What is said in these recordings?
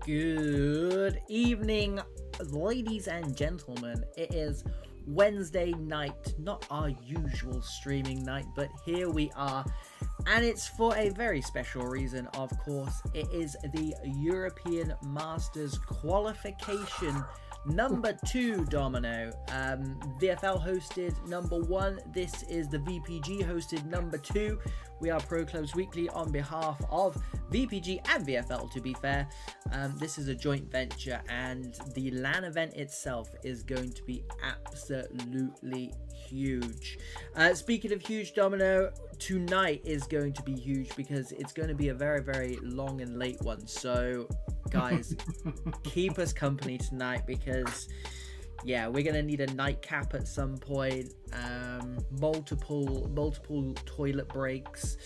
Good evening, ladies and gentlemen. It is Wednesday night, not our usual streaming night, but here we are, and it's for a very special reason, of course. It is the European Masters qualification number 2, Domino. VFL hosted number 1. This is the VPG hosted number 2. We are Pro Clubs Weekly on behalf of VPG and VFL, to be fair. This is a joint venture, and the LAN event itself is going to be absolutely huge. Speaking of huge, Domino, tonight is going to be huge because it's going to be a very, very long and late one. So, guys, keep us company tonight because, yeah, we're going to need a nightcap at some point. Multiple toilet breaks.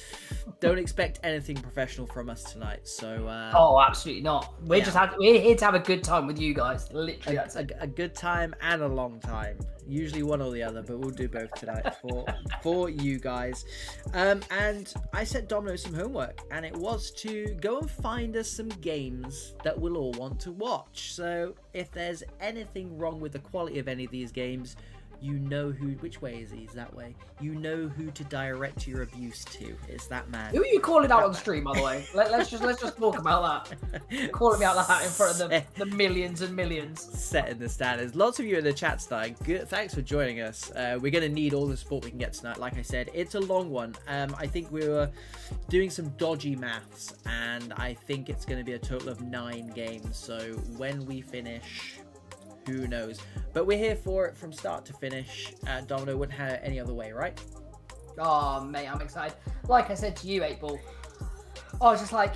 Don't expect anything professional from us tonight. So oh, absolutely not. We're here to have a good time with you guys. Literally, a good time and a long time. Usually one or the other, but we'll do both tonight for you guys. And I set Domino some homework, and it was to go and find us some games that we'll all want to watch. So if there's anything wrong with the quality of any of these games, you know which way is he? Is that way? You know who to direct your abuse to. It's that man. Who are you calling out on stream, by the way? Let's just talk about that. Calling me out like that in front of the millions and millions. Setting the standards. Lots of you in the chat tonight. Good. Thanks for joining us. We're going to need all the support we can get tonight. Like I said, it's a long one. I think we were doing some dodgy maths, and I think it's going to be a total of 9 games. So when we finish, who knows? But we're here for it from start to finish. Domino, wouldn't have it any other way, right? Oh, mate, I'm excited. Like I said to you, 8-Ball, I was just like,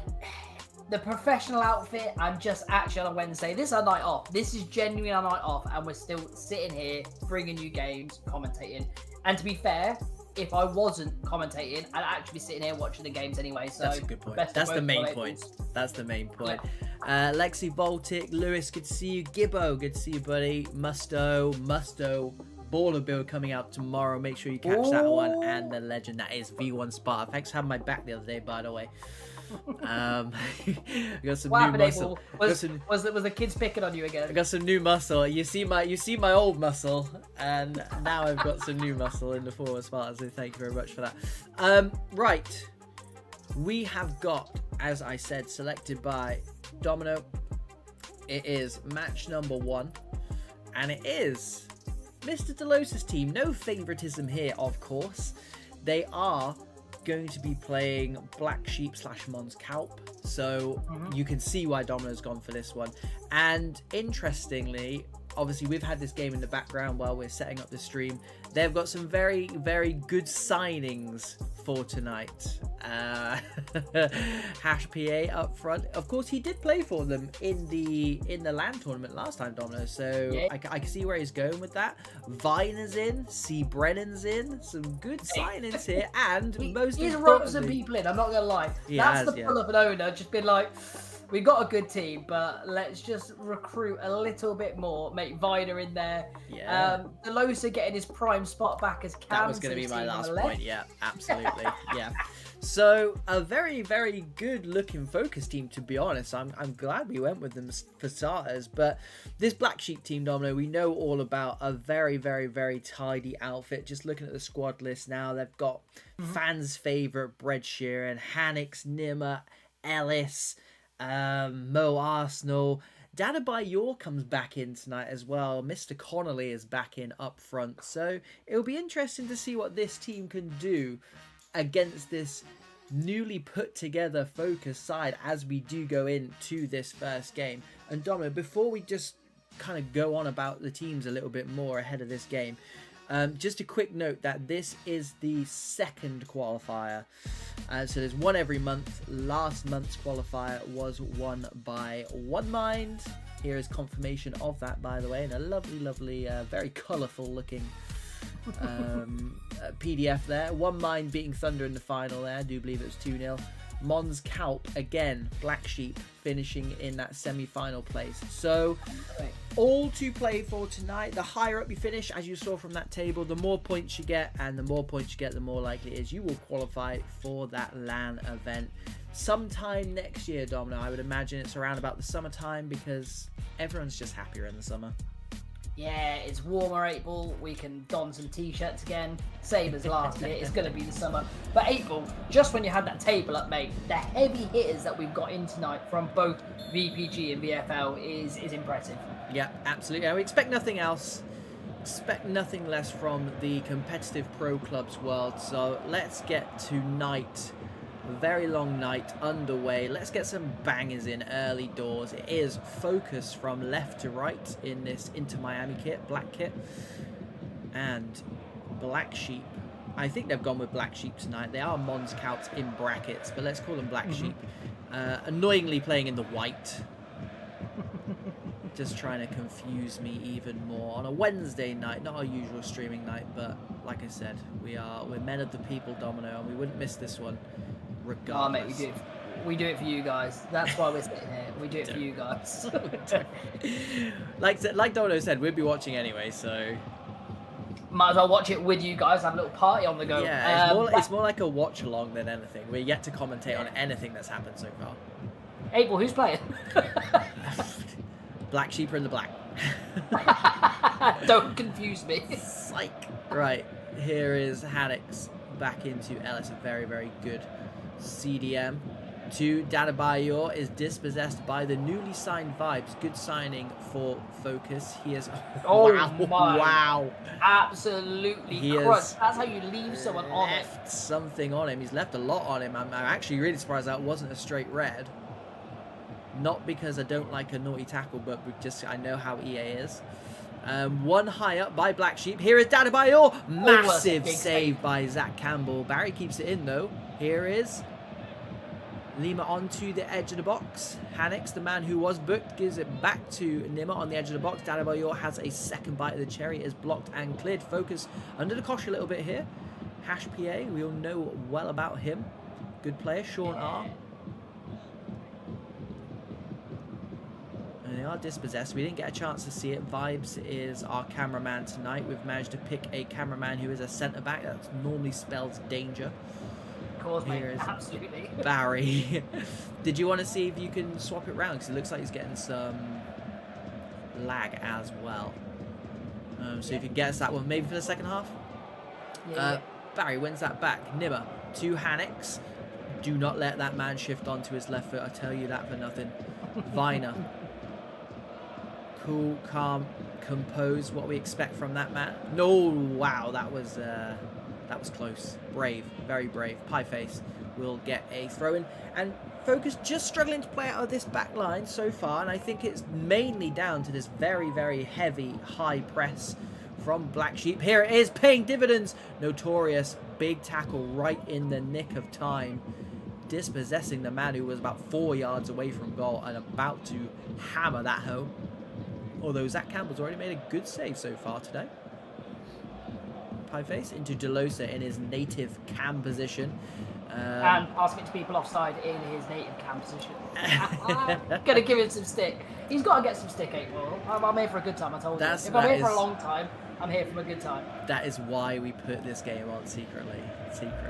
the professional outfit, I'm just actually on a Wednesday. This is a night off. This is genuinely a night off, and we're still sitting here, bringing you games, commentating. And to be fair, if I wasn't commentating, I'd actually be sitting here watching the games anyway. So that's a good point. That's the main point. That's the main point. Yeah. Lexi Baltic, Lewis, good to see you. Gibbo, good to see you, buddy. Musto, Baller Build coming out tomorrow. Make sure you catch that one. And the legend that is V1 Sparta. Thanks for having my back the other day, by the way. Got some new muscle. Was the kids picking on you again? I got some new muscle. You see my old muscle, and now I've got some new muscle in the form of Sparta. So thank you very much for that. Right, we have got, as I said, selected by Domino. It is match number 1, and it is Mr. Delos' team. No favoritism here, of course. They are going to be playing Black Sheep / Mons Calp, so you can see why Domino's gone for this one. And interestingly, obviously we've had this game in the background while we're setting up the stream. They've got some very, very good signings for tonight. Hash PA up front. Of course, he did play for them in the LAN tournament last time, Domino. So yeah. I can see where he's going with that. Viner's in. C. Brennan's in. Some good signings here. And he's roped some people in. I'm not gonna lie. That's the pull of an owner. Just been like, we've got a good team, but let's just recruit a little bit more. Make Viner in there. Yeah. Delosa getting his prime spot back as Cam. That was going to be my last point. Yeah, absolutely. Yeah. So a very, very good looking focus team, to be honest. I'm glad we went with them for starters. But this Black Sheep team, Domino, we know all about a very, very, very tidy outfit. Just looking at the squad list now, they've got fans' favourite Bread Sheeran, Hannix, Nimmer, Ellis, Mo Arsenal. Dadabayor comes back in tonight as well. Mr. Connolly is back in up front. So it'll be interesting to see what this team can do against this newly put together focus side as we do go into this first game. And Domino, before we just kind of go on about the teams a little bit more ahead of this game, just a quick note that this is the second qualifier. So there's one every month. Last month's qualifier was won by One Mind. Here is confirmation of that, by the way, and a lovely, lovely, very colourful looking PDF there. One Mind beating Thunder in the final there. I do believe it was 2-0. Mons Kalp again, Black Sheep finishing in that semi-final place. So all to play for tonight. The higher up you finish, as you saw from that table, the more points you get, and the more points you get, the more likely it is you will qualify for that LAN event sometime next year, Domino. I would imagine it's around about the summertime because everyone's just happier in the summer. Yeah, it's warmer, 8-Ball. We can don some t-shirts again. Same as last year. It's going to be the summer. But 8-Ball, just when you had that table up, mate, the heavy hitters that we've got in tonight from both VPG and VFL is impressive. Yeah, absolutely. I expect nothing else. Expect nothing less from the competitive pro clubs world. So let's get tonight. A very long night underway. Let's get some bangers in early doors. It is focus from left to right in this Inter Miami kit, black kit. And Black Sheep. I think they've gone with Black Sheep tonight. They are Mons Kalps in brackets, but let's call them Black Sheep. Annoyingly playing in the white. Just trying to confuse me even more on a Wednesday night, not our usual streaming night, but like I said, we're men of the people, Domino, and we wouldn't miss this one regardless. Oh mate, we do it for you guys. That's why we're sitting here. We do it for you guys. like Domino said, we'd be watching anyway, so might as well watch it with you guys. Have a little party on the go. Yeah, it's more like a watch along than anything. We're yet to commentate on anything that's happened so far. 8-Ball, who's playing? Black Sheep are in the black. Don't confuse me. Psych. Right, here is Hanix back into Ellis. A very, very good CDM. To Dadabayor is dispossessed by the newly signed Vibes. Good signing for Focus. He is... Oh, wow. Absolutely crushed. That's how you leave someone on it. Left something on him. He's left a lot on him. I'm actually really surprised that wasn't a straight red. Not because I don't like a naughty tackle, but I know how EA is. One high up by Black Sheep. Here is Dadabayor. Massive save by Zach Campbell. Barry keeps it in though. Here is Lima onto the edge of the box. Hanix, the man who was booked, gives it back to Nima on the edge of the box. Dadabayor has a second bite of the cherry. Is blocked and cleared. Focus under the cosh a little bit here. Hash PA, we all know well about him. Good player. Sean R. And they are dispossessed. We didn't get a chance to see it. Vibes is our cameraman tonight. We've managed to pick a cameraman who is a centre-back. That normally spells danger. Of course, mate. Absolutely. Barry. Did you want to see if you can swap it round? Because it looks like he's getting some lag as well. So if you get us that one, maybe for the second half. Yeah. Barry wins that back. Nibba to Hanix. Do not let that man shift onto his left foot. I tell you that for nothing. Viner. Cool, calm, composed. What we expect from that man. No, wow, that was close. Brave, very brave. Pieface will get a throw in, and Focus just struggling to play out of this back line so far, and I think it's mainly down to this very, very heavy high press from Black Sheep. Here it is, paying dividends. Notorious big tackle right in the nick of time, dispossessing the man who was about 4 yards away from goal and about to hammer that home. Although Zach Campbell's already made a good save so far today. Pieface into Delosa in his native cam position. And asking to people offside in his native cam position. Gonna give him some stick. He's got to get some stick, 8-Ball. I'm here for a good time, I told you. If I'm here for a long time, I'm here for a good time. That is why we put this game on secretly.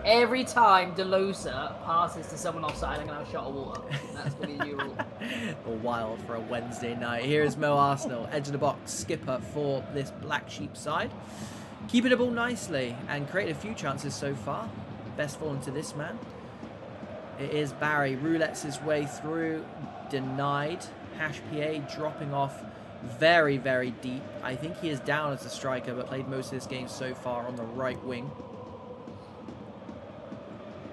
Every time Delosa passes to someone offside, I'm going to have a shot of water. That's going to be the new rule. Wild for a Wednesday night. Here is Mo Arsenal, edge of the box, skipper for this Black Sheep side. Keeping the ball nicely and created a few chances so far. Best fallen to this man. It is Barry. Roulette's his way through. Denied. Hash PA dropping off very, very deep. I think he is down as a striker, but played most of this game so far on the right wing.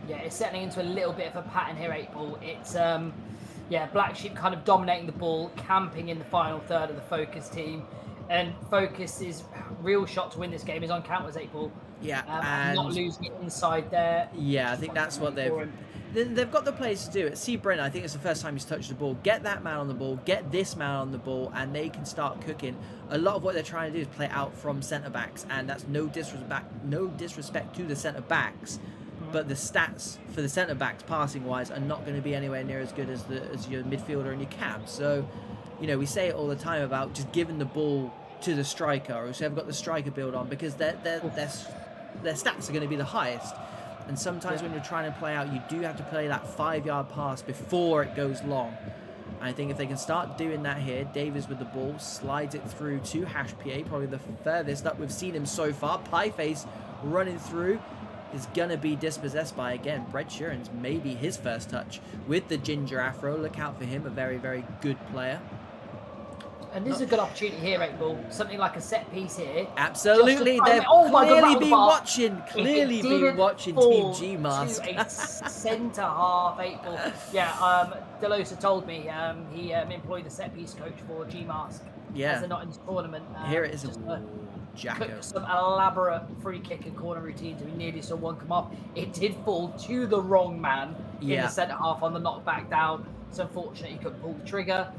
Yeah, it's settling into a little bit of a pattern here, 8-Ball. It's, yeah, Black Sheep kind of dominating the ball, camping in the final third of the Focus team. And Focus's real shot to win this game is on counters, 8-Ball. Yeah, and not losing it inside there. Yeah, I think that's what they've got the players to do it. See Brent, I think it's the first time he's touched the ball. Get that man on the ball, get this man on the ball, and they can start cooking. A lot of what they're trying to do is play out from centre-backs, and that's no disrespect to the centre-backs. but the stats for the centre backs passing wise are not going to be anywhere near as good as your midfielder and your cab. So, you know, we say it all the time about just giving the ball to the striker, or whoever got the striker build on, because their stats are going to be the highest. And sometimes when you're trying to play out, you do have to play that 5-yard pass before it goes long. And I think if they can start doing that here, Davies with the ball slides it through to HPA, probably the furthest up we've seen him so far. Pieface running through is going to be dispossessed by, again, Brett Sheeran's maybe his first touch with the ginger afro. Look out for him, a very, very good player. And this is a good opportunity here, 8-Ball. Something like a set piece here. Absolutely. They've clearly been watching. Clearly been watching Team G Mask. To a centre half, 8-Ball. Yeah, Delosa told me he employed the set piece coach for G Mask. Yeah. As they're not in this tournament. Here it is. Jacko. Some elaborate free kick and corner routines. We nearly saw one come off. It did fall to the wrong man in the centre half on the knockback down. It's unfortunate he couldn't pull the trigger.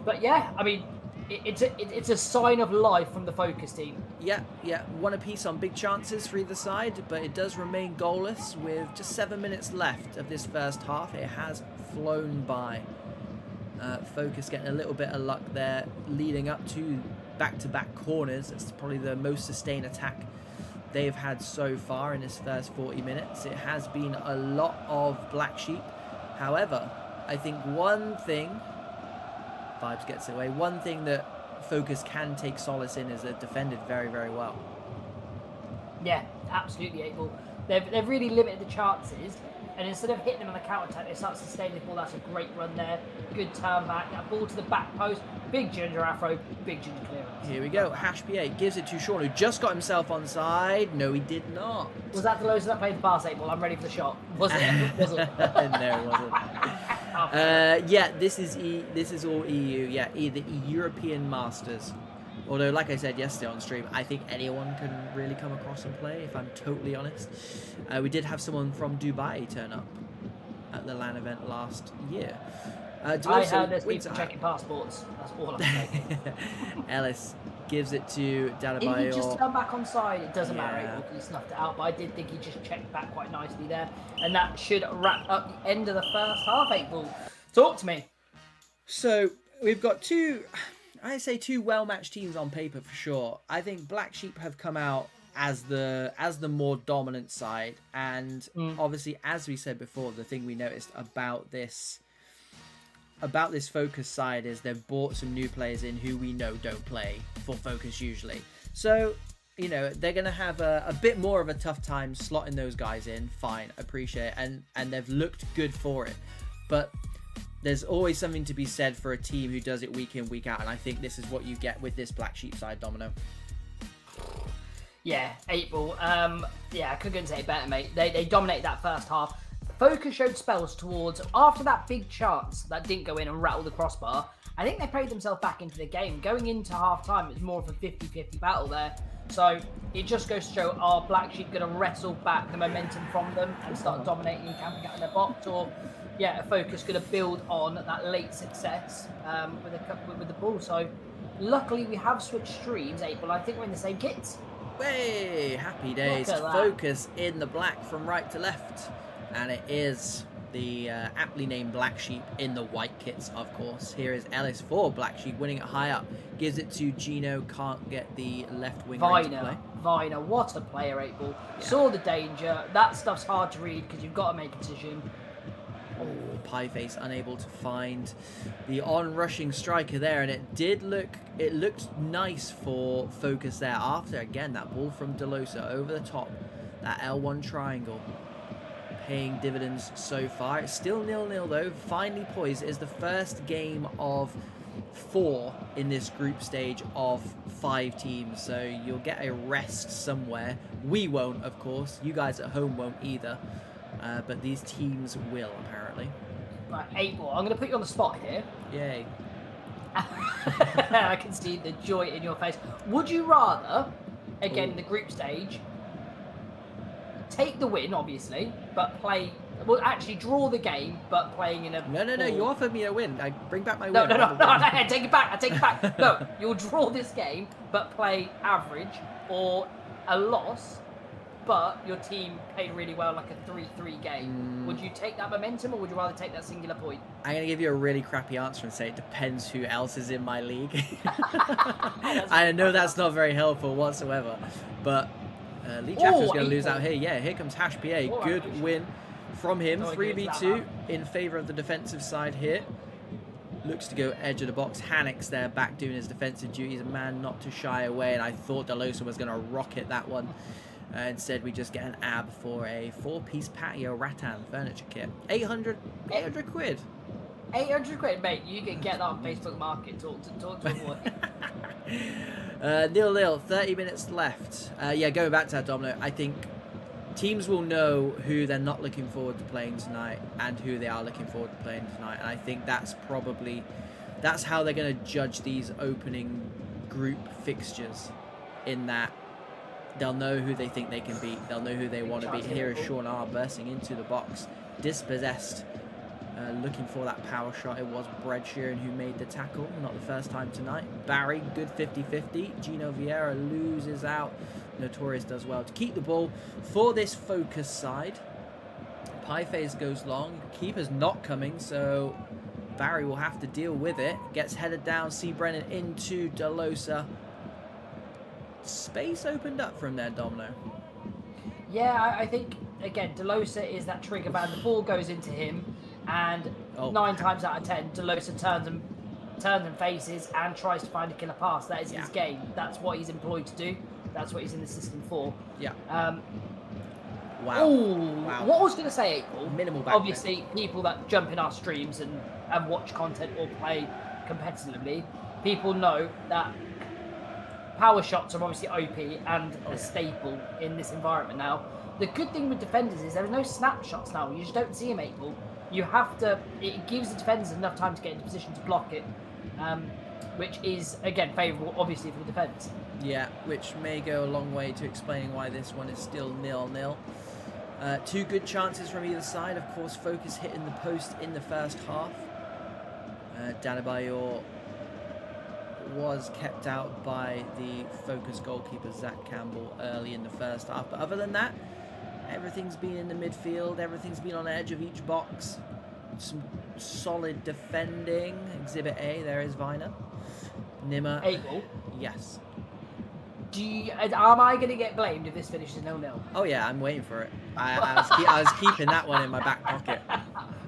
But yeah, I mean, it's a sign of life from the focus team. Yeah. One apiece on big chances for either side, but it does remain goalless with just 7 minutes left of this first half. It has flown by. Focus getting a little bit of luck there, leading up to back-to-back corners. It's probably the most sustained attack they've had so far in this first 40 minutes. It has been a lot of black sheep. However, I think one thing... Vibes gets away. One thing that Focus can take solace in is they've defended very, very well. Yeah, absolutely, 8-Ball. They've really limited the chances, and instead of hitting them on the counter-attack, they start sustaining the ball. That's a great run there. Good turn back. That ball to the back post. Big ginger afro. Big ginger clearance. Here we go. HPA gives it to Sean, who just got himself onside. No, he did not. Was that Delosa that played the pass, 8-Ball? I'm ready for the shot. Was it? Was it? No, it wasn't. Yeah, this is all EU. Yeah, the European Masters. Although, like I said yesterday on stream, I think anyone can really come across and play, if I'm totally honest. We did have someone from Dubai turn up at the LAN event last year. I heard there's people checking passports. That's all I'm saying. Ellis gives it to Dalabayor. If he just turned back on side, it doesn't matter. He snuffed it out, but I did think he just checked back quite nicely there. And that should wrap up the end of the first half, 8-Ball. Talk to me. So, we've got two well-matched teams on paper for sure. I think Black Sheep have come out as the more dominant side. And obviously, as we said before, the thing we noticed about this Focus side is they've brought some new players in who we know don't play for Focus usually. So, you know, they're going to have a bit more of a tough time slotting those guys in. Fine, appreciate it. And they've looked good for it. But there's always something to be said for a team who does it week in, week out. And I think this is what you get with this Black Sheep side, Domino. Yeah, 8-Ball. Yeah, I couldn't say it better, mate. They dominated that first half. Focus showed spells towards, after that big chance that didn't go in and rattle the crossbar, I think they played themselves back into the game. Going into half-time, it was more of a 50-50 battle there. So it just goes to show, are Black Sheep going to wrestle back the momentum from them and start dominating and camping out in their box? Or, yeah, Focus going to build on that late success with the ball? So luckily we have switched streams, 8-Ball. I think we're in the same kits. Hey, happy days. Focus in the black from right to left. And it is the aptly named Black Sheep in the white kits, of course. Here is Ellis for Black Sheep, winning it high up. Gives it to Gino, can't get the left wing to play. Viner, what a player, 8-Ball. Yeah. Saw the danger. That stuff's hard to read because you've got to make a decision. Oh, Pieface unable to find the on-rushing striker there. And it looked nice for Focus there after, again, that ball from Delosa over the top. That L1 triangle. Paying dividends so far. It's still 0-0 though. Finally poised. It is the first game of 4 in this group stage of 5 teams. So you'll get a rest somewhere. We won't, of course. You guys at home won't either. But these teams will, apparently. Right, 8-Ball. I'm going to put you on the spot here. Yay. I can see the joy in your face. Would you rather, again, in the group stage, take the win, obviously, but well, actually draw the game, but playing in a... No, you offered me a win. I bring back my win. No, I take it back. No, you'll draw this game, but play average, or a loss, but your team played really well, like a 3-3 game. Would you take that momentum, or would you rather take that singular point? I'm going to give you a really crappy answer and say it depends who else is in my league. I know that's not very helpful whatsoever, but Lee Chatter's going to lose out here. Yeah, here comes Hash PA. Good win from him. 3v2 in favour of the defensive side here. Looks to go edge of the box. Hanix there back doing his defensive duties. A man not to shy away, and I thought Delosa was going to rocket that one. Instead, we just get an ab for a 4-piece patio rattan furniture kit. 800 quid. 800 quid, mate. You can get that on Facebook Market. Talk to a boy. 0-0, 30 minutes left. Yeah, going back to that, Domino, I think teams will know who they're not looking forward to playing tonight and who they are looking forward to playing tonight. And I think that's how they're going to judge these opening group fixtures, in that they'll know who they think they can beat. They'll know who they want to beat. Here is Sean R bursting into the box, dispossessed, looking for that power shot. It was Brad Sheeran who made the tackle, not the first time tonight. Barry, good 50-50. Gino Vieira loses out. Notorious does well to keep the ball for this focus side. Pie phase goes long. Keeper's not coming, so Barry will have to deal with it. Gets headed down. C. Brennan into Delosa. Space opened up from there, Domino. Yeah, I think, again, Delosa is that trigger man. The ball goes into him, and 9 times out of 10, Delosa turns and faces and tries to find a killer pass. That is his game. That's what he's employed to do. That's what he's in the system for. Yeah. Wow. What I was going to say, April, minimal back obviously, people that jump in our streams and watch content or play competitively, people know that power shots are obviously OP and a staple in this environment now. The good thing with defenders is there are no snapshots now. You just don't see them, April. You have to... It gives the defenders enough time to get into position to block it, which is, again, favourable, obviously, for the defence. Yeah, which may go a long way to explaining why this one is still 0-0. 2 good chances from either side. Of course, Focus hitting the post in the first half. Danabayor was kept out by the Focus goalkeeper, Zach Campbell, early in the first half. But other than that, everything's been in the midfield. Everything's been on the edge of each box. Some solid defending. Exhibit A, there is Viner. Nimmer. April? Yes. Am I going to get blamed if this finishes 0-0? Oh yeah, I'm waiting for it. I was keeping that one in my back pocket.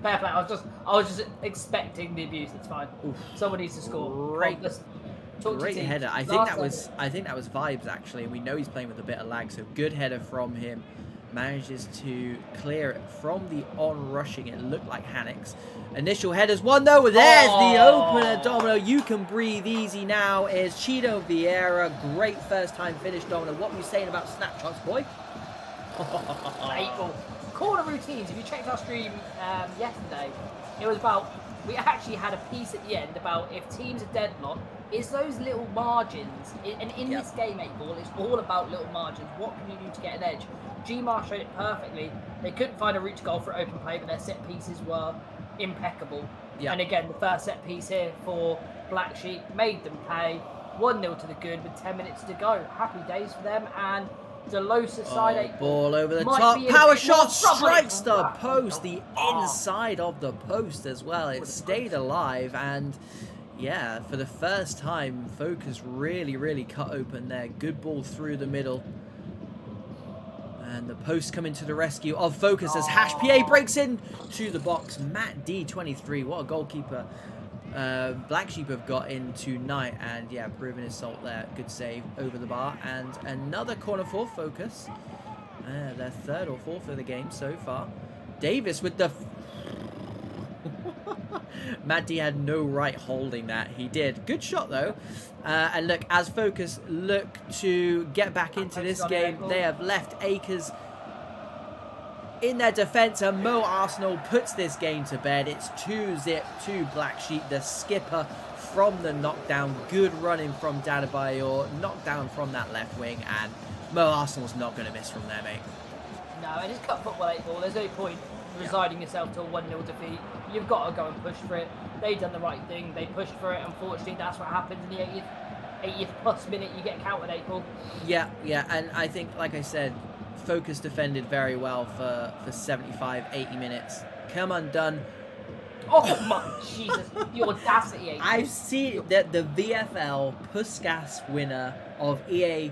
Fair play. I was just expecting the abuse. It's fine. Oof. Someone needs to score. Great header. I think that was Vibes actually. We know he's playing with a bit of lag, so good header from him. Manages to clear it from the on-rushing. It looked like Hanix. Initial headers. One though. There's the opener, Domino. You can breathe easy now. Is Chino Vieira. Great first-time finish, Domino. What were you saying about snapshots, boy? Corner routines. If you checked our stream yesterday, it was about... We actually had a piece at the end about if teams are deadlocked, it's those little margins. And in this game, 8-ball, it's all about little margins. What can you do to get an edge? Gmar showed it perfectly. They couldn't find a route to goal for open play, but their set pieces were impeccable. Yep. And again, the first set piece here for Black Sheep made them pay. 1-0 to the good with 10 minutes to go. Happy days for them. And Delosa side ball over the top. Power shot strikes the post, the inside of the post as well. It stayed alive, and yeah, for the first time, Focus really cut open there. Good ball through the middle. And the post coming to the rescue of Focus as Hash PA breaks in to the box. Matt D, 23. What a goalkeeper Black Sheep have got in tonight. And yeah, proven his salt there. Good save over the bar. And another corner for Focus. Their third or fourth of the game so far. Davis with the... Matt D had no right holding that. He did. Good shot though. And look, as Focus look to get back into this game, they have left Akers in their defence, and Mo Arsenal puts this game to bed. It's 2-0 to Black Sheep. The skipper from the knockdown. Good running from Dadabayor. Knockdown from that left wing, and Mo Arsenal's not going to miss from there, mate. No, it is cut football 8-ball. There's no point resigning yourself to a 1-0 defeat. You've got to go and push for it. They've done the right thing. They pushed for it. Unfortunately, that's what happens in the 80th plus minute. You get countered, April. Yeah, and I think, like I said, Focus defended very well for 75, 80 minutes. Come undone. Oh my Jesus, the audacity. April. I've seen that the VFL Puskas winner of EA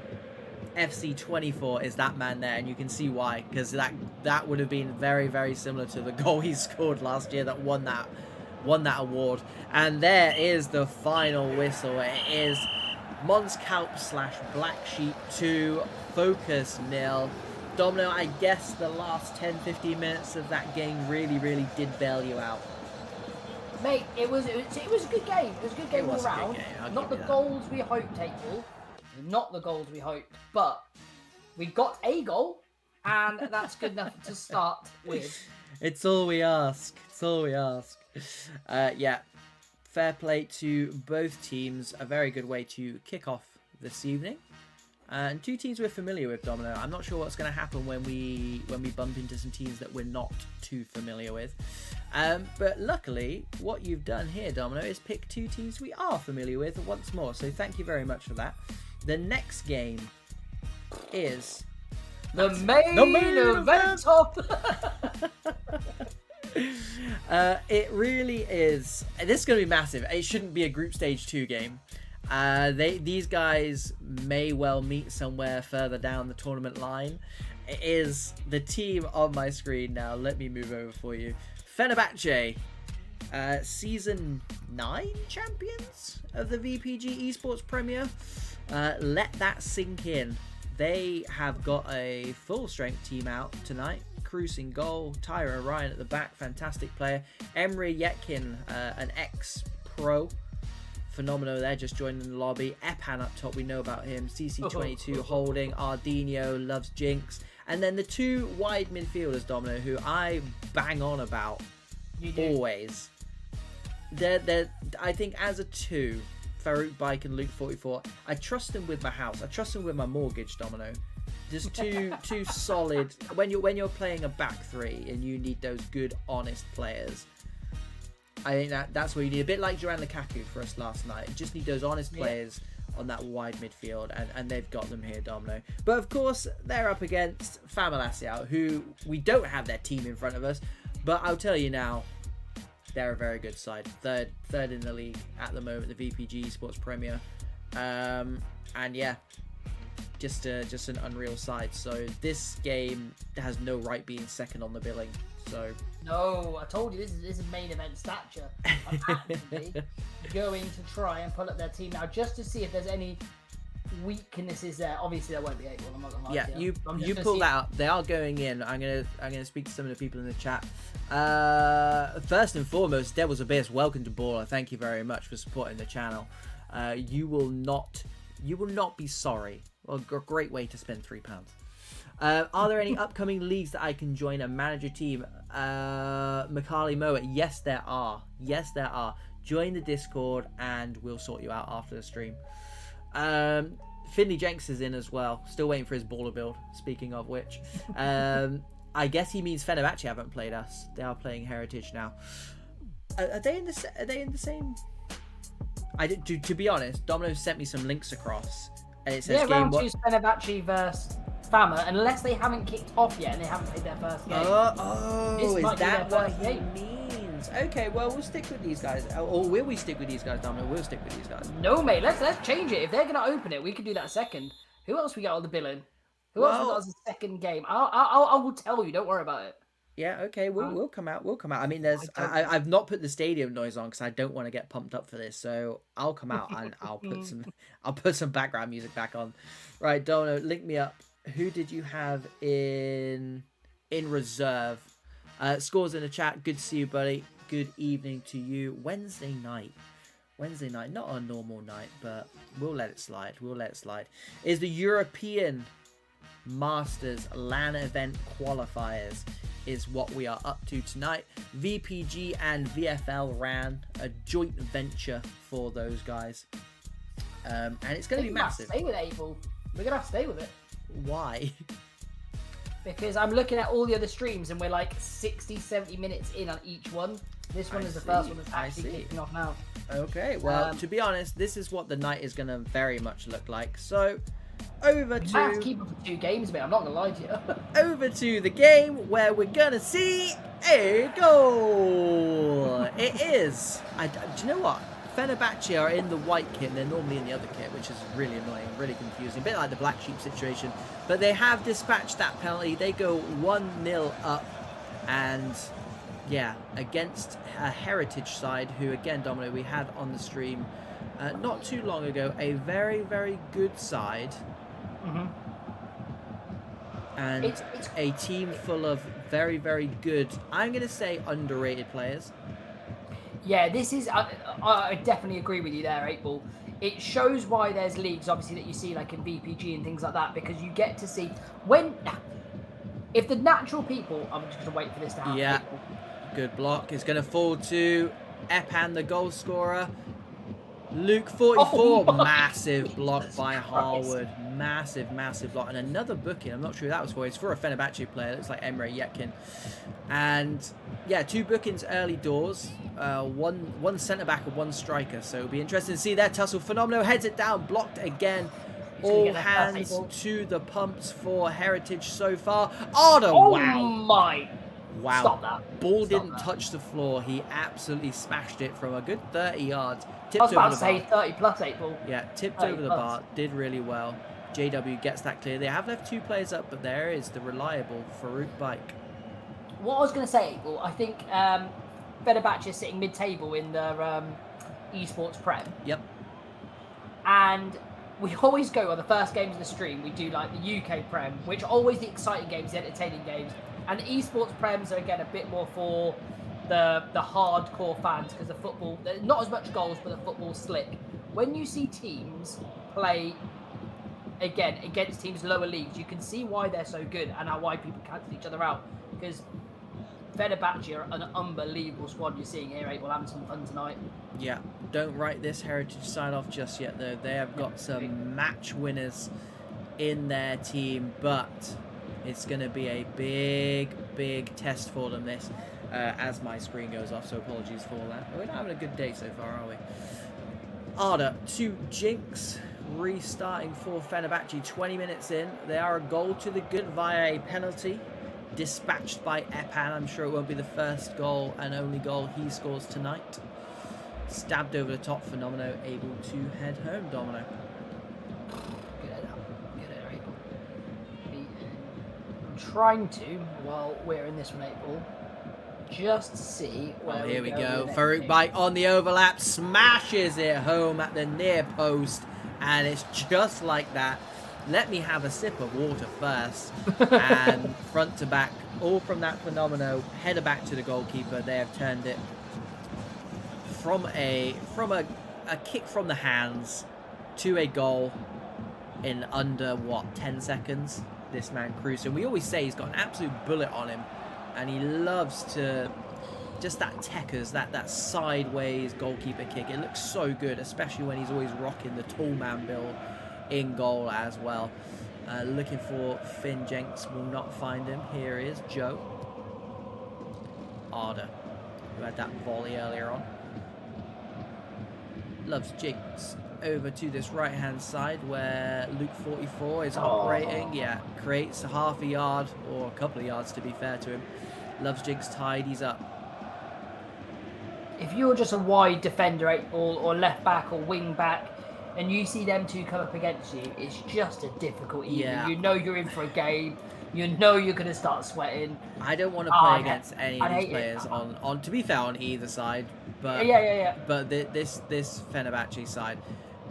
FC 24 is that man there, and you can see why, because that would have been very, very similar to the goal he scored last year that won that award. And there is the final whistle. It is Mons Calp / Black Sheep 2, Focus 0. Domino, I guess the last 10-15 minutes of that game really, really did bail you out. Mate, it was a good game. It was a good game all round. Not the goals we hoped, April. Not the goals we hoped, but we got a goal, and that's good enough to start with. It's all we ask. It's all we ask. Yeah, fair play to both teams. A very good way to kick off this evening. And two teams we're familiar with, Domino. I'm not sure what's going to happen when we bump into some teams that we're not too familiar with. But luckily, what you've done here, Domino, is pick two teams we are familiar with once more. So thank you very much for that. The next game is the main event of... it really is. This is going to be massive. It shouldn't be a group stage 2 game. These guys may well meet somewhere further down the tournament line. It is the team on my screen now. Let me move over for you. Fenerbahce, season 9 champions of the VPG Esports Premier. Let that sink in. They have got a full strength team out tonight. Cruz in goal, Tyra Ryan at the back, fantastic player. Emre Yetkin, an ex-pro. Phenomenal there, just joining the lobby. Epan up top, we know about him. CC22 holding. Ardino loves Jinx. And then the two wide midfielders, Domino, who I bang on about always. They're I think as a two, Farouk Bike and Luke 44, I trust them with my house. I trust them with my mortgage, Domino. Just two solid. When you're playing a back three and you need those good, honest players. I think that's what you need. A bit like Duran Lukaku for us last night. You just need those honest players on that wide midfield, and they've got them here, Domino. But of course, they're up against Famalassiao, who we don't have their team in front of us. But I'll tell you now, they're a very good side. Third in the league at the moment, the VPG Esports Premier. And yeah, just an unreal side. So this game has no right being second on the billing. So no, I told you this is main event stature. I'm actively going to try and pull up their team now just to see if there's any weaknesses there. Obviously, there won't be able. I'm not gonna lie. Yeah, you pull that out. They are going in. I'm gonna speak to some of the people in the chat. First and foremost, Devil's Abyss, welcome to Baller. Thank you very much for supporting the channel. You will not be sorry. Well, a great way to spend £3. Are there any upcoming leagues that I can join and manage a team? Makali Moa, yes there are. Yes there are. Join the Discord and we'll sort you out after the stream. Finley Jenks is in as well. Still waiting for his baller build, speaking of which. I guess he means Fenerbahce haven't played us. They are playing Heritage now. Are they in the same? To be honest, Domino sent me some links across. And it says round 2 Fenerbahce versus Fama, unless they haven't kicked off yet and they haven't played their first game. Is that what he means? Okay, well, we'll stick with these guys. Or will we stick with these guys, Domino? We'll stick with these guys. No, mate, let's change it. If they're going to open it, we can do that second. Who else we got on the billing? Who else we got as a second game? I will tell you. Don't worry about it. Yeah, okay, we'll come out. We'll come out. I mean, I've not put the stadium noise on because I don't want to get pumped up for this. So I'll come out and I'll put some background music back on. Right, Domino, link me up. Who did you have in reserve? Scores in the chat. Good to see you, buddy. Good evening to you. Wednesday night, not a normal night, but we'll let it slide. Is the European Masters LAN event qualifiers is what we are up to tonight. VPG and VFL ran a joint venture for those guys, and it's going to be massive. Stay with Abel. We're going to have to stay with it. Why? Because I'm looking at all the other streams and we're like 60, 70 minutes in on each one. This one is the first one that's actually kicking off now. Okay, well, to be honest, this is what the night is going to very much look like. So, over I have to to keep up for 2 games, mate. I'm not gonna lie to you. over to the game where we're gonna see a goal. It is. Do you know what? Fenerbahce are in the white kit and they're normally in the other kit, which is really annoying, really confusing. A bit like the black sheep situation. But they have dispatched that penalty. They go 1-0 up. And yeah, against a Heritage side who, again, Domino, we had on the stream not too long ago. A very, very good side. Mm-hmm. And it's a team full of very, very good, I'm going to say, underrated players. Yeah, this is... I definitely agree with you there, 8-Ball. It shows why there's leagues, obviously, that you see like in VPG and things like that, because you get to see... If the natural people... I'm just going to wait for this to happen. Yeah, good block. It's going to fall to Epan, the goal scorer. Luke 44, massive block by Harwood. Massive, massive block. And another booking. I'm not sure who that was for. It's for a Fenerbahce player. It looks like Emre Yetkin. And yeah, 2 bookings early doors. One centre-back and 1 striker. So it'll be interesting to see their tussle. Phenomenal heads it down. Blocked again. All hands to the pumps for Heritage so far. Arda, wow. My... Wow. Stop that. Ball didn't touch the floor. He absolutely smashed it from a good 30 yards. I was about to say 30 plus 8-Ball. Yeah, tipped over the bar. Did really well. JW gets that clear. They have left 2 players up, but there is the reliable Farouk Bike. What I was going to say, 8-Ball, I think Fenerbahce is sitting mid-table in the esports prem. Yep. And we always go on the first games of the stream. We do like the UK prem, which are always the exciting games, the entertaining games. And esports prems are again a bit more for the hardcore fans because the football, not as much goals, but the football's slick. When you see teams play again against teams lower leagues, you can see why they're so good and why people cancel each other out. Because Fenerbahce are an unbelievable squad you're seeing here. We'll have some fun tonight. Yeah, don't write this Heritage side off just yet though. They have got some match winners in their team, but it's going to be a big, big test for them, this, as my screen goes off, so apologies for that. We're not having a good day so far, are we? Arda to Jinx, restarting for Fenerbahce 20 minutes in. They are a goal to the good via a penalty, dispatched by Epan. I'm sure it won't be the first goal and only goal he scores tonight. Stabbed over the top, Phenomenal, able to head home, Domino. Trying to, while we're in this one, 8-Ball, just see where here we go. Farouk Bike on the overlap, smashes it home at the near post, and it's just like that. Let me have a sip of water first. And front to back, all from that Phenomenal, header back to the goalkeeper. They have turned it from a kick from the hands to a goal in under, what, 10 seconds? This man Cruz, and we always say he's got an absolute bullet on him, and he loves to just that techers, that sideways goalkeeper kick. It looks so good, especially when he's always rocking the tall man build in goal as well. Looking for Finn Jenks, will not find him. Here is Joe Arda, who had that volley earlier on. Loves Jinx. Over to this right hand side where Luke 44 is operating. Yeah, creates a half a yard or a couple of yards to be fair to him. Loves Jinx, tidies up. If you're just a wide defender, 8-Ball, or left back or wing back, and you see them 2 come up against you, it's just a difficult evening. Yeah. You know you're in for a game. You know you're going to start sweating. I don't want to play against any of these players on to be fair, on either side. But yeah. But this Fenerbahce side,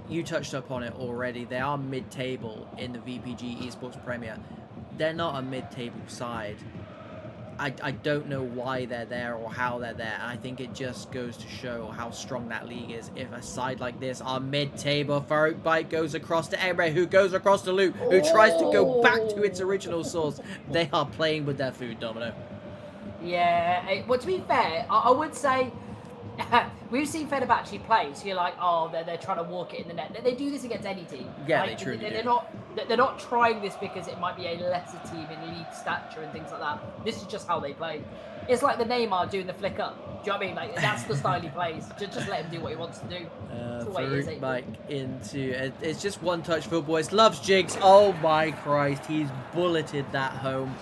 you touched upon it already. They are mid-table in the VPG Esports Premier. They're not a mid-table side. I don't know why they're there or how they're there. And I think it just goes to show how strong that league is. If a side like this are mid-table, Farouk Bike goes across to Emre, who goes across to Luke, who tries to go back to its original source. They are playing with their food, Domino. Yeah, well, to be fair, I would say we've seen Fenerbahce play, so you're like, oh, they're trying to walk it in the net. They do this against any team. Yeah, like, they truly do. They're not They're not trying this because it might be a lesser team in league stature and things like that. This is just how they play. It's like the Neymar doing the flick up. Do you know what I mean? Like, that's the style he plays. Just let him do what he wants to do. That's the way it is, Farouk Mike into it's just one touch for boys. Loves jigs. Oh my Christ, he's bulleted that home.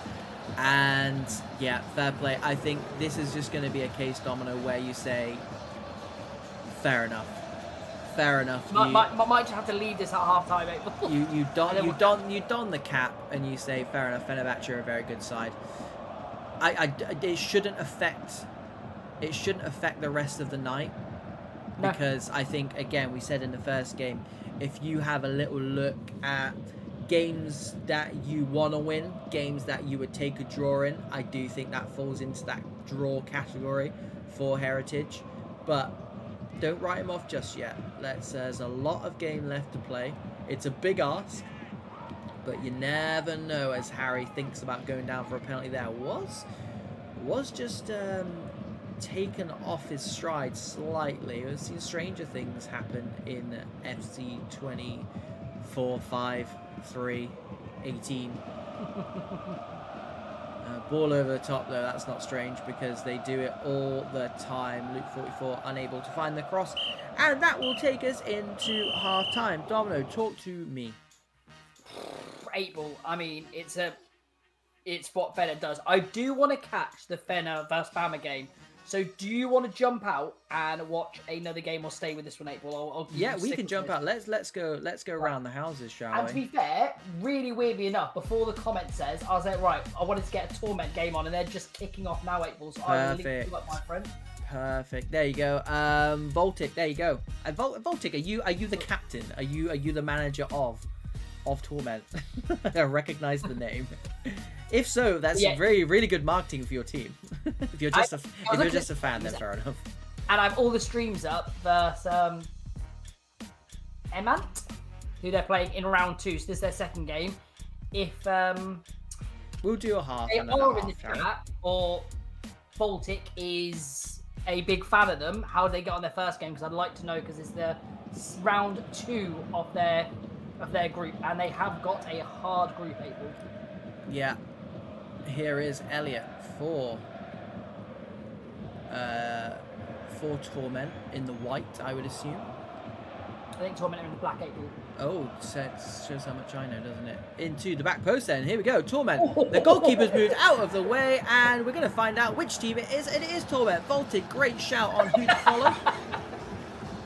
And yeah, fair play. I think this is just going to be a case, Domino, where you say, fair enough. Fair enough. Might just have to leave this at half time, mate. you don the cap and you say, fair enough. Fenerbahce are a very good side. It shouldn't affect the rest of the night, because I think, again, we said in the first game, if you have a little look at games that you want to win, games that you would take a draw in, I do think that falls into that draw category for Heritage. But don't write him off just yet. There's a lot of game left to play. It's a big ask, but you never know, as Harry thinks about going down for a penalty there. Was just taken off his stride slightly. We've seen stranger things happen in FC 24, 5, 3, 18. Ball over the top, though. That's not strange because they do it all the time. Luke 44 unable to find the cross, and that will take us into half time. Domino, talk to me. 8 ball. I mean, it's what Fener does. I do want to catch the Fener versus Bama game. So do you want to jump out and watch another game, or stay with this one, 8 ball? Yeah, we can jump out. Let's go around the houses, shall we? And to be fair, really weirdly enough, before the comment says, I was like, right, I wanted to get a Torment game on, and they're just kicking off now, 8 ball. So I really good luck, my friend. Perfect. There you go. Voltic, there you go. Voltic, are you the captain? Are you the manager of Torment? I recognize the name. If so, that's really good marketing for your team. if you're just a fan, then fair enough. And I have all the streams up versus Emant, who they're playing in round 2. So this is their second game. If we'll do a half. They are in the chat, or Baltic is a big fan of them, how did they get on their first game? Because I'd like to know, because it's the round 2 of their group, and they have got a hard group, April. Yeah. Here is Elliot for Torment in the white, I would assume. I think Torment are in the black, April. Oh, shows how much I know, doesn't it? Into the back post then. Here we go. Torment. The goalkeeper's moved out of the way, and we're going to find out which team it is. And it is Torment. Voltic, great shout on who to follow.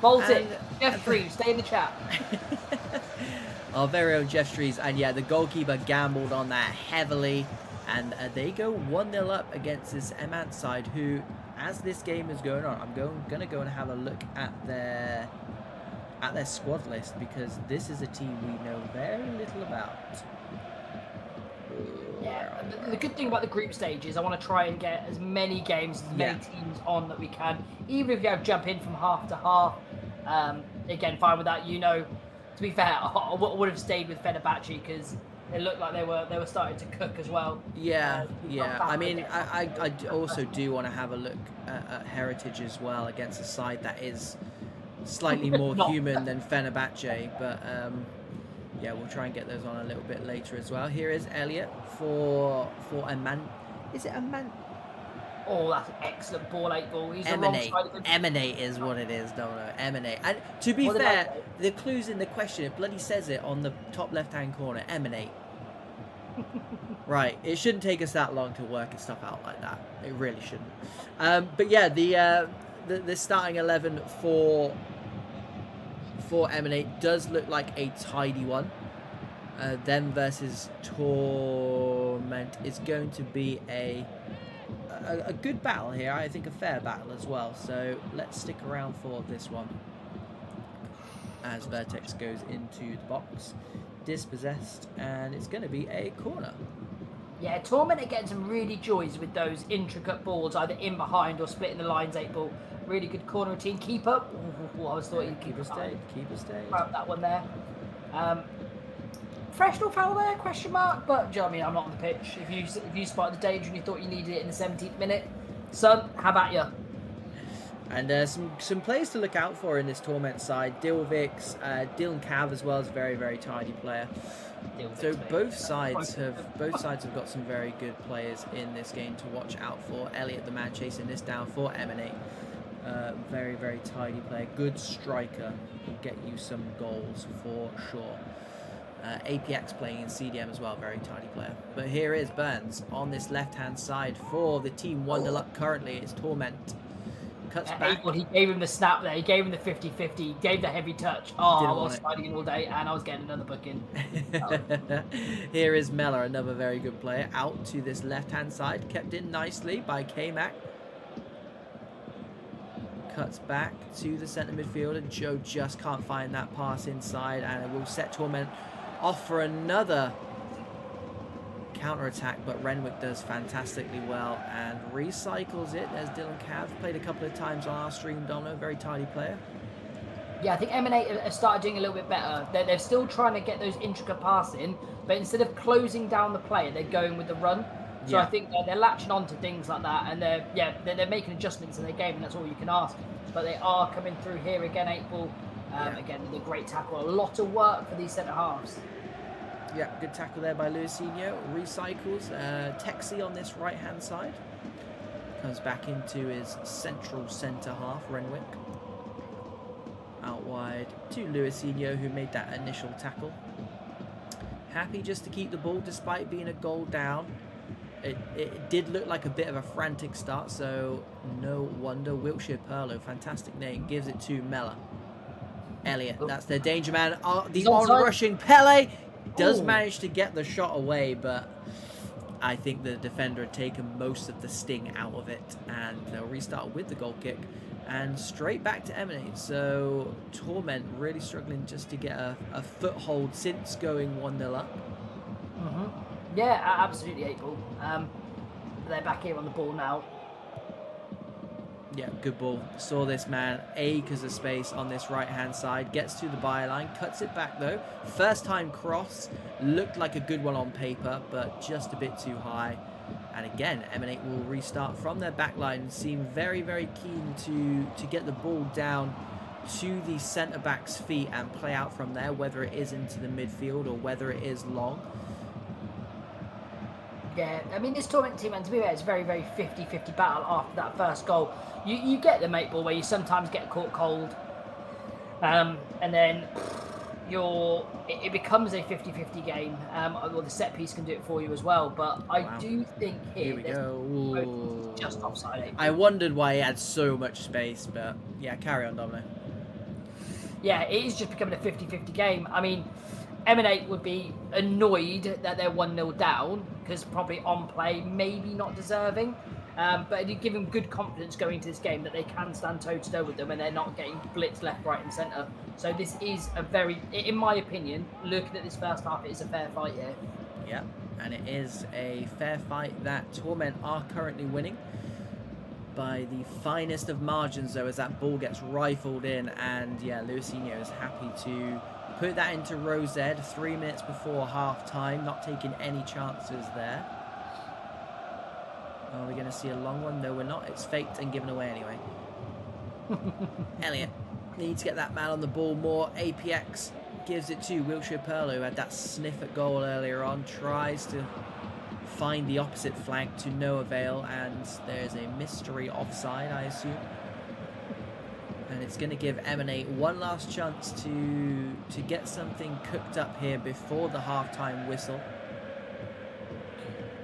Voltic, Jeff Drew, stay in the chat. Our very own Jeff Strees, and yeah, the goalkeeper gambled on that heavily, and they go 1-0 up against this Emant side, who, as this game is going on, I'm going to go and have a look at their squad list, because this is a team we know very little about. Yeah, the good thing about the group stage is I want to try and get as many games, as many teams on that we can, even if you have jump in from half to half. Again, fine with that, To be fair, I would have stayed with Fenerbahce because it looked like they were starting to cook as well. Yeah. I mean, I also do want to have a look at Heritage as well, against a side that is slightly more human than Fenerbahce. But yeah, we'll try and get those on a little bit later as well. Here is Elliot for Eman. Is it Eman? Oh, that's an excellent ball, 8 ball. He's Emanate is what it is, Domino. Emanate. And to be fair, the clue's in the question. It bloody says it on the top left-hand corner. Emanate. Right. It shouldn't take us that long to work and stuff out like that. It really shouldn't. But yeah, the starting 11 for Emanate does look like a tidy one. Them versus Torment is going to be a good battle here. I think a fair battle as well. So let's stick around for this one. As Vertex goes into the box, dispossessed, and it's going to be a corner. Yeah, Torment are getting some really joys with those intricate balls, either in behind or splitting the lines, 8 ball. Really good corner routine. Keeper. I was thought he'd keep stayed. Grab that one there. Professional foul there? Question mark. But do you know what I mean? I'm not on the pitch. If you spotted the danger and you thought you needed it in the 17th minute, son, how about you? And some players to look out for in this Torment side. Dilvix, Dylan Cav as well is a very, very tidy player. So both sides have got some very good players in this game to watch out for. Elliot, the man chasing this down for Emanate. Very, very tidy player. Good striker. Will get you some goals for sure. APX playing in CDM as well. Very tidy player. But here is Burns on this left-hand side for the team 1-0 up currently. It's Torment. Cuts back. He gave him the snap there. He gave him the 50-50. He gave the heavy touch. Oh, I was fighting it all day, and I was getting another booking. Here is Mella, another very good player. Out to this left-hand side. Kept in nicely by K-Mac. Cuts back to the centre midfielder. Joe just can't find that pass inside, and it will set Torment off for another counter-attack, but Renwick does fantastically well and recycles it. There's Dylan Cav, played a couple of times on our stream, Domino, very tidy player. Yeah, I think Emanate have started doing a little bit better. They're still trying to get those intricate passes in, but instead of closing down the player, they're going with the run. So yeah. I think they're latching on to things like that, and they're making adjustments in their game, and that's all you can ask. But they are coming through here again, 8-ball. Again, with a great tackle. A lot of work for these centre-halves. Yeah, good tackle there by Luisinho. Recycles. Texi on this right-hand side. Comes back into his central centre-half, Renwick. Out wide to Luisinho, who made that initial tackle. Happy just to keep the ball despite being a goal down. It did look like a bit of a frantic start, so no wonder. Wiltshire Perlo, fantastic name, gives it to Mella. Elliot, that's their danger man. The on-rushing Pele does manage to get the shot away, but I think the defender had taken most of the sting out of it, and they'll restart with the goal kick and straight back to Emanate. So Torment really struggling just to get a foothold since going 1-0 up. Yeah, absolutely, 8-ball. They're back here on the ball now. Yeah, good ball. Saw this man acres of space on this right-hand side. Gets to the byline, cuts it back though. First time cross. Looked like a good one on paper, but just a bit too high. And again, Emanate will restart from their back line and seem very, very keen to get the ball down to the centre-back's feet and play out from there, whether it is into the midfield or whether it is long. Yeah, I mean, this Torment team, and to be fair, it's a very, very 50-50 battle after that first goal. You get the 8-ball where you sometimes get caught cold, and then it becomes a 50-50 game. Well, the set piece can do it for you as well, but I do think here we go. Just offside 8-ball. I wondered why he had so much space, but yeah, carry on, Domino. Yeah, it is just becoming a 50-50 game. I mean, Emanate would be annoyed that they're 1-0 down, because probably on play, maybe not deserving. But it'd give them good confidence going into this game that they can stand toe-to-toe with them and they're not getting blitzed left, right and centre. So this is a very, in my opinion, looking at this first half, it is a fair fight here. Yeah, and it is a fair fight that Torment are currently winning by the finest of margins, though, as that ball gets rifled in. And yeah, Luisinho is happy to put that into Rosed 3 minutes before half-time, not taking any chances there. Are we going to see a long one? No, we're not. It's faked and given away anyway. Elliot needs to get that man on the ball more. APX gives it to Wiltshire Perlo, who had that sniff at goal earlier on. Tries to find the opposite flank to no avail, and there's a mystery offside, I assume. And it's going to give Emanate one last chance to get something cooked up here before the half-time whistle.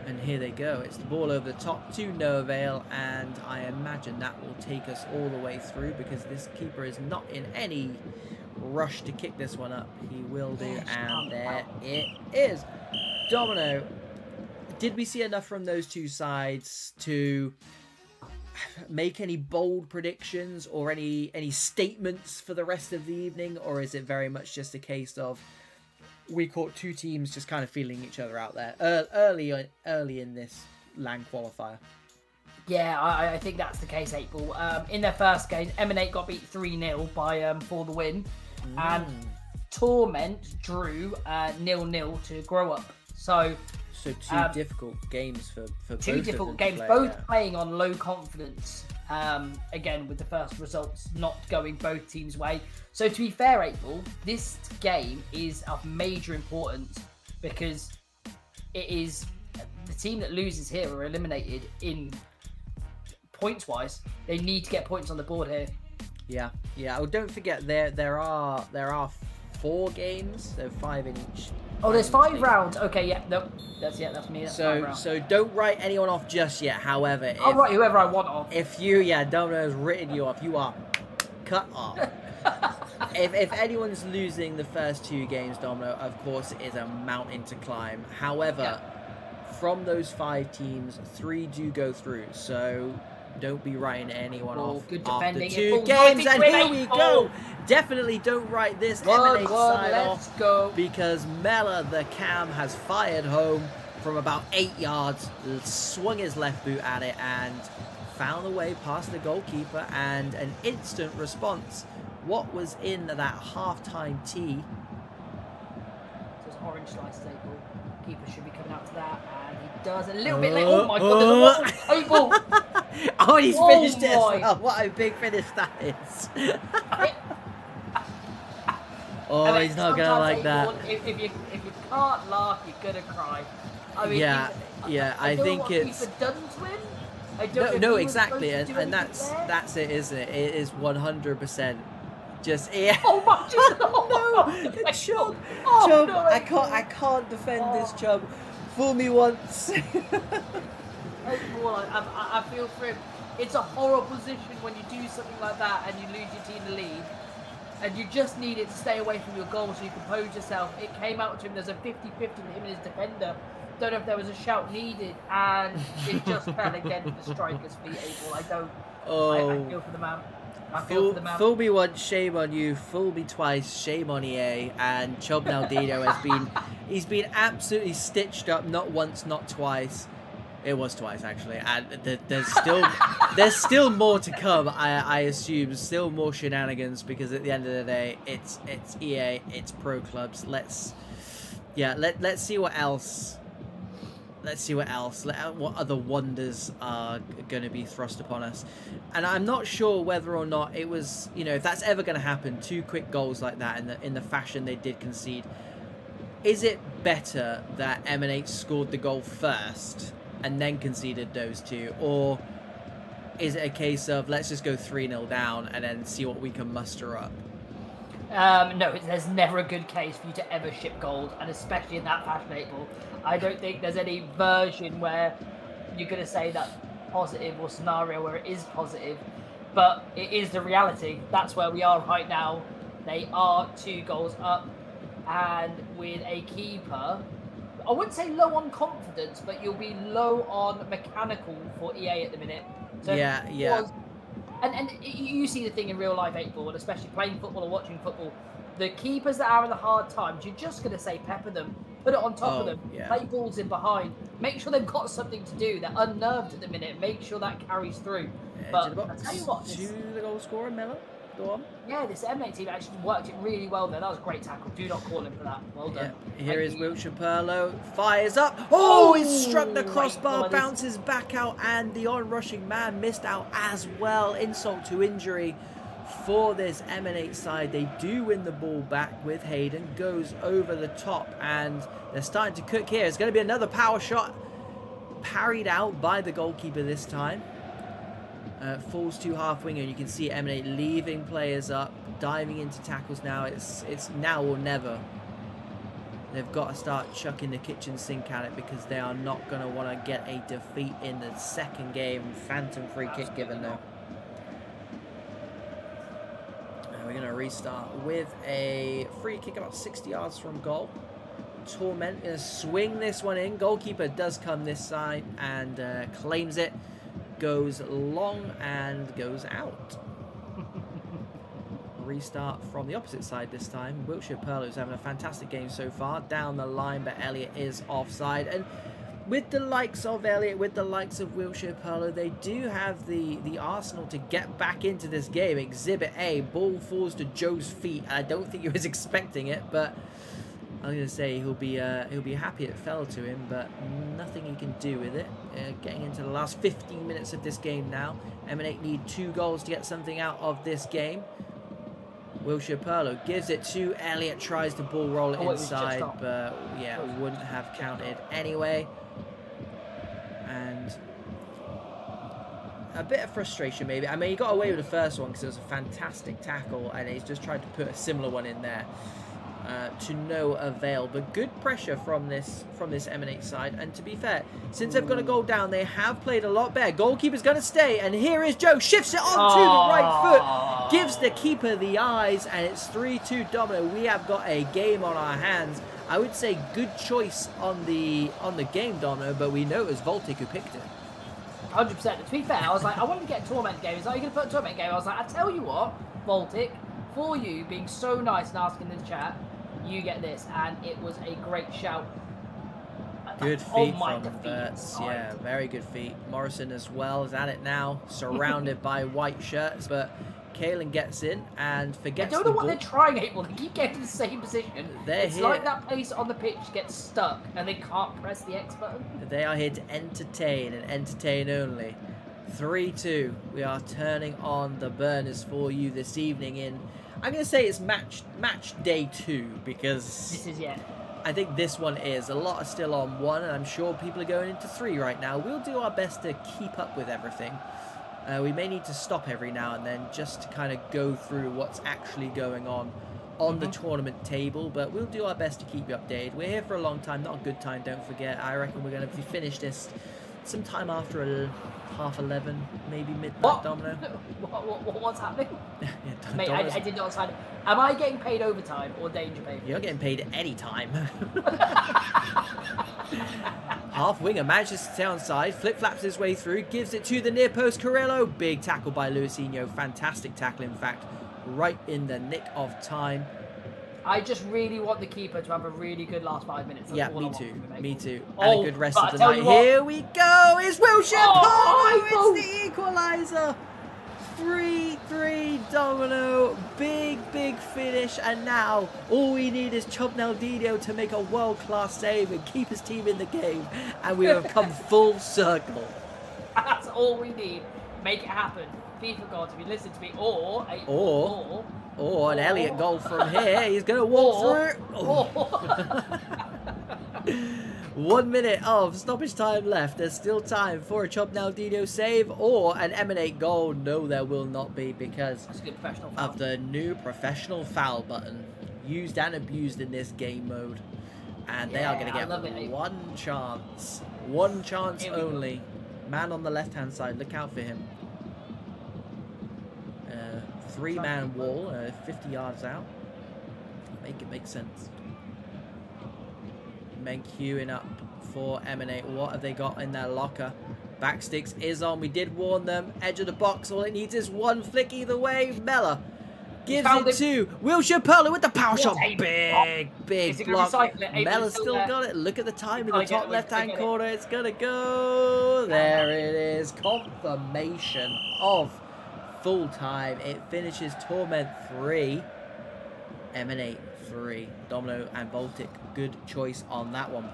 And here they go. It's the ball over the top to no avail, and I imagine that will take us all the way through because this keeper is not in any rush to kick this one up. He will do, and there it is. Domino, did we see enough from those two sides to make any bold predictions or any statements for the rest of the evening, or is it very much just a case of we caught two teams just kind of feeling each other out there early in this LAN qualifier? Yeah, I think that's the case, 8-ball. In their first game, Emanate got beat 3-0 by for the win, and Torment drew 0-0 to grow up. So two difficult games for two both difficult of them games, to play, both playing on low confidence. Again, with the first results not going both teams' way. So to be fair, April, this game is of major importance because it is the team that loses here are eliminated in points-wise. They need to get points on the board here. Yeah. Oh, don't forget there are 4 games, so 5 in each. Oh, there's 5 rounds. Okay, yeah, no, that's me. That's 5 rounds. So don't write anyone off just yet. However, I'll write whoever I want off. If Domino's written you off, you are cut off. if anyone's losing the first 2 games, Domino, of course, it is a mountain to climb. However, from those 5 teams, 3 do go through. So don't be writing anyone off after 2 games. And here we go. Definitely don't write this M&H side off. Go. Because Mela, the cam, has fired home from about 8 yards, swung his left boot at it, and found a way past the goalkeeper and an instant response. What was in that half-time tee? There's orange slice table. Keeper should be coming out to that, and he does a little bit late. Oh my god, there's a table. Oh, he's finished it as well. What a big finish that is. Oh, he's not gonna like that. If you can't laugh, you're gonna cry. I mean, I think it's keeper done to him. I don't know. No, exactly, and that's it, isn't it? It is 100%. Just Oh my Jesus! No, the Chubb. Oh, Chubb, no, I can't defend this Chubb. Fool me once. I feel for him. It's a horrible position when you do something like that and you lose your team the lead. And you just needed to stay away from your goal so you compose yourself. It came out to him. There's a 50-50 with him and his defender. Don't know if there was a shout needed. And it just fell again with the striker's feet, April. I feel for the man. Fool me once, shame on you. Fool me twice, shame on EA. And Chubb Naldino he's been absolutely stitched up, not once, not twice. It was twice actually, and there's still more to come. I assume still more shenanigans because at the end of the day, it's EA, it's pro clubs. Let's see what else. What other wonders are going to be thrust upon us? And I'm not sure whether or not it was, if that's ever going to happen. 2 quick goals like that in the fashion they did concede. Is it better that M&H scored the goal first and then conceded those 2, or is it a case of let's just go 3-0 down and then see what we can muster up? No, there's never a good case for you to ever ship gold, and especially in that fashion, April. I don't think there's any version where you're going to say that positive or scenario where it is positive, but it is the reality. That's where we are right now. They are 2 goals up, and with a keeper, I wouldn't say low on confidence, but you'll be low on mechanical for EA at the minute. So yeah. And you see the thing in real life, April, and especially playing football or watching football, the keepers that are in the hard times, you're just going to say pepper them, put it on top of them, play balls in behind, make sure they've got something to do. They're unnerved at the minute, make sure that carries through. But I tell you what, to the goal scorer, Miller. Go on. Yeah, this M8 team actually worked it really well there. That was a great tackle. Do not call him for that. Well done. Yeah. Here is Wiltshire Perlo. Fires up. Oh, he struck the crossbar, bounces back out, and the on-rushing man missed out as well. Insult to injury for this M&H side. They do win the ball back with Hayden. Goes over the top, and they're starting to cook here. It's going to be another power shot. Parried out by the goalkeeper this time. Falls to half winger, and you can see M&H leaving players up, diving into tackles now. It's now or never. They've got to start chucking the kitchen sink at it because they are not going to want to get a defeat in the second game. Phantom free kick given though. And we're going to restart with a free kick about 60 yards from goal. Torment going to swing this one in. Goalkeeper does come this side and claims it. Goes long and goes out. Restart from the opposite side this time. Wiltshire Perlo's having a fantastic game so far. Down the line, but Elliott is offside. And with the likes of Elliott, with the likes of Wiltshire Perlo, they do have the arsenal to get back into this game. Exhibit A, ball falls to Joe's feet. I don't think he was expecting it, but I'm going to say he'll be happy it fell to him, but nothing he can do with it. Getting into the last 15 minutes of this game now. M&8 need 2 goals to get something out of this game. Wilshire Perlo gives it to Elliott, tries to ball roll it inside, but yeah, wouldn't have counted anyway. And a bit of frustration maybe. I mean, he got away with the first one because it was a fantastic tackle, and he's just tried to put a similar one in there. To no avail, but good pressure from this M&8 side. And to be fair, since they've got a goal down, they have played a lot better. Goalkeeper's going to stay, and here is Joe, shifts it onto the right foot, gives the keeper the eyes, and it's 3-2 Domino. We have got a game on our hands. I would say good choice on the game, Domino, but we know it was Voltic who picked it. 100%. To be fair, I was like, I wanted to get a tournament game. He's like, you're going to put a tournament game? I was like, I tell you what, Voltic, for you being so nice and asking in the chat, you get this, and it was a great shout. Good feet from Verts. Yeah, very good feet. Morrison as well is at it now, surrounded by white shirts, but Kalen gets in and forgets the ball. I don't know what they're trying, April. They keep getting the same position. It's like that place on the pitch gets stuck and they can't press the X button. They are here to entertain and entertain only. 3-2. We are turning on the burners for you this evening in... I'm going to say it's match day 2 because this is, yeah. I think this one is. A lot are still on 1, and I'm sure people are going into 3 right now. We'll do our best to keep up with everything. We may need to stop every now and then just to kind of go through what's actually going on the tournament table, but we'll do our best to keep you updated. We're here for a long time, not a good time, don't forget. I reckon we're going to finish this sometime after 11:30, maybe midnight, Domino. What's happening? Yeah, Mate, I did not sign it. Am I getting paid overtime or danger pay? You're getting paid any time. Half winger manages to stay on side, flip-flaps his way through, gives it to the near post, Carrillo. Big tackle by Luisinho. Fantastic tackle, in fact, right in the nick of time. I just really want the keeper to have a really good last 5 minutes. That's me too. Me too. And a good rest of the night. Here we go. It's Wilshire Perlo. It's the equaliser. 3-3 Domino. Big finish. And now all we need is Chubnaldinho to make a world-class save and keep his team in the game. And we have come full circle. That's all we need. Make it happen. FIFA God, if you listen to me, or an Elliott goal from here. He's going to walk through. 1 minute of stoppage time left. There's still time for a Chubnaldinho save or an M&8 goal. No, there will not be because of the new professional foul button used and abused in this game mode. And they are going to get one chance. One chance only. Man on the left-hand side. Look out for him. 3-man wall, 50 yards out. Make it make sense. Men queuing up for M&8. What have they got in their locker? Backsticks is on. We did warn them. Edge of the box. All it needs is one flick either way. Mella gives it to Wilshire Perlo with the power shot. Big block. Mella's still got it. Look at the time in the top left-hand corner. It's going to go. There it is. Confirmation of full time. It finishes Torment 3, M&8 3. Domino and Baltic, good choice on that one.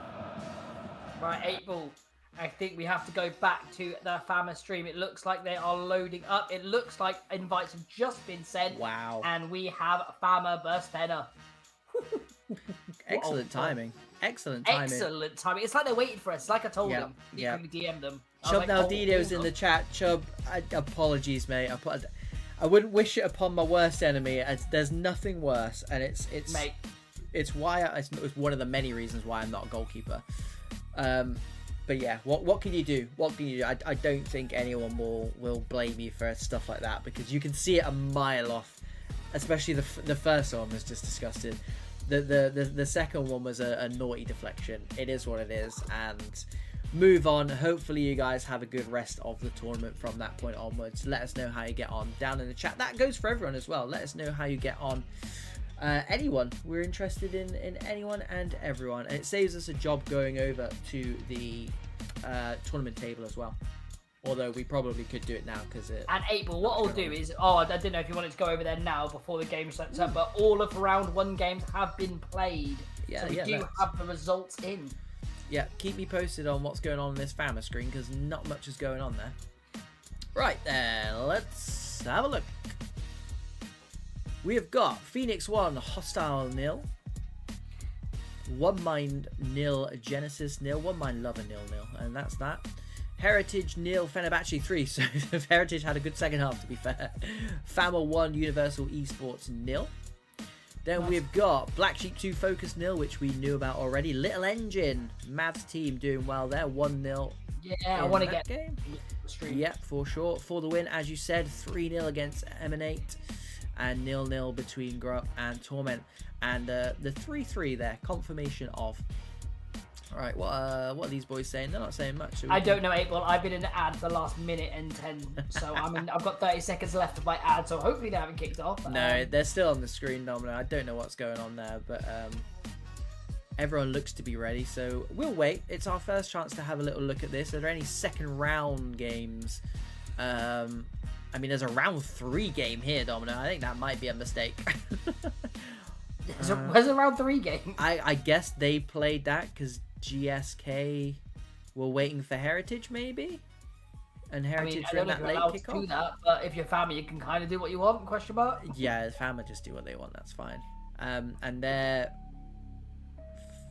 Right, 8 ball. I think we have to go back to the Fama stream. It looks like they are loading up. It looks like invites have just been sent. Wow. And we have Fama burst tenor. Excellent timing. Excellent timing. Excellent timing. It's like they're waiting for us. Like I told them. Yeah. We DM'd them. Chubnaldinho's in the chat. Chub, apologies, mate. I wouldn't wish it upon my worst enemy. There's nothing worse, and it's mate. It's why it's one of the many reasons why I'm not a goalkeeper. But yeah, what can you do? What can you do? I don't think anyone will blame you for stuff like that because you can see it a mile off. Especially the first one was just disgusting. The second one was a naughty deflection. It is what it is, and move on. Hopefully you guys have a good rest of the tournament from that point onwards. Let us know how you get on down in the chat. That goes for everyone as well. Let us know how you get on. Anyone. We're interested in anyone and everyone. And it saves us a job going over to the tournament table as well. Although we probably could do it now because it. And 8-Ball, what I'll do is, I didn't know if you wanted to go over there now before the game starts up, but all of round 1 games have been played. Yeah, so we do have the results in. Yeah, keep me posted on what's going on this Fama screen because not much is going on there. Right then, let's have a look. We have got Phoenix 1, Hostile 0. One Mind 0, Genesis 0. One Mind Lover 0-0, and that's that. Heritage 0, Fenerbahce 3. So Heritage had a good second half, to be fair. Fama 1, Universal Esports 0. Then we've got Black Sheep 2, Focus 0, which we knew about already. Little Engine, Mavs team doing well there, 1-0. Yeah, I want to get game. Yep, for sure. For the win, as you said, 3-0 against Emanate, and 0-0 between Grupp and Torment. And the 3-3 there, confirmation of. All right, what are these boys saying? They're not saying much. I don't know, 8-Ball. I've been in the ad for the last minute and 10, so I've got 30 seconds left of my ad, so hopefully they haven't kicked off. No, they're still on the screen, Domino. I don't know what's going on there, but everyone looks to be ready, so we'll wait. It's our first chance to have a little look at this. Are there any second round games? I mean, there's a round 3 game here, Domino. I think that might be a mistake. Where's a round 3 game? I guess they played that because GSK were waiting for Heritage, maybe? And Heritage were in that late kickoff? Do that, but if you're Fama, you can kind of do what you want, question mark? Yeah, Fama just do what they want, that's fine. And they're...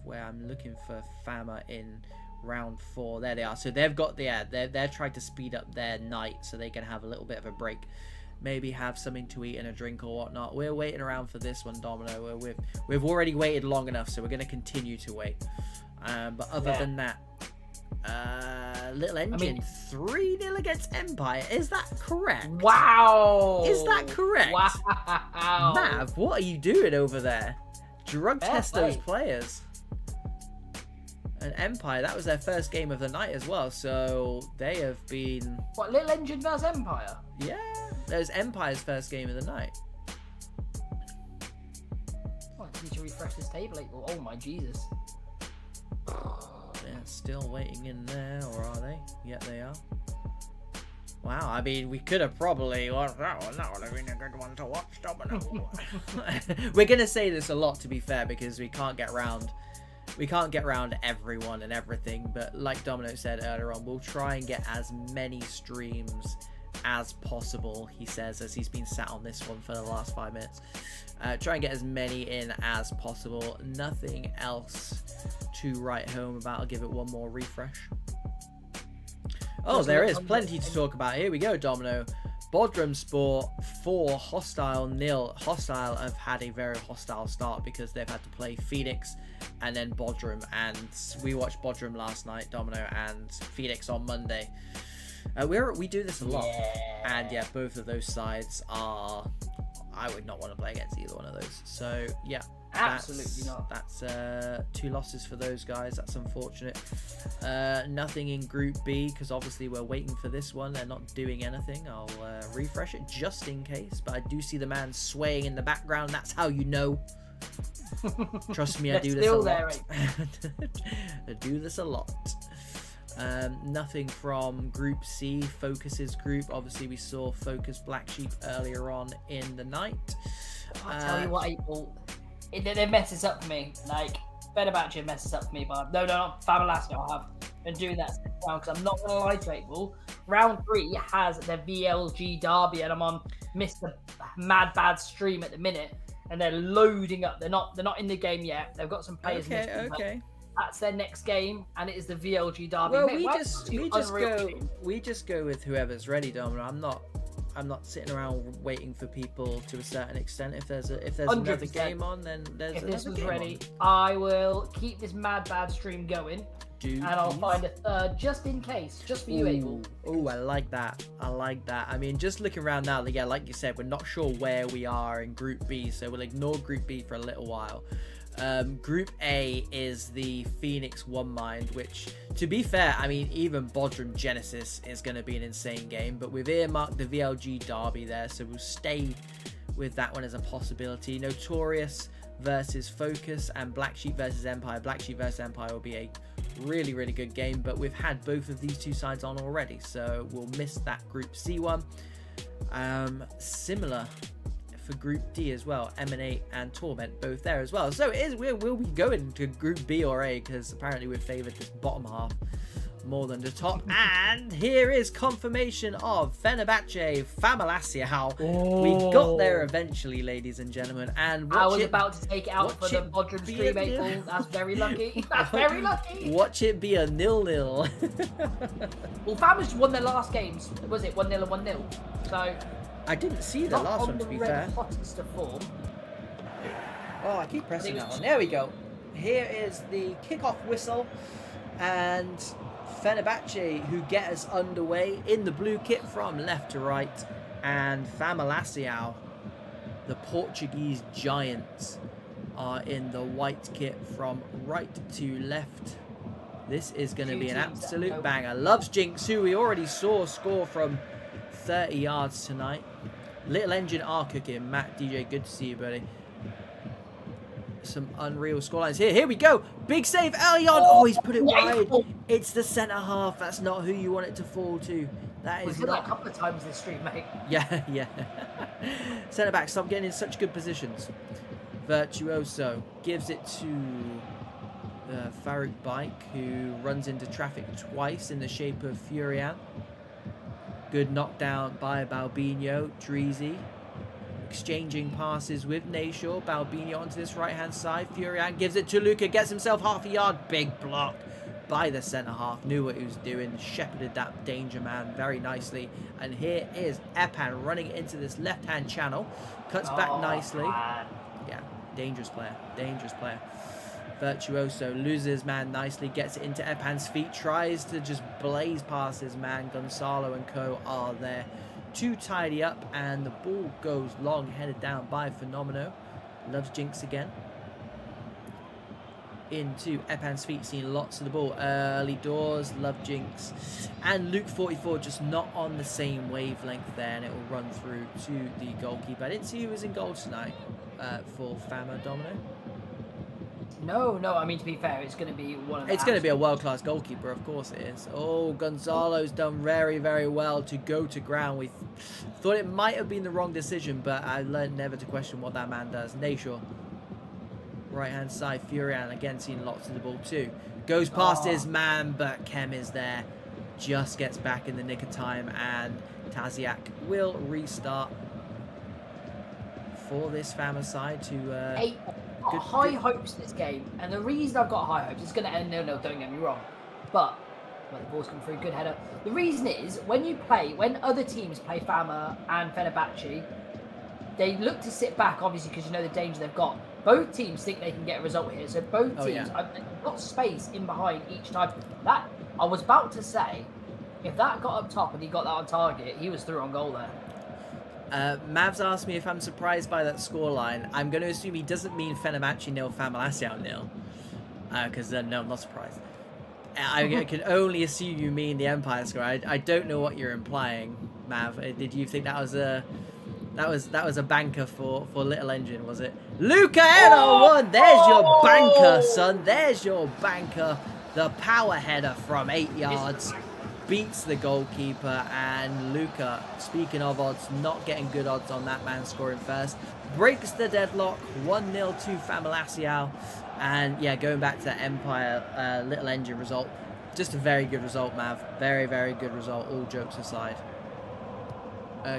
Where I'm looking for Fama in round 4. There they are. So they've got they're trying to speed up their night so they can have a little bit of a break. Maybe have something to eat and a drink or whatnot. We're waiting around for this one, Domino. We've already waited long enough, so we're going to continue to wait. But other than that, Little Engine 3-0 against Empire. Is that correct? Wow. Is that correct? Wow. Mav, what are you doing over there? Drug test those players. And Empire, that was their first game of the night as well, so they have been... What, Little Engine versus Empire? Yeah, that was Empire's first game of the night. Oh, I need to refresh this table, April. Oh my Jesus. They're still waiting in there, or are they? Yeah, they are. Wow, I mean, we could have probably watched that one. That would have been a good one to watch, Domino. We're going to say this a lot, to be fair, because we can't get round everyone and everything, but like Domino said earlier on, we'll try and get as many streams as possible, he says, as he's been sat on this one for the last 5 minutes. Try and get as many in as possible. Nothing else to write home about. I'll give it one more refresh. Oh, there is plenty to talk about. Here we go, Domino. Bodrum Sport 4, Hostile 0. Hostile have had a very hostile start because they've had to play Phoenix and then Bodrum, and we watched Bodrum last night, Domino, and Phoenix on Monday. We do this a lot, and yeah, both of those sides are... I would not want to play against either one of those. So yeah, absolutely not. That's 2 losses for those guys. That's unfortunate. Nothing in Group B because obviously we're waiting for this one. They're not doing anything. I'll refresh it just in case. But I do see the man swaying in the background. That's how you know. Trust me, I do this a lot. I do this a lot. Nothing from Group C, Focus's group. Obviously, we saw Focus Black Sheep earlier on in the night. I'll tell you what, April, they mess this up for me. Like, Fenerbahce messes up for me, but no, Fabalassi I'll have been doing that round because I'm not going to lie to April. Round 3 has the VLG derby, and I'm on Mr. Mad Bad stream at the minute, and they're loading up. They're not in the game yet. They've got some players. Okay. That's their next game, and it is the VLG derby. Well, Mate, we just go with whoever's ready, Domino. I'm not sitting around waiting for people to a certain extent. If there's another game on, then there's if another this was game ready, on. I will keep this Mad Bad stream going, and I'll find a third just in case, just for you, Abel. Oh, I like that. I mean, just looking around now, yeah, like you said, we're not sure where we are in Group B, so we'll ignore Group B for a little while. Group A is the Phoenix One Mind, which, to be fair, I mean, even Bodrum Genesis is going to be an insane game, but we've earmarked the VLG derby there, so we'll stay with that one as a possibility. Notorious versus Focus and Black Sheep versus Empire. Black Sheep versus Empire will be a really, really good game, but we've had both of these two sides on already, so we'll miss that Group C one. Similar for Group D as well. Emanate and Torment both there as well. So we'll be going to Group B or A, because apparently we've favoured this bottom half more than the top. And here is confirmation of Fenerbahce Famalassiao. We got there eventually, ladies and gentlemen. And I was about to take it out for the Bodrum stream, April. That's very lucky. That's very lucky. Watch it be a 0-0. Well, Fama's won their last games. Was it 1-0 and 1-0? So I didn't see the last one, to be fair. Hottest of form. Oh, I keep pressing that one. There we go. Here is the kickoff whistle, and Fenerbahce, who get us underway in the blue kit from left to right, and Famalassiao, the Portuguese giants, are in the white kit from right to left. This is going to be an absolute banger. Loves Jinx, who we already saw score from 30 yards tonight. Little Engine are cooking. Matt, DJ, good to see you, buddy. Some unreal scorelines here. Here we go. Big save, Elion. Oh, he's put it wide. It's the centre half. That's not who you want it to fall to. That is not. not. That a couple of times this stream, mate. Yeah, yeah. Centre back, stop getting in such good positions. Virtuoso gives it to Farouk Bike, who runs into traffic twice in the shape of Furian. Good knockdown by Balbino. Dreezy exchanging passes with Nashor. Balbino onto this right-hand side. Furian gives it to Luca. Gets himself half a yard. Big block by the centre-half. Knew what he was doing. Shepherded that danger man very nicely. And here is Epan running into this left-hand channel. Cuts back nicely. Man. Yeah, dangerous player. Dangerous player. Virtuoso loses man nicely, gets it into Epan's feet, tries to just blaze past his man. Gonzalo and co are there to tidy up, and the ball goes long, headed down by Fenomeno. Loves Jinx again. Into Epan's feet, seeing lots of the ball. Early doors, love Jinx. And Luke 44 just not on the same wavelength there, and it will run through to the goalkeeper. I didn't see who was in goal tonight for Fama, Domino. No, I mean, to be fair, it's going to be one of the... It's going to be a world-class goalkeeper, of course it is. Oh, Gonzalo's done very, very well to go to ground. We thought it might have been the wrong decision, but I learned never to question what that man does. Nashor, right-hand side. Furian, again, seeing lots of the ball too. Goes past his man, but Kem is there. Just gets back in the nick of time, and Taziak will restart for this Fama side to... Got high hopes this game, and the reason I've got high hopes, it's going to end 0-0, don't get me wrong, but well, the ball's come through, good header. The reason is when other teams play Fama and Fenerbahce, they look to sit back, obviously, because you know the danger they've got. Both teams think they can get a result here, so both teams have got space in behind each time. That I was about to say, if that got up top and he got that on target, he was through on goal there. Mavs asked me if I'm surprised by that scoreline. I'm going to assume he doesn't mean Fenerbahce 0, Famalassiao 0. Because no, I'm not surprised. I can only assume you mean the Empire score. I don't know what you're implying, Mav. Did you think that was a banker for Little Engine, was it? Luca header one. There's your banker, son. There's your banker. The power header from 8 yards. Beats the goalkeeper, and Luca, speaking of odds, not getting good odds on that man scoring first. Breaks the deadlock, 1-0 to Famalassiao. And yeah, going back to that Empire Little Engine result, just a very good result, Mav. Very, very good result, all jokes aside.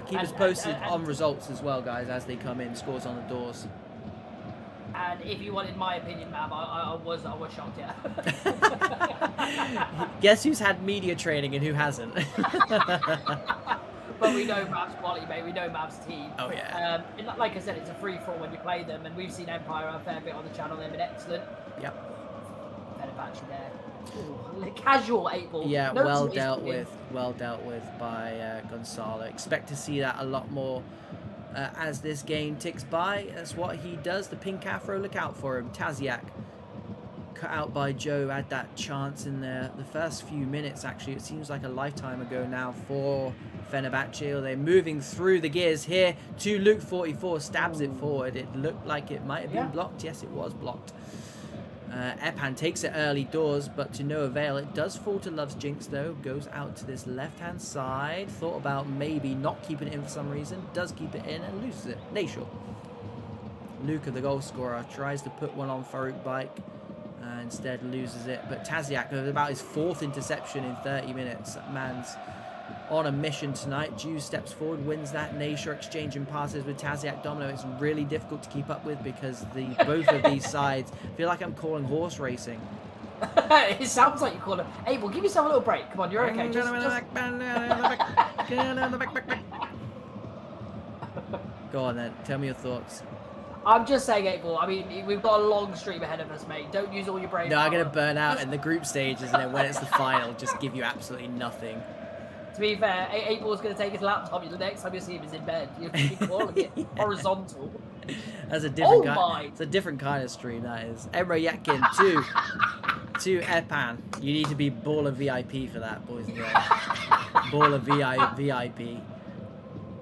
Keep us posted on results as well, guys, as they come in. Scores on the doors. And if you wanted my opinion, Mav, I was shocked, yeah. Guess who's had media training and who hasn't? But we know Mav's quality, mate. We know Mav's team. Oh, yeah. And like I said, it's a free-for-all when you play them, and we've seen Empire a fair bit on the channel. They've been excellent. Yep. Fenerbahce there. Ooh, casual 8-ball. Yeah, well dealt with by Gonzalo. Expect to see that a lot more as this game ticks by. That's what he does. The pink afro, look out for him. Taziak, cut out by Joe, had that chance in the first few minutes, actually. It seems like a lifetime ago now for Fenerbahce. They're moving through the gears here to Luke 44. Stabs it forward. It looked like it might have been blocked. Yes, it was blocked. Epan takes it early doors, but to no avail. It does fall to Love's Jinx, though. Goes out to this left-hand side. Thought about maybe not keeping it in for some reason. Does keep it in and loses it. Nashor. Luca, the goal scorer, tries to put one on Farouk Bike. Instead loses it. But Taziak, with about his 4th interception in 30 minutes. That man's on a mission tonight. Juice steps forward, wins that. Nashor exchanging passes with Taziak. Domino, it's really difficult to keep up with because both of these sides feel like I'm calling horse racing. It sounds like you're calling. Hey, well, give yourself a little break. Come on, you're okay. Go on then, tell me your thoughts. I'm just saying, 8-Ball. I mean, we've got a long stream ahead of us, mate. Don't use all your brain. No, I'm going to burn out in the group stages, and then when it's the final, just give you absolutely nothing. To be fair, 8-Ball's going to take his laptop. The next time you see him is in bed. You'll be calling it horizontal. That's a different it's a different kind of stream, that is. Emre Yatkin to Epan. You need to be baller VIP for that, boys and girls. Baller VIP.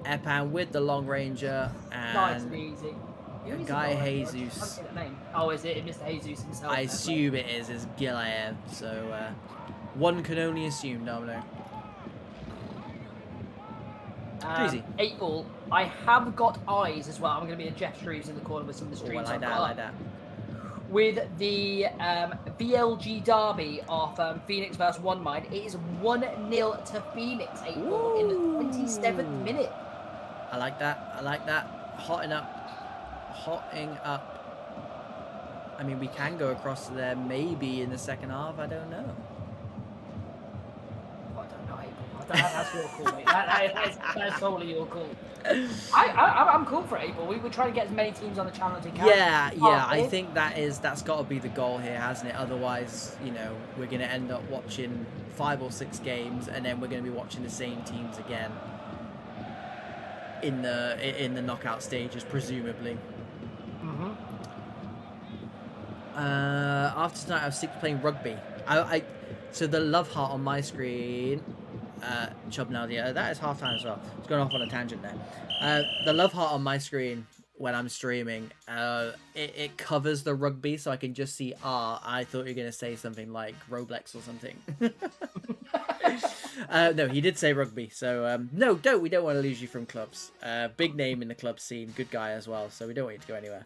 Epan with the long ranger and nice and easy. Guy Jesus. Oh, is it Mr. Jesus himself? I assume it is. It's Gillian. So one can only assume, Domino. Crazy. 8-Ball. I have got eyes as well. I'm going to be a Jeff Shreves in the corner with some of the streams. Like that. With the VLG derby of Phoenix versus One Mind, it is 1-0 to Phoenix. 8-Ball in the 27th minute. I like that. Hotting up. I mean, we can go across to there maybe in the second half. I don't know. I don't know. That's your call, mate. That's totally your call. I'm cool for 8-Ball. We try to get as many teams on the channel as we can. Yeah. I think that's got to be the goal here, hasn't it? Otherwise, you know, we're going to end up watching 5 or 6 games, and then we're going to be watching the same teams again in the knockout stages, presumably. After tonight, I was playing rugby. So the love heart on my screen, Chubb Nadia, that is half time as well. It's going off on a tangent there. The love heart on my screen when I'm streaming, it covers the rugby, so I can just see R. I thought you were going to say something like Roblex or something. No, he did say rugby. So no, we don't want to lose you from clubs. Big name in the club scene, good guy as well. So we don't want you to go anywhere.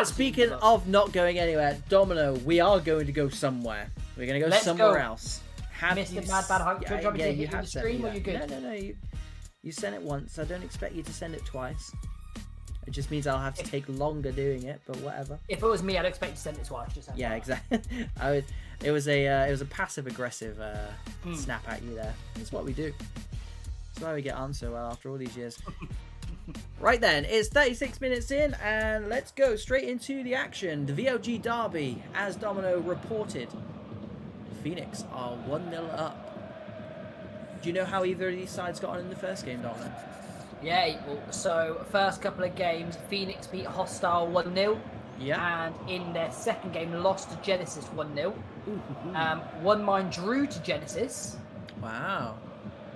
Speaking of not going anywhere, Domino, we are going to go somewhere. We're going to go somewhere else. Mr. Mad Bad Hunk, do you want me to hit the stream or you good? No. You sent it once. I don't expect you to send it twice. It just means I'll have to take longer doing it, but whatever. If it was me, I'd expect you to send it twice. Yeah, exactly. It was a passive aggressive snap at you there. That's what we do. That's why we get on so well after all these years. Right then, it's 36 minutes in, and let's go straight into the action. The VLG derby, as Domino reported, Phoenix are 1-0 up. Do you know how either of these sides got on in the first game, Domino? Yeah, so first couple of games, Phoenix beat Hostile 1-0. Yeah. And in their second game, lost to Genesis 1-0. One Mind drew to Genesis. Wow.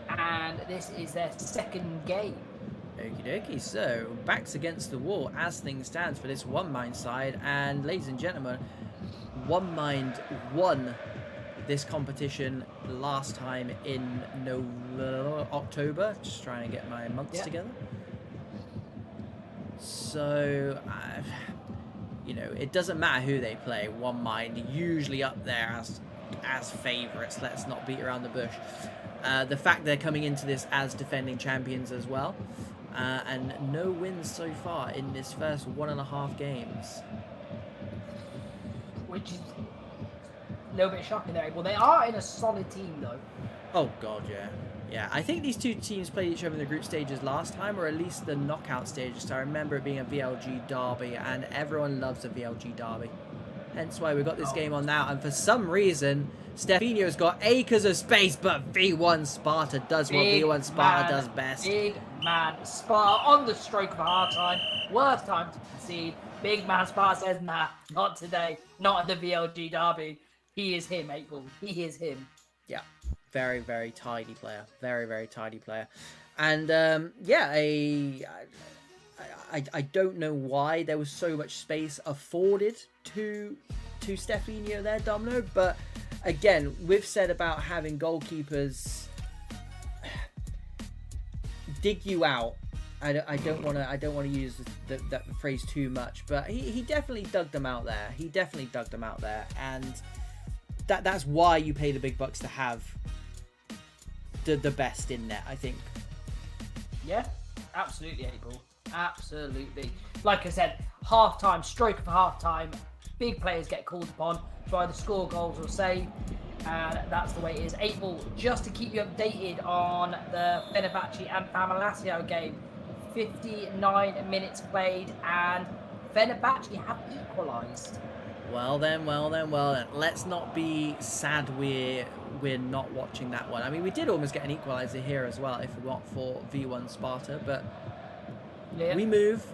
And this is their second game. Okie dokie. So, backs against the wall as things stand for this One Mind side. And ladies and gentlemen, One Mind won this competition last time in October. Just trying to get my months together. So, you know, it doesn't matter who they play. One Mind usually up there as favourites. Let's not beat around the bush. The fact they're coming into this as defending champions as well. And no wins so far in this first 1.5 games. Which is a little bit shocking there. Well, they are in a solid team, though. Oh, God, yeah. Yeah, I think these two teams played each other in the group stages last time, or at least the knockout stages. So I remember it being a VLG derby, and everyone loves a VLG derby. Hence why we got this game on now. And for some reason, Stefanio's got acres of space, but V1 Sparta does what V1 Sparta does best. Big man Sparta on the stroke of half time. Worst time to concede. Big man Sparta says, nah, not today. Not at the VLG derby. He is him, 8-Ball. He is him. Yeah. Very, very tidy player. Very, very tidy player. And yeah, I don't know why there was so much space afforded to Stefanio there, Domino. But again, we've said about having goalkeepers dig you out. I don't want to use that phrase too much, but he definitely dug them out there. He definitely dug them out there, and that's why you pay the big bucks to have the best in net, I think. Yeah, absolutely, April. Absolutely. Like I said, half-time, stroke of half-time, big players get called upon to either score goals or save, and that's the way it is. April, just to keep you updated on the Fenerbahce and Famalacio game, 59 minutes played, and Fenerbahce have equalised. Well then. Let's not be sad we're not watching that one. I mean, we did almost get an equaliser here as well if we want for V1 Sparta, but yeah. We move,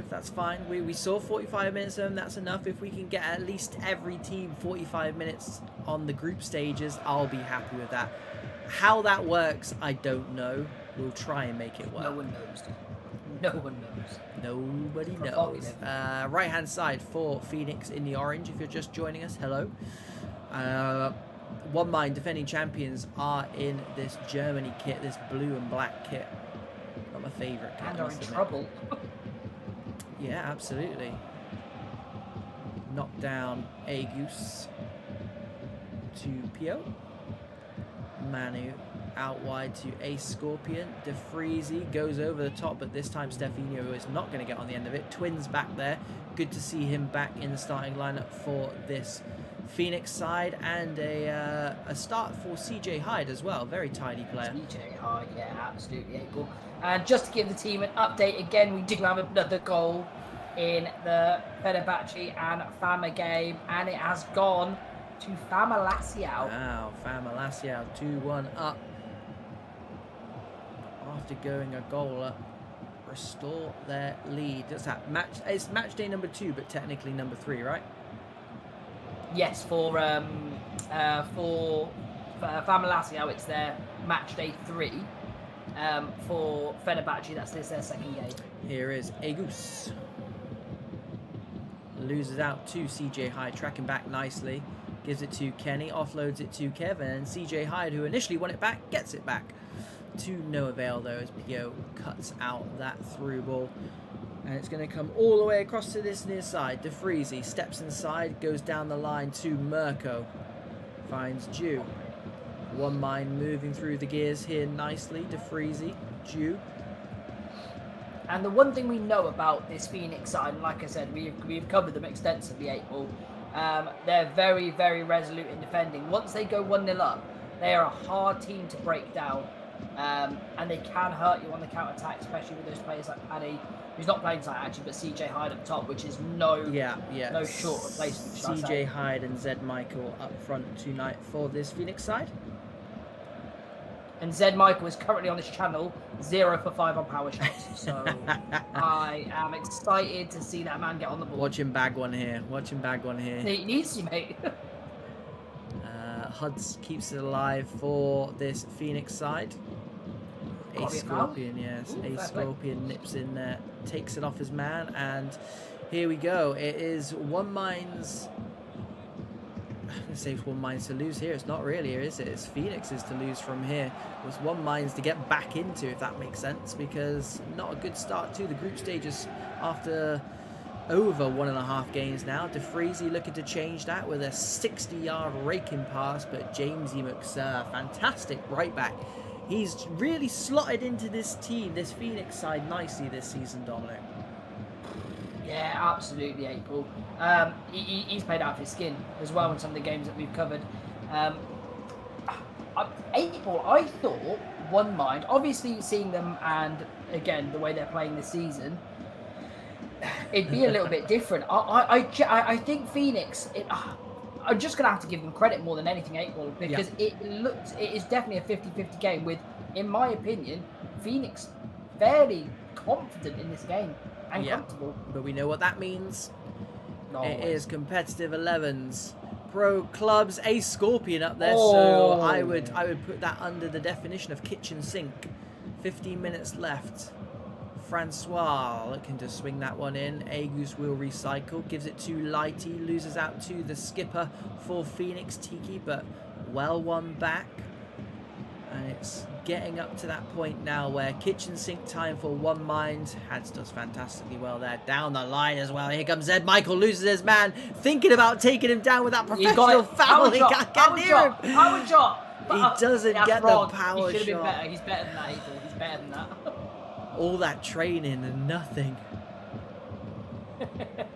that's fine. We saw 45 minutes of them, that's enough. If we can get at least every team 45 minutes on the group stages, I'll be happy with that. How that works, I don't know. We'll try and make it work. No one knows. No one knows. Nobody knows. Right hand side for Phoenix in the orange. If you're just joining us, hello. One Mind defending champions are in this Germany kit, this blue and black kit. Not my favourite kit. And are in trouble. Yeah, absolutely. Knock down Agus to Pio. Manu out wide to Ace Scorpion. DeFreezy goes over the top, but this time Stefanio is not going to get on the end of it. Twins back there. Good to see him back in the starting lineup for this Phoenix side, and a start for CJ Hyde as well. Very tidy player. CJ Hyde, yeah, absolutely able. And just to give the team an update again, we do have another goal in the Fenerbahce and Fama game, and it has gone to Famalacio. Wow, Famalacio 2-1 up after going a goal up. Restore their lead. That's that match. It's match day number 2, but technically number 3, right? Yes, for Famalacio, it's their match day 3. For Fenerbahce, that's their second game. Here is Agus. Loses out to CJ Hyde, tracking back nicely. Gives it to Kenny, offloads it to Kevin, and CJ Hyde, who initially won it back, gets it back. To no avail though, as Pio cuts out that through ball. And it's going to come all the way across to this near side. DeFreezy steps inside, goes down the line to Mirko. Finds Jew. One Mind moving through the gears here nicely. DeFreezy, Jew. And the one thing we know about this Phoenix side, and like I said, we've covered them extensively, April. They're very, very resolute in defending. Once they go 1-0 up, they are a hard team to break down. And they can hurt you on the counter-attack, especially with those players like Paddy, who's not playing tonight actually, but CJ Hyde up top, which is no short replacement. CJ Hyde and Zed Michael up front tonight for this Phoenix side. And Zed Michael is currently on this channel 0 for 5 on power shots. So I am excited to see that man get on the ball. Watch him bag one here. He needs to, mate. Huds keeps it alive for this Phoenix side. Ace Scorpion, yes. Ace Scorpion nips in there, takes it off his man, and here we go. It is One Mind's... I'm going to say it's One Mind's to lose here. It's not really, is it? It's Phoenix's to lose from here. It was One Mind's to get back into, if that makes sense, because not a good start to the group stages after over 1.5 games now. DeFreezy looking to change that with a 60-yard raking pass, but Jamesy McSurr, fantastic right back. He's really slotted into this team, this Phoenix side, nicely this season, Dominic. Yeah, absolutely, April. He's played out of his skin as well in some of the games that we've covered. April, I thought One Mind, obviously seeing them and, again, the way they're playing this season, it'd be a little bit different. I think Phoenix... I'm just going to have to give them credit more than anything, April, because it is definitely a 50-50 game with, in my opinion, Phoenix fairly confident in this game and comfortable. But we know what that means. It is competitive 11s. Pro clubs, Ace Scorpion up there, so I would put that under the definition of kitchen sink 15 minutes left. Francois looking to swing that one in. Agus will recycle. Gives it to Lighty. Loses out to the skipper for Phoenix Tiki, but well won back. And it's getting up to that point now where kitchen sink time for One Mind. Hads does fantastically well there. Down the line as well. Here comes Zed. Michael loses his man. Thinking about taking him down with that professional foul. He can't near him. Power shot. He doesn't get the power he should have been shot. better. He's better than that, April. He's better than that. All that training and nothing.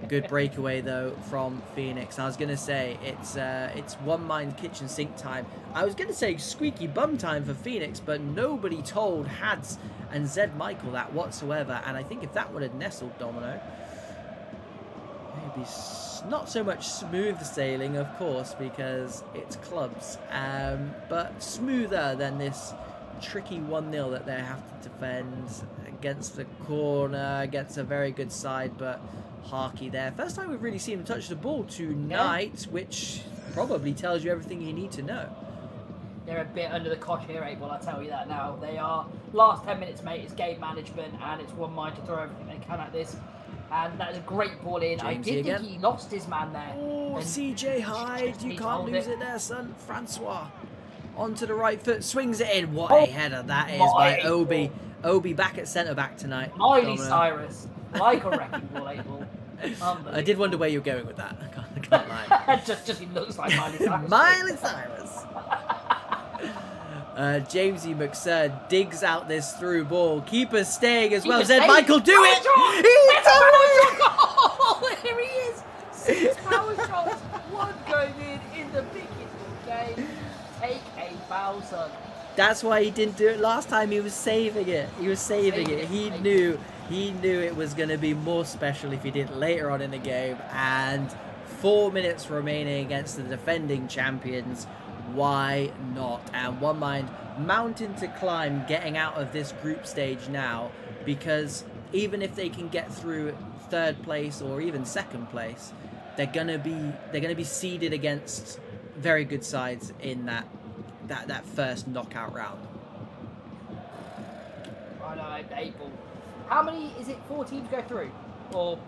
Good breakaway though from Phoenix. I was gonna say it's One Mind kitchen sink time. I was gonna say squeaky bum time for Phoenix, but nobody told Hads and Zed Michael that whatsoever. And I think if that would have nestled Domino, maybe not so much smooth sailing, of course, because it's clubs, but smoother than this tricky 1-0 that they have to defend against the corner, against a very good side, but Harky there. First time we've really seen him touch the ball tonight, which probably tells you everything you need to know. They're a bit under the cosh here, Abel, I'll tell you that now. They are, last 10 minutes, mate, it's game management, and it's One Mind to throw everything they can at this. And that is a great ball in. I did think he lost his man there. Oh, CJ Hyde, you can't lose it there, son. Francois onto the right foot, swings it in. What a header that is by Obi. Obi back at centre-back tonight. Miley Cyrus, like a wrecking ball, Abel. I did wonder where you're going with that. I can't lie. just he looks like Miley Cyrus. Miley Cyrus. Jamesy McSurd digs out this through ball. Keeper staying as well. Zed Michael, do it! He's done it! Oh, here he is. 6 power shots, 1 going in the beginning of the game. Take a foul, son. That's why he didn't do it last time. He was saving it. He was saving it. He knew it was going to be more special if he did it later on in the game. And 4 minutes remaining against the defending champions. Why not? And One Mind mountain to climb, getting out of this group stage now, because even if they can get through 3rd place or even 2nd place, they're gonna be seeded against very good sides in that first knockout round. I know, April. How many is it? 4 teams go through, or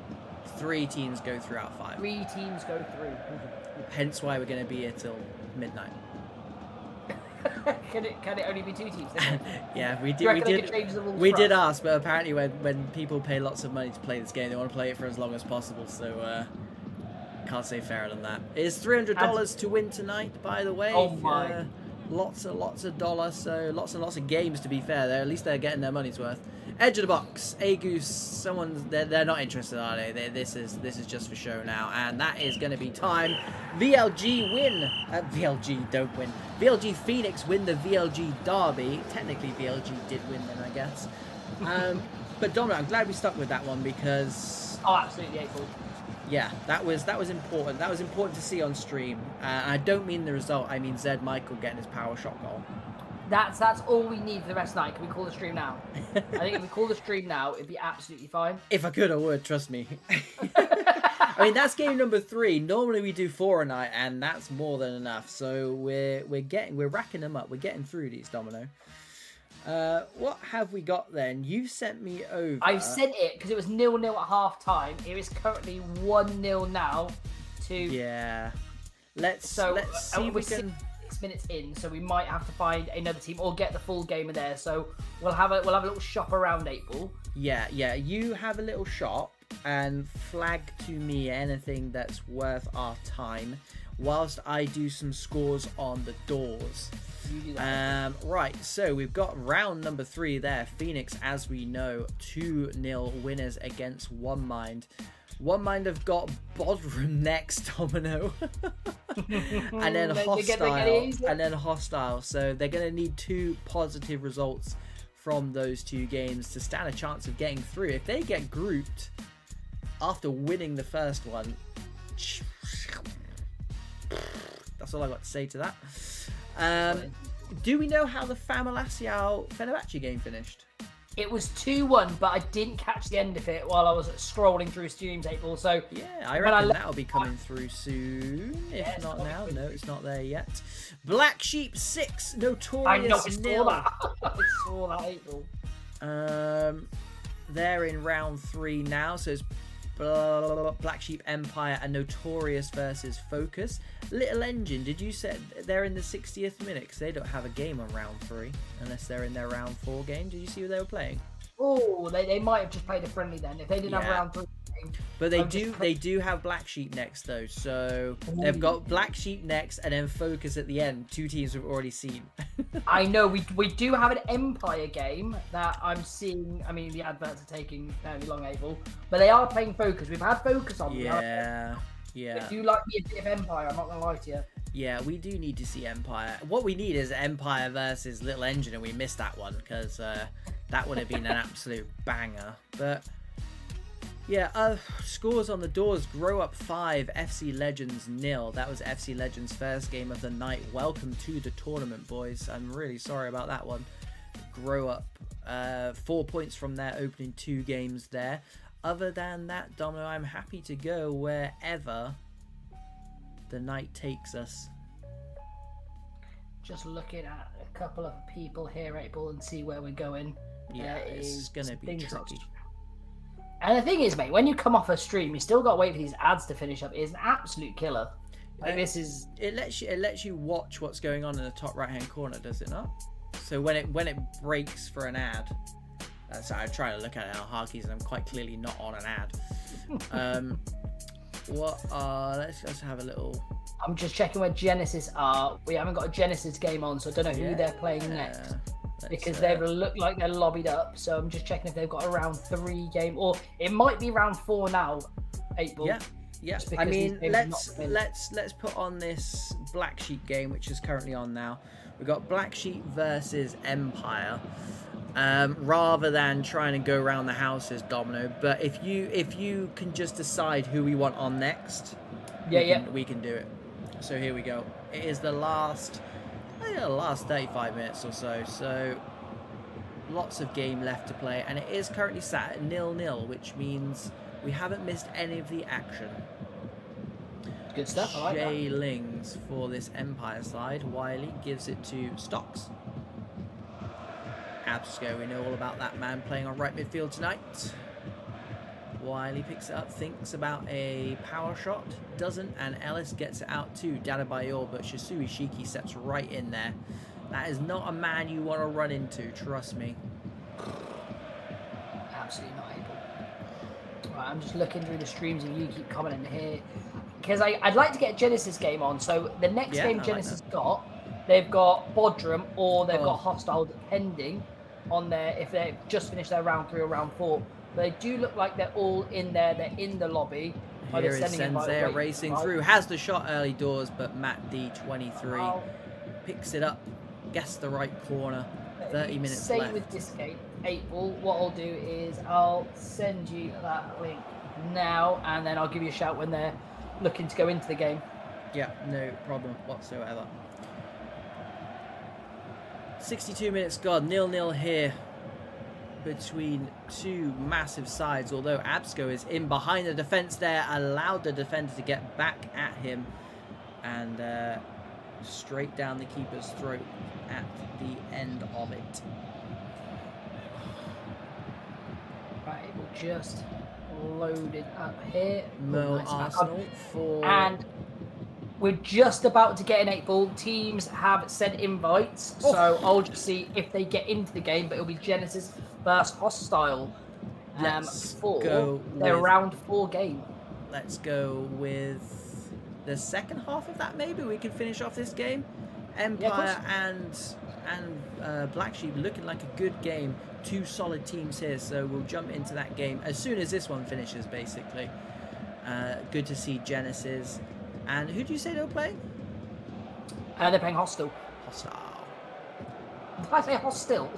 3 teams go through out of 5. 3 teams go through. Hence why we're going to be here till midnight. Can it only be 2 teams? Yeah, we did ask, but apparently when people pay lots of money to play this game, they want to play it for as long as possible. So can't say fairer than that. It is $300 to win tonight, by the way. Oh my! Lots of dollars, so lots and lots of games. To be fair, at least they're getting their money's worth. Edge of the box, Agus. They're not interested, are they? This is just for show now, and that is going to be time. VLG win. VLG don't win. VLG Phoenix win the VLG derby. Technically, VLG did win then, I guess. But Dominic, I'm glad we stuck with that one because. Oh, absolutely, April. Yeah, that was important. That was important to see on stream. I don't mean the result. I mean Zed Michael getting his power shot goal. That's all we need for the rest of the night. Can we call the stream now? I think if we call the stream now, it'd be absolutely fine. If I could, I would. Trust me. I mean, that's game number 3. Normally we do 4 a night, and that's more than enough. So we're racking them up. We're getting through these, Domino. What have we got then? You've sent me over. I've sent it because it was 0-0 at half time. It is currently 1-0 now. Yeah. Let's see if we can. 6 minutes in, so we might have to find another team or get the full game of there. So we'll have a little shop around April. Yeah. You have a little shop and flag to me anything that's worth our time, whilst I do some scores on the doors. You do that. Right, so we've got round number 3 there. Phoenix, as we know, 2-0 winners against One Mind. One Mind have got Bodrum next, Domino. and then hostile. So they're going to need 2 positive results from those 2 games to stand a chance of getting through. If they get grouped after winning the first one, that's all I got to say to that. Do we know how the Fenerbahce game finished? It was 2-1, but I didn't catch the end of it while I was scrolling through stream table. So yeah, I reckon that'll be coming through soon. If not now, no, it's not there yet. Black Sheep 6, Notorious I know, I nil. saw that. I saw that, April. They're in round 3 now, so it's Black Sheep Empire and Notorious versus Focus. Little Engine, did you say they're in the 60th minute? Because they don't have a game on round 3 unless they're in their round 4 game. Did you see who they were playing? Oh, they might have just played a friendly then. If they didn't have round 3 game. But they do have Black Sheep next though, so they've got Black Sheep next and then Focus at the end. 2 teams we've already seen. I know we do have an Empire game that I'm seeing. I mean, the adverts are taking fairly long, Abel, but they are playing Focus. We've had Focus on. Yeah. If you like me a bit of Empire, I'm not gonna lie to you. Yeah, we do need to see Empire. What we need is Empire versus Little Engine, and we missed that one because that would have been an absolute banger. But yeah, scores on the doors. Grow Up 5, FC Legends 0. That was FC Legends' first game of the night. Welcome to the tournament, boys. I'm really sorry about that one. Grow Up, 4 points from their opening 2 games there. Other than that, Domino, I'm happy to go wherever the night takes us. Just looking at a couple of people here, April, and see where we're going. Yeah, it's going to be tricky. And the thing is, mate, when you come off a stream, you still got to wait for these ads to finish up. It's an absolute killer. Like, this is... It lets you watch what's going on in the top right-hand corner, does it not? So when it breaks for an ad... So I'm trying to look at it on Harkeys, and I'm quite clearly not on an ad. Let's have a little... I'm just checking where Genesis are. We haven't got a Genesis game on, so I don't know who they're playing next. Because they look like they're lobbied up. So I'm just checking if they've got a round 3 game, or it might be round 4 now. April. Yeah. I mean, let's put on this Black Sheep game, which is currently on now. We've got Black Sheep versus Empire. Rather than trying to go around the houses, Domino. But if you can just decide who we want on next, we can do it. So here we go. It is the last 35 minutes or so. So lots of game left to play, and it is currently sat at 0-0, which means we haven't missed any of the action. Good stuff. I like that. Jay Lings for this Empire side. Wiley gives it to Stocks. Absco, we know all about that man playing on right midfield tonight. Wiley picks it up, thinks about a power shot, doesn't, and Ellis gets it out to Dadabayor, but Shisui Shiki steps right in there. That is not a man you want to run into, trust me. Absolutely not able. Right, I'm just looking through the streams and you keep commenting here. Because I'd like to get a Genesis game on, so the next game Genesis got, they've got Bodrum or they've got Hostile pending on there if they've just finished their round 3 or round 4. But they do look like they're all in there. They're in the lobby. Here is Sensei racing through. Has the shot early doors, but Matt D23 picks it up. Guess the right corner. 30 minutes Same left. with this game. April, what I'll do is I'll send you that link now, and then I'll give you a shout when they're looking to go into the game. Yeah, no problem whatsoever. 62 minutes gone, 0-0 here between 2 massive sides, although Absco is in behind the defence there, allowed the defender to get back at him, and straight down the keeper's throat at the end of it. Right, we'll just load it up here. Mo Arsenal for... And we're just about to get an 8-ball. Teams have sent invites, so I'll just see if they get into the game, but it'll be Genesis versus Hostile for their round 4 game. Let's go with the second half of that, maybe. We can finish off this game. Empire and Black Sheep looking like a good game. 2 solid teams here, so we'll jump into that game as soon as this one finishes, basically. Good to see Genesis. And who do you say they were playing? They're playing Hostile. Hostile. Did I say Hostile?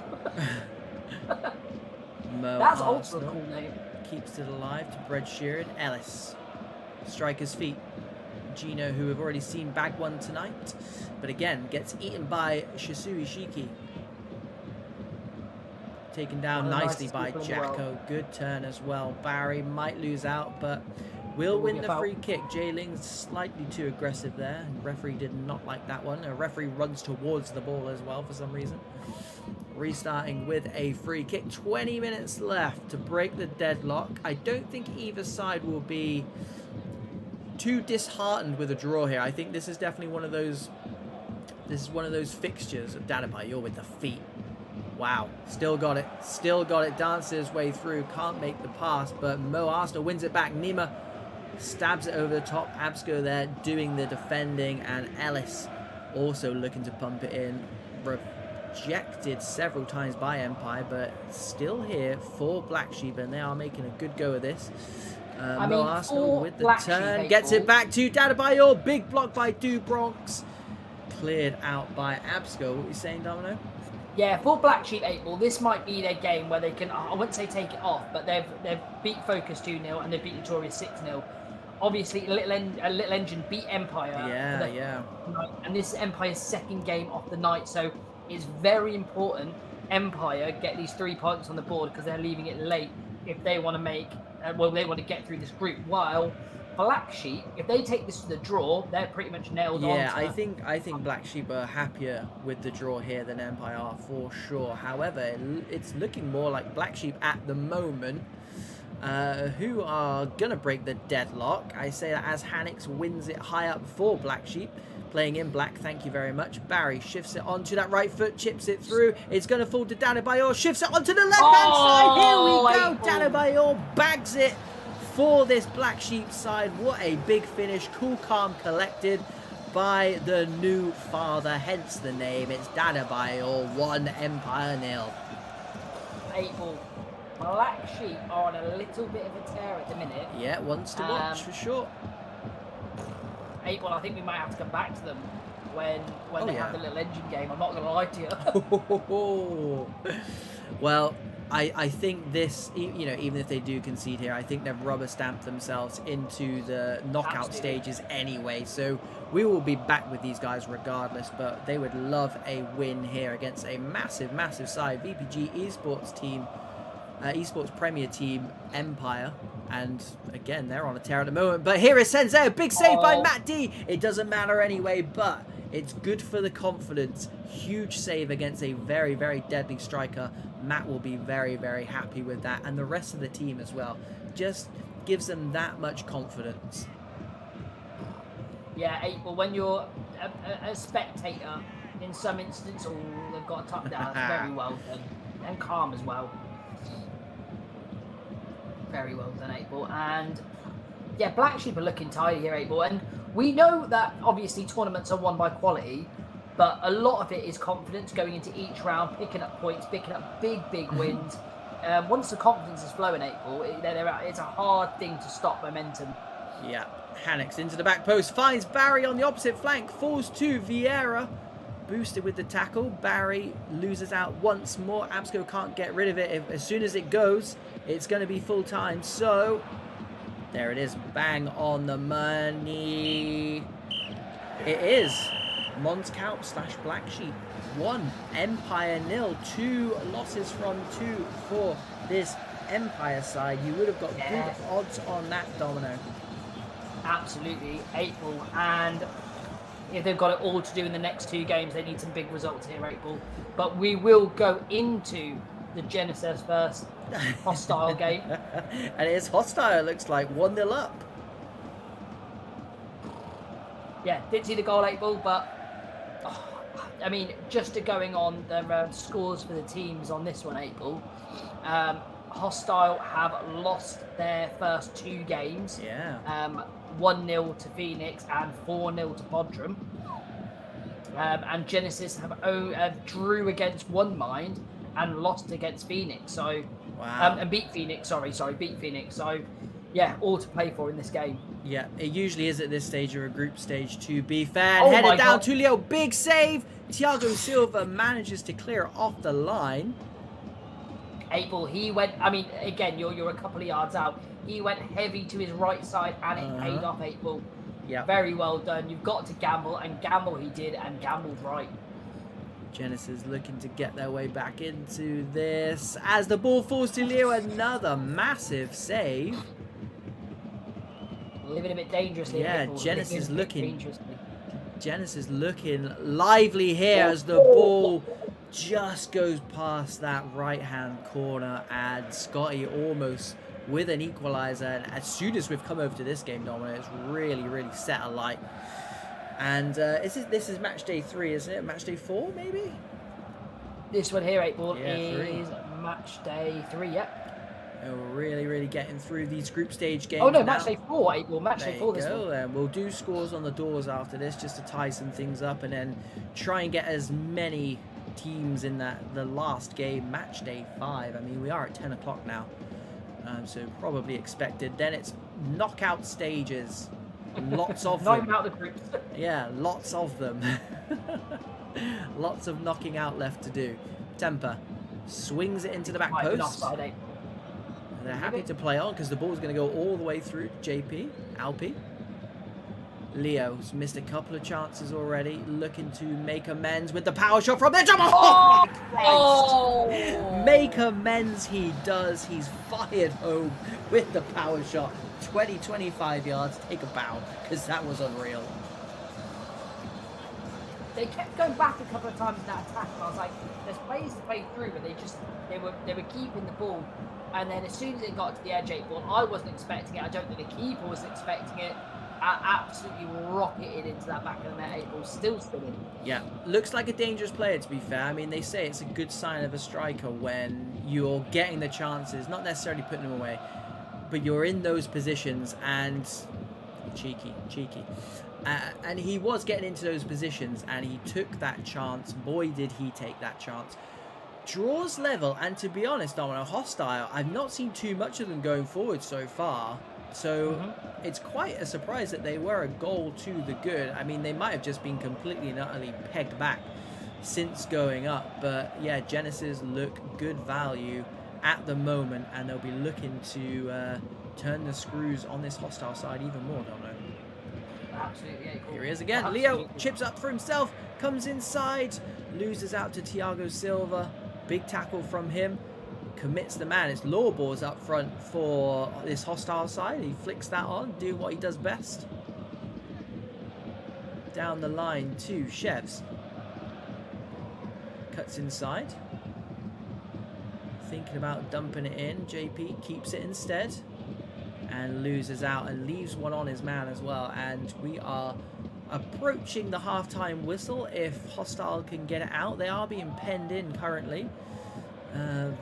That's also a cool name. Keeps it alive to Bread Sheeran. Ellis. Striker's feet. Gino, who we've already seen bag one tonight. But again, gets eaten by Shisui Shiki. Taken down nicely by Jacko. Good turn as well. Barry might lose out, but will win the free kick. Jay Ling's slightly too aggressive there. Referee did not like that one. A referee runs towards the ball as well for some reason. restarting with a free kick. 20 minutes left to break the deadlock. I don't think either side will be too disheartened with a draw here. I think this is definitely one of those. This is one of those fixtures of Danabayor with the feet. Wow, still got it. Still got it. Dances his way through. Can't make the pass, but Mo Arsenal wins it back. Nima stabs it over the top. Absco there doing the defending, and Ellis also looking to pump it in. Rejected several times by Empire, but still here for Black Sheep, and they are making a good go of this. Mo Arsenal with the turn. Gets it back to Danabayor. Big block by Dubronx. Cleared out by Absco. What are you saying, Domino? Yeah, for Black Sheep 8 Ball, this might be their game where they can, I wouldn't say take it off, but they've beat Focus 2-0 and they've beat Notorious 6-0. Obviously, a Little Engine beat Empire. Yeah. And this is Empire's second game of the night, so it's very important Empire get these 3 points on the board because they're leaving it late if they want to make, they want to get through this group. While Black Sheep, if they take this to the draw, they're pretty much nailed on. Yeah, I think Black Sheep are happier with the draw here than Empire are for sure. However, it's looking more like Black Sheep at the moment, who are gonna break the deadlock. I say that as Hanix wins it high up for Black Sheep. Playing in black, thank you very much. Barry shifts it onto that right foot, chips it through. It's going to fall to Danabayor, shifts it onto the left-hand side. Here we go. Danabayor bags it for this Black Sheep side. What a big finish. Cool, calm, collected by the new father, hence the name. It's Danabayor 1, Empire 0. April. Black Sheep are on a little bit of a tear at the minute. Yeah, ones to watch for sure. Well, I think we might have to come back to them when they have the Little Engine game. I'm not going to lie to you. Well, I think this, you know, even if they do concede here, I think they've rubber stamped themselves into the knockout stages anyway. So we will be back with these guys regardless, but they would love a win here against a massive, massive side. VPG Esports team, Esports Premier Team Empire, and again they're on a tear at the moment, but here is Sensei, a big save by Matt D. It doesn't matter anyway, but it's good for the confidence. Huge save against a very, very deadly striker. Matt will be very, very happy with that, and the rest of the team as well. Just gives them that much confidence. Yeah, April, when you're a spectator in some instance, they've got a tuck down. That's very well done, and calm as well. Very well done, April. And yeah, Black Sheep are looking tidy here, April. And we know that obviously tournaments are won by quality, but a lot of it is confidence going into each round, picking up points, picking up big, big wins. Once the confidence is flowing, April, it's a hard thing to stop momentum. Yeah, Hanix into the back post, finds Barry on the opposite flank, falls to Vieira. Boosted with the tackle. Barry loses out once more. Absco can't get rid of it. As soon as it goes, it's going to be full time. So there it is. Bang on the money. It is Monscout / Black Sheep 1, Empire 0. 2 losses from 2 for this Empire side. You would have got good odds on that, Domino. Absolutely, April. And if they've got it all to do in the next 2 games, they need some big results here, April. But we will go into the Genesis first hostile game. And it's hostile, it looks like 1-0 up. Yeah, didn't see the goal, April, but I mean, just to going on the scores for the teams on this one, April. Hostile have lost their first 2 games. Yeah. 1-0 to Phoenix and 4-0 to Bodrum. And Genesis have drew against One Mind and lost against Phoenix. So, and beat Phoenix. Beat Phoenix. So, yeah, all to play for in this game. Yeah, it usually is at this stage of a group stage, to be fair. Headed down to Leo, big save. Thiago Silva manages to clear it off the line. April, he went, I mean, again, you're a couple of yards out. He went heavy to his right side and it paid off, April. Yeah. Very well done. You've got to gamble, and gamble he did, and gambled right. Genesis looking to get their way back into this. As the ball falls to Leo, another massive save. Living a bit dangerously. Yeah, April. Genesis looking lively here as the ball just goes past that right-hand corner, and Scotty almost with an equaliser. And as soon as we've come over to this game, Domino, it's really, really set alight. And this is match day 3, isn't it? Match day 4, maybe? This one here, 8-ball, Yeah, is match day 3, yep. And we're really, really getting through these group stage games. Oh no, now. match day 4, 8-ball, match day 4 this one. Then we'll do scores on the doors after this just to tie some things up, and then try and get as many teams in the last game, match day 5. I mean, we are at 10 o'clock now, so probably expected. Then it's knockout stages, lots of them. Out the groups. Yeah, lots of them. Lots of knocking out left to do. Temper swings it into the back post. They're happy to play on because the ball's going to go all the way through JP, Alpi. Leo's missed a couple of chances already, looking to make amends with the power shot from there. Oh, oh! Make amends he does. He's fired home with the power shot. 20-25 yards. Take a bow, because that was unreal. They kept going back a couple of times in that attack, and I was like, there's plays to play through, but they were keeping the ball. And then as soon as it got to the edge 8-ball, I wasn't expecting it. I don't think the keeper was expecting it. Absolutely rocketed into that back of the net 8-ball, still spinning. Yeah, looks like a dangerous player, to be fair. I mean, they say it's a good sign of a striker when you're getting the chances, not necessarily putting them away, but you're in those positions and cheeky. And he was getting into those positions, and he took that chance. Boy, did he take that chance. Draws level, and to be honest, Domino, hostile, I've not seen too much of them going forward so far. So it's quite a surprise that they were a goal to the good. I mean, they might have just been completely and utterly pegged back since going up. But yeah, Genesis look good value at the moment, and they'll be looking to turn the screws on this hostile side even more, Domino. Absolutely. Yeah, cool. Here he is again. Absolutely. Leo chips up for himself, comes inside, loses out to Thiago Silva. Big tackle from him. Commits the man. It's Lawbors up front for this hostile side. He flicks that on, doing what he does best. Down the line to Chevs. Cuts inside. Thinking about dumping it in. JP keeps it instead. And loses out and leaves one on his man as well. And we are approaching the half-time whistle. If hostile can get it out, they are being penned in currently.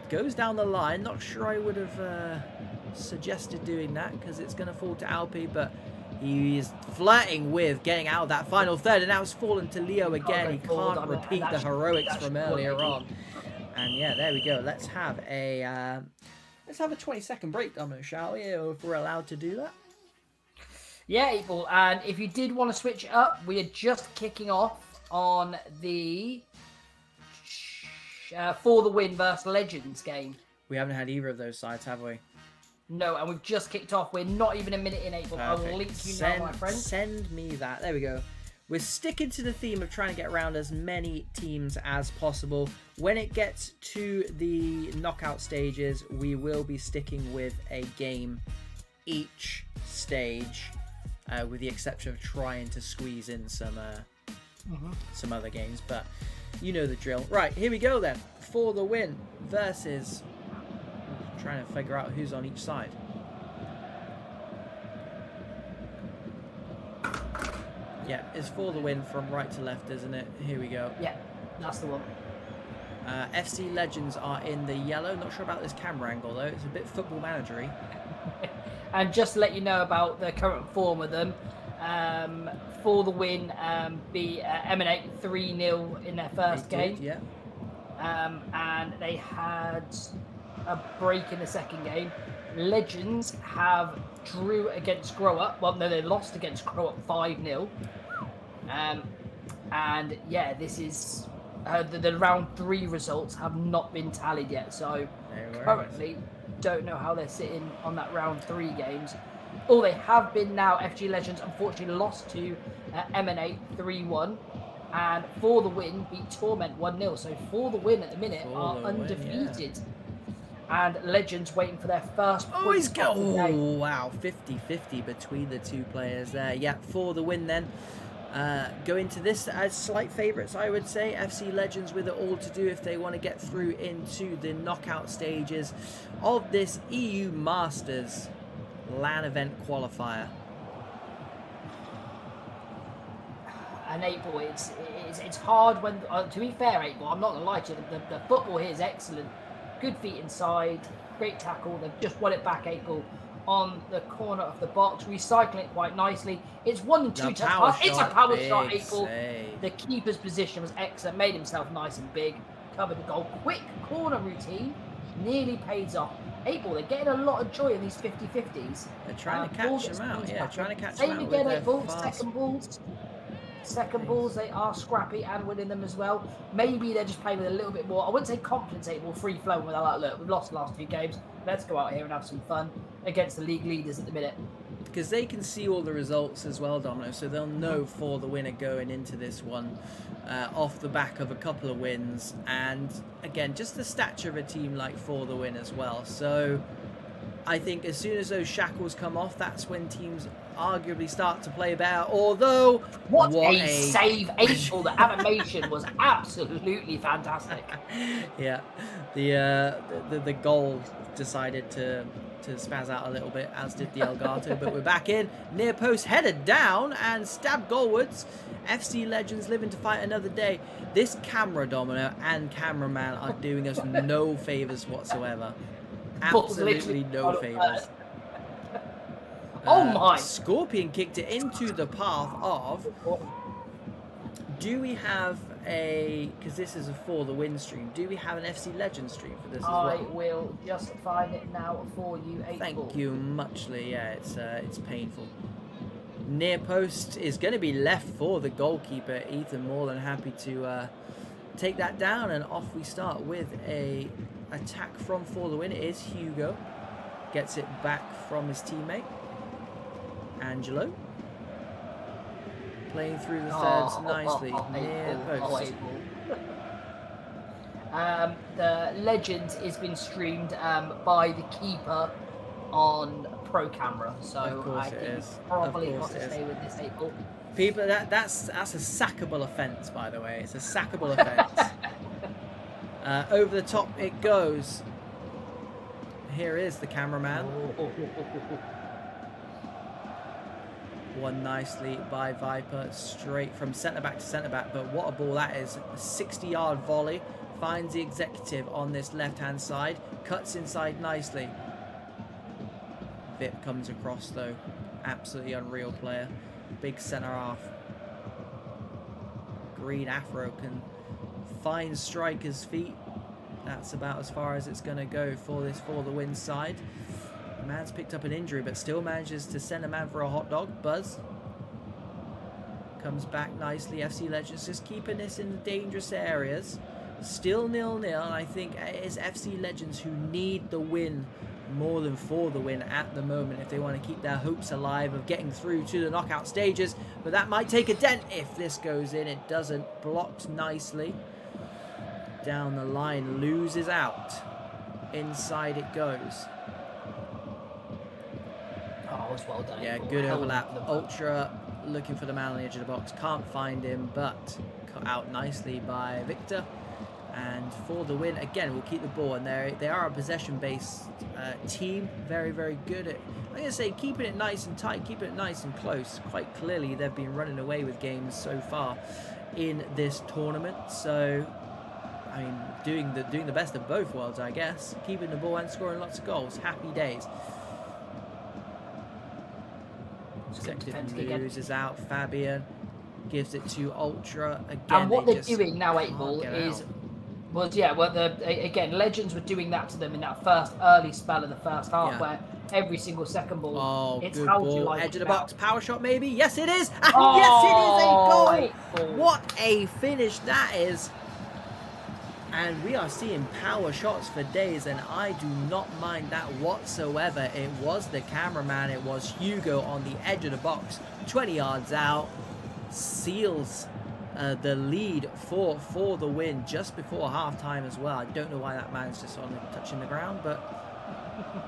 Goes down the line. Not sure I would have suggested doing that because it's going to fall to Alpi, but he is flirting with getting out of that final third, and now it's fallen to Leo again. He can't repeat the heroics from earlier on. And yeah, there we go. Let's have a 20-second break, Domino, shall we? If we're allowed to do that. Yeah, 8-ball. And if you did want to switch it up, we are just kicking off on the For the Win versus Legends game. We haven't had either of those sides, have we? No, and we've just kicked off. We're not even a minute in, 8-ball. I will link you now, my friend. Send me that. There we go. We're sticking to the theme of trying to get around as many teams as possible. When it gets to the knockout stages, we will be sticking with a game each stage, with the exception of trying to squeeze in some other games. But you know the drill. Right, here we go then. For the Win versus... trying to figure out who's on each side. Yeah, it's For the Win from right to left, isn't it? Here we go. Yeah, that's the one. FC Legends are in the yellow. Not sure about this camera angle, though. It's a bit football managery. And just to let you know about the current form of them, For the Win emanate 3-0 in their first game. Yeah. And they had a break in the second game. Legends have drew against Grow Up. Well, no, they lost against Grow Up 5-0. And yeah, this is the round 3 results have not been tallied yet. So currently, don't know how they're sitting on that round 3 games. All they have been now, FG Legends unfortunately lost to Emanate 3-1. And For the Win beat Torment 1-0. So For the Win at the minute are undefeated. Yeah. And Legends waiting for their first point. Oh, he's got... Oh, wow. 50-50 between the two players there. Yeah, For the Win then. go into this as slight favourites, I would say. FC Legends with it all to do if they want to get through into the knockout stages of this EU Masters LAN event qualifier. And 8-ball, it's hard when, to be fair, 8-ball, I'm not going to lie to you, the football here is excellent. Good feet inside, great tackle, they've just won it back, 8-ball, on the corner of the box, recycling it quite nicely. It's 1 and 2 touch. It's a power shot, 8-ball. The keeper's position was excellent, made himself nice and big, covered the goal. Quick corner routine, nearly pays off. 8-ball, they're getting a lot of joy in these 50-50s. They're trying to catch him out, yeah, trying to catch him out. Same again, 8-ball, second balls, they are scrappy and winning them as well. Maybe they're just playing with a little bit more, I wouldn't say confidence, 8-ball, free flowing, where they're like, look, we've lost the last 2 games, let's go out here and have some fun against the league leaders at the minute. Because they can see all the results as well, Domino, so they'll know for the winner going into this one off the back of a couple of wins, and again, just the stature of a team like For the Win as well. So I think as soon as those shackles come off, that's when teams arguably start to play better. Although, what a save! 8-ball, the animation was absolutely fantastic. Yeah, the goal decided to spaz out a little bit, as did the Elgato, but we're back in. Near post headed down and stabbed goalwards. FC Legends living to fight another day. This camera, Domino, and cameraman are doing us no favours whatsoever. Absolutely no favours. Oh my! Scorpion kicked it into the path of... Do we have a... Because this is a For the Win stream. Do we have an FC Legends stream for this as well? I will just find it now for you, 8-ball. Thank you muchly. Yeah, it's painful. Near post is going to be left for the goalkeeper. Ethan more than happy to take that down, and off we start with a attack from For the Win. It is Hugo. Gets it back from his teammate. Angelo. Playing through the thirds nicely. Near post. The Legends has been streamed by the keeper on Pro Camera, so I think probably want to stay with this 8-ball. People, that's a sackable offence, by the way. It's a sackable offence. Over the top it goes. Here is the cameraman. Won nicely by Viper, straight from centre-back to centre-back, but what a ball that is. A 60-yard volley, finds the executive on this left-hand side, cuts inside nicely. Vip comes across though, absolutely unreal player. Big centre-half. Green Afro can find striker's feet. That's about as far as it's going to go for this For the Win side. Man's picked up an injury, but still manages to send a man for a hot dog. Buzz comes back nicely. FC Legends just keeping this in the dangerous areas. Still 0-0, and I think it's FC Legends who need the win more than For the Win at the moment if they want to keep their hopes alive of getting through to the knockout stages. But that might take a dent if this goes in. It doesn't. Blocked nicely. Down the line, loses out. Inside it goes. Oh, it's well done. Yeah, good overlap. Ultra looking for the man on the edge of the box. Can't find him, but cut out nicely by Victor. And For the Win, again, will keep the ball. And they are a possession-based team. Very, very good at, I'm going to say, keeping it nice and tight, keeping it nice and close. Quite clearly, they've been running away with games so far in this tournament. So, I mean, doing the best of both worlds, I guess. Keeping the ball and scoring lots of goals. Happy days. Executive loses out. Fabian gives it to Ultra again. And what they're doing now, 8-ball, is again, Legends were doing that to them in that first early spell of the first half, where every single second ball, it's how ball. you like edge of the box, power shot maybe. Yes, it is. And yes, it is a goal. What a finish that is. And we are seeing power shots for days, and I do not mind that whatsoever. It was the cameraman, it was Hugo on the edge of the box, 20 yards out, seals the lead for the win just before half-time as well. I don't know why that man's just on touching the ground, but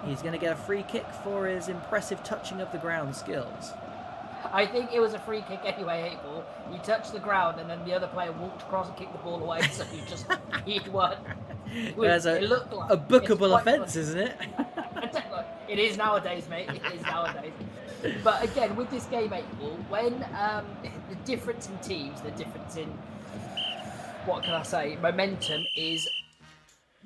he's going to get a free kick for his impressive touching of the ground skills. I think it was a free kick anyway, 8-ball. You touched the ground and then the other player walked across and kicked the ball away, so he won. It looked like a bookable offence, isn't it? It is nowadays, mate. It is nowadays. But again, with this game, 8-ball, when the difference in teams, the difference in, what can I say, momentum is...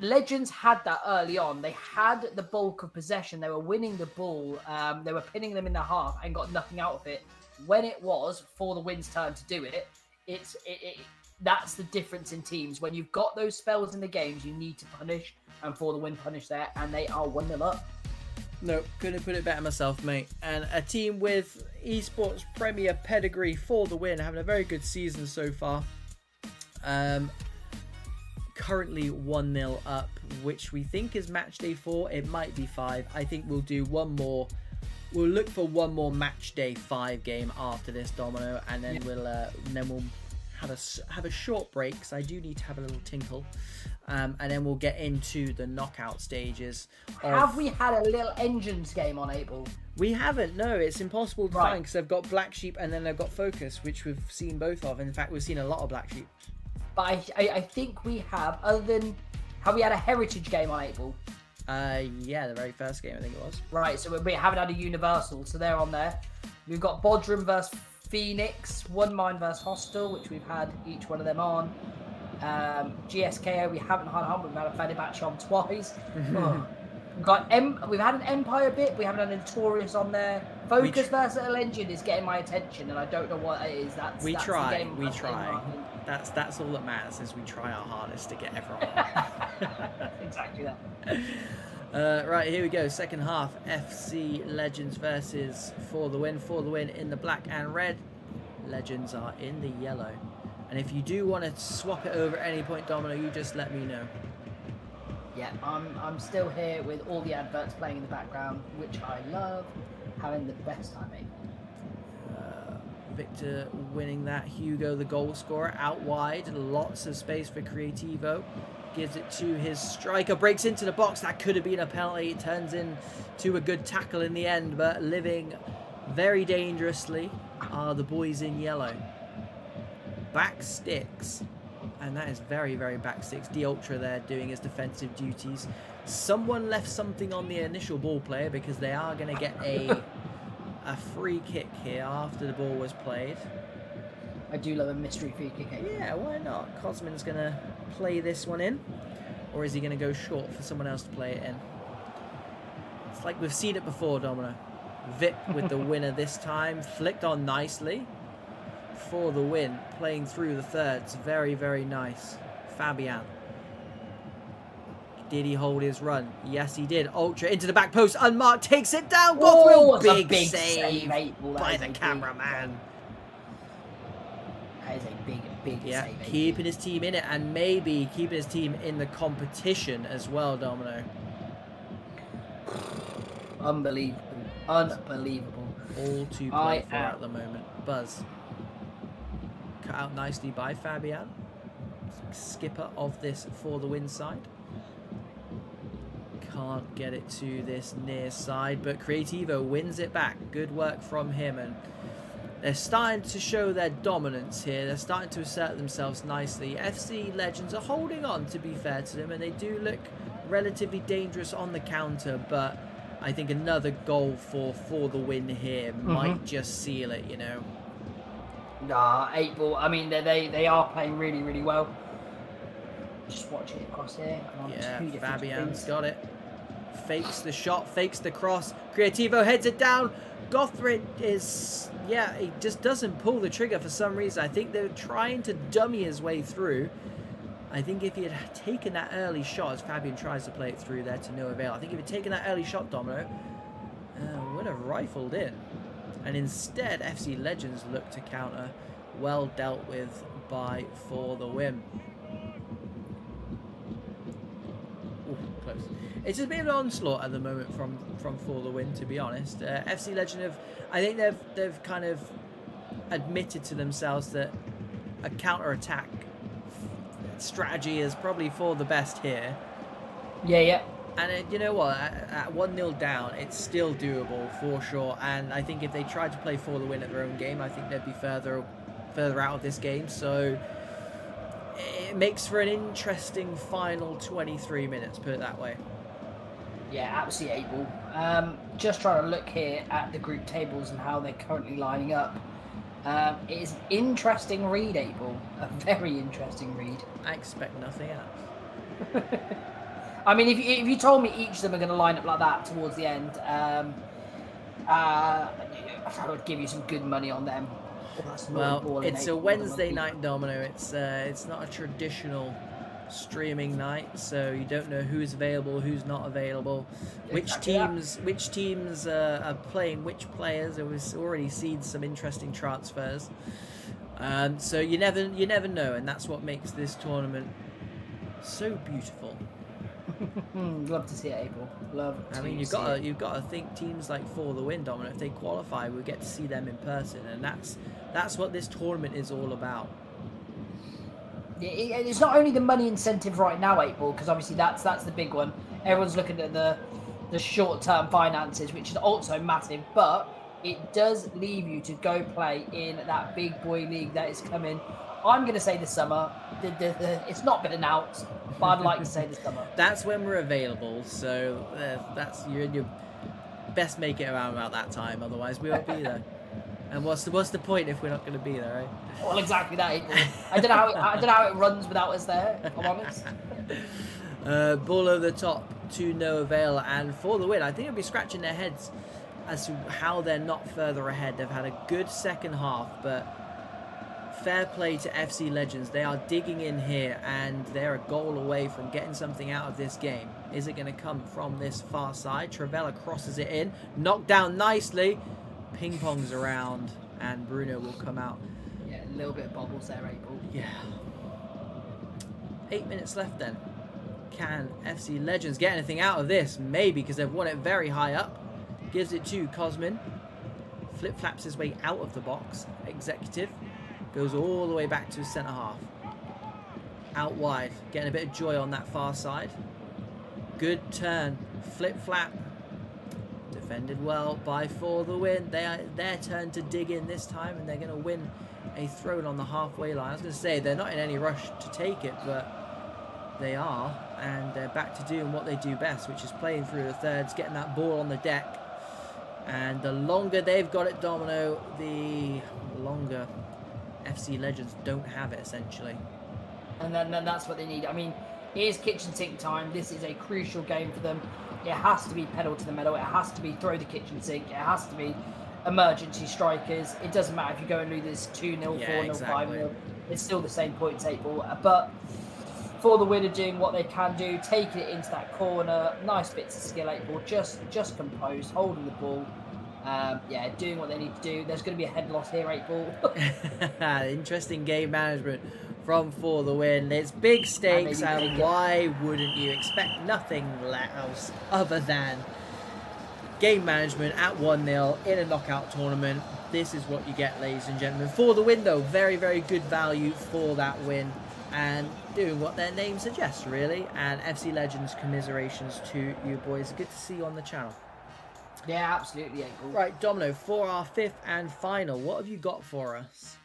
Legends had that early on. They had the bulk of possession. They were winning the ball. They were pinning them in the half and got nothing out of it. When it was For the Win's turn to do it, that's the difference in teams. When you've got those spells in the games, you need to punish, and For the Win punish there, and they are 1-0 up. No, couldn't put it better myself, mate. And a team with esports premier pedigree, For the Win, having a very good season so far. Currently 1-0 up, which we think is match day 4. It might be 5. I think we'll do one more. We'll look for one more match day 5 game after this, Domino, and then we'll have a short break, because I do need to have a little tinkle, and then we'll get into the knockout stages. Have we had a little Engines game on 8-ball? We haven't. No, it's impossible to find, because they've got Black Sheep and then they've got Focus, which we've seen both of. In fact, we've seen a lot of Black Sheep. But I think we have, other than... Have we had a Heritage game on 8-ball? Yeah, the very first game, I think it was. Right, so we haven't had a Universal, so they're on there. We've got Bodrum versus Phoenix, One Mind versus Hostel, which we've had each one of them on. GSKO, we haven't had on, we've had a Fenerbahce on twice. We've had an Empire bit, we haven't had a Notorious on there. Focus versus Little Engine is getting my attention, and I don't know what it is. We try. That's all that matters, is we try our hardest to get everyone. Exactly that. Right, here we go. Second half, FC Legends versus For the Win. For the Win in the black and red. Legends are in the yellow. And if you do want to swap it over at any point, Domino, you just let me know. Yeah, I'm still here with all the adverts playing in the background, which I love. Having the best time, mate. Victor winning that. Hugo, the goal scorer, out wide. Lots of space for Creativo. Gives it to his striker. Breaks into the box. That could have been a penalty. It turns into a good tackle in the end. But living very dangerously are the boys in yellow. Back sticks. And that is very, very back sticks. The Ultra there doing his defensive duties. Someone left something on the initial ball player, because they are going to get a free kick here after the ball was played. I do love a mystery free kick. Yeah, why not? Cosman's going to play this one in. Or is he going to go short for someone else to play it in? It's like we've seen it before, Domino. Vip with the winner this time. Flicked on nicely. For the Win, playing through the thirds. Very, very nice. Fabian. Did he hold his run? Yes, he did. Ultra into the back post, unmarked, takes it down. Got through. Big save by the cameraman. That is a big save. Keeping his team in it, and maybe keeping his team in the competition as well, Domino. Unbelievable. All to play for at the moment. Buzz. Cut out nicely by Fabian. Skipper of this For the Win side. Can't get it to this near side, but Creativo wins it back. Good work from him, and they're starting to show their dominance here. They're starting to assert themselves nicely. FC Legends are holding on, to be fair to them, and they do look relatively dangerous on the counter, but I think another goal for the Win here might just seal it, you know. Nah, 8-ball. I mean, they are playing really, really well. Just watch it across here. Yeah, Fabian's got it. Fakes the shot, fakes the cross. Creativo heads it down. Gothrit is, he just doesn't pull the trigger for some reason. I think they're trying to dummy his way through. I think if he had taken that early shot, as Fabian tries to play it through there to no avail, I think if he had taken that early shot, Domino, would have rifled in. And instead, FC Legends look to counter. Well dealt with by For the Win. Ooh, close. It's a bit of an onslaught at the moment from For the Win, to be honest. FC Legend I think they've kind of admitted to themselves that a counter-attack strategy is probably for the best here. Yeah. And you know what? At 1-0 down, it's still doable for sure. And I think if they tried to play for the win at their own game, I think they'd be further out of this game. So it makes for an interesting final 23 minutes, put it that way. Yeah, absolutely able. Just trying to look here at the group tables and how they're currently lining up. It is an interesting read, Abel. A very interesting read. I expect nothing else. I mean, if you told me each of them are going to line up like that towards the end, I would give you some good money on them. Well, it's a Wednesday night, Domino. It's not a traditional streaming night, so you don't know who's available, who's not available, which teams are playing which players. There was already seen some interesting transfers, so you never know, and that's what makes this tournament so beautiful. Love to see it, April. Love. I mean, you've got to think teams like For the Win, Domino. If they qualify, we'll get to see them in person, and that's what this tournament is all about. It's not only the money incentive right now, April, because obviously that's the big one. Everyone's looking at the short-term finances, which is also massive, but it does leave you to go play in that big boy league that is coming. I'm going to say this summer. It's not been announced, but I'd like to say this summer. That's when we're available, so you're in your best make it around about that time. Otherwise, we won't be there. And what's the point if we're not going to be there, right? Well, exactly that. I don't know how it runs without us there, if I'm honest. Ball over the top to no avail, and For the Win. I think they'll be scratching their heads as to how they're not further ahead. They've had a good second half, but fair play to FC Legends. They are digging in here, and they're a goal away from getting something out of this game. Is it going to come from this far side? Travella crosses it in, knocked down nicely. Ping pongs around, and Bruno will come out. Yeah, a little bit of bobbles there, April. Yeah. 8 minutes left then. Can FC Legends get anything out of this? Maybe, because they've won it very high up. Gives it to Cosmin. Flip-flaps his way out of the box. Executive. Goes all the way back to his centre half. Out wide. Getting a bit of joy on that far side. Good turn. Flip-flap. Defended well by For the Win. Their turn to dig in this time, and they're going to win a throw on the halfway line. I was going to say they're not in any rush to take it, but they are, and they're back to doing what they do best, which is playing through the thirds, getting that ball on the deck. And the longer they've got it, Domino, the longer FC Legends don't have it, essentially. And then that's what they need. I mean, it is kitchen sink time. This is a crucial game for them. It has to be pedal to the metal. It has to be throw the kitchen sink. It has to be emergency strikers. It doesn't matter if you go and lose this 2-0, 4-0, exactly. 5-0. It's still the same point table. But For the Win are doing what they can do, taking it into that corner. Nice bits of skill, 8-ball. Just composed, holding the ball. Doing what they need to do. There's going to be a head loss here, 8-ball. Interesting game management from For the Win. It's big stakes, and why wouldn't you expect nothing else other than game management at 1-0 in a knockout tournament? This is what you get, ladies and gentlemen. For the Win, though, very, very good value for that win, and doing what their name suggests, really. And FC Legends, commiserations to you boys. Good to see you on the channel. Yeah, absolutely. Yeah, cool. Right, Domino, for our fifth and final, what have you got for us?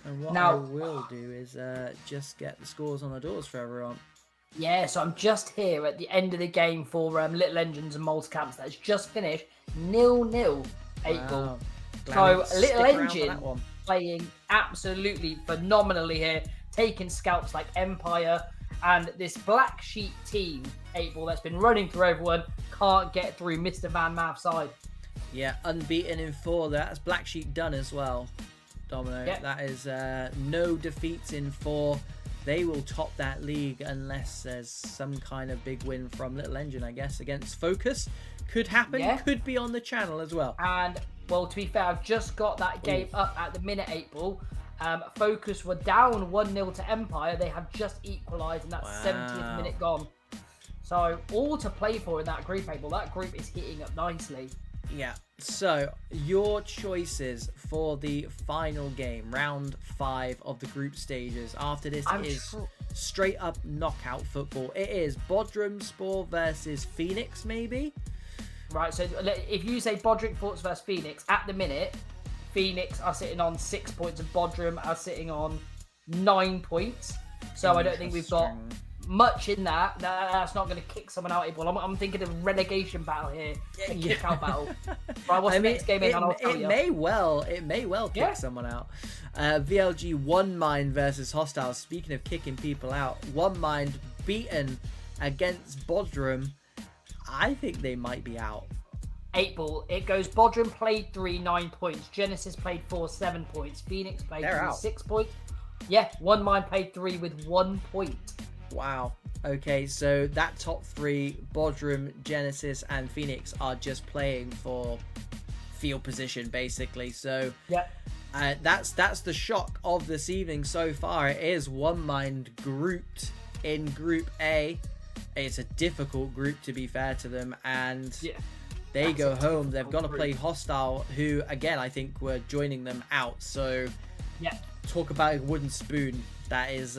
And what I will do is just get the scores on the doors for everyone. Yeah, so I'm just here at the end of the game for Little Engines and Multicamps. That's just finished 0-0, 8-ball. So Little Engine playing absolutely phenomenally here, taking scalps like Empire, and this Black Sheep team, 8-ball, that's been running through everyone, can't get through Mr. Van Math's side. Yeah, unbeaten in 4. That's Black Sheep done as well, Domino. Yep. That is no defeats in 4. They will top that league unless there's some kind of big win from Little Engine, I guess, against Focus. Could happen, could be on the channel as well. And, well, to be fair, I've just got that game up at the minute, 8-ball. Focus were down 1-0 to Empire. They have just equalised, and that's 70th minute gone. So, all to play for in that group, 8-ball. That group is hitting up nicely. Yeah, so your choices for the final game, round 5 of the group stages. After this straight up knockout football. It is Bodrumspor versus Phoenix, maybe. Right, so if you say Bodrum Sports versus Phoenix, at the minute, Phoenix are sitting on 6 points and Bodrum are sitting on 9 points. So I don't think we've got much in that. That's not going to kick someone out. I'm thinking of relegation battle here, a kick-out battle. Right, what's the next game in? It may well kick someone out. VLG One Mind versus Hostile. Speaking of kicking people out, One Mind beaten against Bodrum. I think they might be out. 8 ball. It goes Bodrum played 3, 9 points. Genesis played 4, 7 points. Phoenix played 3, 6 points. Yeah, One Mind played 3 with 1 point. Wow. Okay, so that top 3, Bodrum, Genesis, and Phoenix, are just playing for field position, basically. So yeah, that's the shock of this evening so far. It is One Mind grouped in Group A. It's a difficult group, to be fair to them, and they go home. They've got to play Hostile, who again I think were joining them out. So talk about a wooden spoon. That is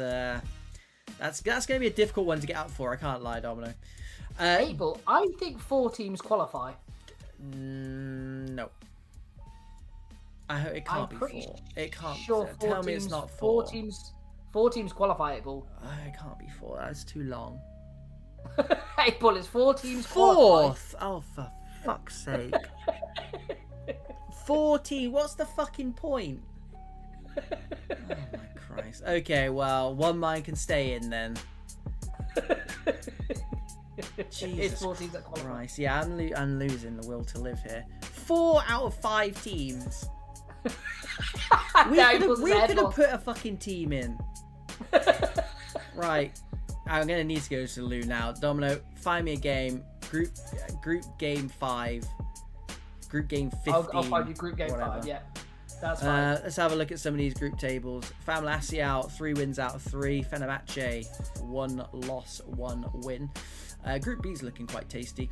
that's going to be a difficult one to get out for. I can't lie, Domino. Abel, I think 4 teams qualify. No. It can't be 4. It can't. Sure, tell me it's not 4. 4 teams qualify, Abel. It can't be 4. That's too long. Abel, it's 4 teams. 4th. Oh, for fuck's sake. 14. What's the fucking point? Oh my Christ. Okay, well, One Mind can stay in then. Jesus Christ. Yeah, I'm losing the will to live here. 4 out of 5 teams. we could have put a fucking team in. Right. I'm going to need to go to the loo now. Domino, find me a game. Group game 5. Group game 15. I'll find you group game whatever. 5, yeah. That's fine. Let's have a look at some of these group tables. Famlassi out, 3 wins out of 3. Fenerbahce, 1 loss, 1 win. Group B's looking quite tasty.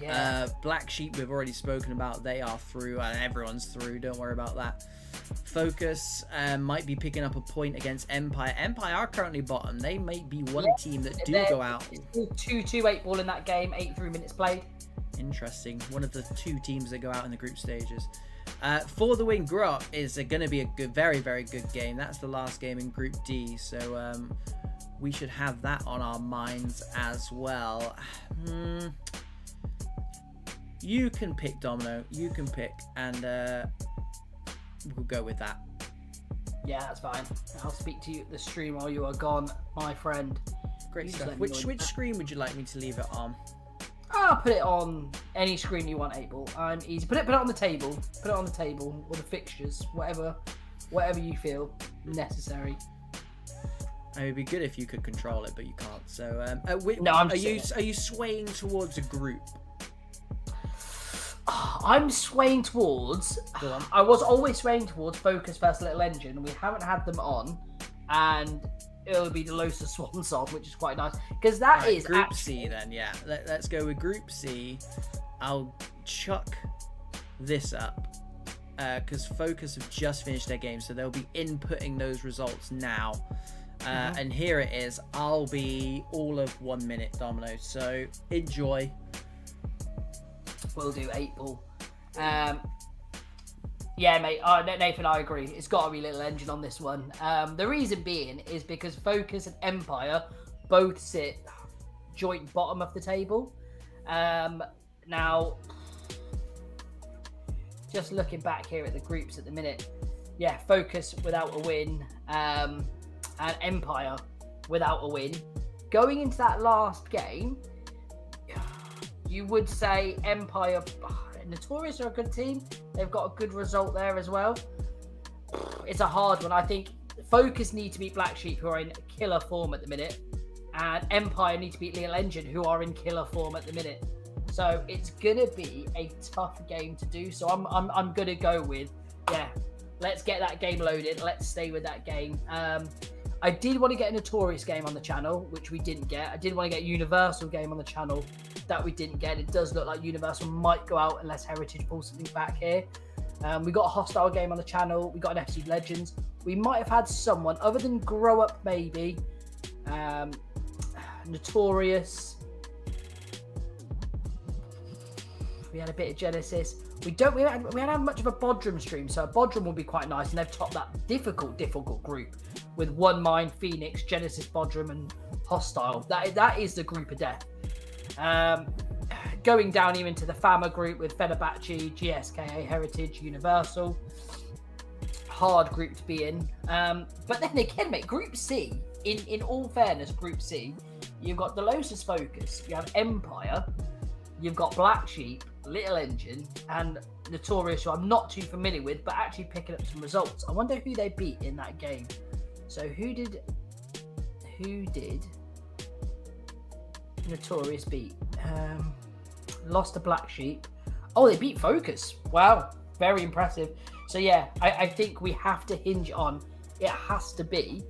Yeah. Black Sheep, we've already spoken about. They are through, and everyone's through. Don't worry about that. Focus might be picking up a point against Empire. Empire are currently bottom. They might be one team that do go out. 2-2 8 ball in that game, 83 minutes played. Interesting. One of the 2 teams that go out in the group stages. For the Win Grot is going to be a good, very, very good game. That's the last game in Group D. So we should have that on our minds as well. You can pick, Domino. You can pick, and we'll go with that. Yeah, that's fine. I'll speak to you at the stream while you are gone, my friend. Great stuff. Which screen would you like me to leave it on? I'll put it on any screen you want, Abel. I'm easy. Put it on the table. Put it on the table or the fixtures, whatever you feel necessary. It would be good if you could control it, but you can't. So, no, are you swaying towards a group? I'm swaying towards. I was always swaying towards Focus versus Little Engine. We haven't had them on, and it'll be the Losa Swan song, which is quite nice because that is Group C. Then let's go with Group C. I'll chuck this up because Focus have just finished their game, so they'll be inputting those results now. And here it is. I'll be all of 1 minute, Domino. So enjoy. We'll do 8 ball. Yeah, mate. Nathan, I agree. It's got to be Little Engine on this one. The reason being is because Focus and Empire both sit joint bottom of the table. Now, just looking back here at the groups at the minute, yeah, Focus without a win, and Empire without a win. Going into that last game, you would say Empire, Notorious are a good team. They've got a good result there as well. It's a hard one. I think Focus need to beat Black Sheep, who are in killer form at the minute, and Empire need to beat Little Engine, who are in killer form at the minute. So it's gonna be a tough game to do. So I'm gonna go with, yeah, let's get that game loaded. Let's stay with that game. I did want to get a Notorious game on the channel, which we didn't get. I did want to get a Universal game on the channel that we didn't get. It does look like Universal might go out unless Heritage pulls something back here. We got a Hostile game on the channel. We got an FC Legends. We might have had someone, other than Grow Up maybe, Notorious. We had a bit of Genesis. We haven't had much of a Bodrum stream, so a Bodrum will be quite nice, and they've topped that difficult group with One Mind, Phoenix, Genesis, Bodrum, and Hostile. That is the group of death. Going down even to the Fama group with Fenerbahce, GSKA, Heritage, Universal. Hard group to be in. But then again, mate, Group C, in all fairness, Group C, you've got Delosa's Focus, you have Empire, you've got Black Sheep, Little Engine, and Notorious, who I'm not too familiar with, but actually picking up some results. I wonder who they beat in that game. So who did Notorious beat? Lost to Black Sheep. Oh, they beat Focus. Wow, very impressive. So yeah, I think we have to hinge on, it has to be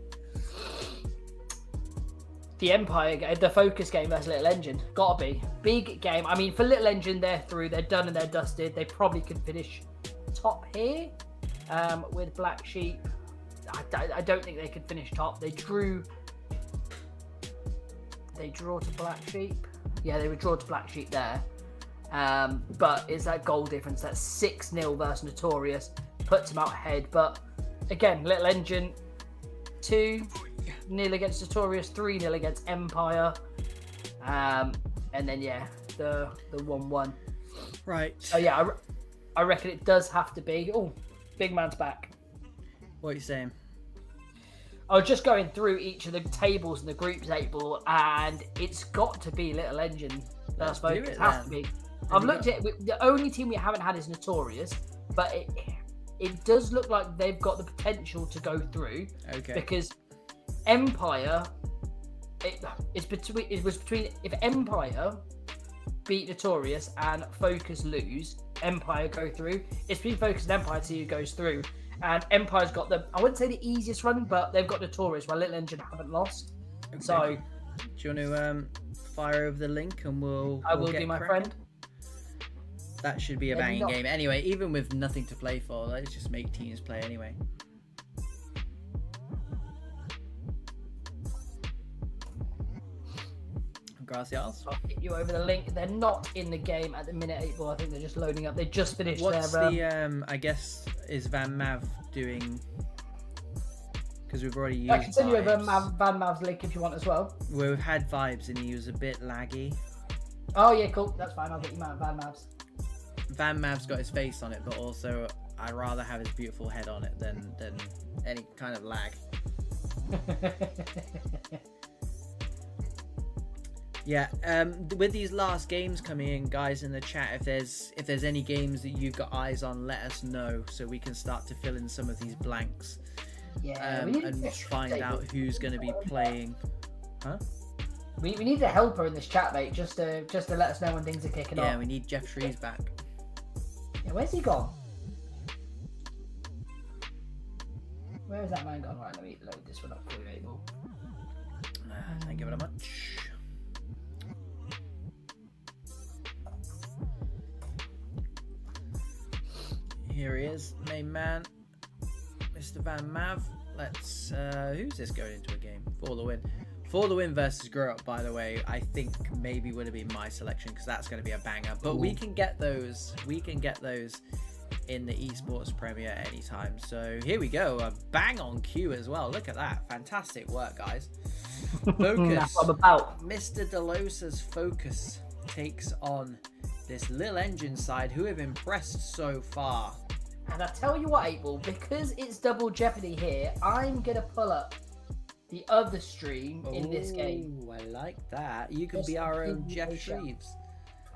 the Empire, the Focus game versus Little Engine. Gotta be. Big game. I mean, for Little Engine, they're through. They're done and they're dusted. They probably could finish top here with Black Sheep. I don't think they could finish top. They draw to Black Sheep. Yeah, they would draw to Black Sheep there. But it's that goal difference. That's 6-0 versus Notorious. Puts them out ahead. But again, Little Engine, 2-0 against Notorious, 3-0 against Empire. And then, yeah, the 1-1. Right. So, yeah, I reckon it does have to be. Oh, big man's back. What are you saying? I was just going through each of the tables in the group table, and it's got to be Little Engine. That's Focus. It has to be. I've looked at it. The only team we haven't had is Notorious, but it does look like they've got the potential to go through. Okay. Because Empire, it was between if Empire beat Notorious and Focus lose, Empire go through. It's between Focus and Empire to see who goes through. And Empire's got I wouldn't say the easiest run, but they've got Notorious, while Little Engine haven't lost. Okay. So, do you want to fire over the link and I will do, my friend. That should be a banging game. Anyway, even with nothing to play for, let's just make teams play anyway. Gracias. I'll hit you over the link. They're not in the game at the minute. Well, I think they're just loading up. They just finished What's the I guess, is Van Mav doing? Because we've already used. I can send you over Van Mav's link if you want as well. We've had vibes and he was a bit laggy. Oh yeah, cool. That's fine. I'll get you Van Mav's. Van Mav's got his face on it, but also I'd rather have his beautiful head on it than any kind of lag. Yeah, with these last games coming in, guys, in the chat, if there's any games that you've got eyes on, let us know so we can start to fill in some of these blanks. Yeah, and find out who's going to be playing. Huh? We need a helper in this chat, mate, just to let us know when things are kicking off. Yeah, we need Jeff Trees back. Yeah, where's he gone? Where is that man gone? Right, let me load this one up for you, Abel. Thank you very much. Here he is, main man, Mr. Van Mav. Let's, who's this going into a game? For the win. For the win versus Grow Up, by the way, I think maybe would have been my selection because that's going to be a banger. But we can get those. We can get those in the esports premiere anytime. So here we go. A bang on cue as well. Look at that. Fantastic work, guys. Focus. That's what I'm about. Mr. Delosa's Focus takes on this Little Engine side who have impressed so far. And I tell you what, April, because it's double jeopardy here, I'm going to pull up the other stream in this game. I like that. You can be our own Jeff Shreves.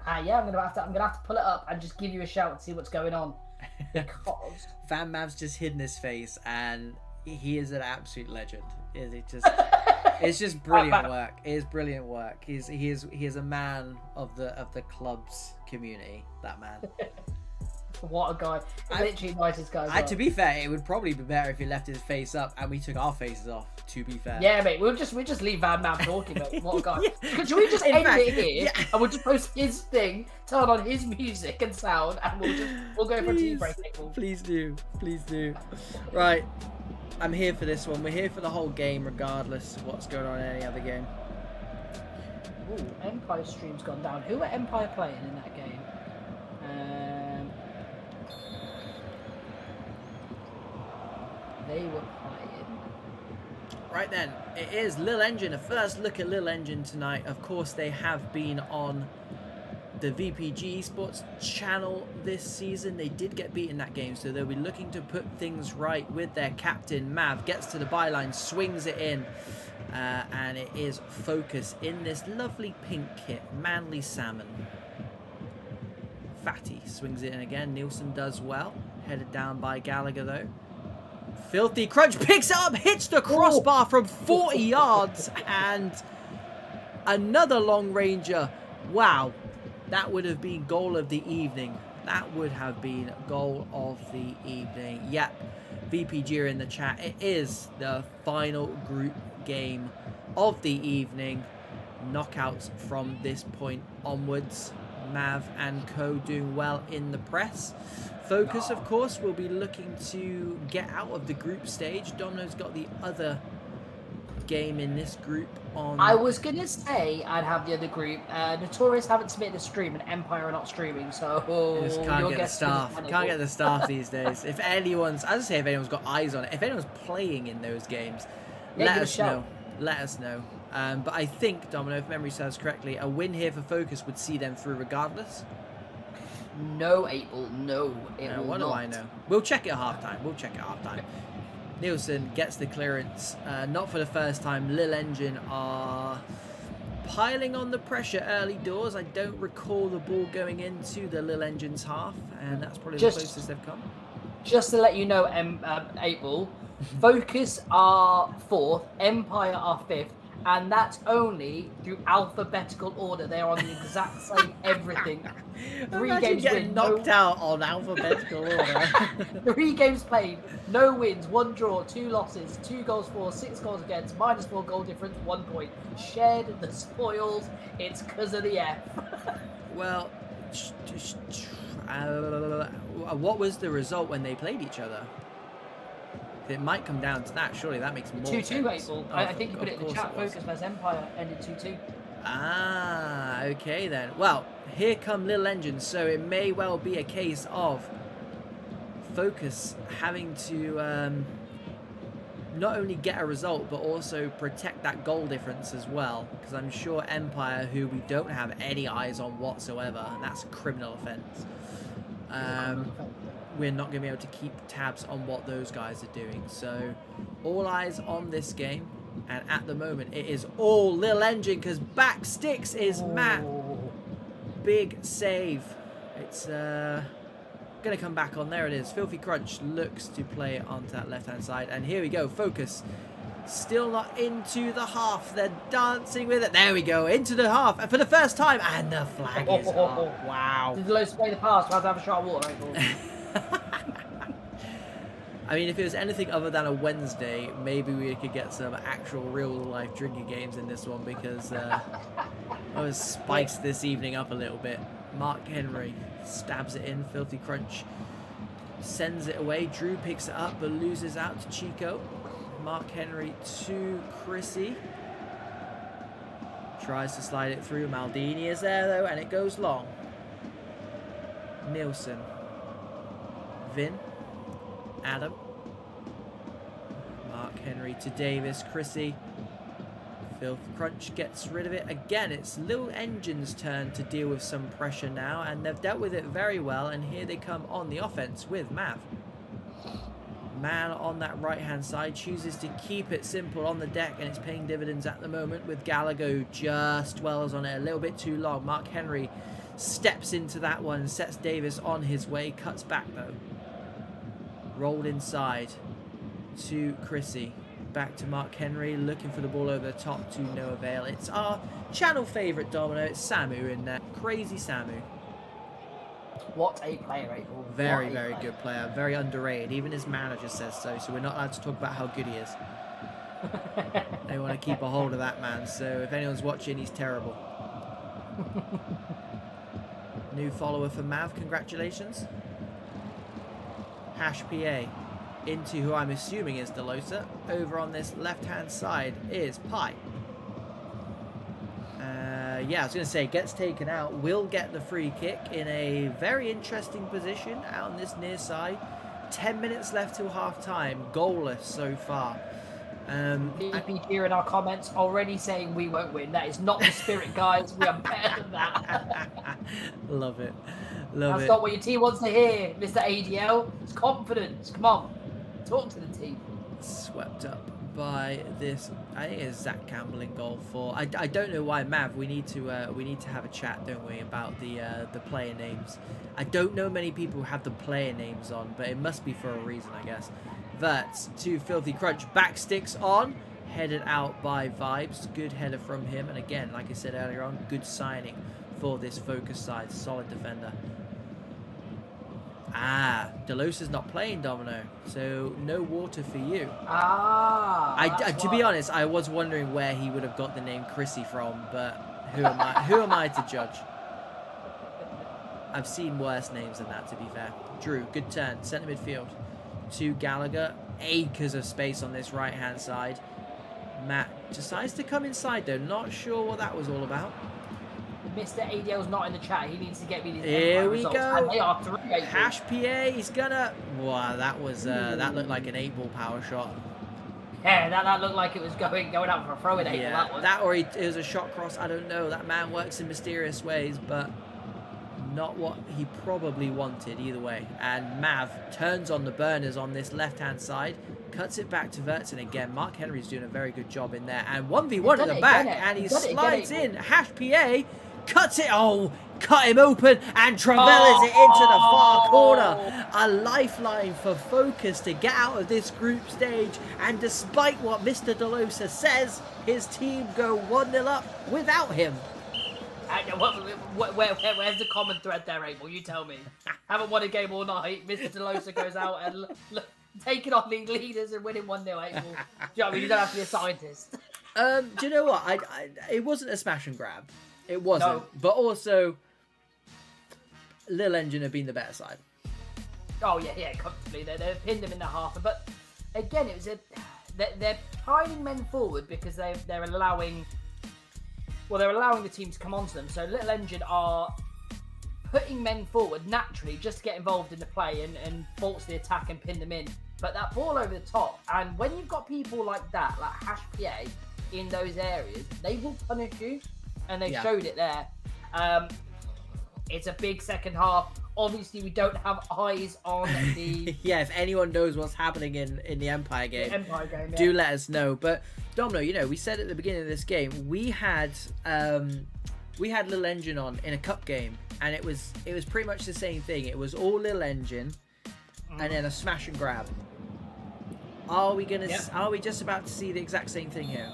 Yeah, I'm gonna have to pull it up and just give you a shout and see what's going on. Because Van Mav's just hidden his face, and he is an absolute legend. It's just brilliant work. It is brilliant work. He is a man of the club's community. That man. What a guy! Literally nicest guy. To be fair, it would probably be better if he left his face up and we took our faces off. To be fair. Yeah, mate. We'll just leave Van Mav talking. Mate. What a guy! Yeah. Should we just end it here? Yeah. And we'll just post his thing, turn on his music and sound, and we'll go for a tea break. Please do. Right. I'm here for this one. We're here for the whole game, regardless of what's going on in any other game. Ooh, Empire stream's gone down. Who are Empire playing in that game? They were playing. Right then, it is Lil Engine. A first look at Lil Engine tonight. Of course, they have been on the VPG Esports channel this season. They did get beat in that game, so they'll be looking to put things right with their captain. Mav gets to the byline, swings it in, and it is Focus in this lovely pink kit. Manly Salmon. Fatty swings it in again. Nielsen does well. Headed down by Gallagher, though. Filthy Crunch picks it up, hits the crossbar from 40 yards, and another long ranger. Wow, that would have been goal of the evening. That would have been goal of the evening. Yep, VPG are in the chat. It is the final group game of the evening. Knockouts from this point onwards. Mav and co doing well in the press. Focus, of course, will be looking to get out of the group stage. Domino's got the other game in this group on. I was going to say I'd have the other group. Notorious haven't submitted a stream and Empire are not streaming, so you just can't get the staff. Can't get the staff these days. If anyone's, as I say, if anyone's got eyes on it, if anyone's playing in those games, let us know. Let us know. But I think, Domino, if memory serves correctly, a win here for Focus would see them through regardless. No, April, no. What do I know? We'll check it at halftime. We'll check it at halftime. Nielsen gets the clearance. Not for the first time. Lil Engine are piling on the pressure early doors. I don't recall the ball going into the Lil Engine's half, and that's probably the closest they've come. Just to let you know, April, Focus are 4th, Empire are 5th, and that's only through alphabetical order. They're on the exact same everything. 3 games getting knocked out on alphabetical order. 3 games played, no wins, 1 draw, 2 losses, 2 goals for, 6 goals against, -4 goal difference, 1 point. Shared the spoils. It's because of the F. Well, what was the result when they played each other? It might come down to that. Surely that makes more 2-2, sense. April. I think you put it in the chat. Focus vs Empire ended 2-2. Ah, okay then. Well, here come Lil Engine, so it may well be a case of Focus having to not only get a result, but also protect that goal difference as well. Because I'm sure Empire, who we don't have any eyes on whatsoever, and that's a criminal offence, we're not going to be able to keep tabs on what those guys are doing. So all eyes on this game, and at the moment it is all Lil Engine, because back sticks is Matt. Big save. It's going to come back on. There it is. Filthy Crunch looks to play it onto that left hand side, and here we go. Focus still not into the half. They're dancing with it. There we go, into the half, and for the first time, and the flag is up. Wow. Did the Los play the pass? We'll have to have a shot of water, April. I mean, if it was anything other than a Wednesday, maybe we could get some actual real-life drinking games in this one, because I was spiced this evening up a little bit. Mark Henry stabs it in. Filthy Crunch sends it away. Drew picks it up, but loses out to Chico. Mark Henry to Chrissy. Tries to slide it through. Maldini is there, though, and it goes long. Nielsen. Vin. Adam. Mark Henry to Davis. Chrissy. Filthy Crunch gets rid of it. Again, it's Lil Engine's turn to deal with some pressure now, and they've dealt with it very well, and here they come on the offense with Mav. Man on that right-hand side chooses to keep it simple on the deck, and it's paying dividends at the moment with Gallagher, who just dwells on it a little bit too long. Mark Henry steps into that one, sets Davis on his way, cuts back though. Rolled inside to Chrissy. Back to Mark Henry, looking for the ball over the top to no avail. It's our channel favourite, Domino. It's Samu in there. Crazy Samu. What a player, April. Very, very good player. Very underrated. Even his manager says so, so we're not allowed to talk about how good he is. They want to keep a hold of that man, so if anyone's watching, he's terrible. New follower for Mav, congratulations. Hash PA. into who I'm assuming is Delosa. Over on this left-hand side is Pi. Yeah, I was going to say, gets taken out, will get the free kick in a very interesting position out on this near side. 10 minutes left till half-time, goalless so far. here in our comments already saying we won't win. That is not the spirit, guys. We are better than that. Love it. That's not what your team wants to hear, Mr. ADL. It's confidence. Come on, talk to the team. Swept up by this. I think it's Zach Campbell in goal for. I don't know why, Mav. We need to have a chat, don't we, about the player names. I don't know many people who have the player names on, but it must be for a reason, I guess. Verts to Filthy Crunch, back sticks on, headed out by Vibes. Good header from him, and again, like I said earlier on, good signing for this focus side. Solid defender. Delosa's not playing, Domino, so no water for you. To be honest, I was wondering where he would have got the name Chrissy from, but who am I? Who am I to judge? I've seen worse names than that, to be fair. Drew, good turn, centre midfield to Gallagher. Acres of space on this right-hand side. Matt decides to come inside, though. Not sure what that was all about. Mr. ADL's not in the chat. He needs to get me these. Here we results. go. And they are 3 Hash PA. He's gonna. Wow, that was that looked like an 8-ball power shot. Yeah, that looked like it was going out for a throw in 8-ball. Yeah, that or it was a shot cross. I don't know. That man works in mysterious ways, but not what he probably wanted either way. And Mav turns on the burners on this left-hand side, cuts it back to Verts, and again, Mark Henry's doing a very good job in there. And 1v1 at the back, and he slides in. Hash PA cuts it. Oh, cut him open and Travellas it into the far corner. A lifeline for Focus to get out of this group stage. And despite what Mr. Delosa says, his team go 1-0 up without him. Where's the common thread there, Abel? You tell me. Haven't won a game all night. Mr. Delosa goes out and taking on league leaders and winning 1-0, Abel. Do you know what I mean? You don't have to be a scientist. Do you know what? It wasn't a smash and grab. It wasn't. No. But also, Lil Engine have been the better side. Oh, yeah, comfortably. They've pinned him in the half. But again, it was they're piling men forward because they're allowing the team to come onto them. So Little Engine are putting men forward naturally just to get involved in the play and force the attack and pin them in. But that ball over the top, and when you've got people like that, like Hash PA, in those areas, they will punish you. And they showed it there. It's a big second half. Obviously, we don't have eyes on the... Yeah, if anyone knows what's happening in the Empire game, do let us know. But, Domino, we said at the beginning of this game, we had Lil Engine on in a cup game, and it was pretty much the same thing. It was all Lil Engine, and then a smash and grab. Are we just about to see the exact same thing here?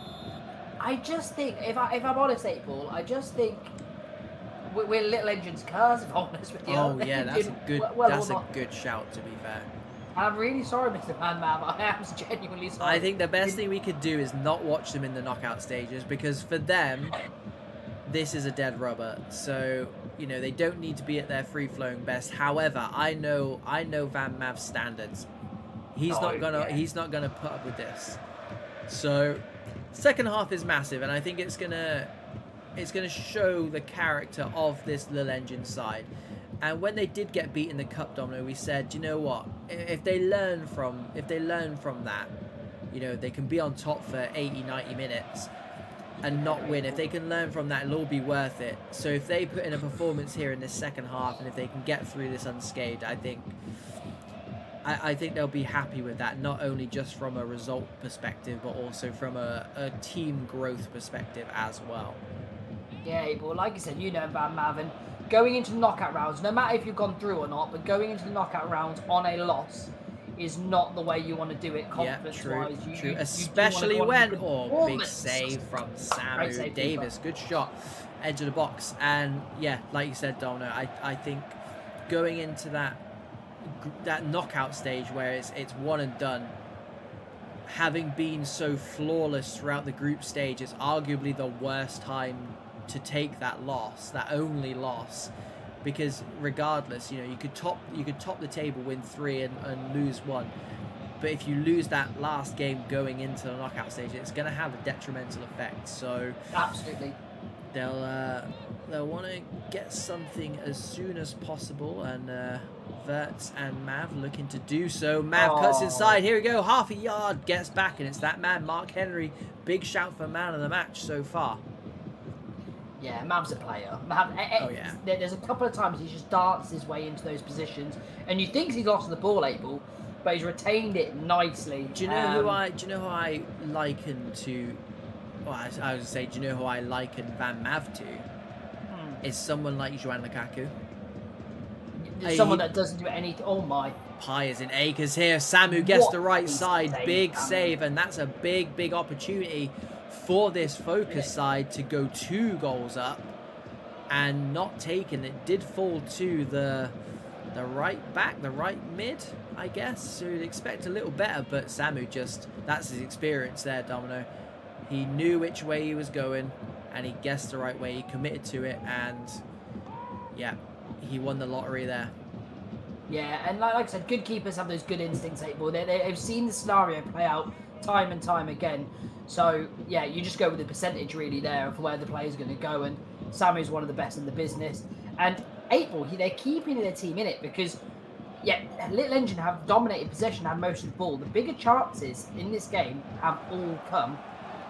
I just think, if I'm honest, April, I just think we're Little Engine's cars, if I'm honest with you. Oh, yeah, that's a good shout, to be fair. I'm really sorry, Mr. Van Mav. I am genuinely sorry. I think the best thing we could do is not watch them in the knockout stages, because for them, this is a dead rubber. So, they don't need to be at their free-flowing best. However, I know Van Mav's standards. He's not gonna put up with this. So, second half is massive, and I think it's gonna show the character of this Lil Engine side. And when they did get beat in the cup, Domino, we said, you know what? If they learn from that, they can be on top for 80, 90 minutes and not win. If they can learn from that, it'll all be worth it. So if they put in a performance here in this second half, and if they can get through this unscathed, I think they'll be happy with that, not only just from a result perspective, but also from a team growth perspective as well. Yeah, but like I said, Van Maven, going into knockout rounds, no matter if you've gone through or not, but going into the knockout rounds on a loss is not the way you want to do it confidence-wise. Yeah, true. Especially when... Oh, big save from Samu Davis. Good shot. Edge of the box. And, yeah, like you said, Domino, I think going into that knockout stage where it's one and done, having been so flawless throughout the group stage, is arguably the worst time to take that loss, that only loss, because regardless, you could top the table, win 3 and lose 1, But if you lose that last game going into the knockout stage, it's going to have a detrimental effect. So absolutely, they'll want to get something as soon as possible, and Verts and Mav looking to do so. Mav cuts inside. Here we go. Half a yard, gets back, and it's that man, Mark Henry. Big shout for man of the match so far. Yeah, Mav's a player. There's a couple of times he's just danced his way into those positions, and you think he's lost the ball, Abel, but he's retained it nicely. Do you know who I liken to? Well, I was going to say, do you know who I liken Van Mav to? Is someone like Joan Lukaku. Someone that doesn't do anything. Oh my. Pie is in acres here. Samu gets the right side. Big save, and that's a big opportunity for this focus side to go 2 goals up and not taken. It did fall to the right back, the right mid, I guess. So you'd expect a little better, but Samu that's his experience there, Domino. He knew which way he was going, and he guessed the right way. He committed to it, and yeah, he won the lottery there. Yeah, and like I said, good keepers have those good instincts, Abel. They've seen the scenario play out time and time again. So, yeah, you just go with the percentage really there of where the player's going to go. And Samu's one of the best in the business. And April, they're keeping their team in it because, yeah, Little Engine have dominated possession, had most of the ball. The bigger chances in this game have all come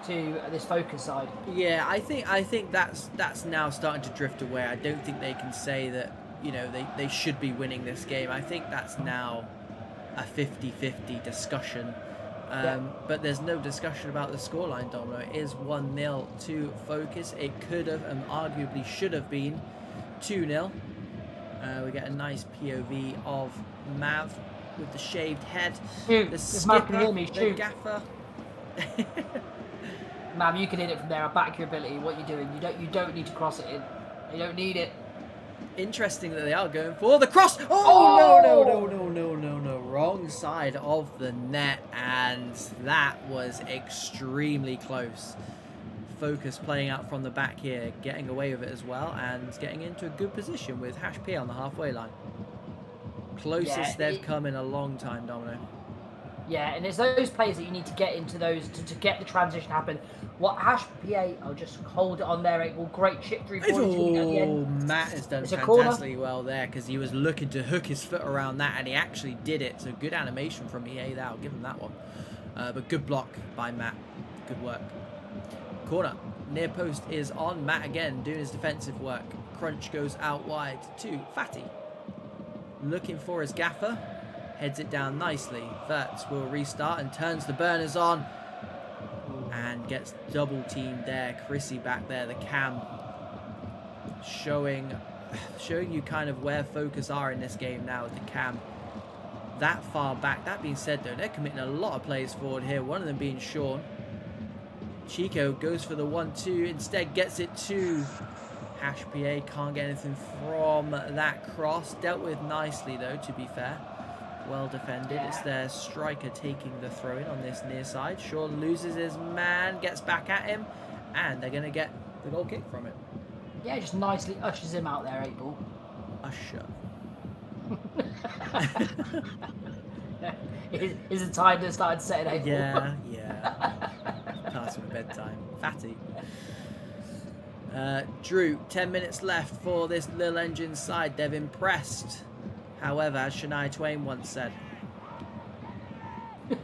to this focus side. Yeah, I think that's now starting to drift away. I don't think they can say that, you know, they should be winning this game. I think that's now a 50-50 discussion. But there's no discussion about the scoreline, Domino. It is 1-0 to Focus. It could have and arguably should have been 2-0. We get a nice POV of Mav with the shaved head. The skipper, the gaffer. Mav, you can hit it from there. I back your ability. What you're doing, you don't need to cross it in. You don't need it. Interesting that they are going for the cross. Oh, no. Wrong side of the net, and that was extremely close. Focus playing out from the back here, getting away with it as well, and getting into a good position with Hash P on the halfway line. Closest they've come in a long time, Domino. Yeah, and it's those players that you need to get into those to get the transition happen. What Hash PA, I'll just hold it on there. It will great chip through forward at the end. Matt has done fantastically well there because he was looking to hook his foot around that, and he actually did it. So good animation from EA there. I'll give him that one. But good block by Matt. Good work. Corner. Near post is on. Matt again doing his defensive work. Crunch goes out wide to Fatty. Looking for his gaffer. Heads it down nicely. Verts will restart and turns the burners on. And gets double teamed there. Chrissy back there, the cam. Showing you kind of where Focus are in this game now with the cam. That far back. That being said though, they're committing a lot of plays forward here. One of them being Sean. Chico goes for the 1-2. Instead gets it to Hash PA. Can't get anything from that cross. Dealt with nicely though, to be fair. Well defended. Yeah. It's their striker taking the throw in on this near side. Sean loses his man, gets back at him, and they're going to get the goal kick from it. Yeah, just nicely ushers him out there, April. Usher. Is the time to start setting April? Yeah. Past my bedtime. Fatty. Drew, 10 minutes left for this Little Engine side. They've impressed. However, as Shania Twain once said. I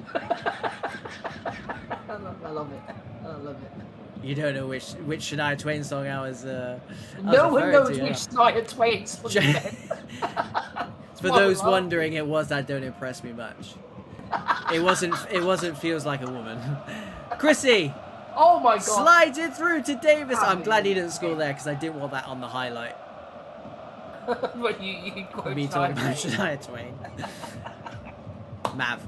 love it. You don't know which Shania Twain song I was no one knows which Shania Twain song you meant. For those wondering, it was That Don't Impress Me Much. It wasn't Feels Like a Woman. Chrissy! Oh my god! Slides it through to Davis. I'm glad he didn't score there because I didn't want that on the highlight. But you quote me talking about Shania Twain. Mav.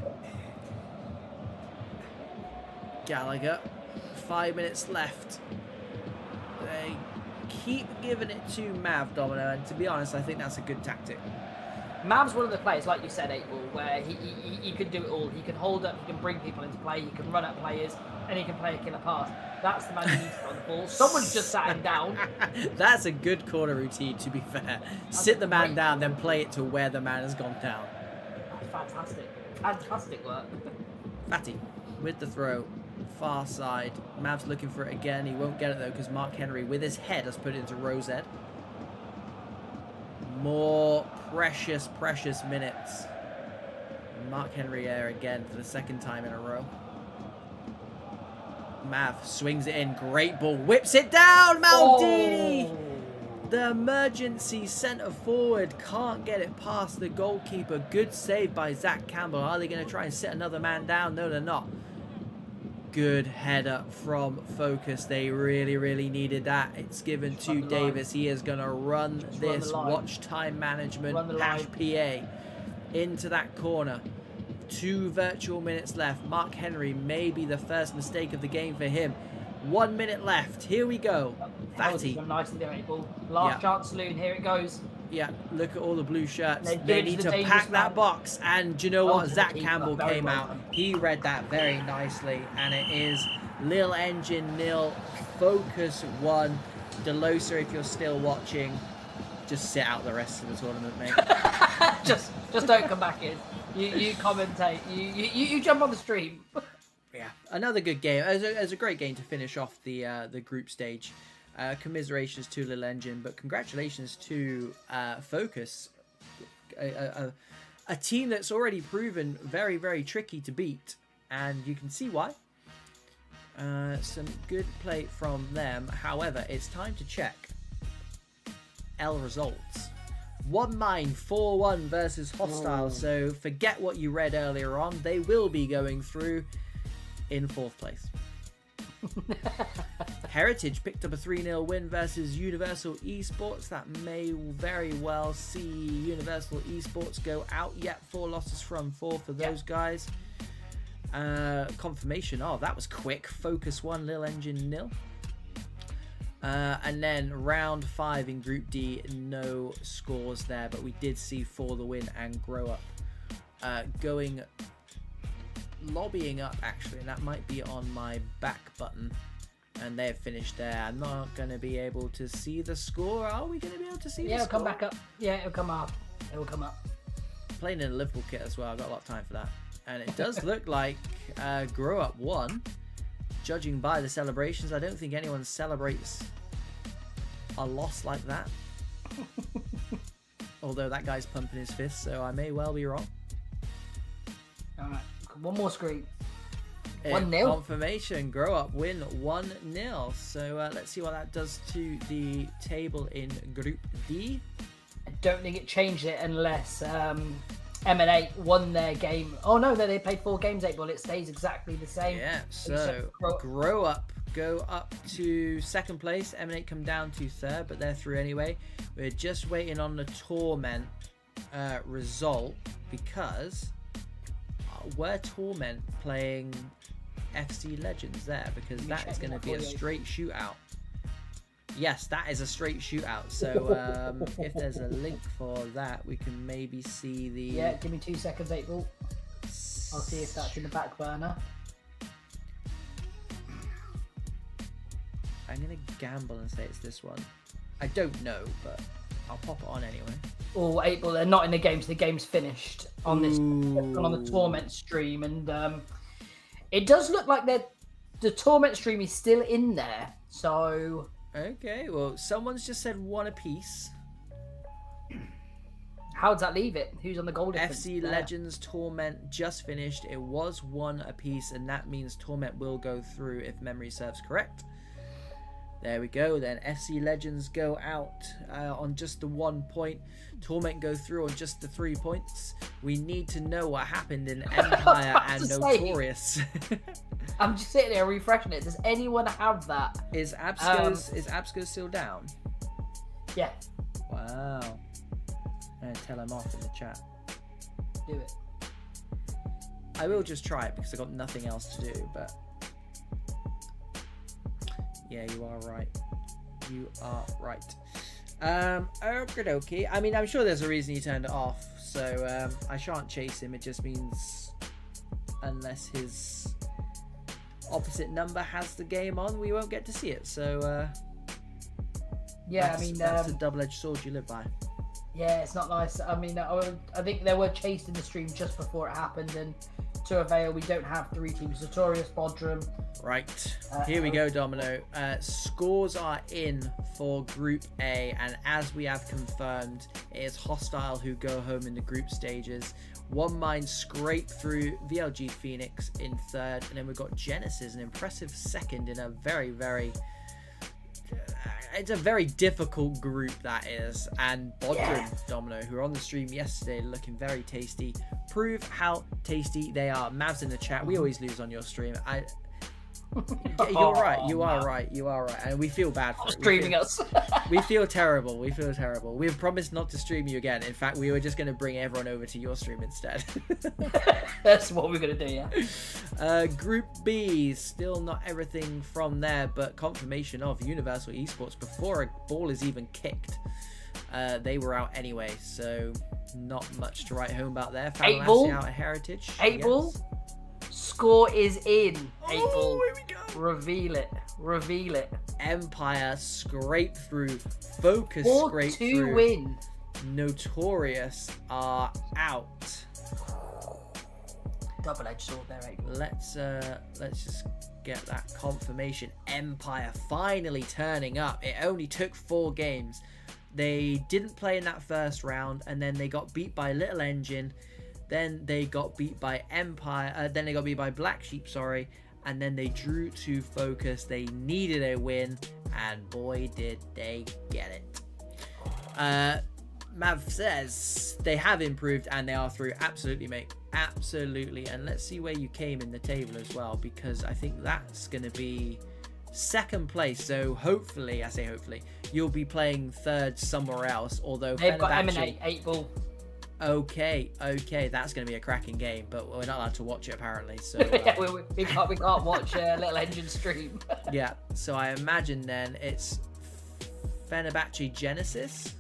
Gallagher. 5 minutes left. They keep giving it to Mav, Domino, and to be honest, I think that's a good tactic. Mav's one of the players, like you said, April, where he can do it all. He can hold up, he can bring people into play, he can run at players, and he can play a killer pass. That's the man who needs to run the ball. Someone's just sat him down. That's a good corner routine, to be fair. Sit the man down, then play it to where the man has gone down. That's fantastic. Fantastic work. Fatty with the throw. Far side. Mav's looking for it again. He won't get it though because Mark Henry with his head has put it into Rose Ed. More precious minutes. Mark Henry there again for the second time in a row. Mav swings it in. Great ball. Whips it down. Maldini. Oh. The emergency centre forward can't get it past the goalkeeper. Good save by Zach Campbell. Are they going to try and sit another man down? No, they're not. Good header from Focus. They really needed that. It's given to Davis. He is going to run this watch time management hash PA into that corner. 2 virtual minutes left. Mark Henry may be the first mistake of the game for him. 1 minute left. Here we go. Fatty. Nicely there, April. Last chance saloon. Here it goes. Yeah, look at all the blue shirts. They need to pack that box. And do you know what? Zach Campbell came out. He read that very nicely. And it is Lil Engine 0, Focus 1. Delosa, if you're still watching, just sit out the rest of the tournament, mate. just don't come back in. You commentate. You jump on the stream. Yeah, another good game. It was a great game to finish off the group stage. Commiserations to Lil Engine, but congratulations to Focus, a team that's already proven very tricky to beat, and you can see why. Some good play from them. However, it's time to check L results. One Mind 4-1 versus Hostile. So forget what you read earlier on. They will be going through in 4th place. Heritage picked up a 3-0 win versus Universal Esports. That may very well see Universal Esports go out. Yet 4 losses from 4 for those guys. Confirmation. Oh, that was quick. Focus 1, Lil Engine 0. And then round 5 in Group D, no scores there, but we did see For the Win and Grow Up lobbying up actually, and that might be on my back button, and they've finished there. I'm not going to be able to see the score. Are we going to be able to see the score? Yeah, it'll come back up. Yeah, it'll come up. It will come up. Playing in a Liverpool kit as well. I've got a lot of time for that. And it does look like Grow Up won, judging by the celebrations. I don't think anyone celebrates a loss like that. Although that guy's pumping his fist, so I may well be wrong. Alright, one more screen. 1-0. Confirmation, Grow Up win 1-0. So let's see what that does to the table in Group D. I don't think it changed it unless M&A won their game. Oh no, they played 4 games, 8 ball. It stays exactly the same. Yeah, so Grow Up go up to 2nd place. M&A come down to 3rd, but they're through anyway. We're just waiting on the Torment result, because were Torment playing FC Legends there? Because that is going to be a straight shootout. Yes, that is a straight shootout. So if there's a link for that, we can maybe see the... Yeah, give me 2 seconds, April. I'll see if that's in the back burner. I'm going to gamble and say it's this one. I don't know, but I'll pop it on anyway. Oh, April, they're not in the game, so the game's finished on this on the Torment stream, and it does look like the Torment stream is still in there. So okay, well, someone's just said 1 apiece. How does that leave it? Who's on the goal difference? FC Legends Torment just finished. It was 1 apiece, and that means Torment will go through if memory serves correct. There we go. Then FC Legends go out on just the 1 point. Torment go through on just the 3 points. We need to know what happened in Empire and Notorious. I'm just sitting there refreshing it. Does anyone have that? Is Absco still down? Yeah. Wow. I'm gonna tell him off in the chat. Do it. I will just try it because I've got nothing else to do, but yeah, you are right. You are right. Okay. I mean, I'm sure there's a reason he turned it off, so I shan't chase him. It just means unless his opposite number has the game on, we won't get to see it. So yeah, I mean, that's a double-edged sword you live by. Yeah, it's not nice. I mean, I think they were chased in the stream just before it happened, and to avail, we don't have 3 teams: Notorious, Bodrum. Right, here we go, Domino. Scores are in for Group A, and as we have confirmed, it is Hostile who go home in the group stages. One Mind scrape through VLG Phoenix in 3rd, and then we've got Genesis, an impressive 2nd in a very, very... it's a very difficult group, that is. And Bodrum, Domino, who were on the stream yesterday looking very tasty, prove how tasty they are. Mavs in the chat, we always lose on your stream. You're right, you are right, and we feel bad for it. Streaming us. We feel terrible. We've promised not to stream you again. In fact, we were just going to bring everyone over to your stream instead. That's what we're going to do, yeah. Group B, still not everything from there, but confirmation of Universal Esports before a ball is even kicked. They were out anyway, so not much to write home about there. 8 ball out at Heritage. 8 ball. Score is in. 8 ball. Here we go. Reveal it. Empire scrape through. Focus 4-2 scrape through. win. Notorious are out. Double-edged sword there, 8 ball. Let's just get that confirmation. Empire finally turning up. It only took 4 games. They didn't play in that first round, and then they got beat by Little Engine. Then they got beat by Empire. Then they got beat by Black Sheep, sorry. And then they drew to Focus. They needed a win, and boy, did they get it. Mav says they have improved, and they are through. Absolutely, mate. Absolutely. And let's see where you came in the table as well, because I think that's going to be 2nd place. So hopefully, I say hopefully, you'll be playing 3rd somewhere else. Although they've got M&A 8 ball. Okay, that's going to be a cracking game, but we're not allowed to watch it apparently. So yeah, we can't watch Little Engine stream. Yeah, so I imagine then it's Fenerbahce Genesis.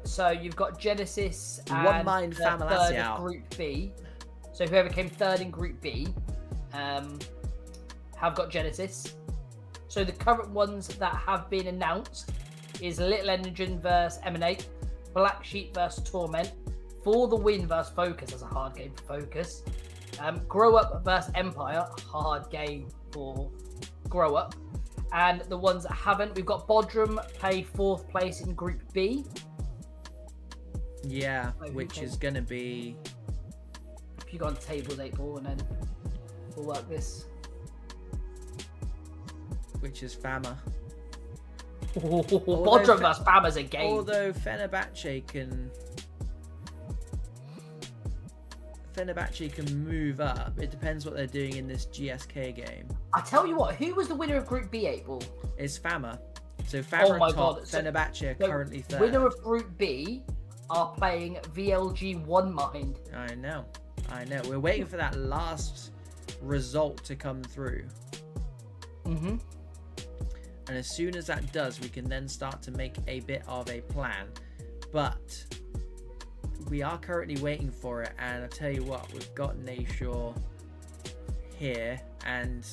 So you've got Genesis and One Mind third Famalaciao. of Group B. So whoever came 3rd in Group B have got Genesis. So the current ones that have been announced is Little Engine versus M&A. Black Sheep versus Torment, For the Win versus Focus. That's a hard game for Focus. Grow Up versus Empire, hard game for Grow Up. And the ones that haven't, we've got Bodrum play 4th place in Group B. Yeah, which is going to be... If you go on the tables, 8 ball, and then we'll work this. Which is Fama. Bodrum versus Fama's a game. Although Fenerbahce can move up. It depends what they're doing in this GSK game. I tell you what, who was the winner of Group B, 8 ball? It's Fama. So Fama are top, God. Fenerbahce are currently 3rd. Winner of Group B are playing VLG One Mind. I know. We're waiting for that last result to come through. Mm-hmm. And as soon as that does, we can then start to make a bit of a plan. But we are currently waiting for it. And I'll tell you what, we've got Nashor here. And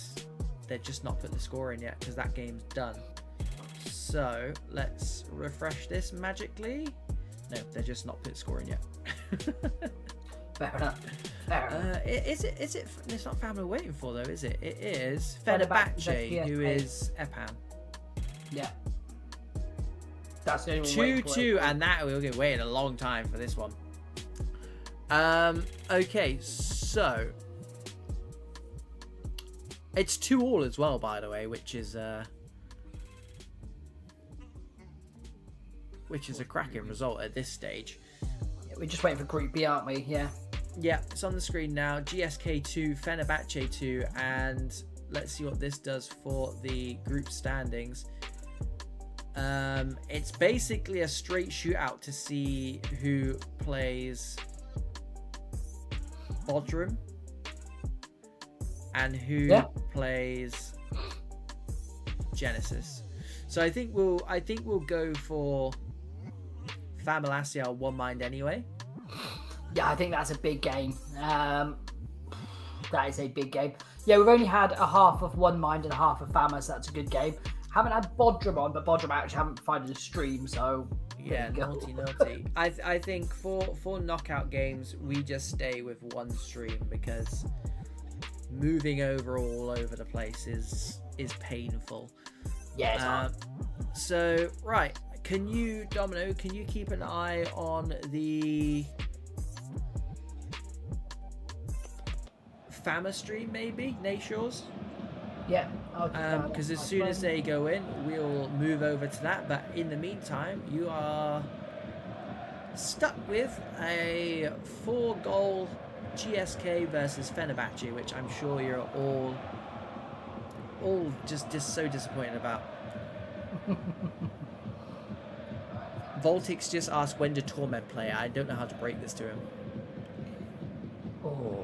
they're just not put the score in yet because that game's done. So let's refresh this magically. No, they're just not put the score in yet. Fair enough. Is it? It's not Family we're waiting for though, is it? It is Fenerbahce, who is Epan. Yeah. That's the only one. 2-2, and that we're gonna wait a long time for this one. Okay, so it's 2-2 as well, by the way, which is a cracking result at this stage. Yeah, we're just waiting for Group B, aren't we? Yeah. Yeah, it's on the screen now. GSK 2, Fenerbahce 2, and let's see what this does for the group standings. It's basically a straight shootout to see who plays Bodrum and who plays Genesis. So I think we'll go for Famalaciao One Mind anyway. Yeah, I think that's a big game. That is a big game. Yeah, we've only had a half of One Mind and a half of Fama, so that's a good game. Haven't had Bodrum on, but Bodrum actually haven't provided a stream, so Yeah, naughty, naughty. I think for knockout games, we just stay with one stream because moving all over the place is painful. Yeah. So right, Domino, can you keep an eye on the Fama stream, maybe Nashores? Yeah. Because as soon as they go in, we'll move over to that. But in the meantime, you are stuck with a 4-goal GSK versus Fenerbahce, which I'm sure you're all just so disappointed about. Voltix just asked when did Torment play. I don't know how to break this to him. Oh.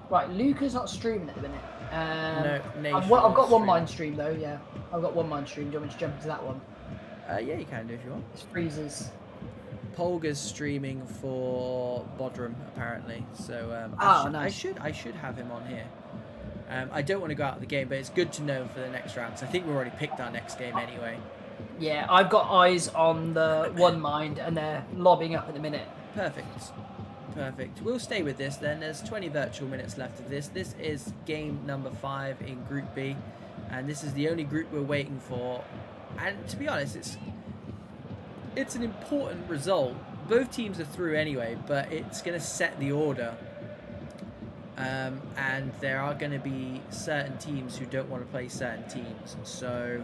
Right, Luca's not streaming at the minute. No, I've got one mind stream though. Yeah, I've got one mind stream. Do you want me to jump into that one? Yeah, you can do if you want. It's freezes. Polga's streaming for Bodrum apparently, so nice. I should have him on here. I don't want to go out of the game, but it's good to know for the next round. So I think we've already picked our next game anyway. Yeah, I've got eyes on the one mind, and they're lobbying up at the minute. Perfect. We'll stay with this then. There's 20 virtual minutes left of this. This is game number 5 in Group B, and this is the only group we're waiting for. And to be honest, it's an important result. Both teams are through anyway, but it's going to set the order. And there are going to be certain teams who don't want to play certain teams. So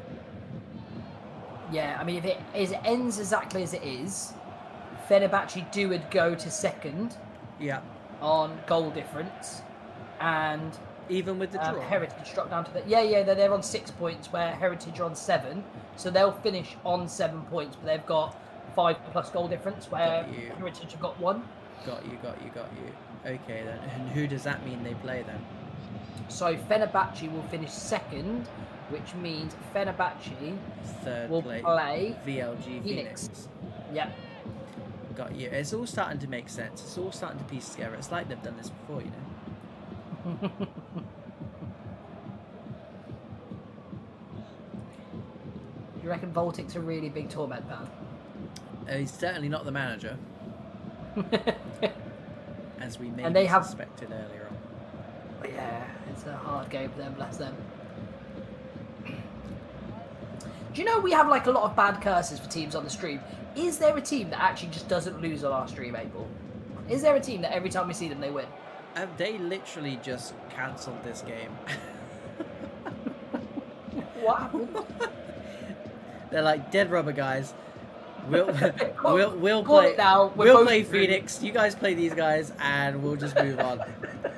yeah, I mean, if it ends exactly as it is, Fenerbahce would go to second. Yeah. On goal difference, and even with the draw, Heritage dropped down to they're on 6 points where Heritage are on 7, so they'll finish on 7 points, but they've got 5+ goal difference where Heritage have got 1. Got you. Okay then, and who does that mean they play then? So Fenerbahce will finish second, which means Fenerbahce will play VLG Phoenix. Yep. Got you. It's all starting to make sense. It's all starting to piece together. It's like they've done this before, you know. You reckon Voltic's a really big Torment fan? He's certainly not the manager. As we maybe suspected earlier on. Yeah, it's a hard game for them, bless them. Do you know we have like a lot of bad curses for teams on the stream? Is there a team that actually just doesn't lose on our stream, April? Is there a team that every time we see them, they win? They literally just cancelled this game. What happened? They're like, dead rubber, guys. We'll play Phoenix. You guys play these guys, and we'll just move on.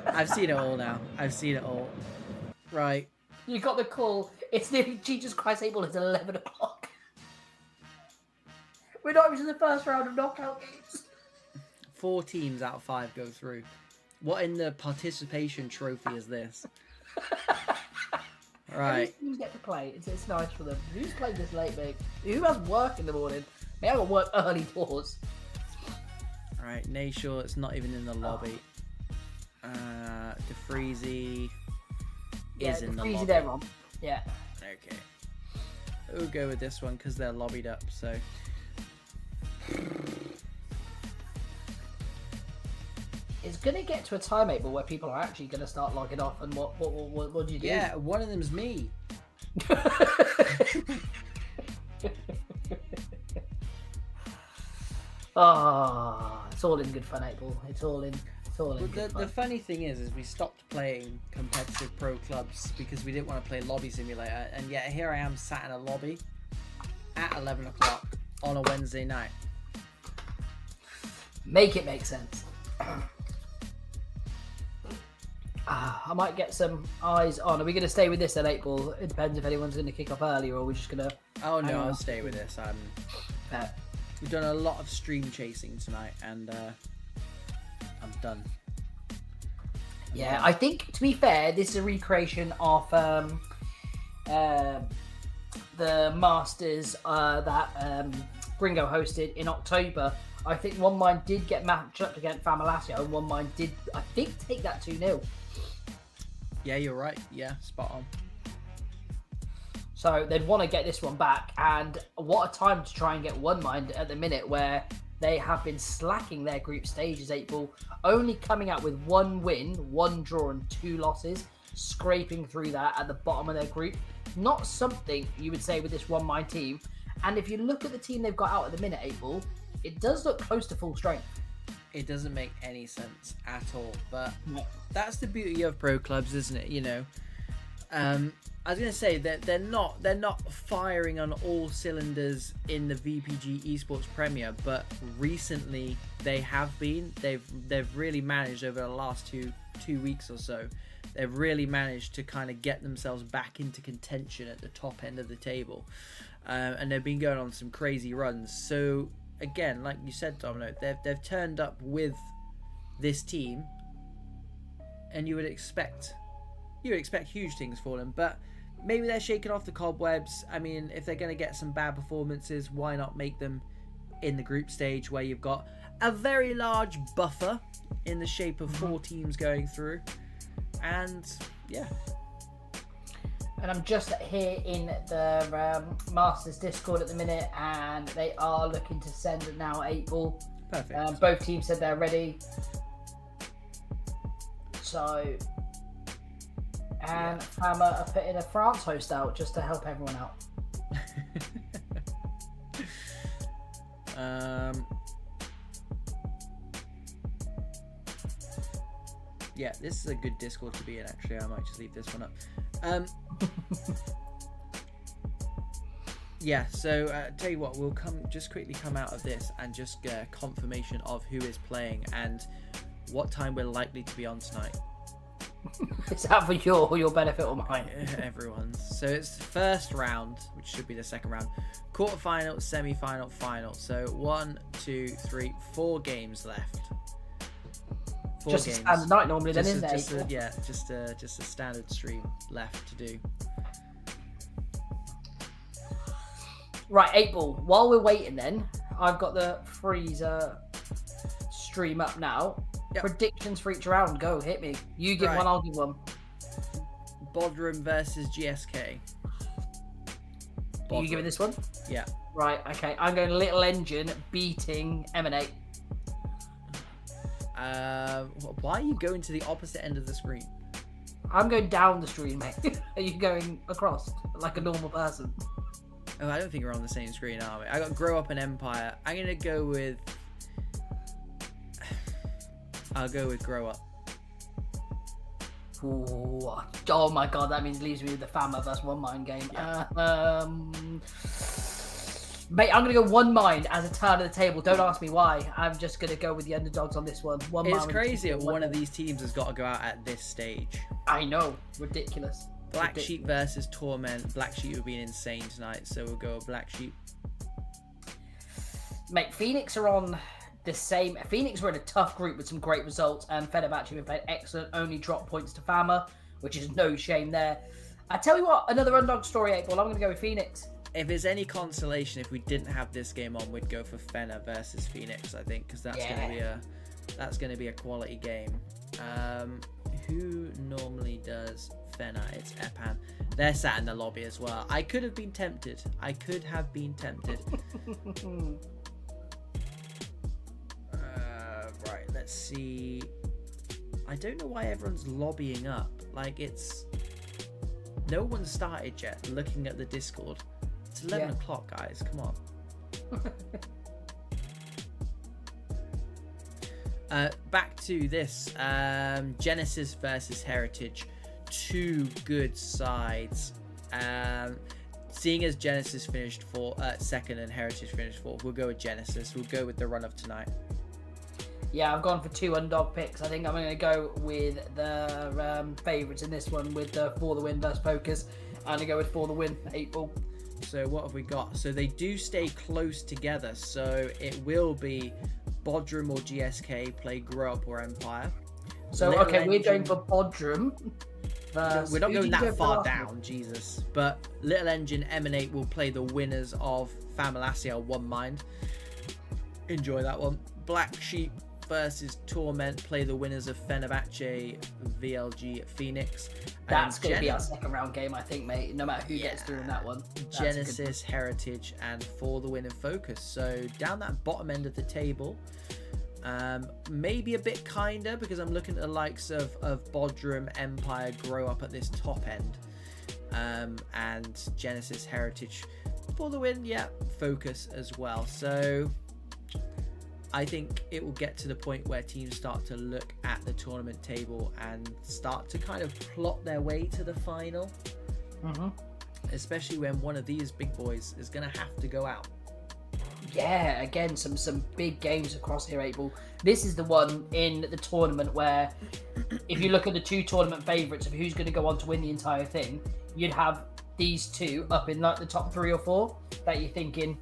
I've seen it all now. I've seen it all. Right. You got the call. It's nearly Jesus Christ, April. It's 11 o'clock. We're not even in the first round of knockout games. 4 teams out of 5 go through. What in the participation trophy is this? Right. You get to play. It's nice for them. Who's played this late, mate? Who has work in the morning? Mate, I got work early doors. Alright, Nashor, it's not even in the lobby. DeFreezy is in the lobby. They're on. Yeah. Okay. We'll go with this one because they're lobbied up, so. It's going to get to a time, April, where people are actually going to start logging off, and what do you do? Yeah, one of them's me. It's all in good fun, April. It's all in good fun. The funny thing is we stopped playing competitive pro clubs because we didn't want to play Lobby Simulator, and yet here I am sat in a lobby at 11 o'clock on a Wednesday night. Make it make sense. I might get some eyes on. Are we going to stay with this then, April? It depends if anyone's going to kick off early, or are we just going to... Oh no, I'll stay with this. We've done a lot of stream chasing tonight, and I'm done. Yeah, I think, to be fair, this is a recreation of the Masters that Gringo hosted in October. I think one mine did get matched up against Famalasio, and one mine did, I think, take that 2-0. Yeah, you're right. Yeah, spot on. So they'd want to get this one back. And what a time to try and get one mind at the minute, where they have been slacking their group stages, 8-ball, only coming out with 1 win, 1 draw and 2 losses, scraping through that at the bottom of their group. Not something you would say with this one mind team. And if you look at the team they've got out at the minute, 8-ball, it does look close to full strength. It doesn't make any sense at all, but that's the beauty of pro clubs, isn't it? You know, I was gonna say that they're not firing on all cylinders in the VPG Esports Premier, but recently they have been. They've really managed over the last two weeks or so. They've really managed to kind of get themselves back into contention at the top end of the table, and they've been going on some crazy runs. So again, like you said, Domino, they've turned up with this team, and you would expect huge things for them, but maybe they're shaking off the cobwebs. I mean, if they're going to get some bad performances, why not make them in the group stage where you've got a very large buffer in the shape of 4 teams going through, and yeah. And I'm just here in the Masters Discord at the minute, and they are looking to send it now 8-ball. Perfect. Both teams said they're ready. So, and Hammer are putting a France host out just to help everyone out. Yeah, this is a good Discord to be in, actually. I might just leave this one up. Yeah, so tell you what, we'll quickly come out of this and just get confirmation of who is playing and what time we're likely to be on tonight. Is that for your benefit or mine? Everyone's. So it's the first round, which should be the second round. Quarterfinal, semi-final, final. So 1, 2, 3, 4 games left. 4 just games. A standard night normally, then, isn't it? Just a standard stream left to do. Right, 8-ball. While we're waiting, then I've got the freezer stream up now. Yep. Predictions for each round. Go, hit me. You give one, I'll give one. Bodrum versus GSK. Are you giving this one? Yeah. Right, okay. I'm going Little Engine beating M&A. Why are you going to the opposite end of the screen? I'm going down the screen, mate. Are you going across like a normal person? Oh, I don't think we're on the same screen, are we? I got Grow Up and Empire. I'm going to go with... I'll go with Grow Up. Ooh, oh my god, that means leaves me with the Fama versus One Mind game. Yeah. Mate, I'm going to go One Mind as a turn of the table. Don't ask me why. I'm just going to go with the underdogs on this one. It's crazy that one of these teams has got to go out at this stage. I know. Ridiculous. Black Sheep versus Torment. Black Sheep would be insane tonight, so we'll go with Black Sheep. Mate, Phoenix are on the same. Phoenix were in a tough group with some great results, and Fenerbahce have played excellent. Only dropped points to Fama, which is no shame there. I tell you what, another underdog story, 8-ball. I'm going to go with Phoenix. If there's any consolation, if we didn't have this game on, we'd go for Fena versus Phoenix, I think, because that's going to be a quality game. Who normally does Fena? It's Epan. They're sat in the lobby as well. I could have been tempted. Right, let's see. I don't know why everyone's lobbying up. Like, it's... No one started yet looking at the Discord. It's 11 o'clock, guys. Come on. Back to this. Genesis versus Heritage. 2 good sides. Seeing as Genesis finished second and Heritage finished fourth, we'll go with Genesis. We'll go with the run of tonight. Yeah, I've gone for 2 underdog picks. I think I'm going to go with the favourites in this one with the For the Win versus Pokers. I'm going to go with For the Win, 8-ball. So what have we got? So they do stay close together. So it will be Bodrum or GSK play Grow Up or Empire. So, we're going for Bodrum. We're not going that far down, Jesus. But Little Engine, Emanate will play the winners of Famalacia One Mind. Enjoy that one. Black Sheep versus Torment play the winners of Fenerbahce, VLG, Phoenix. That's going to be our second round game, I think, mate. No matter who gets through in that one. Genesis, Heritage, and For the Win and Focus. So down that bottom end of the table, maybe a bit kinder because I'm looking at the likes of Bodrum, Empire grow up at this top end, and Genesis, Heritage, For the Win, Focus as well. So I think it will get to the point where teams start to look at the tournament table and start to kind of plot their way to the final. Especially when one of these big boys is going to have to go out. Yeah, again, some big games across here, Abel. This is the one in the tournament where, if you look at the two tournament favourites of who's going to go on to win the entire thing, you'd have these two up in like the top 3 or 4 that you're thinking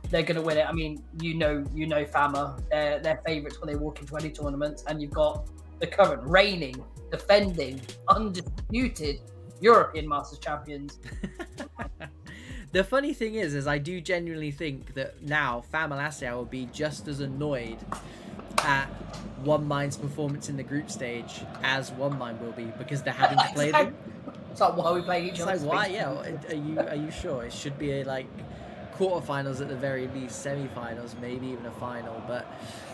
they're going to win it. I mean, you know, Fama, they're favourites when they walk into any tournament, and you've got the current reigning, defending, undisputed European Masters champions. The funny thing is I do genuinely think that now Fama Lassia will be just as annoyed at One Mind's performance in the group stage as One Mind will be, because they're having to play them. It's like, why are we playing each other? It's like, why? Yeah, are you sure? It should be like quarterfinals at the very least, semi-finals, maybe even a final. But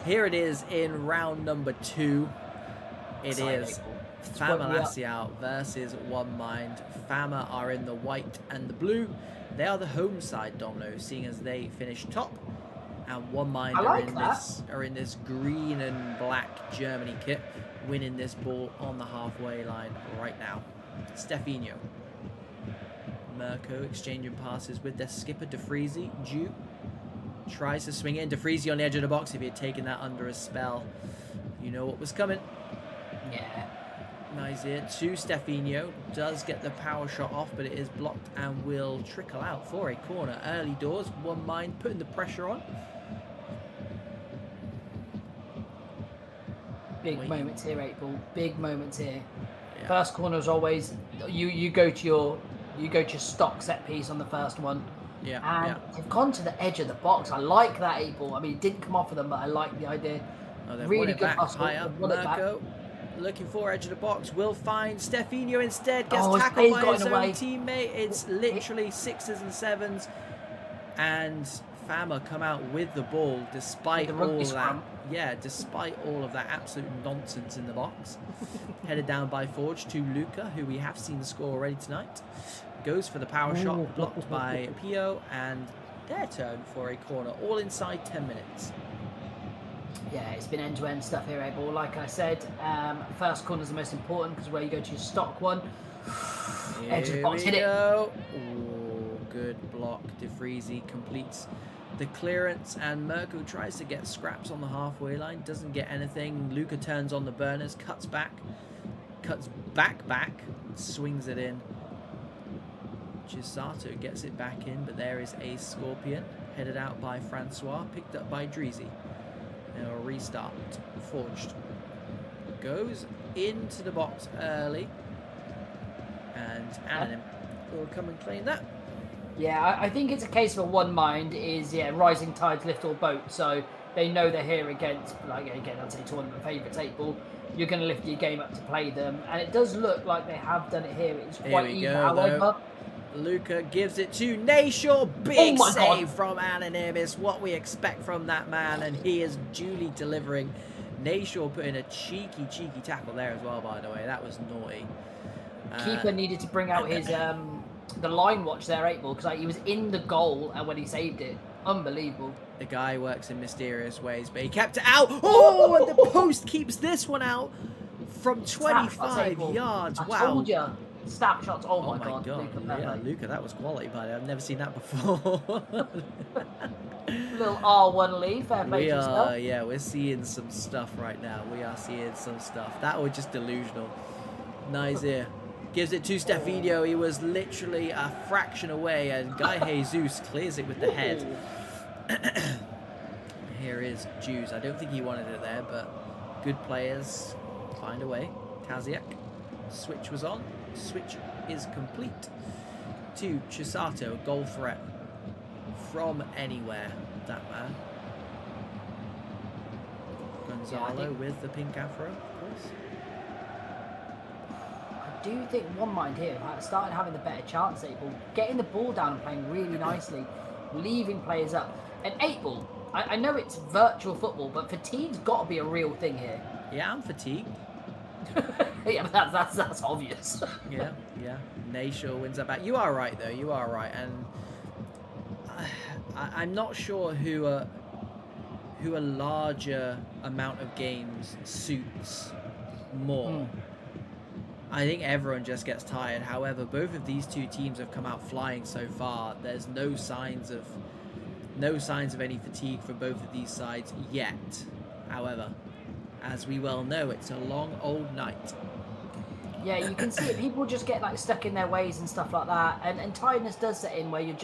here it is in round number 2. It is Fama Lassia versus One Mind. Fama are in the white and the blue. They are the home side, Domino, seeing as they finished top, and One Mind are in this green and black Germany kit, winning this ball on the halfway line right now. Stefinho, Mirko exchanging passes with their skipper DeFreezy. Jew tries to swing it in. DeFreezy on the edge of the box. If he had taken that under a spell, you know what was coming. Yeah. Nice here to Stefinho. Does get the power shot off, but it is blocked and will trickle out for a corner. Early doors. One Mind putting the pressure on. Big moments here, 8-ball. Big moments here. Yeah. First corner is always you go to your stock set piece on the first one. Yeah. And they've gone to the edge of the box. I like that, 8-ball. I mean, it didn't come off of them, but I like the idea. Oh, really good hustle. High up. Mirko looking for edge of the box. Will find Stefinho instead. Gets tackled by his own teammate. It's literally 6s and 7s. And Fama come out with the ball despite all that. Yeah, despite all of that absolute nonsense in the box. Headed down by Forge to Luca, who we have seen score already tonight. Goes for the power shot, blocked by Pio, and their turn for a corner. All inside 10 minutes. Yeah, it's been end-to-end stuff here, Abel. Like I said, first corner is the most important because where you go to your stock one. Edge of the box, hit it. Ooh, good block. DeFreezy completes the clearance, and Mirko tries to get scraps on the halfway line. Doesn't get anything. Luca turns on the burners, cuts back, swings it in. Chisato gets it back in, but there is a Scorpion headed out by Francois, picked up by Dreezy. Now a restart. Forged goes into the box early, and Anonym will come and claim that. Yeah, I think it's a case of One Mind is rising tides lift all boats. So they know they're here against, like, again, I'd say tournament favourites, 8-ball. You're going to lift your game up to play them, and it does look like they have done it here. It's quite even, however. Luca gives it to Nashaw. Big save from Anonymous. What we expect from that man, and he is duly delivering. Nashaw put in a cheeky tackle there as well, by the way. That was naughty. Keeper needed to bring out his the line watch there, 8-ball, because he was in the goal and when he saved it. Unbelievable. The guy works in mysterious ways, but he kept it out. Oh, and the post keeps this one out from 25 yards. Wow. I told you. Snap shots. Oh my god. Luca, that was quality, buddy. I've never seen that before. Little R1 lead. Fair play to yourself. Yeah, we're seeing some stuff right now. We are seeing some stuff. That was just delusional. Nice here. Gives it to Stefinho. He was literally a fraction away, and Guy Jesus clears it with the head. Here is Jews. I don't think he wanted it there, but good players find a way. Kaziak. Switch was on. Switch is complete. To Chisato. Goal threat from anywhere. That man. Gonzalo with the pink afro, of course. I do think One Mind here started having the better chance, 8 Ball. Getting the ball down and playing really nicely, leaving players up. And 8 Ball, I know it's virtual football, but fatigue's got to be a real thing here. Yeah, I'm fatigued. Yeah, but that's obvious. Yeah. Nayshaw wins that back. You are right, though. You are right. And I'm not sure who a larger amount of games suits more. I think everyone just gets tired. However, both of these two teams have come out flying so far. There's no signs of any fatigue for both of these sides yet. However, as we well know, it's a long old night. Yeah, you can see it. People just get like stuck in their ways and stuff like that, and tiredness does set in where you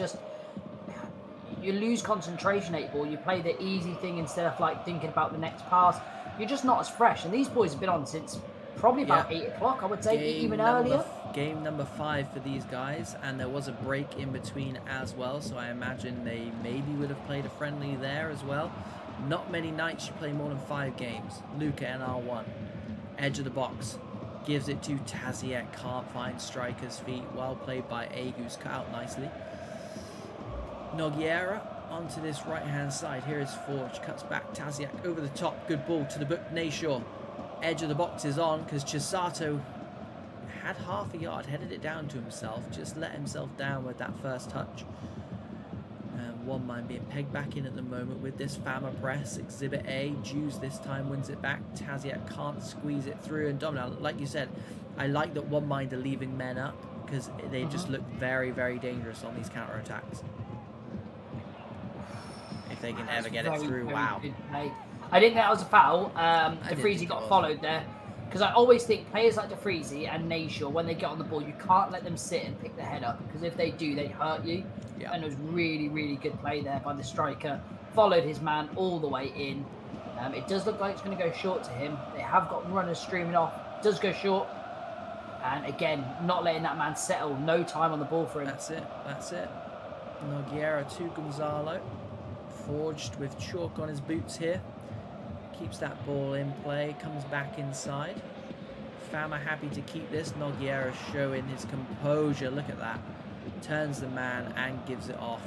lose concentration. 8 Ball. You play the easy thing instead of like thinking about the next pass. You're just not as fresh. And these boys have been on since probably about 8 o'clock, I would say, even earlier. Game number 5 for these guys, and there was a break in between as well, so I imagine they maybe would have played a friendly there as well. Not many nights you play more than 5 games. Luca NR1, edge of the box, gives it to Taziek, can't find striker's feet, well played by Agu's, cut out nicely. Nogueira onto this right hand side, here is Forge, cuts back, Taziek over the top, good ball to the book, Nayshaw. Edge of the box is on because Chisato had half a yard, headed it down to himself, just let himself down with that first touch. One Mind being pegged back in at the moment with this Fama press. Exhibit A, Jews this time wins it back. Taziak can't squeeze it through. And Domino, like you said, I like that One Mind are leaving men up because they just look very, very dangerous on these counter-attacks. If they can ever get it through, wow. I didn't think that was a foul. DeFreezy got followed there. Because I always think players like DeFreezy and Nayshaw, when they get on the ball, you can't let them sit and pick their head up. Because if they do, they hurt you. Yeah. And it was really, really good play there by the striker. Followed his man all the way in. It does look like it's going to go short to him. They have got runners streaming off. It does go short. And again, not letting that man settle. No time on the ball for him. That's it. Nogueira to Gonzalo. Forged with chalk on his boots here. Keeps that ball in play, comes back inside. Fama happy to keep this. Nogueira showing his composure. Look at that. Turns the man and gives it off.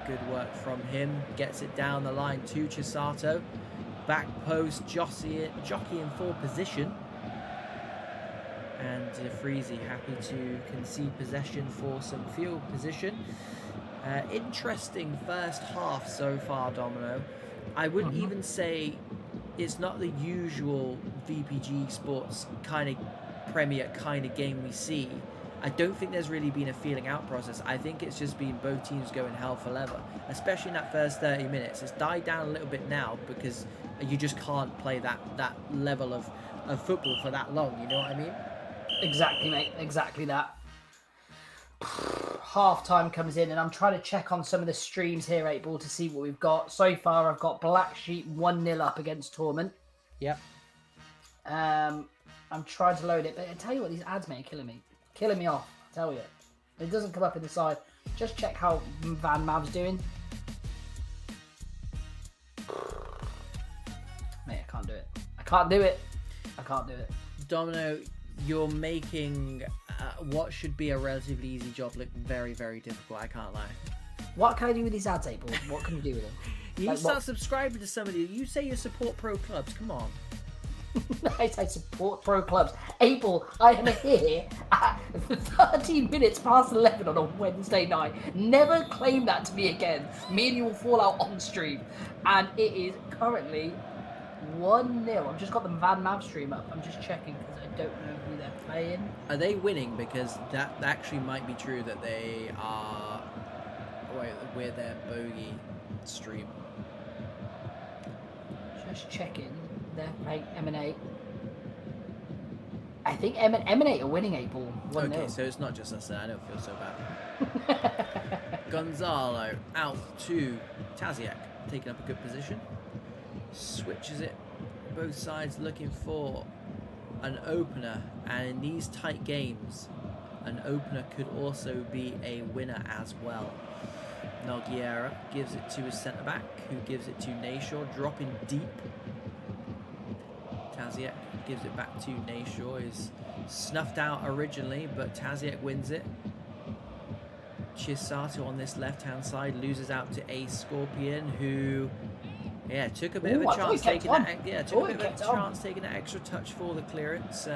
Good work from him. Gets it down the line to Chisato. Back post, jockeying for position. And DeFreezy happy to concede possession for some field position. Interesting first half so far, Domino. I wouldn't even say it's not the usual VPG Sports kind of Premier kind of game we see. I don't think there's really been a feeling out process. I think it's just been both teams going hell for leather, especially in that first 30 minutes. It's died down a little bit now because you just can't play that level of football for that long, you know what I mean? Exactly, mate. Exactly that. Half-time comes in and I'm trying to check on some of the streams here, 8 Ball, to see what we've got. So far, I've got Black Sheep 1-0 up against Torment. Yep. I'm trying to load it, but I tell you what, these ads, mate, are killing me. Killing me off, I tell you. It doesn't come up in the side. Just check how Van Mav's doing. Mate, I can't do it. I can't do it. Domino, you're making what should be a relatively easy job look very, very difficult. I can't lie. What can I do with these ads, 8 Ball? What can you do with them? You start subscribing to some of these. You say you support pro clubs. Come on. I support pro clubs. 8 Ball, I am here at 13 minutes past 11 on a Wednesday night. Never claim that to me again. Me and you will fall out on stream. And it is currently 1-0. I've just got the Van Mav stream up. I'm just checking because I don't know who they're playing. Are they winning? Because that actually might be true that they are... Wait, we're their bogey stream. Just checking. They're playing M&A. I think M&A are winning 8 Ball. 1-0. Okay, so it's not just us then. I don't feel so bad. Gonzalo out to Taziak, taking up a good position. Switches it. Both sides looking for an opener. And in these tight games, an opener could also be a winner as well. Nogueira gives it to his centre-back, who gives it to Nayshaw, dropping deep. Taziek gives it back to Nayshaw. He's snuffed out originally, but Taziek wins it. Chisato on this left-hand side loses out to a Scorpion, who, yeah, took a bit of a chance taking that extra touch for the clearance.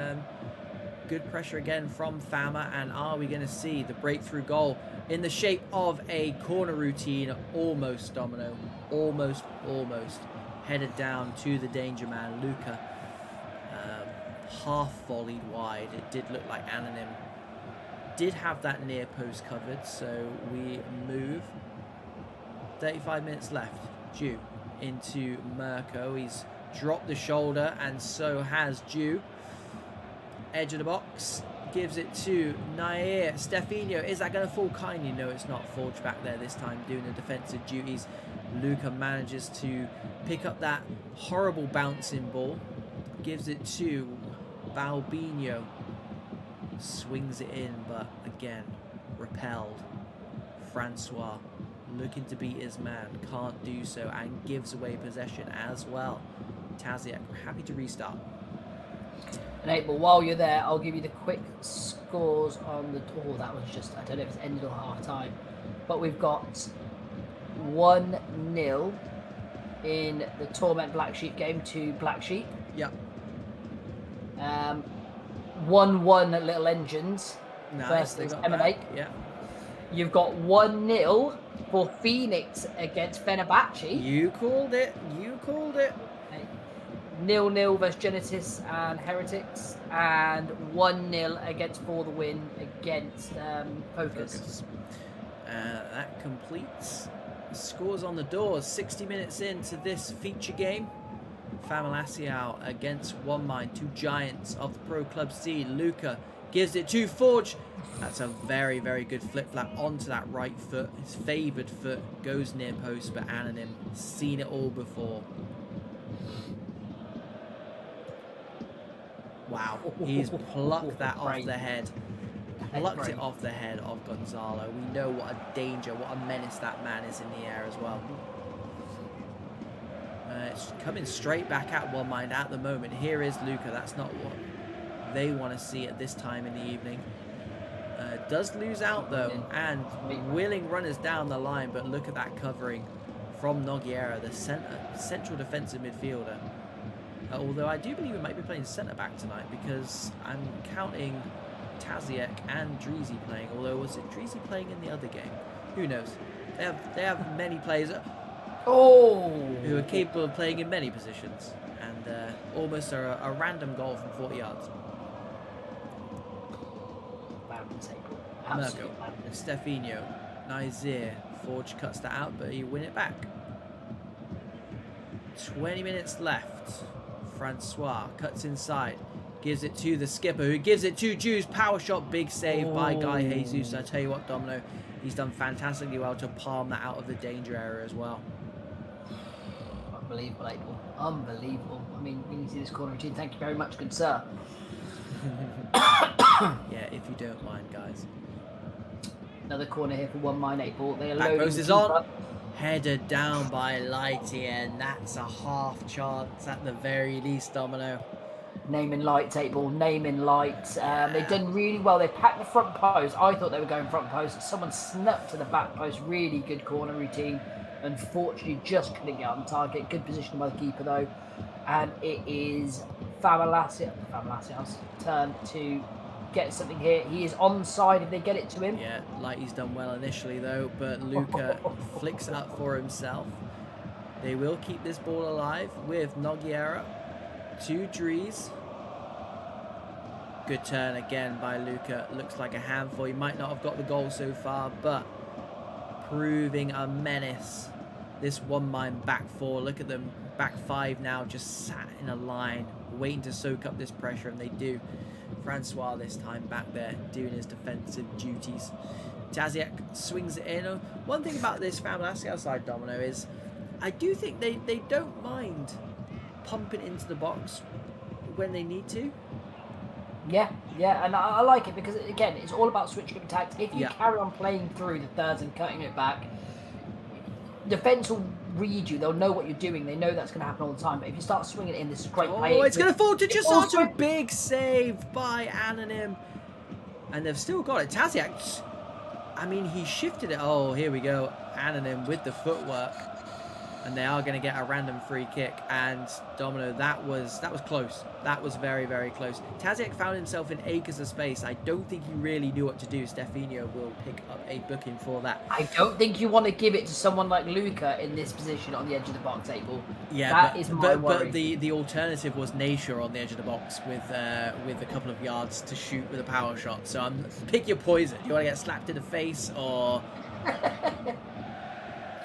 Good pressure again from Fama, and are we going to see the breakthrough goal in the shape of a corner routine? Almost, Domino. Almost. Headed down to the danger man, Luca. Half volleyed wide. It did look like Anonym did have that near post covered, so we move. 35 minutes left. Ju into Mirko. He's dropped the shoulder, and so has Ju. Edge of the box, gives it to Nair. Stefanio, is that going to fall kindly? No, it's not. Forge back there this time doing the defensive duties. Luca manages to pick up that horrible bouncing ball, gives it to Balbino. Swings it in, but again, repelled. Francois looking to beat his man, can't do so, and gives away possession as well. Taziek, happy to restart. And April, while you're there, I'll give you the quick scores on the... Oh, that was just... I don't know if it's ended or half-time. But we've got 1-0 in the Torment Black Sheep game to Black Sheep. Yep. 1-1 at Little Engines versus Emanate. Yeah. You've got 1-0 for Phoenix against Fenerbahce. You called it. 0-0 versus Genesis and Heretics, and 1-0 against For the Win against Focus. That completes scores on the doors. 60 minutes into this feature game. Famalaciao against One Mind, two giants of the Pro Club C. Luca gives it to Forge. That's a very, very good flip-flap onto that right foot. His favoured foot goes near post, but Anonym seen it all before. Wow, he's plucked that off the head. Plucked it off the head of Gonzalo. We know what a danger, what a menace that man is in the air as well. It's coming straight back at One Mind at the moment. Here is Luca. That's not what they want to see at this time in the evening. Does lose out though, and willing runners down the line, but look at that covering from Nogueira, the central defensive midfielder. Although I do believe we might be playing centre back tonight, because I'm counting Taziek and Dreezy playing. Although, was it Dreezy playing in the other game? Who knows? They have many players who are capable of playing in many positions, and almost a random goal from 40 yards. Mirko, Stefanio, Nazir, Forge cuts that out, but he win it back. 20 minutes left. Francois cuts inside, gives it to the skipper, who gives it to Juice. Power shot, big save by Guy Jesus. I tell you what, Domino, he's done fantastically well to palm that out of the danger area as well. Unbelievable, April. Unbelievable. I mean, we need to see this corner routine. Thank you very much, good sir. Yeah, if you don't mind, guys. Another corner here for One Mind, April. They are Back loading post is on. Headed down by Lighty, and that's a half chance at the very least, Domino. Naming lights, April. Naming lights. They've done really well. They packed the front post. I thought they were going front post. Someone snuck to the back post. Really good corner routine. Unfortunately, just couldn't get on target. Good position by the keeper, though. And it is Famalacia's turn to get something here. He is onside if they get it to him. Yeah, Lighty's done well initially, though, but Luca flicks it up for himself. They will keep this ball alive with Nogueira to Drees. Good turn again by Luca. Looks like a handful. He might not have got the goal so far, but proving a menace. This One Mind back four. Look at them. Back five now, just sat in a line, waiting to soak up this pressure, and they do. Francois this time back there doing his defensive duties. Taziek swings it in. One thing about this Famalaciao side, Domino, is I do think they don't mind pumping into the box when they need to. Yeah, and I like it because, again, it's all about switching up attacks. If you carry on playing through the thirds and cutting it back, defence will read you. They'll know what you're doing. They know that's going to happen all the time. But if you start swinging it in, this is great play. Oh, it's going to fall to also- Chisato. Big save by Anonym. And they've still got it. Taziak, I mean, he shifted it. Oh, here we go. Anonym with the footwork. And they are going to get a random free kick. And Domino, that was close. That was very, very close. Taziak found himself in acres of space. I don't think he really knew what to do. Stefanio will pick up a booking for that. I don't think you want to give it to someone like Luca in this position on the edge of the box, Abel. Yeah, that is my worry. But the alternative was Nasha on the edge of the box with a couple of yards to shoot with a power shot. So pick your poison. Do you want to get slapped in the face or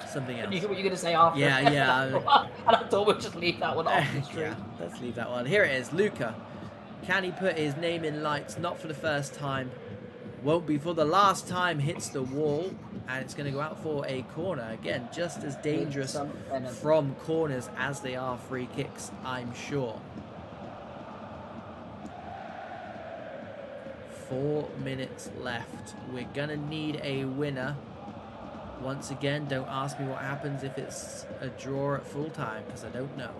something else? You know what you're going to say after. Yeah. And I thought we'd just leave that one off the street. Yeah, let's leave that one. Here it is. Luca. Can he put his name in lights? Not for the first time. Won't be for the last time. Hits the wall. And it's going to go out for a corner. Again, just as dangerous from corners as they are free kicks, I'm sure. 4 minutes left. We're going to need a winner. Once again, don't ask me what happens if it's a draw at full time, because I don't know.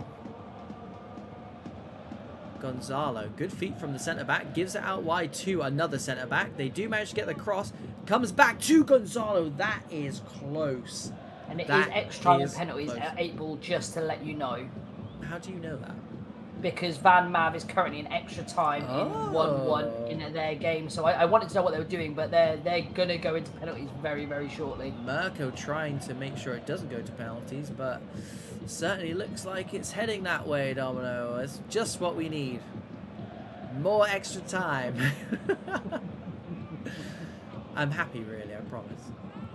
Gonzalo, good feet from the centre-back, gives it out wide to another centre-back. They do manage to get the cross, comes back to Gonzalo. That is close. And it is extra time penalties at 8 ball, just to let you know. How do you know that? Because Van Mav is currently in extra time in 1-1 in their game. So I wanted to know what they were doing, but they're going to go into penalties very, very shortly. Mirko trying to make sure it doesn't go to penalties, but certainly looks like it's heading that way, Domino. It's just what we need. More extra time. I'm happy, really, I promise.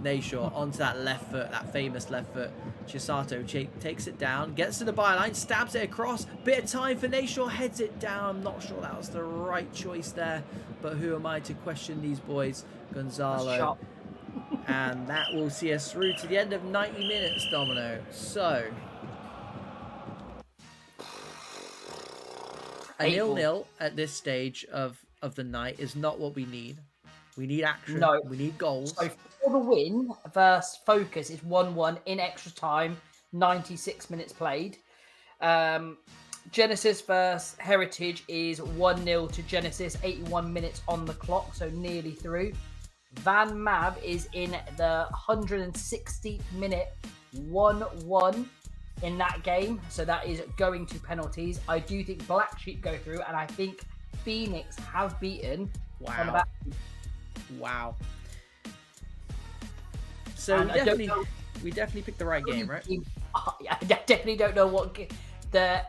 Nashaw onto that left foot, that famous left foot. Chisato takes it down, gets to the byline, stabs it across. Bit of time for Nashaw, heads it down. I'm not sure that was the right choice there, but who am I to question these boys? Gonzalo. And that will see us through to the end of 90 minutes, Domino. So, a 0-0 at this stage of the night is not what we need. We need action. No. We need goals. So for the win versus Focus is 1-1 in extra time, 96 minutes played. Genesis versus Heritage is 1-0 to Genesis, 81 minutes on the clock, so nearly through. Van Mav is in the 160th minute, 1-1 in that game, so that is going to penalties. I do think Black Sheep go through, and I think Phoenix have beaten. Wow. Wow. So we definitely picked the right game, right? I definitely don't know what the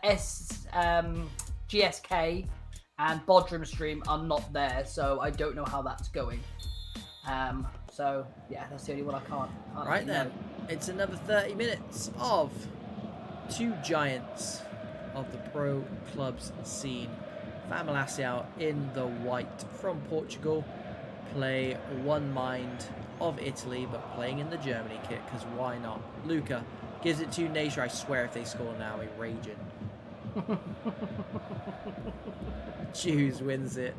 GSK and Bodrum stream are not there, so I don't know how that's going. So yeah, that's the only one I can't right then, it's another 30 minutes of two giants of the pro clubs scene. Famalaciao in the white from Portugal play One Mind of Italy, but playing in the Germany kit, because why not? Luca gives it to Nasha. I swear if they score now, we're raging. Jews wins it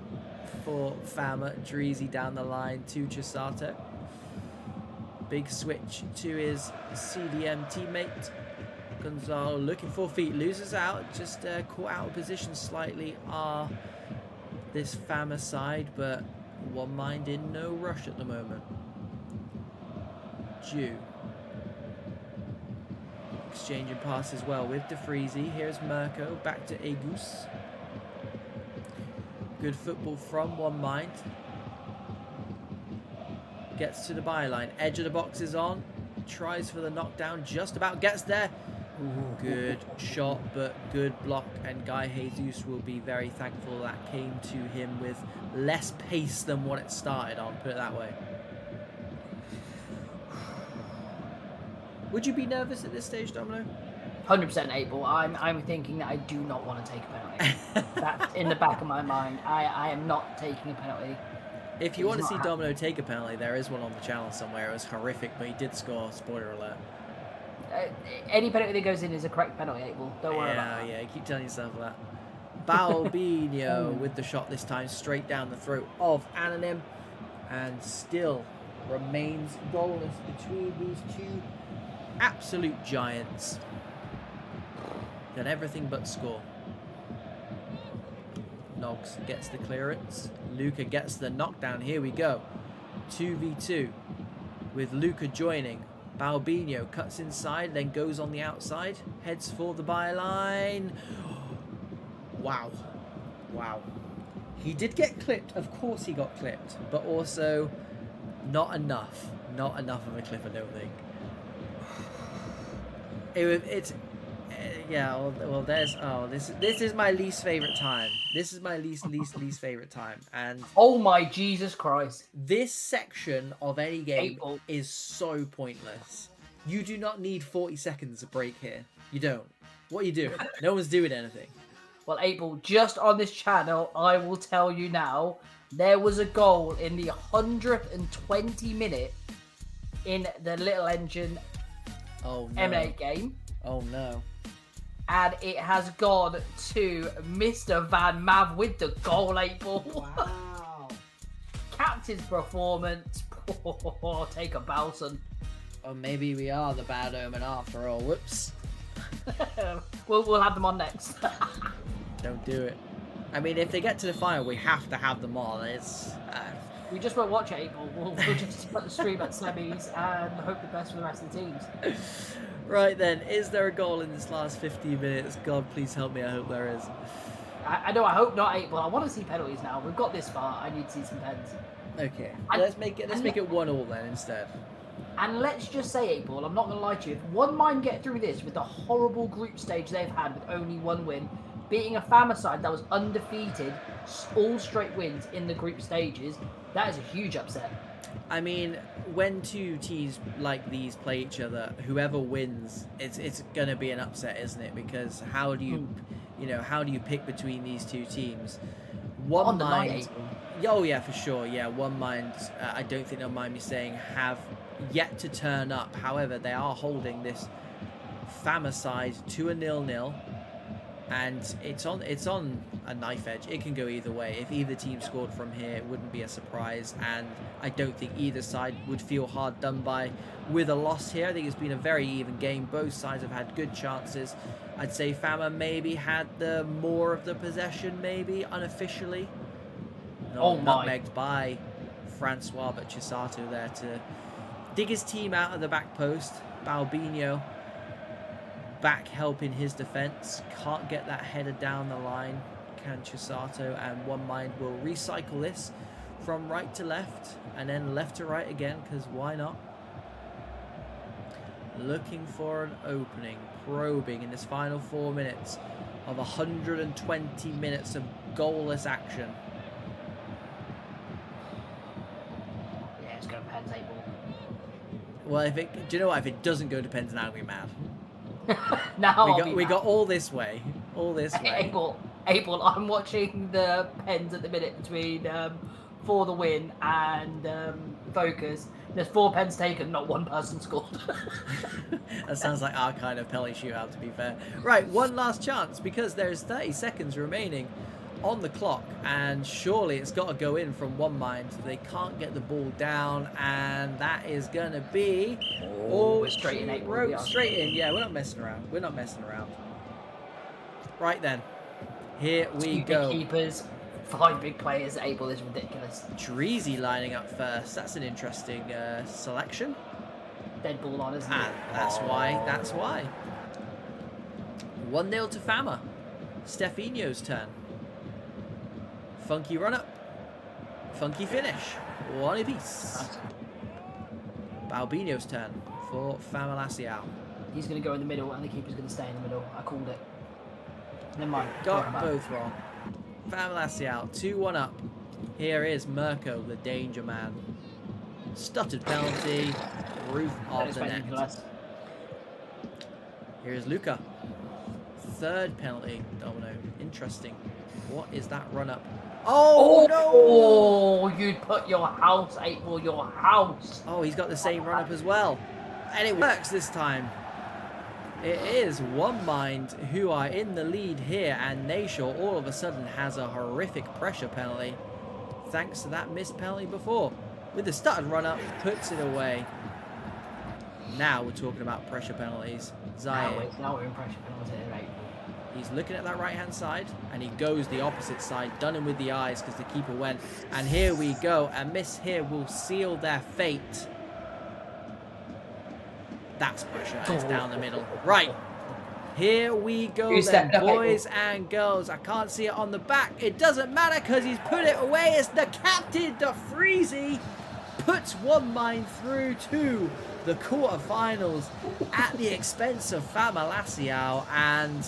for Fama. Dreezy down the line to Chisato. Big switch to his CDM teammate. Gonzalo looking for feet, loses out, just caught out of position slightly are this Fama side, but One Mind in no rush at the moment. Jew exchanging passes well with DeFreezy. Here's Mirko, back to Agus. Good football from One Mind. Gets to the byline, edge of the box is on, tries for the knockdown, just about gets there. Good shot, but good block, and Guy Jesus will be very thankful that came to him with less pace than what it started on, put it that way. Would you be nervous at this stage, Domino? 100% Abel. I'm thinking that I do not want to take a penalty. That's in the back of my mind. I am not taking a penalty. If you want to see Domino take a penalty, there is one on the channel somewhere. It was horrific, but he did score. Spoiler alert. Any penalty that goes in is a correct penalty, Abel. Don't worry about that. Yeah, you keep telling yourself that. Balbino with the shot this time, straight down the throat of Anonym, and still remains goalless between these two absolute giants. Done everything but score. Noggs gets the clearance. Luca gets the knockdown. Here we go. 2v2 with Luca joining. Balbino cuts inside, then goes on the outside. Heads for the byline. Wow. Wow. He did get clipped. Of course he got clipped. But also not enough. Not enough of a clip, I don't think. Yeah, well, there's... Oh, this is my least favourite time. This is my least favourite time. And oh my Jesus Christ. this section of any game is so pointless. You do not need 40 seconds of break here. You don't. What are you doing? No one's doing anything. Well, 8-Ball, just on this channel, I will tell you now, there was a goal in the 120 minute in the Little Engine M8 game. Oh no. And it has gone to Mr. Van Mav with the goal, 8-Ball. Wow. Captain's performance. Oh, take a bow, son. Or maybe we are the bad omen after all. Whoops. We'll have them on next. Don't do it. I mean, if they get to the final, we have to have them on. It's... We just won't watch it, 8-Ball. We'll just put the stream at semis and hope the best for the rest of the teams. Right then, is there a goal in this last 15 minutes? God, please help me. I hope there is. I know, I hope not, 8-Ball. I want to see penalties now. We've got this far. I need to see some pens. Okay, And- let's make it 1-1 then instead. And let's just say, 8-Ball, I'm not going to lie to you, if one mind get through this with the horrible group stage they've had with only one win, beating a Fama side that was undefeated, all straight wins in the group stages, that is a huge upset. I mean, when two teams like these play each other, whoever wins, it's going to be an upset, isn't it? Because how do you, how do you pick between these two teams? One mind. Oh yeah, for sure. Yeah, one mind. I don't think they'll mind me saying have yet to turn up. However, they are holding this Fama side to a 0-0, and it's on a knife edge. It can go either way. If either team scored from here, it wouldn't be a surprise, and I don't think either side would feel hard done by with a loss here. I think it's been a very even game. Both sides have had good chances. I'd say Fama maybe had the more of the possession, maybe unofficially. No, nutmegged by Francois, but Chisato there to dig his team out of the back post. Balbino back helping his defence. Can't get that header down the line. Can Chisato, and one mind will recycle this from right to left and then left to right again, because why not? Looking for an opening, probing in this final 4 minutes of 120 minutes of goalless action. Yeah, it's going to pens, 8-Ball. Well, do you know what? If it doesn't go to pens, now we're mad. Now we got all this way. All this way. 8-Ball, I'm watching the pens at the minute between For the Win and Focus. There's 4 pens taken, not one person scored. That sounds like our kind of penalty shootout, to be fair. Right, one last chance, because there's 30 seconds remaining on the clock, and surely it's got to go in from one mind. They can't get the ball down, and that is going to be... we're straight in, 8-Ball. Straight in, yeah, we're not messing around. We're not messing around. Right then, here we go. 2 big keepers, 5 big players, 8-Ball is ridiculous. Dreezy lining up first. That's an interesting selection. Dead ball on, isn't it? And that's why. 1-0 to Fama. Stefanio's turn. Funky run up. Funky finish. One apiece. Balbino's turn for Fama Lacial. He's going to go in the middle, and the keeper's going to stay in the middle. I called it. Never mind. Got both wrong. Fama Lacial, 2-1 up. Here is Mirko, the danger man. Stuttered penalty. Roof of the net. Here's Luca. 3rd penalty. Domino. Interesting. What is that run up? Oh, no! Oh, you'd put your house, 8-Ball, your house. Oh, he's got the same run up as well. And it works this time. It is One Mind who are in the lead here, and Nashaw all of a sudden has a horrific pressure penalty thanks to that missed penalty before. With the stuttered run up, puts it away. Now we're talking about pressure penalties. Zaire, Now we're in pressure penalty, right? he's looking at that right-hand side, and he goes the opposite side. Done him with the eyes because the keeper went. And here we go. A miss here will seal their fate. That's pressure. It's down the middle. Right. Here we go then, boys and girls. I can't see it on the back. It doesn't matter because he's put it away. It's the captain, De Freezy, puts one mind through to the quarterfinals at the expense of Famalaciao. And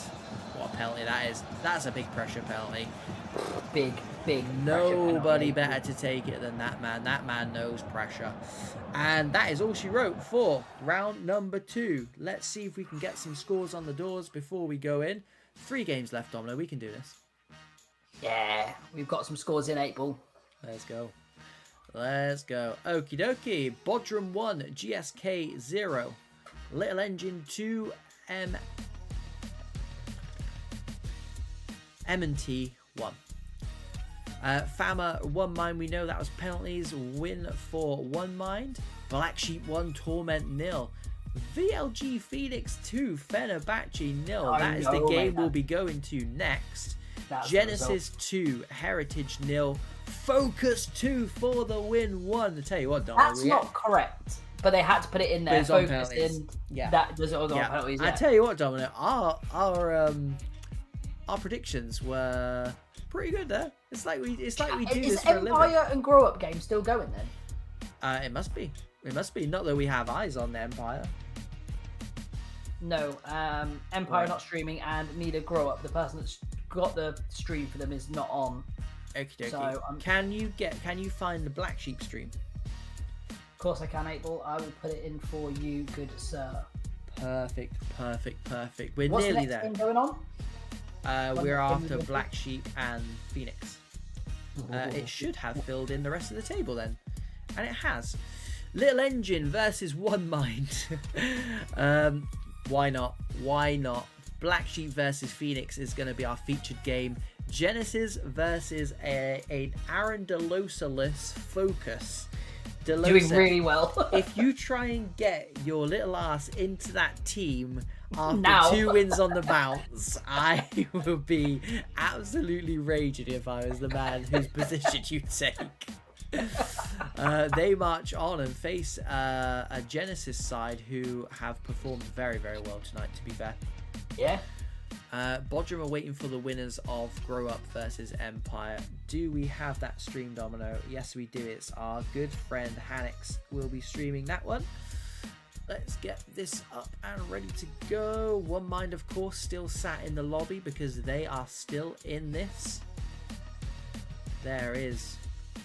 what a penalty that is. That's a big pressure penalty. Big Nobody better to take it than that man. That man knows pressure. And that is all she wrote for round number 2. Let's see if we can get some scores on the doors before we go in. 3 games left, Domino. We can do this. Yeah, we've got some scores in 8 ball. Let's go. Let's go. Okie dokie. Bodrum 1, GSK 0. Little Engine 2, M&T 1. Fama 1 mind, we know that was penalties. Win for 1 mind. Black Sheep 1, Torment 0. VLG Phoenix 2, Fenerbahce 0. That is the game we'll be going to next. Genesis 2, Heritage 0. Focus 2 for the win 1. I tell you what, Don. That's not correct. But they had to put it in there. Focus in. Yeah. That does it all on penalties. Yeah. I tell you what, Dominic, our predictions were pretty good there. It's like we do this for a living. Is Empire and Grow Up game still going then? It must be. It must be. Not that we have eyes on the Empire. No, Empire not streaming, and neither Grow Up. The person that's got the stream for them is not on. Okie dokie. So, can you find the Black Sheep stream? Of course I can, April. I will put it in for you, good sir. Perfect. We're What's nearly the next there. game going on? We're after Black Sheep and Phoenix. It should have filled in the rest of the table then. And it has. Little Engine versus 1 mind. Why not? Black Sheep versus Phoenix is going to be our featured game. Genesis versus an Aaron Delosa-less Focus. Delosa, doing really well. If you try and get your little ass into that team after 2 wins on the bounce, I will be absolutely raging if I was the man whose position you take. They march on and face a Genesis side who have performed very, very well tonight, to be fair. Yeah. Bodrum are waiting for the winners of Grow Up versus Empire. Do we have that stream, Domino? Yes, we do. It's our good friend Hanix will be streaming that one. Let's get this up and ready to go. 1 mind, of course, still sat in the lobby because they are still in this. There is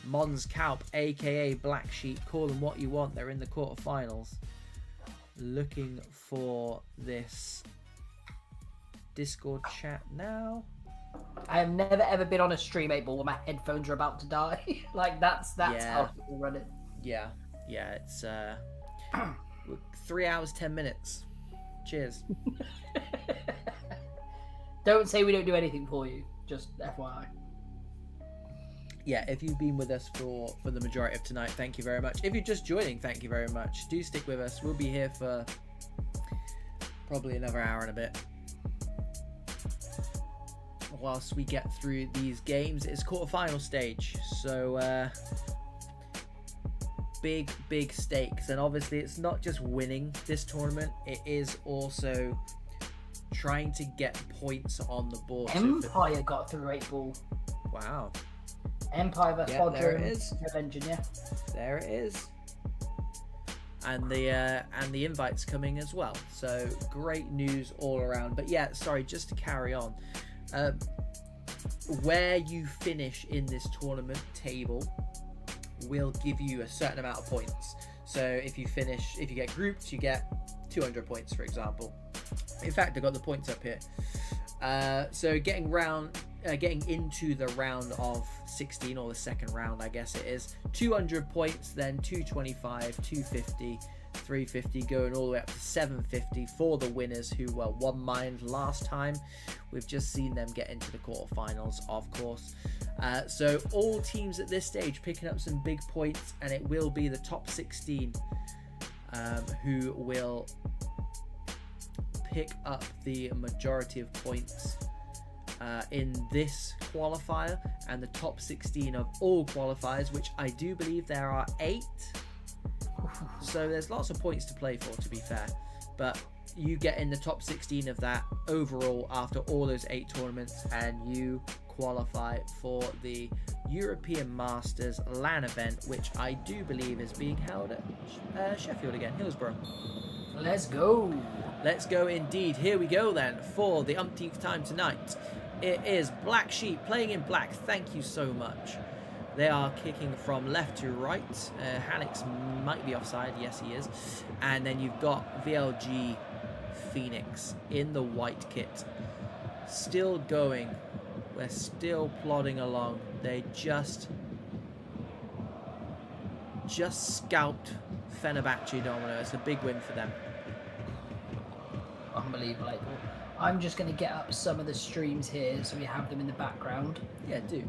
Mons Kaup, aka Black Sheep. Call them what you want. They're in the quarterfinals. Looking for this Discord chat now. I have never ever been on a stream, 8 ball, where my headphones are about to die. Like that's how people run it. Yeah, it's 3 hours 10 minutes. Cheers. Don't say we don't do anything for you. Just FYI. Yeah, if you've been with us for the majority of tonight, thank you very much. If you're just joining, thank you very much. Do stick with us. We'll be here for probably another hour and a bit. Whilst we get through these games, it's quarterfinal stage, so big stakes. And obviously it's not just winning this tournament, it is also trying to get points on the board. Empire got through 8 ball. Wow. Empire versus Bodrum. There it is. Engine, yeah. There it is. And the invite's coming as well, so great news all around. But yeah, sorry, just to carry on, where you finish in this tournament table will give you a certain amount of points. So if you get grouped, you get 200 points, for example. In fact, I've got the points up here. So getting into the round of 16, or the second round, I guess it is, 200 points, then 225, 250, 350, going all the way up to 750 for the winners who were 1 mind last time. We've just seen them get into the quarterfinals, of course. So all teams at this stage picking up some big points, and it will be the top 16 who will pick up the majority of points in this qualifier and the top 16 of all qualifiers, which I do believe there are 8. So there's lots of points to play for, to be fair. But you get in the top 16 of that overall after all those 8 tournaments, and you qualify for the European Masters LAN event, which I do believe is being held at Sheffield again, Hillsborough. Let's go. Let's go indeed. Here we go then for the umpteenth time tonight. It is Black Sheep playing in black. Thank you so much. They are kicking from left to right. Hanix might be offside. Yes, he is. And then you've got VLG Phoenix in the white kit. Still going. We're still plodding along. They just scalped Fenerbahce Domino. It's a big win for them. Unbelievable. I'm just going to get up some of the streams here so we have them in the background. Yeah, do.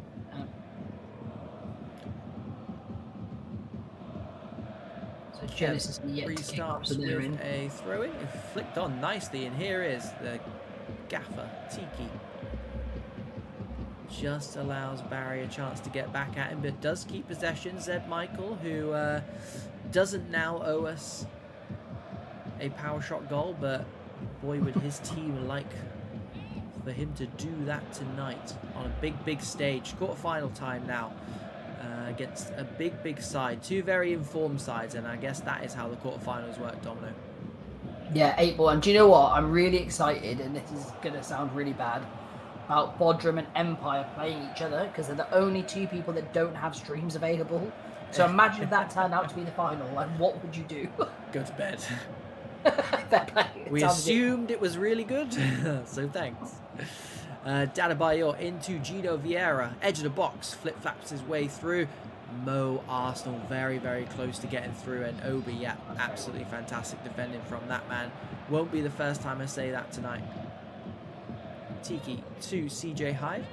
So Genesis yet restarts with a throw-in. It flicked on nicely, and here is the gaffer, Tiki. Just allows Barry a chance to get back at him, but does keep possession. Zed Michael, who doesn't now owe us a power shot goal, but boy, would his team like for him to do that tonight on a big stage. Quarter-final time now against a big side. 2 very informed sides, and I guess that is how the quarterfinals work, Domino. Yeah, 8-ball. And do you know what? I'm really excited, and this is going to sound really bad, about Bodrum and Empire playing each other, because they're the only 2 people that don't have streams available. So imagine if that turned out to be the final. Like, what would you do? Go to bed. We assumed it was really good, so thanks. Dadabayor into Gino Vieira, edge of the box, flip-flaps his way through. Mo Arsenal very close to getting through, and Obi, yeah, absolutely fantastic defending from that man. Won't be the first time I say that tonight. Tiki to CJ Hyde.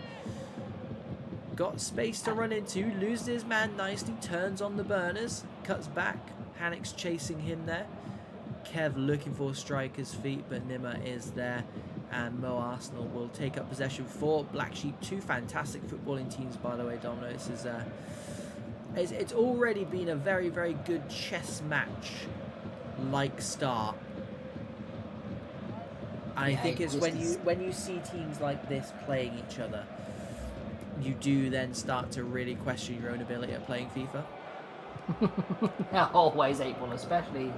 Got space to run into, loses his man nicely, turns on the burners, cuts back. Hanix chasing him there. Kev looking for striker's feet, but Nimmer is there, and Mo Arsenal will take up possession for Black Sheep. 2 fantastic footballing teams, by the way, Domino. This is it's already been a very good chess match like start. I think it's when you see teams like this playing each other, you do then start to really question your own ability at playing FIFA. Always 8-ball, especially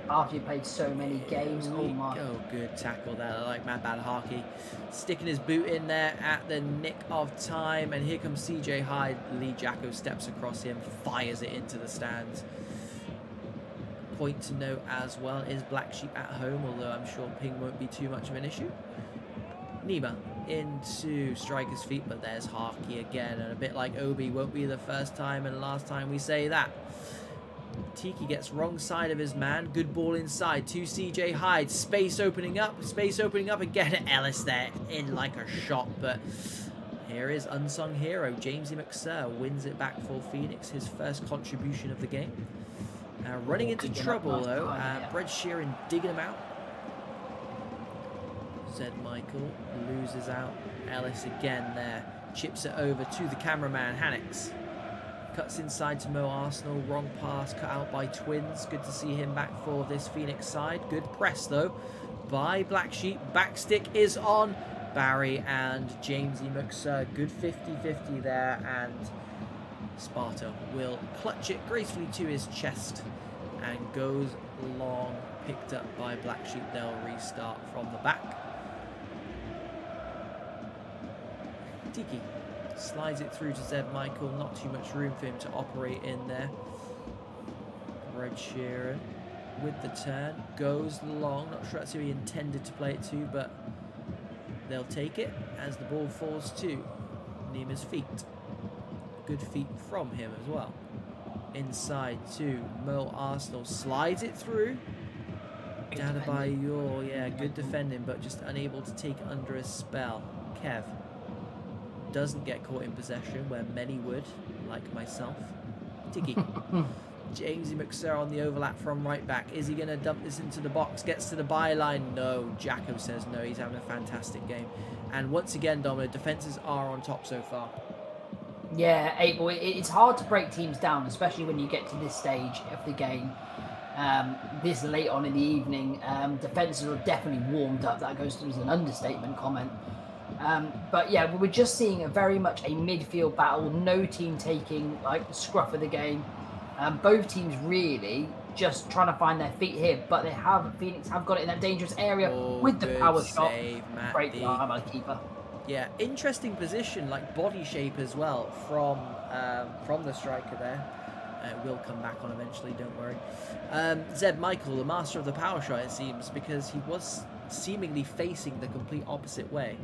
after you played so many games. Oh, good tackle there. I like Matt Badahaki sticking his boot in there at the nick of time, and here comes CJ Hyde. Lee Jacko steps across him, fires it into the stands. Point to note as well is Black Sheep at home, although I'm sure ping won't be too much of an issue. Nima into striker's feet, but there's Harky again, and a bit like Obi, won't be the first time and last time we say that. Tiki gets wrong side of his man. Good ball inside to CJ Hyde. Space opening up again. Ellis there in like a shot, but here is unsung hero Jamesy McSir wins it back for Phoenix, his first contribution of the game. Running into trouble though. Brett Sheeran digging him out. Zed Michael loses out. Ellis again there. Chips it over to the cameraman Hanix. Cuts inside to Mo Arsenal. Wrong pass cut out by Twins. Good to see him back for this Phoenix side. Good press though by Black Sheep. Back stick is on Barry and Jamesy McSir. Good 50-50 there, and Sparta will clutch it gracefully to his chest and goes long. Picked up by Black Sheep. They'll restart from the back. Tiki slides it through to Zed Michael. Not too much room for him to operate in there. Red Sheeran with the turn. Goes long. Not sure that's who he intended to play it to, but they'll take it as the ball falls to Nima's feet. Good feet from him as well. Inside to Mo Arsenal. Slides it through. Dadabayor, yeah, good defending, but just unable to take it under a spell. Kev doesn't get caught in possession where many would, like myself. Tiki Jamesy McSir on the overlap from right back. Is he going to dump this into the box? Gets to the byline. No. Jacko says no. He's having a fantastic game. And once again, Domino, defenses are on top so far. Yeah, 8-ball. It's hard to break teams down, especially when you get to this stage of the game. This late on in the evening, defenses are definitely warmed up. That goes as an understatement comment. But yeah, we're just seeing very much a midfield battle. No team taking like the scruff of the game. Both teams really just trying to find their feet here, but Phoenix have got it in that dangerous area with the power shot. Great time by the keeper. Yeah, interesting position, like body shape as well from the striker there. It will come back on eventually, don't worry. Zeb Michael, the master of the power shot, it seems, because he was seemingly facing the complete opposite way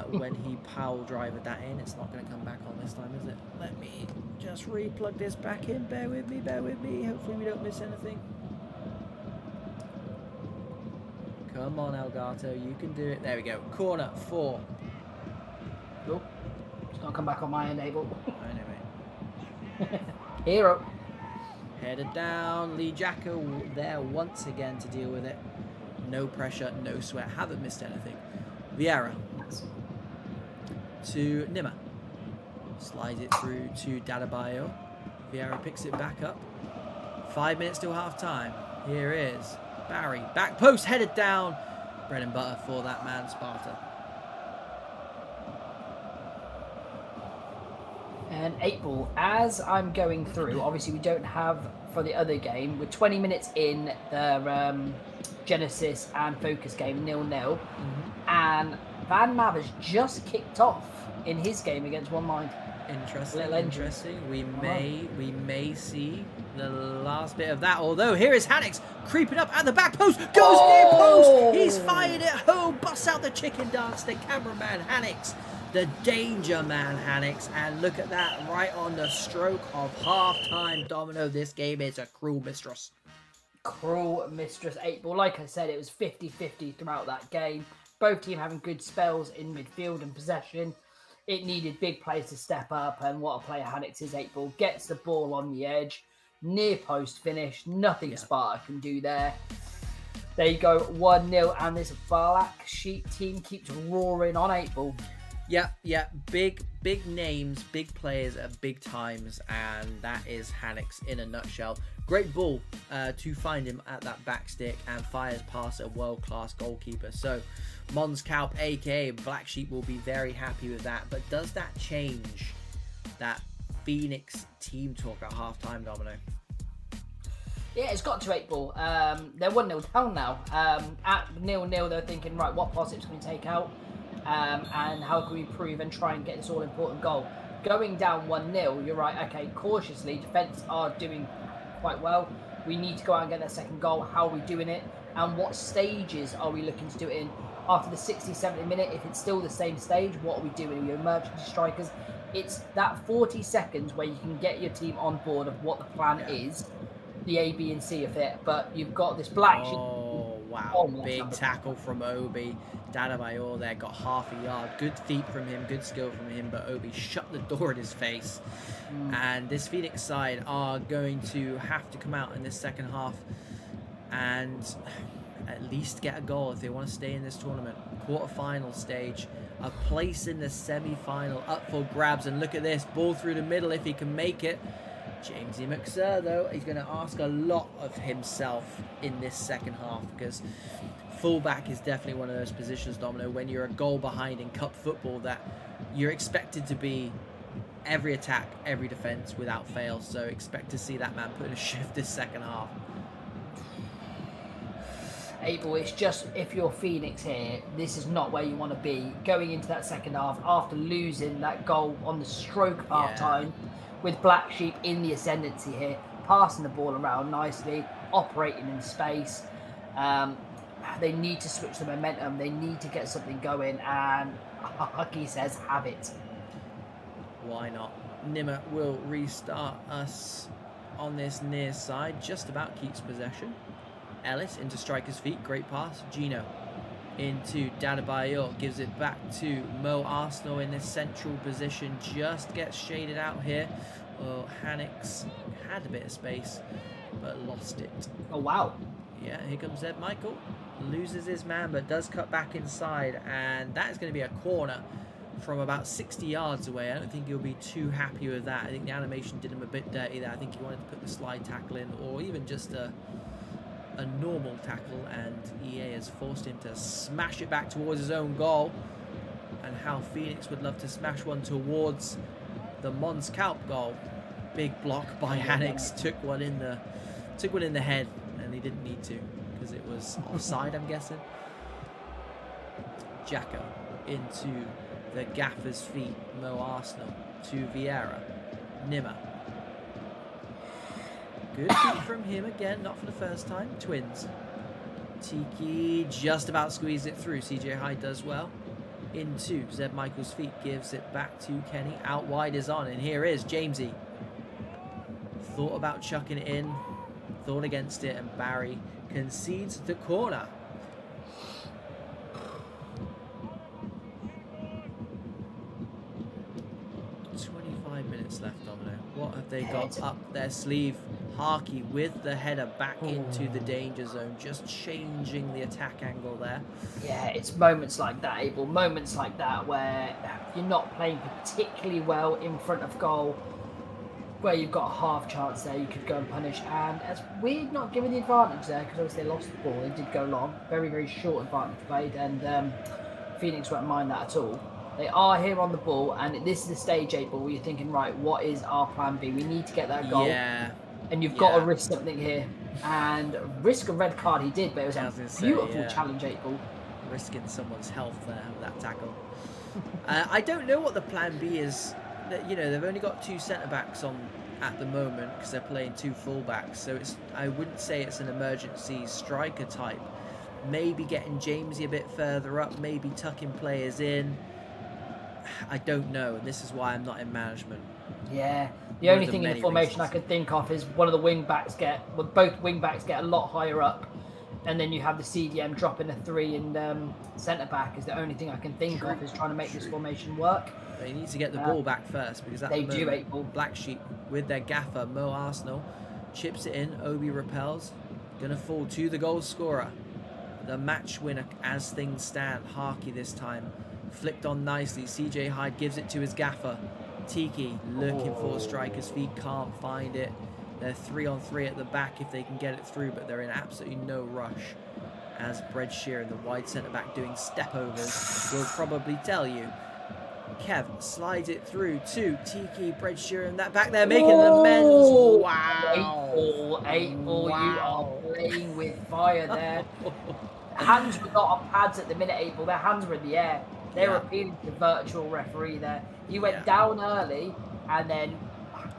when he power drivered that in. It's not going to come back on this time, is it? Let me just re-plug this back in. Bear with me, bear with me. Hopefully we don't miss anything. Come on, Elgato, you can do it. There we go. Corner 4. Nope. It's not come back on my enable. Anyway. Hero. Headed down. Lee Jacko there once again to deal with it. No pressure, no sweat. Haven't missed anything. Vieira. To Nimmer. Slides it through to Dadabayo. Vieira picks it back up. 5 minutes till half time. Here is Barry. Back post, headed down. Bread and butter for that man, Sparta. And 8-ball, as I'm going through, obviously we don't have for the other game. We're 20 minutes in the Genesis and Focus game, 0-0. And Van Mav has just kicked off in his game against One Mind. Interesting. We may see the last bit of that. Although here is Hannix creeping up at the back post, goes near post. He's fired it home, busts out the chicken dance. The cameraman Hannix, the danger man Hannix, and look at that, right on the stroke of half time. Domino, this game is a cruel mistress. Cruel mistress 8-ball. Like I said, it was 50-50 throughout that game. Both teams having good spells in midfield and possession. It needed big players to step up, and what a player Hannix is. 8-ball gets the ball on the edge, near post finish. Nothing Sparta can do there. There you go, 1-0, and this Black Sheep team keeps roaring on 8-ball. Yeah, big names, big players at big times, and that is Hannix in a nutshell. Great ball to find him at that back stick and fires past a world-class goalkeeper. So Mons Kaup, aka Black Sheep, will be very happy with that. But does that change that Phoenix team talk at half-time, Domino? Yeah, it's got to 8-ball. They're 1-0 down now. At 0-0, they're thinking, right, what positives can we take out? And how can we improve and try and get this all-important goal? Going down 1-0, you're right, okay, cautiously, defence are doing quite well. We need to go out and get that second goal. How are we doing it? And what stages are we looking to do it in? After the 60, 70 minute, if it's still the same stage, what are we doing? Are we emergency strikers? It's that 40 seconds where you can get your team on board of what the plan is, the A, B, and C of it. But you've got this Black Sheep. Oh, wow. Big tackle from Obi. Dadabayor there got half a yard. Good feet from him, good skill from him, but Obi shut the door in his face. And this Phoenix side are going to have to come out in this second half and at least get a goal if they want to stay in this tournament. Quarter-final stage, a place in the semi-final up for grabs. And look at this, ball through the middle if he can make it. Jamesy McSir, though, he's going to ask a lot of himself in this second half, because fullback is definitely one of those positions, Domino, when you're a goal behind in cup football, that you're expected to be every attack, every defence without fail. So expect to see that man put in a shift this second half. 8-ball, it's just, if you're Phoenix here, this is not where you want to be. Going into that second half after losing that goal on the stroke of half time, with Black Sheep in the ascendancy here, passing the ball around nicely, operating in space. They need to switch the momentum. They need to get something going, and Hucky says, have it. Why not? Nimmer will restart us on this near side. Just about keeps possession. Ellis into striker's feet. Great pass. Gino into Dadabayor. Gives it back to Mo Arsenal in this central position. Just gets shaded out here. Well, Hannix had a bit of space, but lost it. Oh, wow. Yeah, here comes Ed Michael. Loses his man, but does cut back inside. And that is going to be a corner from about 60 yards away. I don't think he'll be too happy with that. I think the animation did him a bit dirty there. I think he wanted to put the slide tackle in, or even just a normal tackle, and EA has forced him to smash it back towards his own goal. And how Phoenix would love to smash one towards the Mons Kalp goal. Big block by Hannix, took one in the head, and he didn't need to because it was offside, I'm guessing. Jacko into the gaffer's feet. Mo Arsenal to Vieira. Nimmer. Good feet from him again, not for the first time. Twins. Tiki just about squeezed it through. CJ Hyde does well. Into Zeb Michael's feet, gives it back to Kenny. Out wide is on, and here is Jamesy. Thought about chucking it in, thought against it, and Barry concedes the corner. Left, Domino. What have they got up their sleeve? Harkey with the header back into the danger zone, just changing the attack angle there. Yeah, it's moments like that, Abel. Moments like that where you're not playing particularly well in front of goal, where you've got a half chance there, you could go and punish. And as we're not given the advantage there, because obviously they lost the ball, they did go long. Very, very short advantage played, and Phoenix won't mind that at all. They are here on the ball, and this is the stage 8 ball where you're thinking, right, what is our plan B? We need to get that goal. Yeah. And you've got to risk something here. And risk a red card he did, but it was a beautiful challenge 8 ball. Risking someone's health there with that tackle. I don't know what the plan B is. You know, they've only got 2 centre-backs on at the moment because they're playing 2 full-backs. So I wouldn't say it's an emergency striker type. Maybe getting Jamesy a bit further up, maybe tucking players in. I don't know, and this is why I'm not in management. Yeah, the only thing in the formation I could think of is one of the both wing backs get a lot higher up, and then you have the CDM dropping a 3 and centre back is the only thing I can think of is trying to make this formation work. They need to get the ball back first because at they the moment, 8 ball. Black Sheep with their gaffer Mo Arsenal chips it in. Obi repels, gonna fall to the goal scorer, the match winner as things stand. Harkey this time. Flicked on nicely. CJ Hyde gives it to his gaffer. Tiki looking for striker's feet, can't find it. They're 3-on-3 at the back if they can get it through, but they're in absolutely no rush. As Brad Sheeran, the wide centre back doing step overs, will probably tell you. Kev slides it through to Tiki, Brad Sheeran, that back there making the men's. Wow. 8 ball, wow. You are playing with fire there. Hands were not on pads at the minute, 8 ball. Their hands were in the air. They were appealing to the virtual referee there. He went down early, and then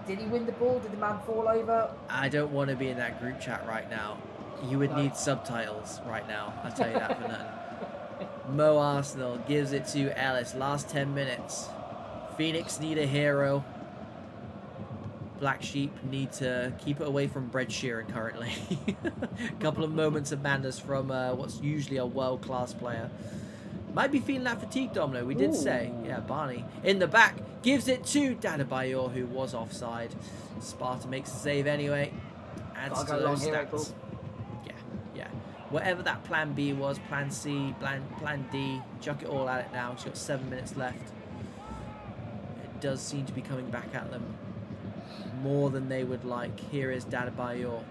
did he win the ball? Did the man fall over? I don't want to be in that group chat right now. You would need subtitles right now. I'll tell you that for nothing. Mo Arsenal gives it to Ellis. Last 10 minutes. Phoenix need a hero. Black Sheep need to keep it away from Brad Sheeran currently. A couple of moments of madness from what's usually a world-class player. Might be feeling that fatigue, Domino. We did say. Yeah, Barney. In the back. Gives it to Dadabayor, who was offside. Sparta makes the save anyway. Adds to those stats. Yeah. Whatever that plan B was, plan C, plan D, chuck it all at it now. She's got 7 minutes left. It does seem to be coming back at them more than they would like. Here is Dadabayor.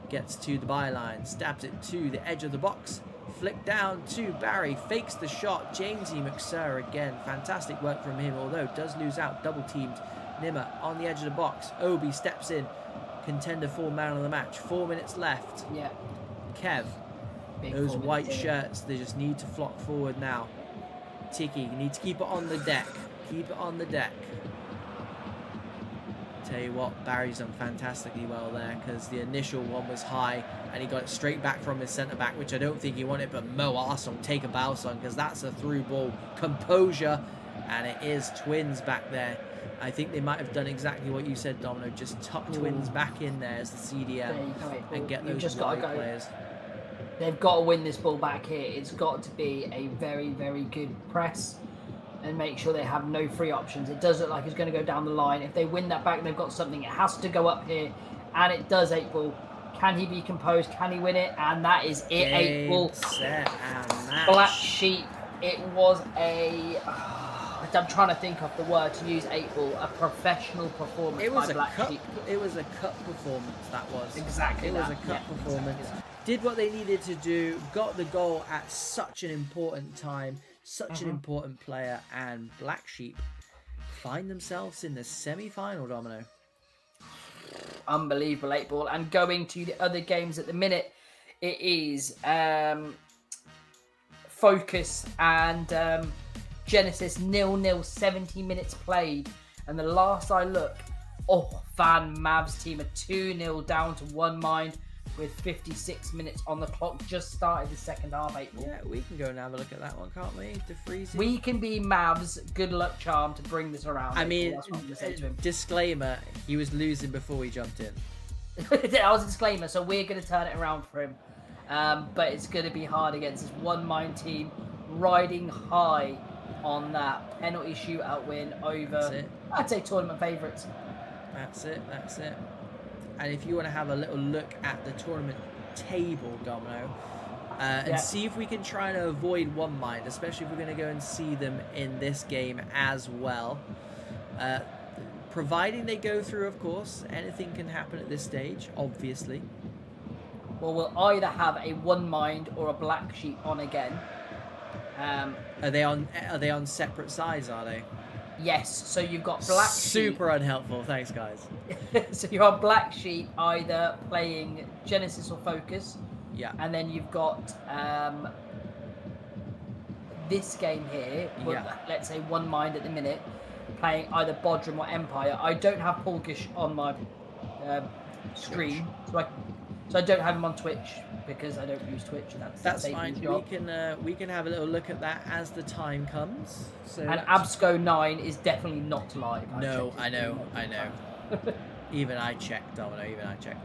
Gets to the byline. Stabs it to the edge of the box. Flick down to Barry, fakes the shot. Jamesy McSir again, fantastic work from him, although does lose out, double teamed. Nimmer on the edge of the box. Obi steps in, contender for man of the match. 4 minutes left. Yeah. Kev, those white shirts, they just need to flock forward now. Tiki, you need to keep it on the deck. Keep it on the deck. Tell you what, Barry's done fantastically well there because the initial one was high and he got it straight back from his centre back, which I don't think he wanted, but Mo Arsenal take a bounce on because that's a through ball. Composure, and it is Twins back there. I think they might have done exactly what you said, Domino, just tuck Twins back in there as the CDM and get those wide players. They've got to win this ball back here. It's got to be a very, very good press. and make sure they have no free options. It does look like it's going to go down the line. If they win that back, they've got something. It has to go up here, and it does. 8-ball. Can he be composed? Can he win it? And that is it. 8-ball. Set and match. Black Sheep. It was a. I'm trying to think of the word to use. 8-ball. A professional performance by Black Sheep. It was a cup performance. That was exactly. It was a cup performance. Exactly. Did what they needed to do. Got the goal at such an important time. Such an important player, and Black Sheep find themselves in the semi-final, Domino. Unbelievable. 8-ball. And going to the other games at the minute, it is Focus and Genesis 0-0, 70 minutes played. And the last I look, Fan Mavs team are 2-0 down to 1 mind with 56 minutes on the clock. Just started the second half. 8-ball. Yeah, we can go and have a look at that one, can't we? DeFreezy. We can be Mavs' good luck charm to bring this around. I mean, disclaimer, he was losing before we jumped in. That was a disclaimer, so we're going to turn it around for him. But it's going to be hard against this 1 mind team riding high on that penalty shootout win over, I'd say, tournament favourites. That's it. And if you want to have a little look at the tournament table, Domino, and see if we can try to avoid 1 mind, especially if we're going to go and see them in this game as well. Providing they go through, of course, anything can happen at this stage, obviously. Well, we'll either have a 1 mind or a Black Sheep on again. Are they on separate sides, are they? Yes, so you've got Black Sheep. Super unhelpful, thanks guys. So you're on Black Sheep either playing Genesis or Focus. Yeah. And then you've got this game here, let's say 1 mind at the minute, playing either Bodrum or Empire. I don't have Polgish on my screen, so I don't have him on Twitch because I don't use Twitch. That's fine. We can have a little look at that as the time comes. So and Absco 9 is definitely not live. No, I know. Even I checked, Domino. Even I checked.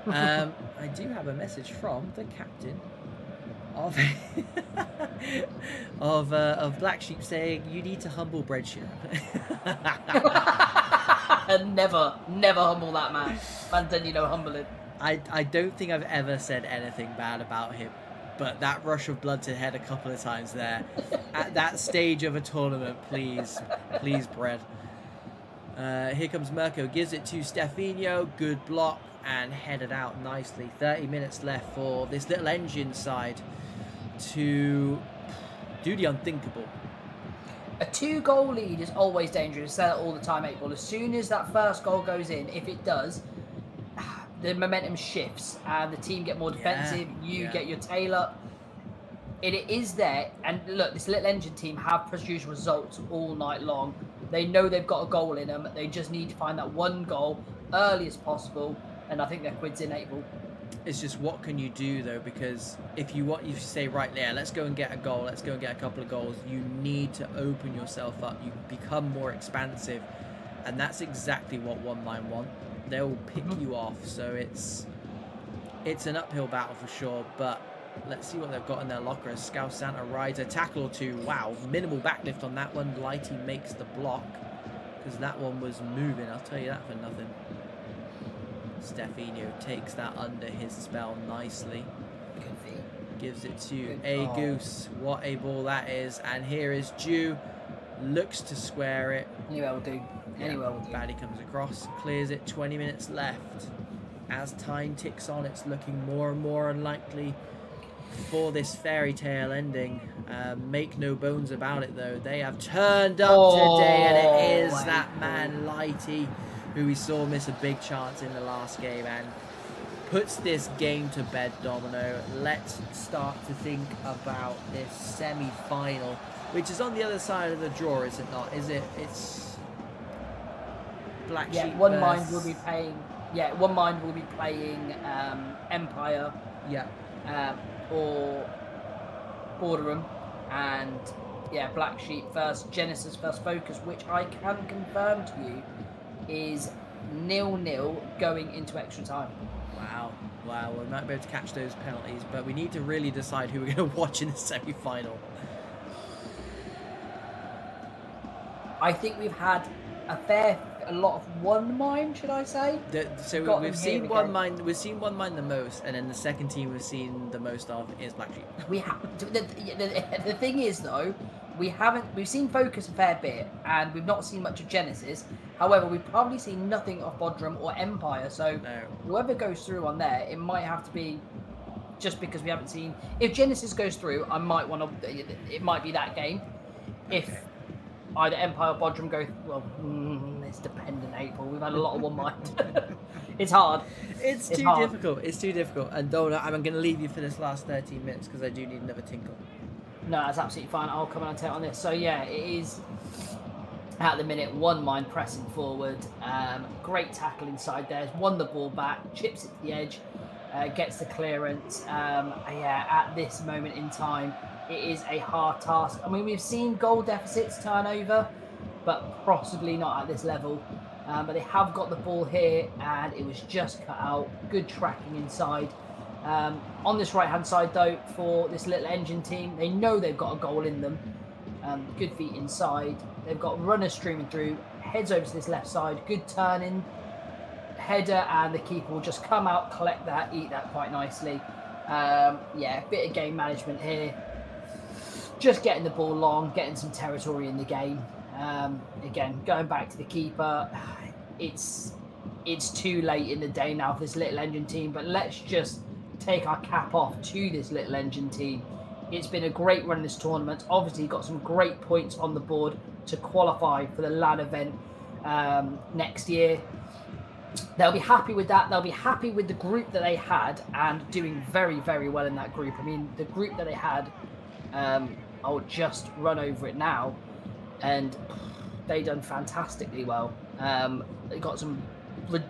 I do have a message from the captain of Black Sheep saying you need to humble Breadship. Never humble that man. Man, then humble it. I don't think I've ever said anything bad about him, but that rush of blood to head a couple of times there, at that stage of a tournament, please, Bread. Here comes Mirko, gives it to Stefanio, good block, and headed out nicely. 30 minutes left for this little engine side to do the unthinkable. A 2-goal lead is always dangerous. I say that all the time, 8-ball. As soon as that first goal goes in, if it does, the momentum shifts and the team get more defensive. You get your tail up. It is there. And look, this little engine team have produced results all night long. They know they've got a goal in them. They just need to find that 1 goal early as possible. And I think their quid's in, 8-ball. It's just what can you do though, because if you say right there, let's go and get a goal, let's go and get a couple of goals, you need to open yourself up, you become more expansive, and that's exactly what 1 mind want. They'll pick you off, so it's an uphill battle for sure, but let's see what they've got in their locker. Scout Santa rides a tackle or two. Wow, minimal backlift on that one. Lighty makes the block because that one was moving, I'll tell you that for nothing. Stefanio takes that under his spell nicely. Gives it to a Goose. What a ball that is. And here is Jew. Looks to square it. Anywhere will do. Anywhere will do. Batty comes across. Clears it. 20 minutes left. As time ticks on, it's looking more and more unlikely for this fairy tale ending. Make no bones about it, though. They have turned up today, and it is that man, Lighty, who we saw miss a big chance in the last game and puts this game to bed, Domino. Let's start to think about this semi-final, which is on the other side of the draw, is it not? Is it? It's Black Sheep. 1 mind will be playing. Yeah, 1 mind will be playing Empire. Yeah. Or Borderham, and Black Sheep first, Genesis first Focus, which I can confirm to you is 0-0 going into extra time. Wow, we might be able to catch those penalties, but we need to really decide who we're going to watch in the semi-final. I think we've had a lot of one mine, should I say? So we've seen one mine. We've seen one mine the most, and then the second team we've seen the most of is Black Sheep. We have. The thing is, though, we've seen Focus a fair bit, and we've not seen much of Genesis. However, we've probably seen nothing of Bodrum or Empire. So whoever goes through on there, it might have to be just because we haven't seen. If Genesis goes through, I might want to. It might be that game. If either Empire or Bodrum go, well, it's dependent. April. We've had a lot of one mind. It's hard. It's too difficult. It's too difficult. And Dona, I'm going to leave you for this last 13 minutes because I do need another tinkle. No, that's absolutely fine. I'll come and take on this. So yeah, it is at the minute one mind pressing forward. Great tackle inside there. Has won the ball back, chips it to the edge, gets the clearance. Yeah, at this moment in time, it is a hard task. I mean, we've seen goal deficits turn over, but possibly not at this level. But they have got the ball here, and it was just cut out. Good tracking inside. On this right-hand side, though, for this little engine team, they know they've got a goal in them. Good feet inside. They've got runners streaming through. Heads over to this left side. Good turning. Header, and the keeper will just come out, collect that, eat that quite nicely. Yeah, a bit of game management here. Just getting the ball long, getting some territory in the game. Again, going back to the keeper, it's too late in the day now for this little engine team, but let's just take our cap off to this little engine team. It's been a great run in this tournament. Obviously, got some great points on the board to qualify for the LAN event next year. They'll be happy with that. They'll be happy with the group that they had and doing very, very well in that group. I mean, the group that they had, I'll just run over it now, and they done fantastically well. They got some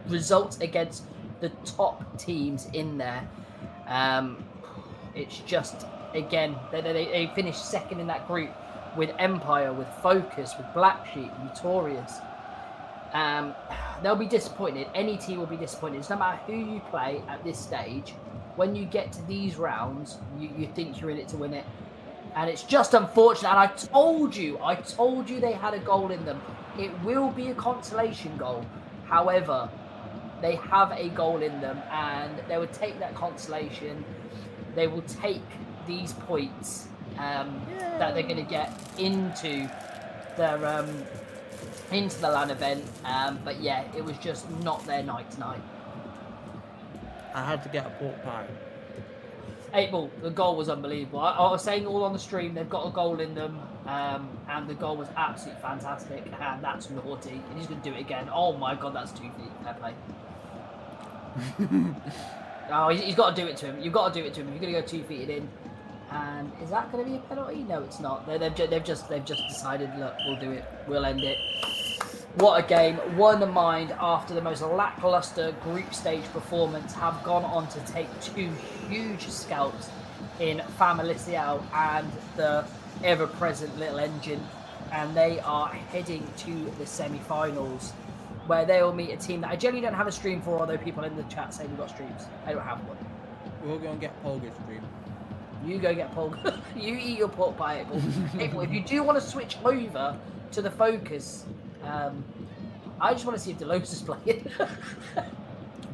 results against the top teams in there. It's just, again, they finished second in that group with Empire, with Focus, with Black Sheep, Notorious. They'll be disappointed. Any team will be disappointed. It's no matter who you play at this stage. When you get to these rounds, you think you're in it to win it. And it's just unfortunate. And I told you they had a goal in them. It will be a consolation goal. However, they have a goal in them, and they would take that consolation. They will take these points that they're going to get into their into the LAN event. But yeah, it was just not their night tonight. I had to get a pork pie. 8-ball, the goal was unbelievable. I was saying all on the stream, they've got a goal in them, and the goal was absolutely fantastic, and that's naughty, and he's going to do it again. Oh my god, that's 2 feet. Fair play. Oh, he's got to do it to him. You've got to do it to him. You're going to go 2 feet in. And is that going to be a penalty? No, it's not. They've just decided, look, we'll do it. We'll end it. What a game. One mind after the most lackluster group stage performance have gone on to take 2 huge scalps in Familicial and the ever-present Little Engine. And they are heading to the semi-finals, where they will meet a team that I generally don't have a stream for, although people in the chat say we've got streams. I don't have one. We'll go and get Polga's stream. You go get Polga. You eat your pork pie, April. April, if you do want to switch over to the Focus, I just want to see if Delos is playing.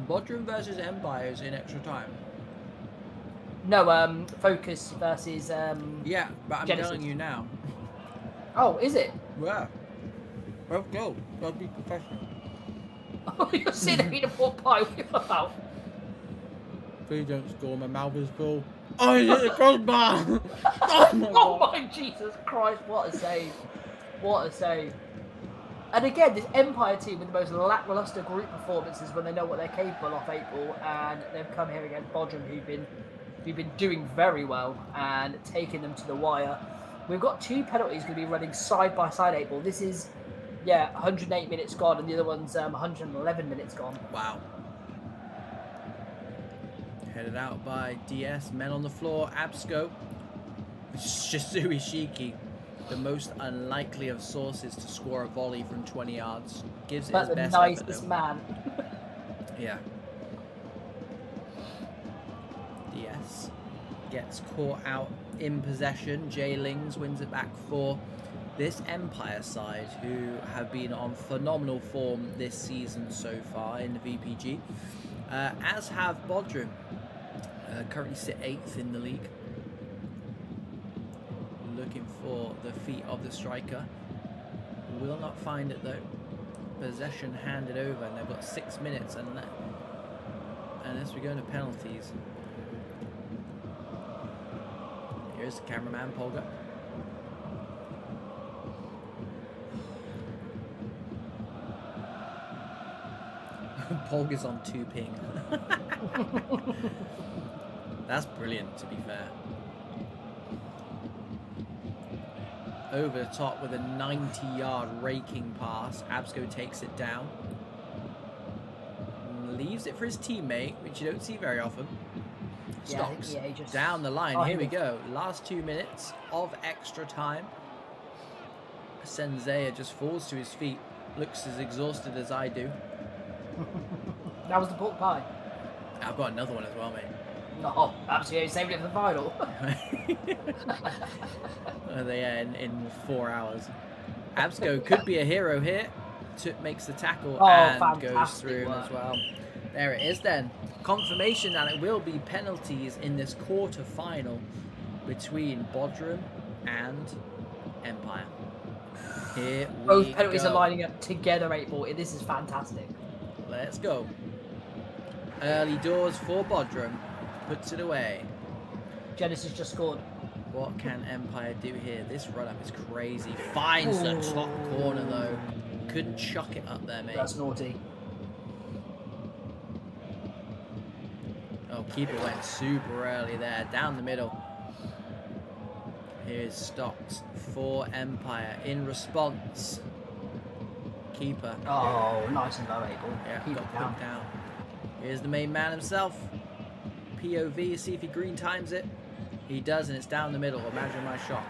Bodrum versus Empires in extra time. No, Focus versus yeah, but I'm Genesis. telling you now. Oh, is it? Yeah. Let's go. Let's be professional. Oh, you're sitting there eating a pork pie. What are you about? Please don't score. My mouth is full. Oh, you hit the crossbar! Oh my god! Oh my Jesus Christ! What a save! What a save! And again, this Empire team with the most lackluster group performances when they know what they're capable of, April, and they've come here against Bodrum, who've been doing very well and taking them to the wire. We've got 2 penalties going to be running side by side, April. This is, 108 minutes gone, and the other one's 111 minutes gone. Wow. Headed out by DS, men on the floor, Absco. Shisui Shiki, the most unlikely of sources to score a volley from 20 yards. Gives it his best effort, nicest man. Yeah. DS gets caught out in possession. Jay Lings wins it back for this Empire side, who have been on phenomenal form this season so far in the VPG, as have Bodrum, currently sit 8th in the league. Looking for the feet of the striker. Will not find it though. Possession handed over, and they've got 6 minutes unless we go into penalties. Here's the cameraman, Polga. Polga's on 2 ping. That's brilliant, to be fair. Over the top with a 90-yard raking pass. Absco takes it down. Leaves it for his teammate, which you don't see very often. Stops down the line. Here we go. Last 2 minutes of extra time. Senzea just falls to his feet. Looks as exhausted as I do. That was the pork pie. I've got another one as well, mate. No, absolutely. Saved it for the final. In 4 hours. Absco could be a hero here. Makes the tackle Oh, and goes fantastic through him work. as well. There it is then. Confirmation that it will be penalties in this quarter-final between Bodrum and Empire. Here we Both penalties go. are lining up together, 8-ball. This is fantastic. Let's go. Early doors for Bodrum. Puts it away. Genesis just scored. What can Empire do here? This run-up is crazy. Finds the top corner, though. Couldn't chuck it up there, mate. That's naughty. Oh, keeper went super early there. Down the middle. Here's Stocks for Empire in response. Keeper. Oh, nice and low, 8-ball. Yeah, Keep got it down. put down. Here's the main man himself. POV, see if he green times it. He does, and it's down the middle. Imagine my shot.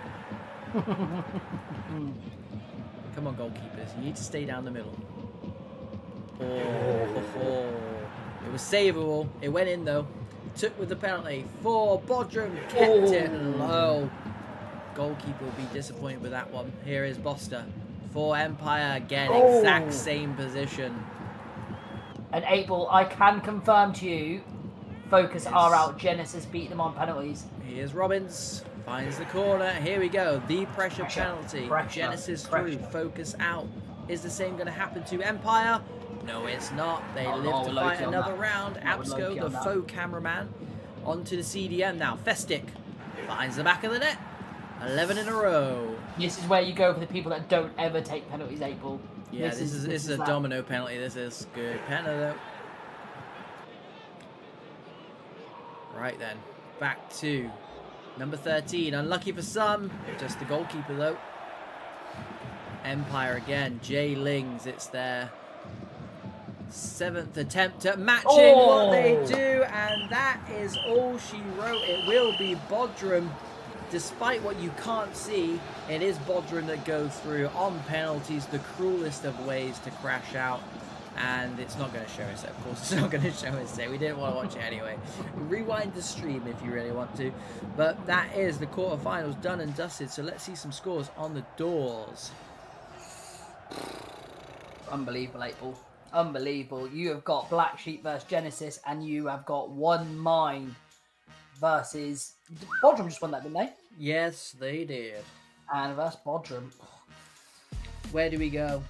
Come on, goalkeepers. You need to stay down the middle. Oh. It was savable. It went in, though. Took with the penalty for Bodrum. Kept it low. Goalkeeper will be disappointed with that one. Here is Boster for Empire again. Exact same position. And 8-ball, I can confirm to you, Focus are out. Genesis beat them on penalties. Here's Robbins. Finds the corner. Here we go. The pressure penalty. Genesis through. Focus out. Is the same going to happen to Empire? No, it's not. They live to fight another round. Absco, the faux cameraman, onto the CDM now. Festic finds the back of the net. 11 in a row. This is where you go for the people that don't ever take penalties, 8-ball. Yeah, this is a domino penalty. This is good penalty. Right then, back to number 13. Unlucky for some, just the goalkeeper though. Empire again. Jay Lings. It's their 7th attempt at matching what they do, and that is all she wrote. It will be Bodrum. Despite what you can't see, it is Bodrum that goes through on penalties, the cruelest of ways to crash out. And it's not going to show us it, of course. It's not going to show us it. We didn't want to watch it anyway. Rewind the stream if you really want to. But that is the quarterfinals done and dusted. So let's see some scores on the doors. Unbelievable, 8-ball. Unbelievable. You have got Black Sheep versus Genesis, and you have got One Mind versus... Bodrum just won that, didn't they? Yes, they did. And versus Bodrum. Where do we go?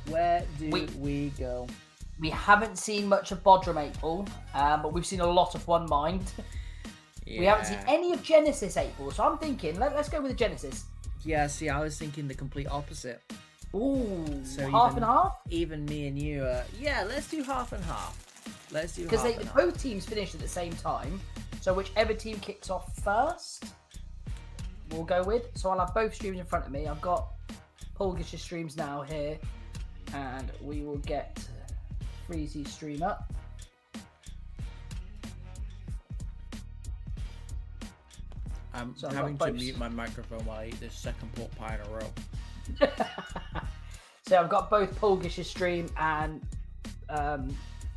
Where do we go? We haven't seen much of Bodrum, 8-ball, but we've seen a lot of One Mind. Yeah. We haven't seen any of Genesis, 8-ball, so I'm thinking, let's go with the Genesis. Yeah, see, I was thinking the complete opposite. Ooh, so half and half? Even me and you, yeah, let's do half and half. Let's do half and half. Because both teams finished at the same time, so whichever team kicks off first, we'll go with. So I'll have both streams in front of me. I've got Polgish's streams now here, and we will get Freezy's stream up. I'm having to mute my microphone while I eat this second pork pie in a row. So I've got both Polgish's stream and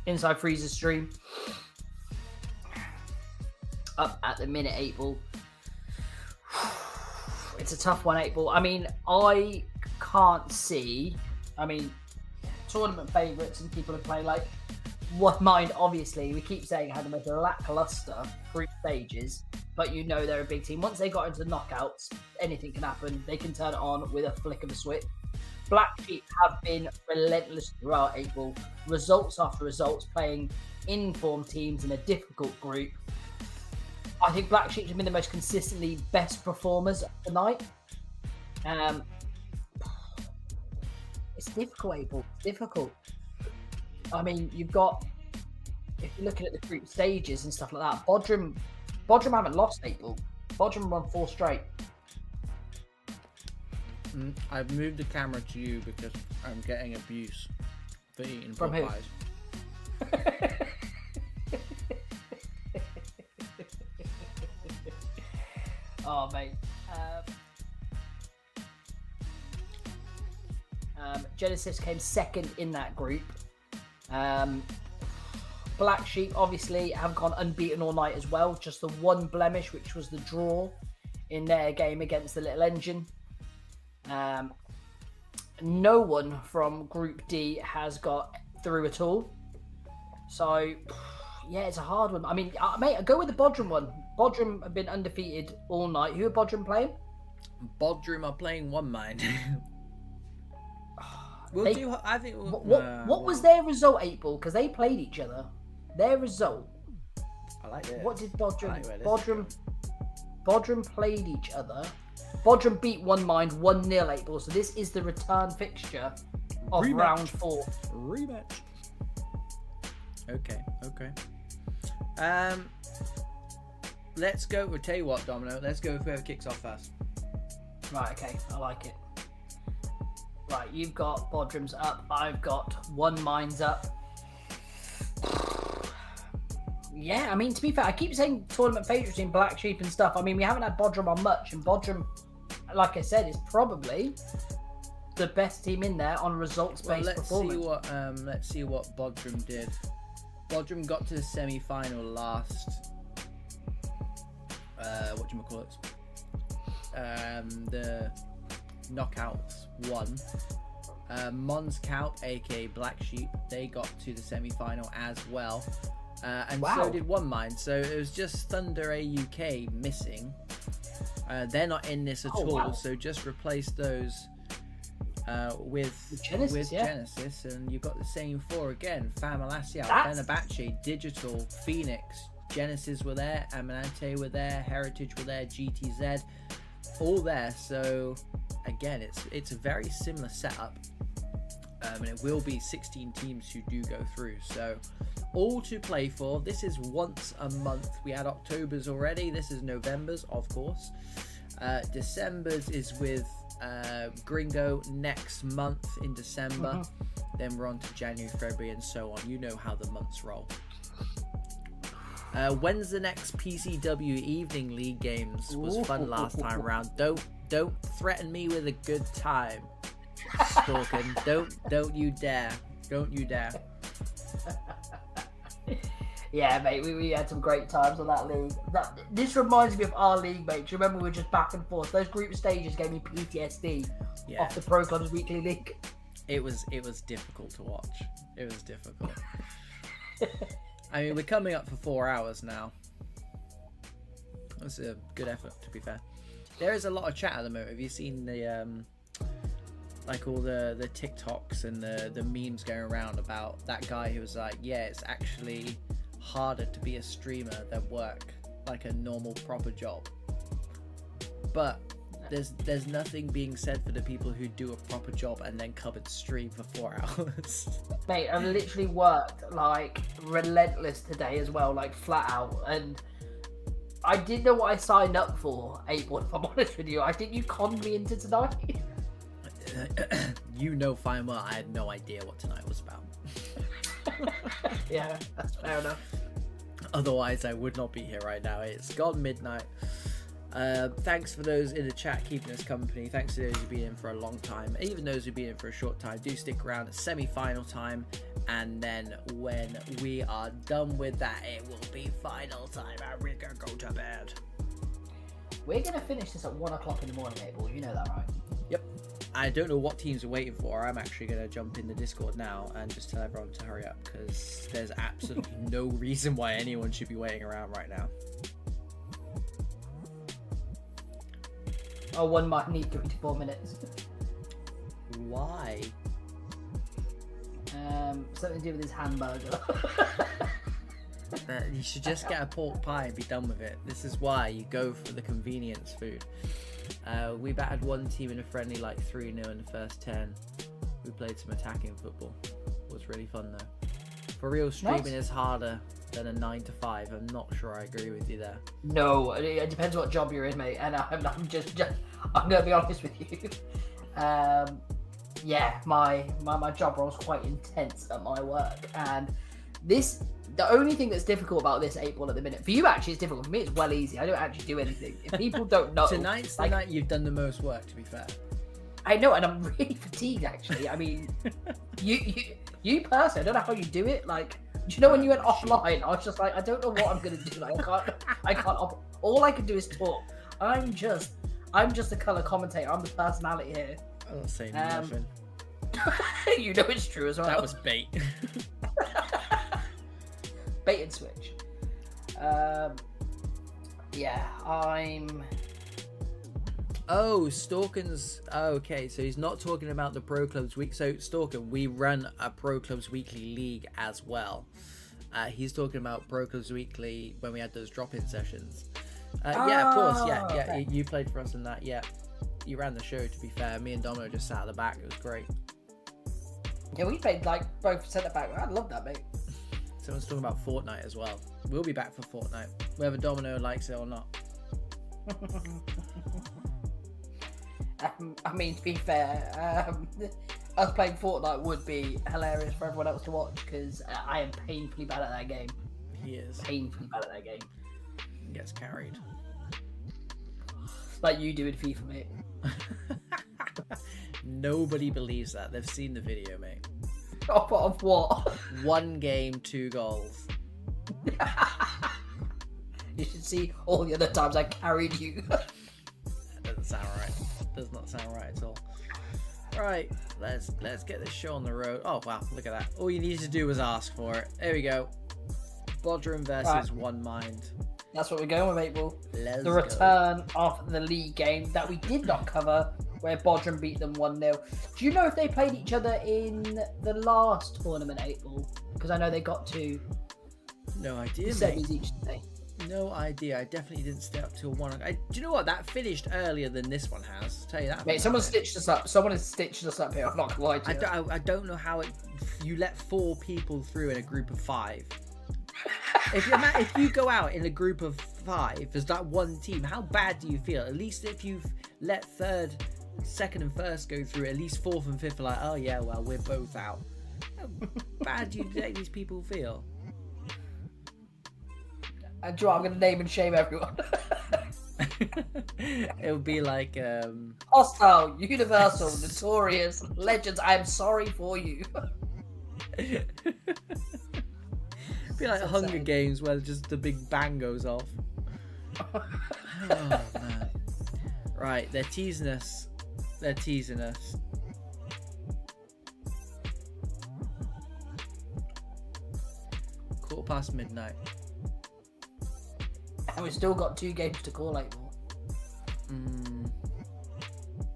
Inside Freezer's stream up at the minute, 8-ball. It's a tough one, 8-ball. I mean, I can't see. I mean, tournament favourites and people who play like One Mind, obviously, we keep saying had the most lackluster group stages, but you know they're a big team. Once they got into the knockouts, anything can happen. They can turn it on with a flick of a switch. Black Sheep have been relentless throughout April. Results after results, playing in-form teams in a difficult group. I think Black Sheep have been the most consistently best performers tonight. It's difficult, April. It's difficult. I mean, you've got, if you're looking at the group stages and stuff like that, Bodrum haven't lost April. Bodrum won 4 straight. I've moved the camera to you because I'm getting abuse for eating From who? pies. Oh, mate. Genesis came second in that group. Black Sheep obviously have gone unbeaten all night as well. Just the one blemish, which was the draw in their game against the Little Engine. No one from Group D has got through at all. So, yeah, it's a hard one. I mean, mate, go with the Bodrum one. Bodrum have been undefeated all night. Who are Bodrum playing? Bodrum are playing One Mind. I think. What was their result, April? Because they played each other. Their result. I like it. What did Bodrum? Bodrum played each other. Bodrum beat One Mind 1-0, April. So this is the return fixture of round 4. Rematch. Okay. Let's go. We'll tell you what, Domino. Let's go with whoever kicks off first. Right. Okay. I like it. Right. You've got Bodrum's up. I've got One Mind's up. Yeah. I mean, to be fair, I keep saying tournament favourites in Black Sheep and stuff. I mean, we haven't had Bodrum on much, and Bodrum, like I said, is probably the best team in there on results-based performance. Let's see what Bodrum did. Bodrum got to the semi-final last. The knockouts won. Monscout, aka Black Sheep, they got to the semi-final as well. So did One Mind. So it was just Thunder AUK missing. They're not in this at all. Wow. So just replace those with Genesis, and you've got the same 4 again. Famalacia, Fenerbahce, Digital, Phoenix, Genesis were there, Eminente were there, Heritage were there, GTZ, all there. So again, it's a very similar setup, and it will be 16 teams who do go through. So all to play for. This is once a month. We had October's already. This is November's, of course. December's is with Gringo next month in December. Then we're on to January, February, and so on. You know how the months roll. When's the next PCW Evening League games? Was fun last time around. Don't threaten me with a good time, Stalkin. Don't you dare. Don't you dare. Yeah, mate, we had some great times on that league. This reminds me of our league, mate. Do you remember we were just back and forth? Those group stages gave me PTSD off the Pro Clubs Weekly League. It was difficult to watch. It was difficult. I mean, we're coming up for 4 hours now. That's a good effort, to be fair. There is a lot of chat at the moment. Have you seen the like all the TikToks and the memes going around about that guy who was like, yeah, it's actually harder to be a streamer than work like a normal proper job. But there's nothing being said for the people who do a proper job and then come and stream for 4 hours. Mate, I literally worked like relentless today as well, like flat out, and I didn't know what I signed up for, April, if I'm honest with you. I think you conned me into tonight. You know fine well I had no idea what tonight was about. Yeah, that's fair enough. Otherwise I would not be here right now. It's gone midnight. Thanks for those in the chat keeping us company. Thanks to those who've been in for a long time. Even those who've been in for a short time, do stick around at semi-final time, and then when we are done with that, it will be final time and we're gonna go to bed. We're gonna finish this at 1 o'clock in the morning, Abel. You know that, right? Yep. I don't know what teams are waiting for. I'm actually going to jump in the Discord now and just tell everyone to hurry up, because there's absolutely no reason why anyone should be waiting around right now. Oh, one might need 24 minutes. Why? Something to do with his hamburger. You should just get a pork pie and be done with it. This is why you go for the convenience food. We battered one team in a friendly like 3-0 in the first 10. We played some attacking football. It was really fun though. For real, streaming is harder than a 9 to 5. I'm not sure I agree with you there. No, it depends what job you're in, mate. And I'm gonna be honest with you. Yeah, my job role is quite intense at my work, and the only thing that's difficult about this 8 ball at the minute, for you actually it's difficult. For me, it's well easy. I don't actually do anything. If people don't know, tonight's the night you've done the most work. To be fair, I know, and I'm really fatigued. Actually, I mean, you personally, I don't know how you do it. Like, do you know when you went offline? I was just like, I don't know what I'm gonna do. Like, I can't. All I can do is talk. I'm just a color commentator. I'm the personality here. I'm not saying nothing. You know it's true as well. That was bait. Bait and switch. Yeah, I'm. Oh, Stalken's. Oh, okay, so he's not talking about the Pro Clubs Week. So, Stalken, we run a Pro Clubs Weekly League as well. He's talking about Pro Clubs Weekly when we had those drop-in sessions. Yeah, of course. Yeah, Okay. You played for us in that. Yeah, you ran the show. To be fair, me and Domino just sat at the back. It was great. Yeah, we played like both centre back. I love that, mate. Someone's talking about Fortnite as well. We'll be back for Fortnite, whether Domino likes it or not. I mean, to be fair, us playing Fortnite would be hilarious for everyone else to watch, because I am painfully bad at that game. He is. Painfully bad at that game. He gets carried. Like you do in FIFA, mate. Nobody believes that. They've seen the video, mate. Of what? 1 game, 2 goals. You should see all the other times I carried you. That doesn't sound right. Does not sound right at all. Right, let's get this show on the road. Oh wow, look at that. All you needed to do was ask for it. There we go. Bodrum versus One Mind. That's what we're going with, mate. Ball. Let's the return of the league game that we did not cover, where Bodrum beat them 1-0. Do you know if they played each other in the last tournament, 8 ball? Because I know they got to. No idea, mate. Each day. No idea. I definitely didn't stay up till 1. Do you know what? That finished earlier than this one has. I'll tell you that. Mate, someone stitched us up. Someone has stitched us up here. I'm not gonna lie to you. I don't know how you let 4 people through in a group of 5. If you go out in a group of 5 as that one team, how bad do you feel? At least if you've let 3rd, 2nd and 1st go through, at least 4th and 5th are like, oh yeah, well, we're both out. How bad do you think these people feel? And I'm going to name and shame everyone. It would be like hostile, universal, notorious, legends. I am sorry for you. It'd be like Hunger Games where just the big bang goes off. Oh man. Right, they're teasing us. They're teasing us. Quarter past midnight. And we've still got 2 games to call, 8 more.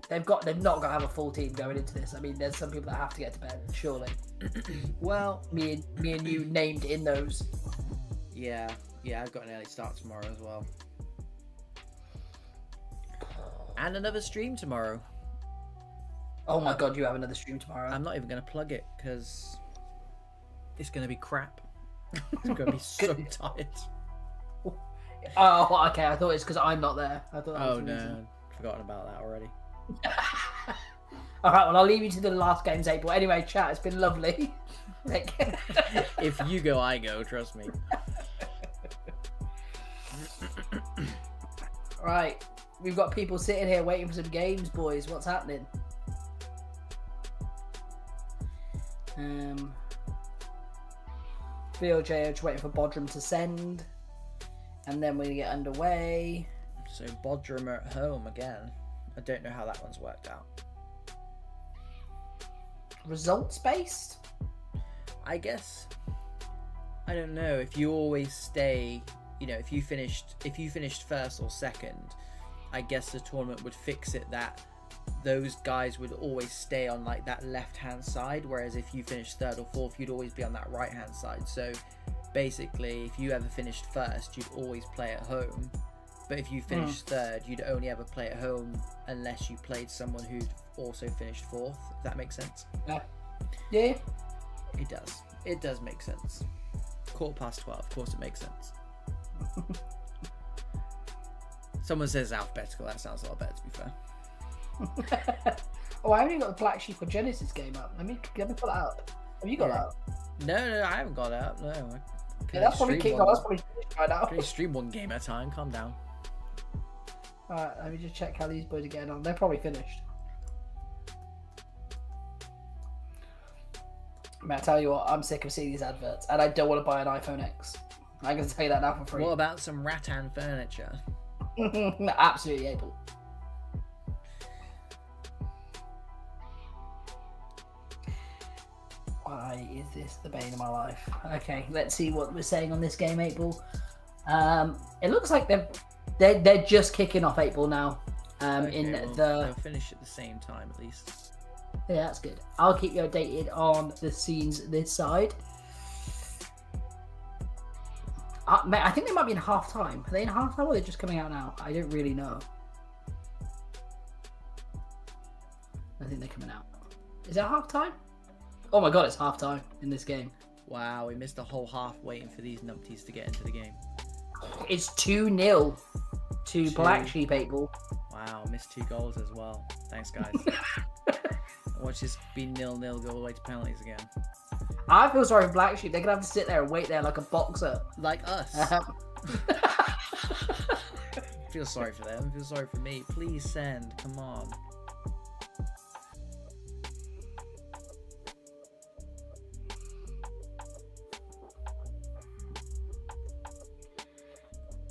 They're not going to have a full team going into this. I mean, there's some people that have to get to bed, surely. Well, me and you named in those. Yeah, I've got an early start tomorrow as well. And another stream tomorrow. Oh my god, you have another stream tomorrow. I'm not even going to plug it because it's going to be crap. I'm going to be so tired. Oh, okay. I thought it's because I'm not there. I thought. Oh no, forgotten about that already. All right. Well, I'll leave you to the last game's 8 ball. Anyway, chat. It's been lovely. If you go, I go. Trust me. Right. We've got people sitting here waiting for some games, boys. What's happening? VOJ are just waiting for Bodrum to send. And then we get underway. So Bodrum are at home again. I don't know how that one's worked out. results based? I guess. I don't know if you always stay. You know, if you finished first or second, I guess the tournament would fix it that those guys would always stay on like that left-hand side, whereas if you finished third or fourth, you'd always be on that right-hand side. So basically, if you ever finished first, you'd always play at home. But if you finished third, you'd only ever play at home unless you played someone who'd also finished fourth. If that makes sense? Yeah. Yeah. It does. It does make sense. 12:15. Of course, it makes sense. Someone says alphabetical. That sounds a lot better, to be fair. Oh, I haven't got the Black Sheep or Genesis game up. Let me pull that up. Have you got that up? No, I haven't got it up. No. Yeah, that's probably kicked off. That's probably finished right now. Can you stream one game at a time? Calm down. Alright, let me just check how these boys are getting on. They're probably finished. Man, I tell you what, I'm sick of seeing these adverts, and I don't want to buy an iPhone X. I'm going to tell you that now for free. What about some rattan furniture? Absolutely able. Why is this the bane of my life? Okay, let's see what we're saying on this game, 8-Ball. It looks like they're just kicking off 8-Ball now. They'll finish at the same time at least. Yeah, that's good. I'll keep you updated on the scenes this side. I think they might be in half time. Are they in half time or are they just coming out now? I don't really know. I think they're coming out. Is it half time? Oh my god, it's half time in this game. Wow, we missed a whole half waiting for these numpties to get into the game. It's 2-0 to Black Sheep 8-Ball. Wow, missed 2 goals as well. Thanks, guys. Watch this be 0-0, go all the way to penalties again. I feel sorry for Black Sheep. They're going to have to sit there and wait there like a boxer. Like us. Feel sorry for them. Feel sorry for me. Please send. Come on.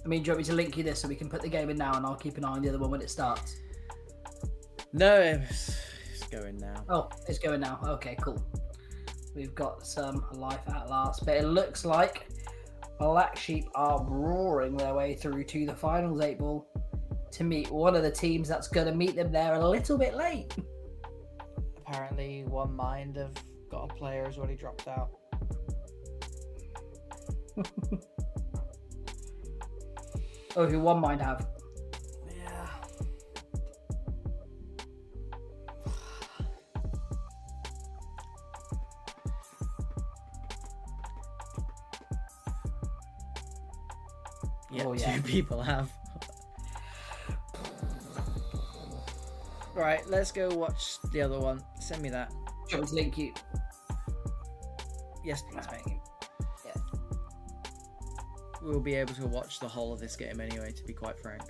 I mean, do you want me to link you this so we can put the game in now and I'll keep an eye on the other one when it starts? No, it's going now. Oh, it's going now. Okay, cool. We've got some life at last. But it looks like Black Sheep are roaring their way through to the finals 8-Ball to meet one of the teams that's going to meet them there a little bit late. Apparently, One Mind have got a player who's already dropped out. Oh, who One Mind have? Yeah. Yeah, oh, yeah. 2 people have. Right, let's go watch the other one. Send me that. Do you want me to link you? Yes, please, mate. We'll be able to watch the whole of this game anyway, to be quite frank.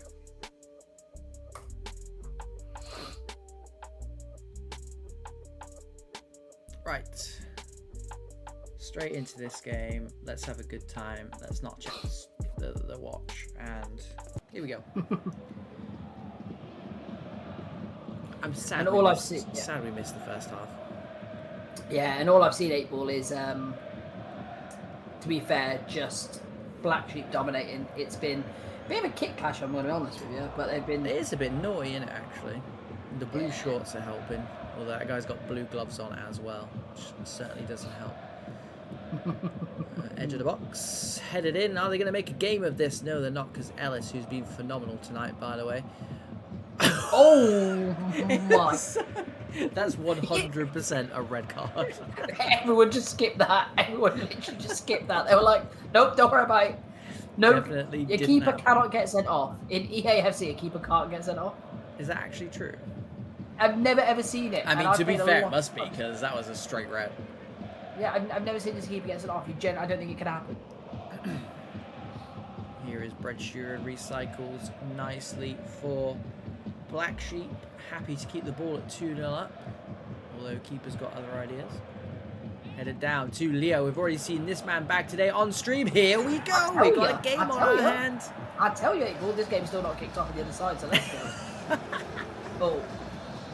Right. Straight into this game. Let's have a good time. Let's not check the watch. And here we go. I'm sad. And all I've seen, sad we missed the first half. Yeah, and all I've seen 8-Ball is, to be fair, just Black Sheep dominating. It's been a bit of a kick clash, I'm going to be honest with you, but they've been... It is a bit naughty, isn't it, actually? The blue shorts are helping, although that guy's got blue gloves on as well, which certainly doesn't help. Edge of the box, headed in. Are they going to make a game of this? No, they're not, because Ellis, who's been phenomenal tonight, by the way. Oh my! That's 100% a red card. Everyone just skipped that. Everyone literally just skipped that. They were like, nope, don't worry about it. No, Definitely your keeper cannot get sent off. In EAFC, a keeper can't get sent off. Is that actually true? I've never ever seen it. I mean, to be fair, it must be, because that was a straight red. Yeah, I've never seen this keeper get sent off. I don't think it can happen. Here is Bread Shearer, recycles nicely for Black Sheep. Happy to keep the ball at 2-0 up, although keeper's got other ideas. Headed down to Leo. We've already seen this man back today on stream. Here we go. We got a game on our hands. I tell you, 8-Ball, this game's still not kicked off on the other side, so let's go. Oh.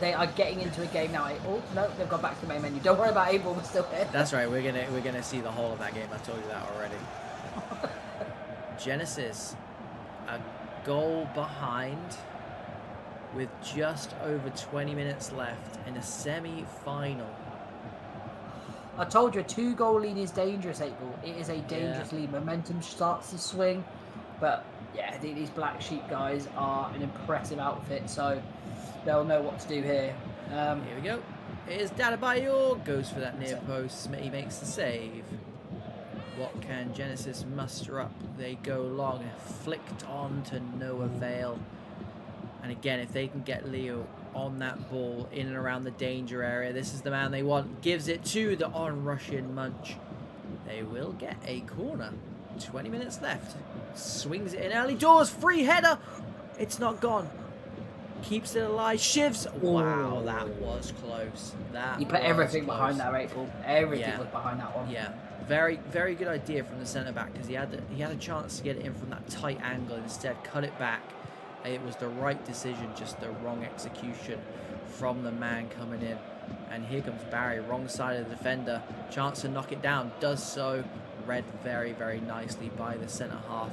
They are getting into a game now. Oh no, they've gone back to the main menu. Don't worry about 8-Ball, we're still here. That's right. We're gonna see the whole of that game. I told you that already. Genesis, a goal behind with just over 20 minutes left in a semi-final. I told you a 2-goal lead is dangerous, 8-Ball. It is a dangerous lead. Momentum starts to swing. But yeah, I think these Black Sheep guys are an impressive outfit, so they'll know what to do here. Here we go. Here's Dadabayor. Goes for that near post. He makes the save. What can Genesis muster up? They go long. Flicked on to no avail. And again, if they can get Leo on that ball in and around the danger area, this is the man they want. Gives it to the on-rushing Munch. They will get a corner. 20 minutes left. Swings it in early doors. Free header. It's not gone. Keeps it alive. Shivs. Wow, that was close. You put everything behind that, 8-Ball. Everything was behind that one. Yeah. Very, very good idea from the centre-back, because he had a chance to get it in from that tight angle. Instead, cut it back. It was the right decision, just the wrong execution from the man coming in. And here comes Barry, wrong side of the defender. Chance to knock it down. Does so. Read very, very nicely by the centre-half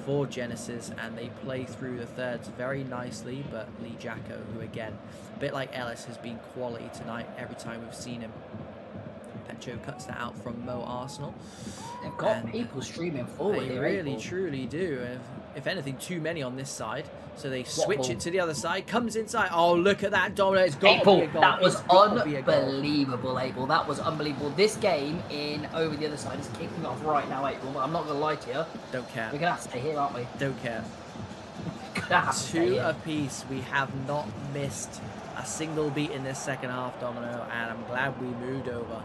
for Genesis. And they play through the thirds very nicely. But Lee Jacko, who again, a bit like Ellis, has been quality tonight every time we've seen him. Petcho cuts that out from Mo Arsenal. They've got people streaming forward. They really, truly do. If anything, too many on this side. So they switch it to the other side. Comes inside. Oh, look at that, Domino. It's got to be a goal. That was unbelievable, 8-Ball. That was unbelievable. This game in over the other side is kicking off right now, 8-Ball. But I'm not going to lie to you. Don't care. We're going to have to stay here, aren't we? Don't care. Two apiece. We have not missed a single beat in this second half, Domino. And I'm glad we moved over.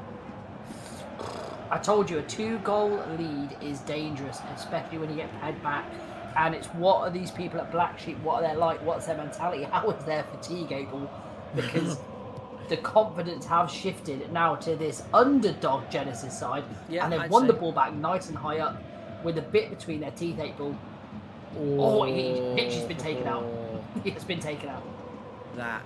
I told you, a 2-goal lead is dangerous, especially when you get head back. And it's what are these people at Black Sheep, what are they like, what's their mentality, how is their fatigue, 8-Ball? Because the confidence have shifted now to this underdog Genesis side. Yeah, and they've won the ball back nice and high up with a bit between their teeth, 8-Ball. Pitch has been taken out. It's been taken out. That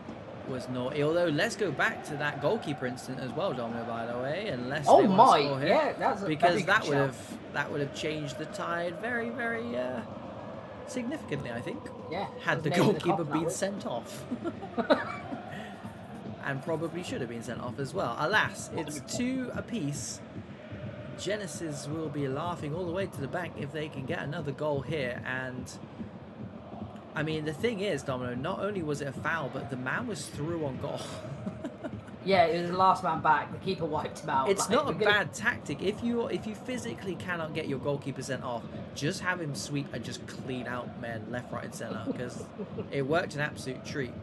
was naughty. Although, let's go back to that goalkeeper incident as well, Domino, by the way. Unless they want to score here. Yeah, that's a because that would have changed the tide very, very significantly, I think. Yeah. Had the goalkeeper been sent off. And probably should have been sent off as well. Alas, it's 2 apiece. Genesis will be laughing all the way to the bank if they can get another goal here. And I mean, the thing is, Domino, not only was it a foul, but the man was through on goal. Yeah, it was the last man back. The keeper wiped him out. It's not a bad tactic. If you physically cannot get your goalkeeper sent off, just have him sweep and just clean out men left, right, and centre, because it worked an absolute treat.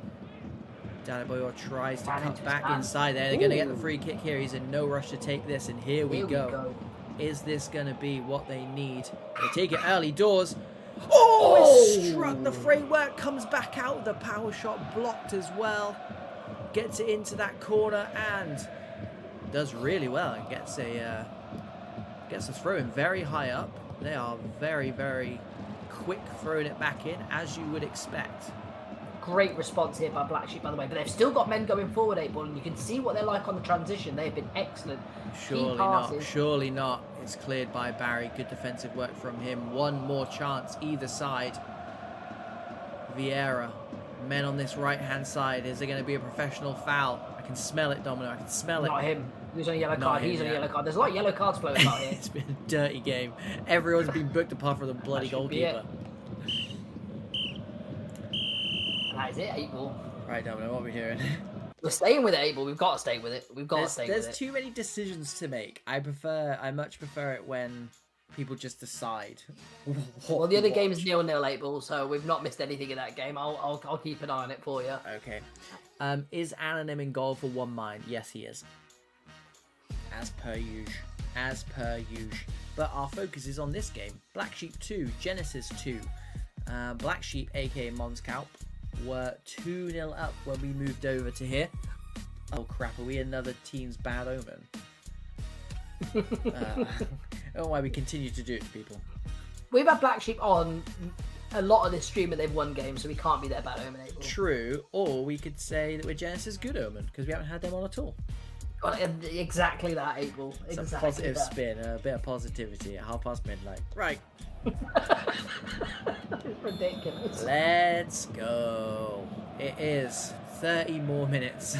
Dadabayor tries to cut back inside there. They're going to get the free kick here. He's in no rush to take this, and here we go. Is this going to be what they need? They take it early doors. It struck the framework, comes back out. The power shot blocked as well. Gets it into that corner and does really well. And gets a throw in very high up. They are very, very quick throwing it back in, as you would expect. Great response here by Black Sheep, by the way. But they've still got men going forward, 8-Ball, and you can see what they're like on the transition. They've been excellent. Surely not. Surely not. It's cleared by Barry. Good defensive work from him. One more chance either side. Vieira. Men on this right-hand side. Is there going to be a professional foul? I can smell it, Domino. I can smell it. Not him. He's on a yellow card. He's on a yellow card. There's a lot of yellow cards floating out here. It's been a dirty game. Everyone's been booked apart from the bloody goalkeeper. That is it, 8-Ball. Right, Domino, what are we doing? We're staying with it, 8-Ball. We've got to stay with it. There's too many decisions to make. I much prefer it when people just decide. Well, the other game is 0-0, 8-Ball, so we've not missed anything in that game. I'll keep an eye on it for you. Okay. Is Anonym in goal for One Mind? Yes, he is. As per usual. But our focus is on this game. Black Sheep 2, Genesis 2. Black Sheep, aka Monscalp, were 2-0 up when we moved over to here. Oh crap, are we another team's bad omen? Why we continue to do it to people. We've had Black Sheep on a lot of this streamer, they've won games, so we can't be their bad omen, April. True, or we could say that we're Genesis good omen, because we haven't had them on at all. Well, exactly that, April. It's exactly a positive that. spin, a bit of positivity at midnight. Right. Ridiculous. Let's go. It is 30 more minutes.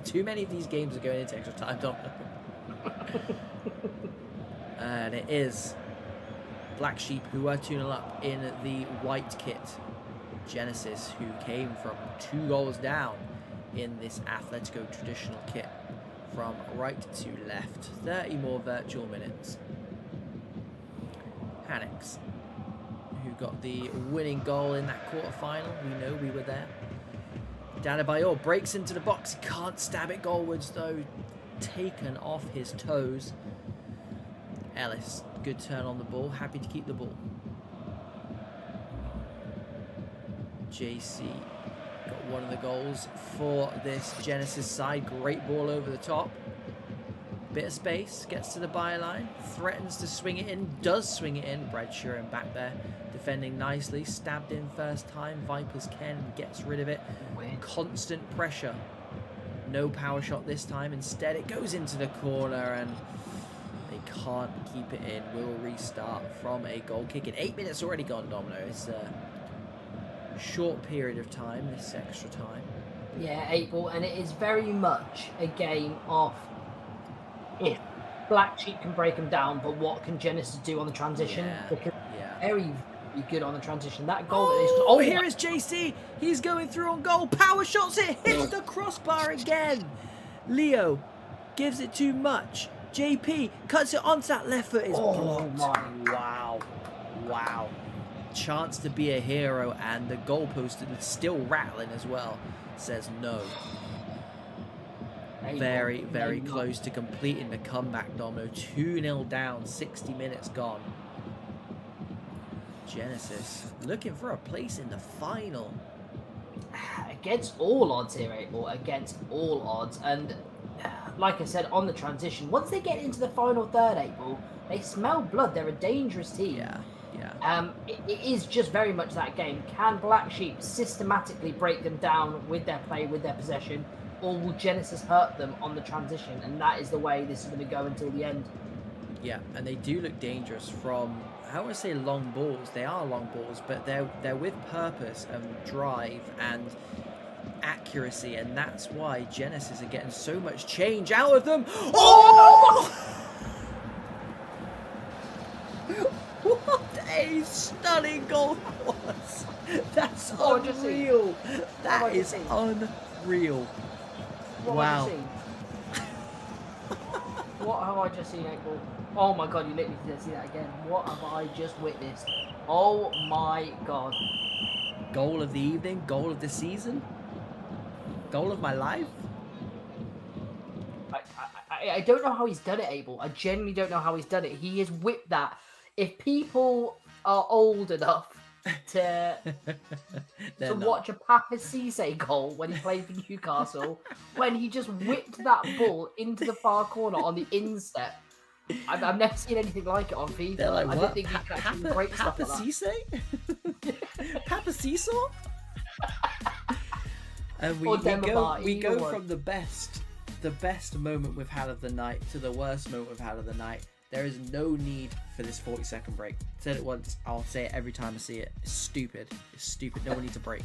Too many of these games are going into extra time, don't they? And it is Black Sheep who are 2-0 up in the white kit. Genesis, who came from 2 goals down in this Atletico traditional kit. From right to left. 30 more virtual minutes. Hanix, who got the winning goal in that quarter-final. We know we were there. Danabayor breaks into the box. He can't stab it goalwards, though. Taken off his toes. Ellis, good turn on the ball. Happy to keep the ball. JC got one of the goals for this Genesis side. Great ball over the top. Bit of space. Gets to the byline. Threatens to swing it in. Does swing it in. Bradshaw back there. Defending nicely. Stabbed in first time. Vipers Ken gets rid of it. Constant pressure. No power shot this time. Instead it goes into the corner and they can't keep it in. We'll restart from a goal kick in 8 minutes already gone, Domino. It's a short period of time, this extra time. Yeah, April, and it is very much a game of if Black Sheep can break them down, but what can Genesis do on the transition? Because very, very good on the transition. That goal is... Oh, here is JC. He's going through on goal. Power shots it. Hits the crossbar again. Leo gives it too much. JP cuts it onto that left foot. Is blocked. Wow. Wow. Chance to be a hero, and the goalpost is still rattling as well. Says no. Very, very close to completing the comeback, Domino. 2-0 down, 60 minutes gone. Genesis looking for a place in the final. Against all odds here, April. Against all odds. And like I said, on the transition, once they get into the final third, April, they smell blood. They're a dangerous team. Yeah. It is just very much that game. Can Black Sheep systematically break them down with their play, with their possession, or will Genesis hurt them on the transition? And that is the way this is going to go until the end. Yeah, and they do look dangerous from, I don't want to say long balls. They are long balls, but they're with purpose and drive and accuracy, and that's why Genesis are getting so much change out of them. Oh! What a stunning goal that was. That's unreal. That is unreal. Wow. What have I just seen, April? Oh my god, you let me see that again. What have I just witnessed? Oh my god. Goal of the evening, goal of the season, goal of my life. I don't know how he's done it, Abel. I genuinely don't know how he's done it. He has whipped that. If people are old enough to watch a Papa Cisse goal when he played for Newcastle, when he just whipped that ball into the far corner on the instep, I've never seen anything like it on FIFA. They're like, I what? didn't think he could actually break stuff like that. Papa Cisse? And we go from the best moment we've had of the night to the worst moment we've had of the night. There is no need for this 40-second break. I said it once, I'll say it every time I see it. It's stupid. It's stupid. No one needs a break.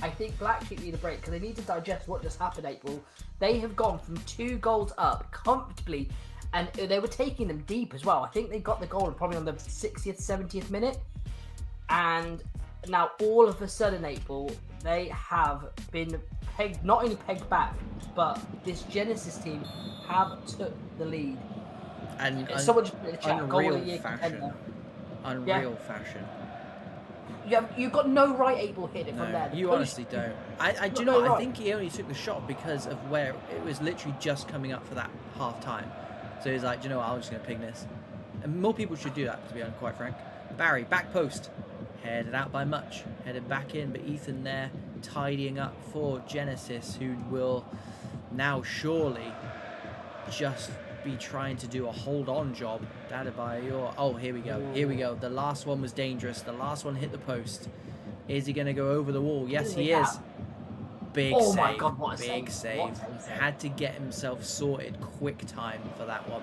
I think Black Sheep need a break because they need to digest what just happened, April. They have gone from 2 goals up comfortably, and they were taking them deep as well. I think they got the goal probably on the 60th, 70th minute. And now all of a sudden, April, they have been pegged, not only pegged back, but this Genesis team have took the lead. And someone just put in the chat, unreal fashion. Unreal fashion. You've got no right, Abel, hitting it from there. You honestly don't. I do know. I think he only took the shot because of where it was literally just coming up for that half time. So he's like, do you know what? I'm just going to ping this. And more people should do that, to be quite frank. Barry, back post. Headed out by much. Headed back in, but Ethan there tidying up for Genesis, who will now surely just be trying to do a hold-on job. Oh, here we go. Here we go. The last one was dangerous. The last one hit the post. Is he going to go over the wall? Yes, he is. Big save. My God, what a Big save. Had to get himself sorted quick time for that one.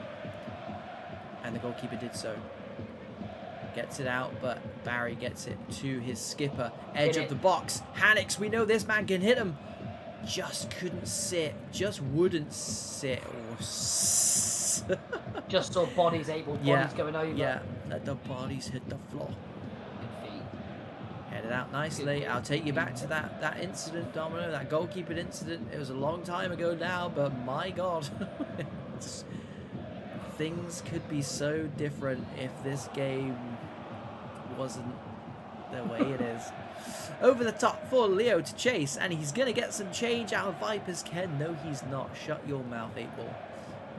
And the goalkeeper did so. Gets it out, but Barry gets it to his skipper. Edge of the box. Hannix, we know this man can hit him. Just couldn't sit. Just wouldn't sit. Just saw bodies going over. Yeah, let the bodies hit the floor. Headed out nicely. I'll take you back to that incident, Domino, that goalkeeper incident. It was a long time ago now, but my God. Things could be so different if this game wasn't the way it is. Over the top for Leo to chase, and he's going to get some change out of Vipers. Ken, no, he's not. Shut your mouth, 8-Ball.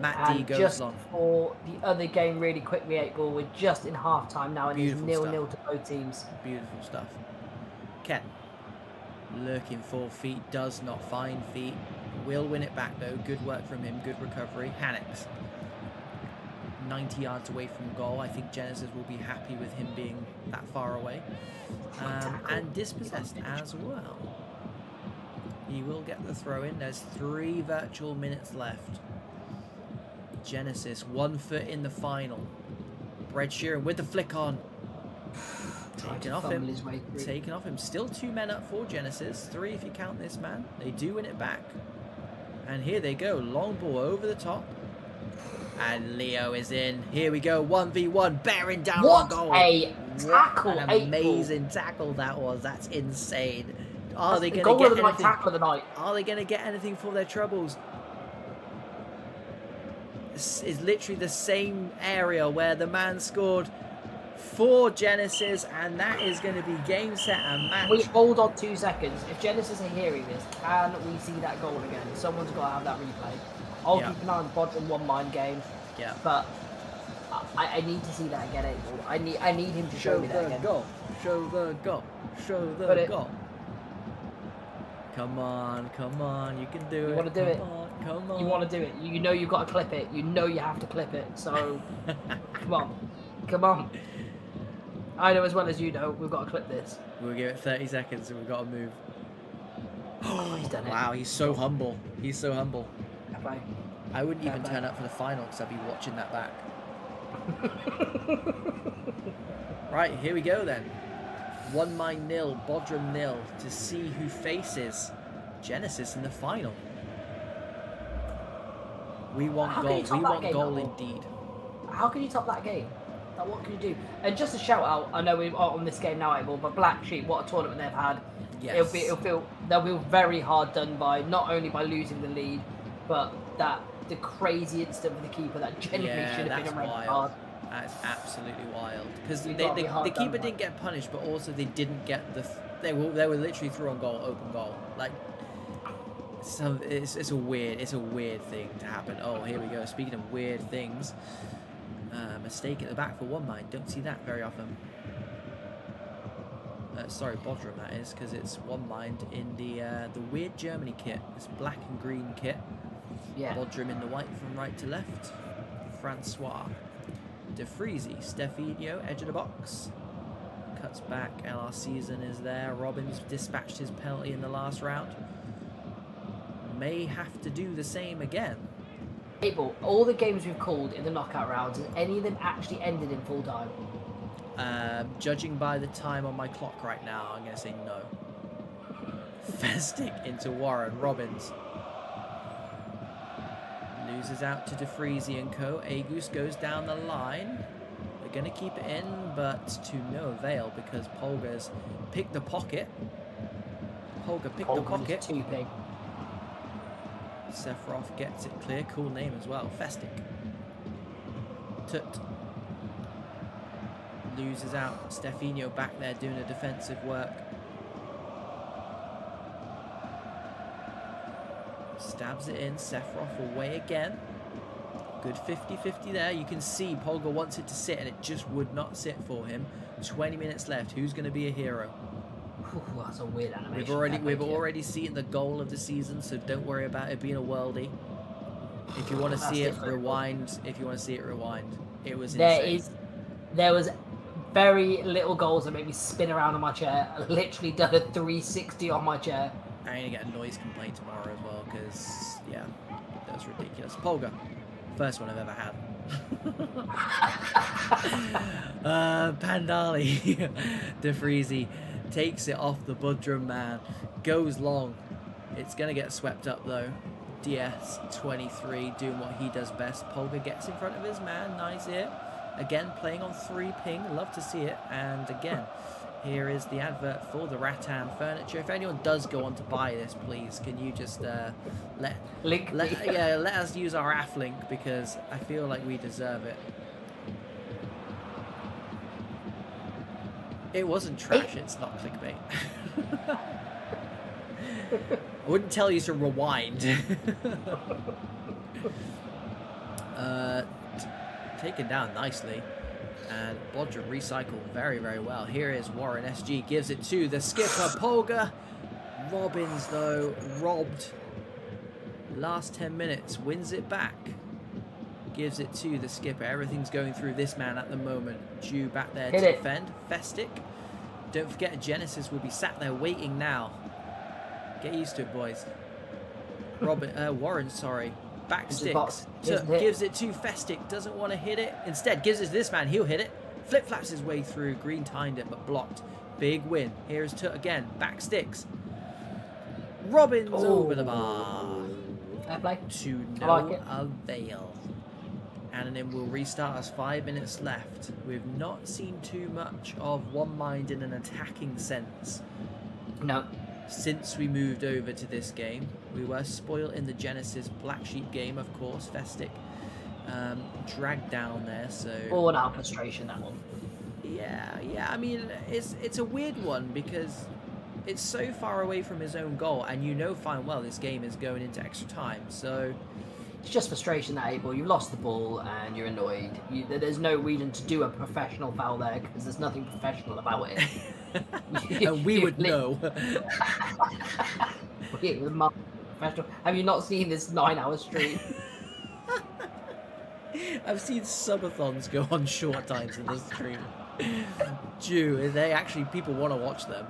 Matt D goes just long. For the other game, really quickly, 8-Ball, we're just in half-time now, and it's 0-0 to both teams. Beautiful stuff. Ken, looking for feet, does not find feet. Will win it back, though. Good work from him, good recovery. Hannix, 90 yards away from goal. I think Genesis will be happy with him being that far away. And dispossessed as well. He will get the throw in. There's 3 virtual minutes left. Genesis, 1 foot in the final. Brett Sheeran with the flick on. Taken off him. Taken off him. Still 2 men up for Genesis. 3 if you count this man. They do win it back. And here they go. Long ball over the top. And Leo is in. Here we go. 1v1. Bearing down on goal. What a tackle. What an amazing tackle that was. That's insane. Are they going to get anything? Tackle of the night. Are they going to get anything for their troubles? This is literally the same area where the man scored for Genesis, and that is going to be game, set, and match. We hold on 2 seconds. If Genesis are hearing this, can we see that goal again? Someone's got to have that replay. I'll keep an eye on Bodrum 1-mind game. Yeah. But I need to see that again, 8-Ball. I need him to show me that again. Show the goal. Show the goal. Come on, you can do it. You want to do it. Come on. You want to do it. You know you've got to clip it. You know you have to clip it. So, come on. I know as well as you know, we've got to clip this. We'll give it 30 seconds and we've got to move. Oh, he's done it. Wow, he's so humble. He's so humble. Bye. I wouldn't even turn up for the final because I'd be watching that back. Right, here we go then. 1-0, Bodrum 0 to see who faces Genesis in the final. We want goal. We want goal indeed. How can you top that game? Like, what can you do? And just a shout out, I know we're on this game now, 8-Ball, but Black Sheep, what a tournament they've had. Yes. They'll feel very hard done by, not only by losing the lead, but the crazy incident with the keeper that genuinely should have been a red card. That's absolutely wild. Because the keeper didn't get punished, but also they didn't get they were literally through on goal, open goal. Like, so it's a weird thing to happen. Oh, here we go. Speaking of weird things, mistake at the back for 1-mind. Don't see that very often. Sorry, Bodrum that is, because it's 1-mind in the weird Germany kit. It's black and green kit. Yeah. Bodrum in the white from right to left. Francois. De Friese. Stefanio, edge of the box. Cuts back. LR Season is there. Robbins dispatched his penalty in the last round. May have to do the same again. 8-Ball, all the games we've called in the knockout rounds, has any of them actually ended in full time? Judging by the time on my clock right now, I'm going to say no. Festic into Warren. Robbins. Loses out to De Friese and co. Agus goes down the line. They're going to keep it in, but to no avail because Polga's picked the pocket. Polga picked the pocket. Too big. Sephiroth gets it clear. Cool name as well. Festic. Tut. Loses out. Stefanio back there doing the defensive work. Stabs it in. Sephiroth away again. Good 50-50 there. You can see Polga wants it to sit and it just would not sit for him. 20 minutes left. Who's going to be a hero? Ooh, that's a weird animation. We've already seen the goal of the season, so don't worry about it being a worldie. If you want to That's see it, different. rewind. If you want to see it, rewind. It was There insane. there was very little goals that made me spin around on my chair. I literally done a 360 on my chair. I'm going to get a noise complaint tomorrow as well, because, yeah, that was ridiculous. Polga. First one I've ever had. Pandali. DeFreezy takes it off the Budrum man. Goes long. It's going to get swept up, though. DS23 doing what he does best. Polga gets in front of his man. Nice here. Again, playing on 3 ping. Love to see it. And again, here is the advert for the Rattan furniture. If anyone does go on to buy this, please, can you just let us use our AF link, because I feel like we deserve it. It wasn't trash. It's not clickbait. I wouldn't tell you to rewind. Taken down nicely. And Bodger recycled very, very well. Here is Warren SG. Gives it to the skipper, Polga. Robbins, though, robbed. Last 10 minutes. Wins it back. Gives it to the skipper. Everything's going through this man at the moment. Jew back there to defend. Festic. Don't forget, Genesis will be sat there waiting now. Get used to it, boys. Warren, sorry. Back sticks. Gives it to Festic. Doesn't want to hit it. Instead, gives it to this man. He'll hit it. Flip-flaps his way through. Green timed it, but blocked. Big win. Here's Tut again. Back sticks. Robbins over the bar. Fair play. To no avail. Anonym will restart us. 5 minutes left. We've not seen too much of One Mind in an attacking sense. No. Since we moved over to this game. We were spoiled in the Genesis Black Sheep game, of course. Festic dragged down there, so... All out frustration, that one. Yeah. I mean, it's a weird one, because it's so far away from his own goal, and you know fine well this game is going into extra time, so... It's just frustration that, Abel. You lost the ball and you're annoyed. There's no reason to do a professional foul there, because there's nothing professional about it. And we would know. Have you not seen this 9-hour stream? I've seen subathons go on short times in this stream. Jew, people want to watch them.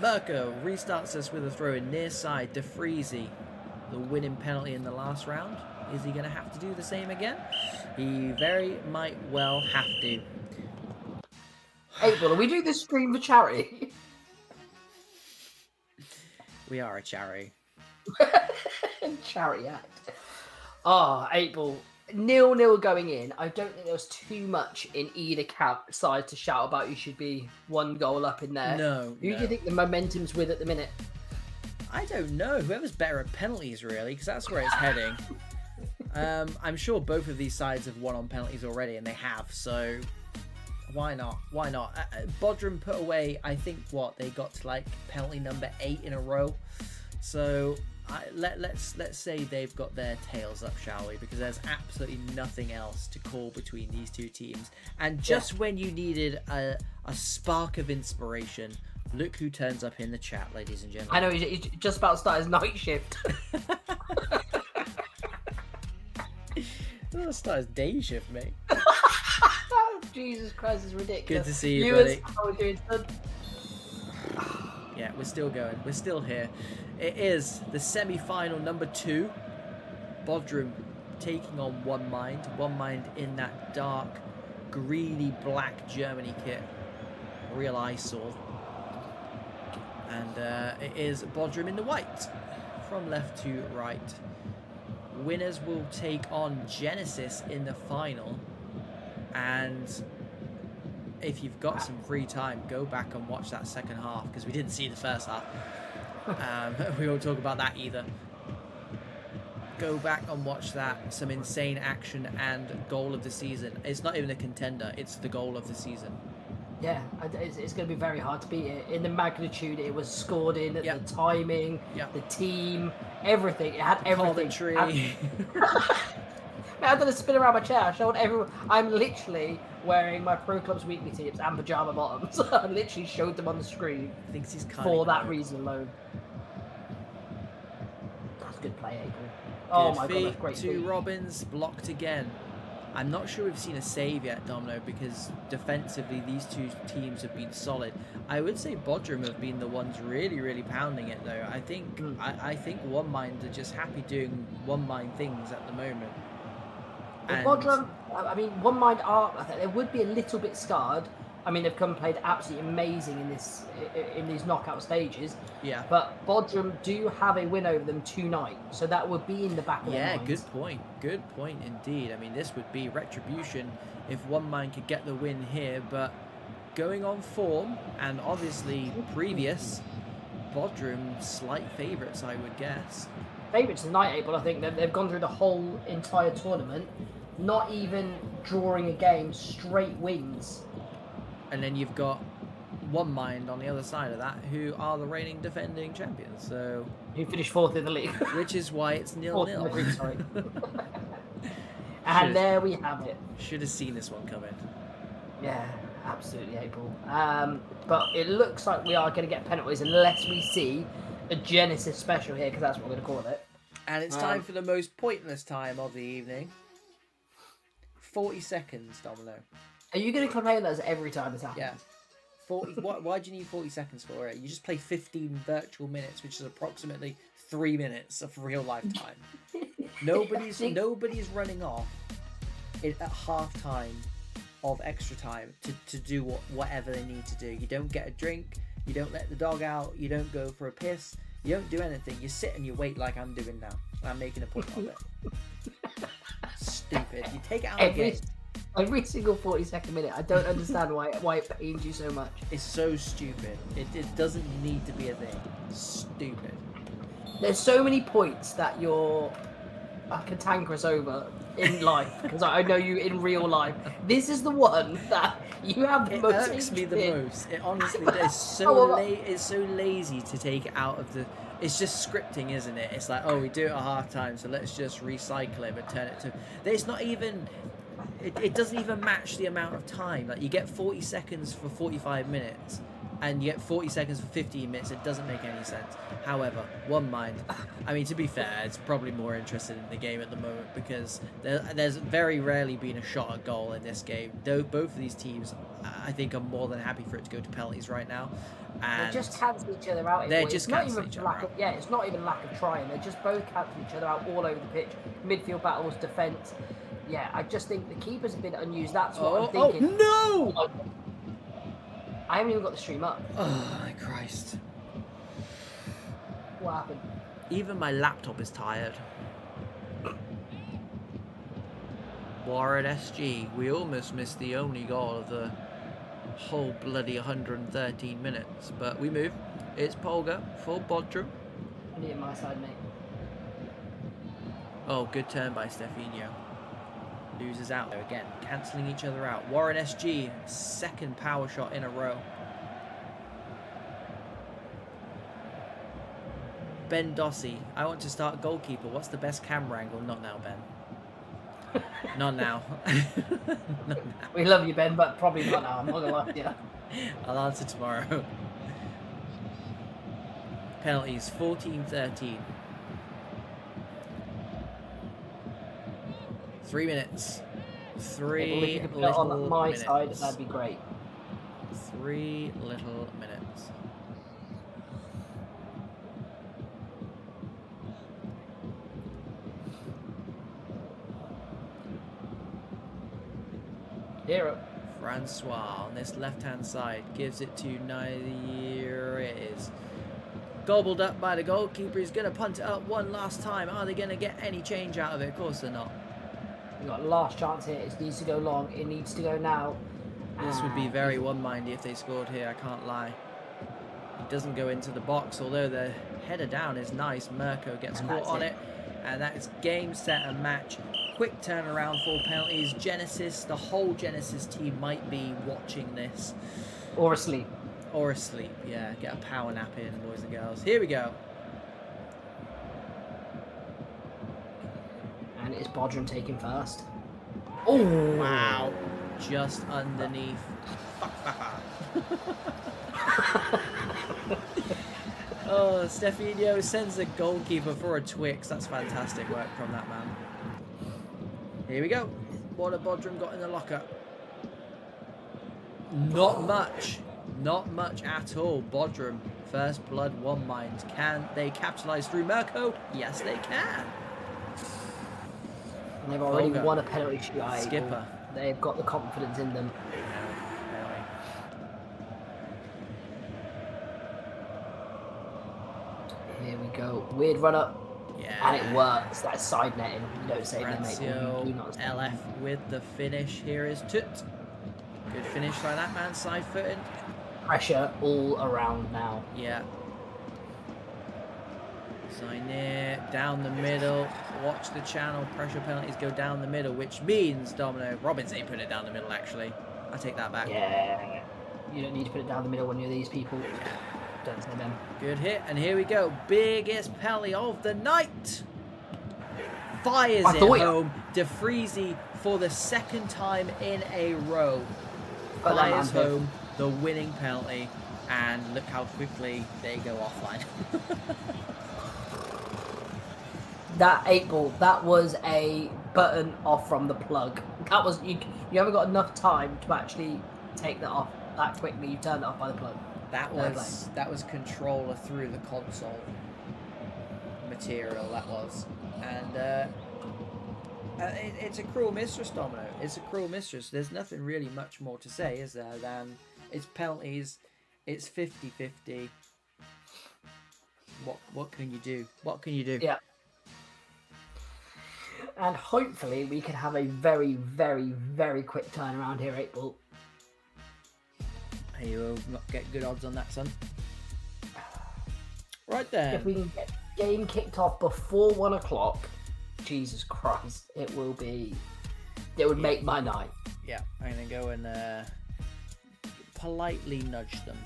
Mirko restarts us with a throw in near side. DeFreezy, the winning penalty in the last round. Is he going to have to do the same again? He very might well have to. April, are we doing this stream for charity? We are a charity. Charity act. Oh, April. 0-0 going in. I don't think there was too much in either side to shout about. You should be 1 goal up in there. No. Who do you think the momentum's with at the minute? I don't know. Whoever's better at penalties, really, because that's where it's heading. I'm sure both of these sides have won on penalties already, and they have, so why not? Why not? Bodrum put away, I think, they got to like penalty number 8 in a row. So let's say they've got their tails up, shall we? Because there's absolutely nothing else to call between these two teams. And just when you needed a spark of inspiration, look who turns up in the chat, ladies and gentlemen. I know, he's just about to start his night shift. I'll start his day shift, mate. Jesus Christ, it's ridiculous. Good to see you, buddy. How are we doing, son? Yeah, we're still going. We're still here. It is the semi-final number 2. Bodrum taking on One Mind. One Mind in that dark, greeny black Germany kit. Real eyesore. And it is Bodrum in the white. From left to right. Winners will take on Genesis in the final. And if you've got some free time, go back and watch that second half, because we didn't see the first half. We won't talk about that either. Go back and watch that. Some insane action and goal of the season. It's not even a contender, it's the goal of the season. Yeah, it's going to be very hard to beat it. In the magnitude it was scored in, the timing, the team, everything. It had everything. I did a spin around my chair. I showed everyone. I'm literally wearing my Pro Clubs weekly tips and pajama bottoms. I literally showed them on the screen. Thinks he's for that reason alone. That's good play, April. Oh Good my god, feet that's great. to feet. Robbins, blocked again. I'm not sure we've seen a save yet, Domino, because defensively these two teams have been solid. I would say Bodrum have been the ones really pounding it though. I think I think One Mind are just happy doing One Mind things at the moment. Well, Bodrum, I mean, One Mind are. I think they would be a little bit scarred. I mean, they've come and played absolutely amazing in these knockout stages. Yeah. But Bodrum do have a win over them tonight, so that would be in the back of their minds. Yeah, good point. Good point indeed. I mean, this would be retribution if One Mind could get the win here, but going on form and obviously previous, Bodrum slight favourites, I would guess. Favourites tonight, April. I think they've gone through the whole entire tournament, not even drawing a game, straight wins. And then you've got One Mind on the other side of that, who are the reigning defending champions. So who finished 4th in the league, which is why it's 0-0. Sorry. And there we have it. Should have seen this one coming. Yeah, absolutely, April. But it looks like we are going to get penalties unless we see a Genesis special here, because that's what we're going to call it. And it's time for the most pointless time of the evening. 40 seconds, Domino. Are you going to complain that every time this happens? Yeah. 40. Why do you need 40 seconds for it? You just play 15 virtual minutes, which is approximately 3 minutes of real life time. Nobody's running off at half time of extra time to do whatever they need to do. You don't get a drink. You don't let the dog out. You don't go for a piss. You don't do anything. You sit and you wait like I'm doing now. I'm making a point of it. Stupid. You take it out again. Every single 40-second minute. I don't understand why it pains you so much. It's so stupid. It doesn't need to be a thing. Stupid. There's so many points that you're cantankerous over in life, because I know you in real life. This is the one that you have the most. It irks me the most. It honestly is so it's so lazy to take it out of the. It's just scripting, isn't it? It's like, oh, we do it at half time, so let's just recycle it but turn it to. It's not even. It doesn't even match the amount of time. Like, you get 40 seconds for 45 minutes, and you get 40 seconds for 15 minutes. It doesn't make any sense. However, One Mind, I mean, to be fair, it's probably more interested in the game at the moment, because there's very rarely been a shot at goal in this game. Though both of these teams, I think, are more than happy for it to go to penalties right now. And they just cancel each other out. They're just cancelling each other out. Yeah, it's not even lack of trying. They're just both cancelling each other out all over the pitch. Midfield battles, defence. Yeah, I just think the keepers have been unused. That's what I'm thinking. Oh, no! I haven't even got the stream up. Oh, my Christ. What happened? Even my laptop is tired. Warren SG, we almost missed the only goal of the whole bloody 113 minutes. But we move. It's Polga for Bodrum. I need it my side, mate. Oh, good turn by Stefanio. Loses out there again, cancelling each other out. Warren SG, second power shot in a row. Ben Dossi, I want to start goalkeeper. What's the best camera angle? Not now, Ben. Not now. Not now. We love you, Ben, but probably not now. I'm not gonna lie to you. I'll answer tomorrow. Penalties, 14-13. 3 minutes. Three if you could little put it on my minutes. side, that'd be great. 3 little minutes. Hero. Francois on this left-hand side gives it to Nair. It is gobbled up by the goalkeeper. He's going to punt it up one last time. Are they going to get any change out of it? Of course they're not. We've got a last chance here. It needs to go long. It needs to go now. This would be very one-mindy if they scored here, I can't lie. It doesn't go into the box, although the header down is nice. Mirko gets caught on it. And that is game, set, and match. Quick turnaround for penalties. Genesis, the whole Genesis team might be watching this. Or asleep. Or asleep, yeah. Get a power nap in, boys and girls. Here we go. And it's Bodrum taking first. Oh! Wow. Just underneath. Oh, Stefanio sends the goalkeeper for a Twix. That's fantastic work from that man. Here we go. What have Bodrum got in the locker? Not much. Not much at all. Bodrum, first blood, one mind. Can they capitalise through Mirko? Yes, they can. And they've already won a penalty shootout. Skipper. They've got the confidence in them. Here we go. Weird run up. Yeah. And it works. That's side netting. You don't say that, mate. LF with the finish. Here is Tut. Good finish like that man, side footed. Pressure all around now. Yeah. Sainier down the middle. Watch the channel. Pressure penalties go down the middle, which means Domino. Robbins ain't putting it down the middle, actually. I take that back. Yeah. You don't need to put it down the middle when you're these people. Don't say them. Good hit, and here we go. Biggest penalty of the night. Fires it home. DeFreezy for the second time in a row. Fires home the winning penalty, and look how quickly they go offline. That 8-ball, that was a button off from the plug. That was you haven't got enough time to actually take that off that quickly. You turned it off by the plug. That was controller through the console material. That was, and it's a cruel mistress, Domino. It's a cruel mistress. There's nothing really much more to say, is there? Than it's penalties. It's 50-50. What can you do? What can you do? Yeah. And hopefully we can have a very, very, very quick turnaround here, 8-ball. You will not get good odds on that, son. Right then. If we can get the game kicked off before 1 o'clock, Jesus Christ, it would make my night. Yeah, I'm going to go and politely nudge them.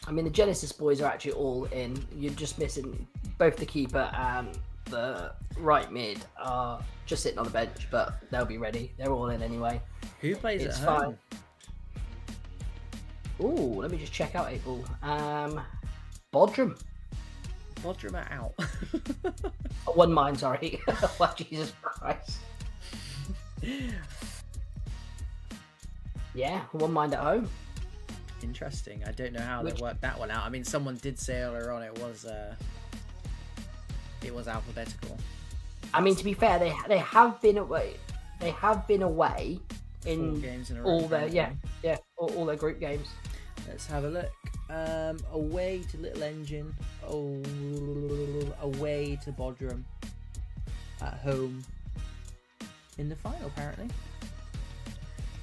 I mean, the Genesis boys are actually all in. You're just missing both the keeper and the right mid are just sitting on the bench, but they'll be ready. They're all in anyway. Who plays it's at home? Fine. Ooh, let me just check out 8-ball. Bodrum. Bodrum are out. One mind, sorry. Well, Jesus Christ. Yeah, one mind at home. Interesting. I don't know how they worked that one out. I mean, someone did say earlier on it was alphabetical. I mean, to be fair, they have been away. They have been away in 4 games in a row. All their all their group games. Let's have a look. Away to Little Engine. Away to Bodrum. At home. In the final, apparently.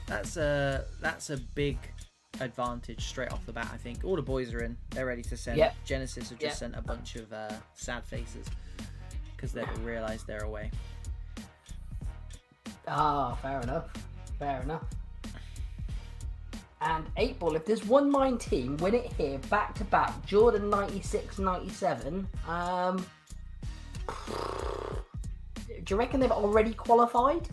That's a big advantage straight off the bat. I think all the boys are in. They're ready to send. Genesis have just sent a bunch of sad faces because they've realised they're away. Fair enough. And 8-ball, if there's one mind team win it here back to back, Jordan 96-97. Do you reckon they've already qualified?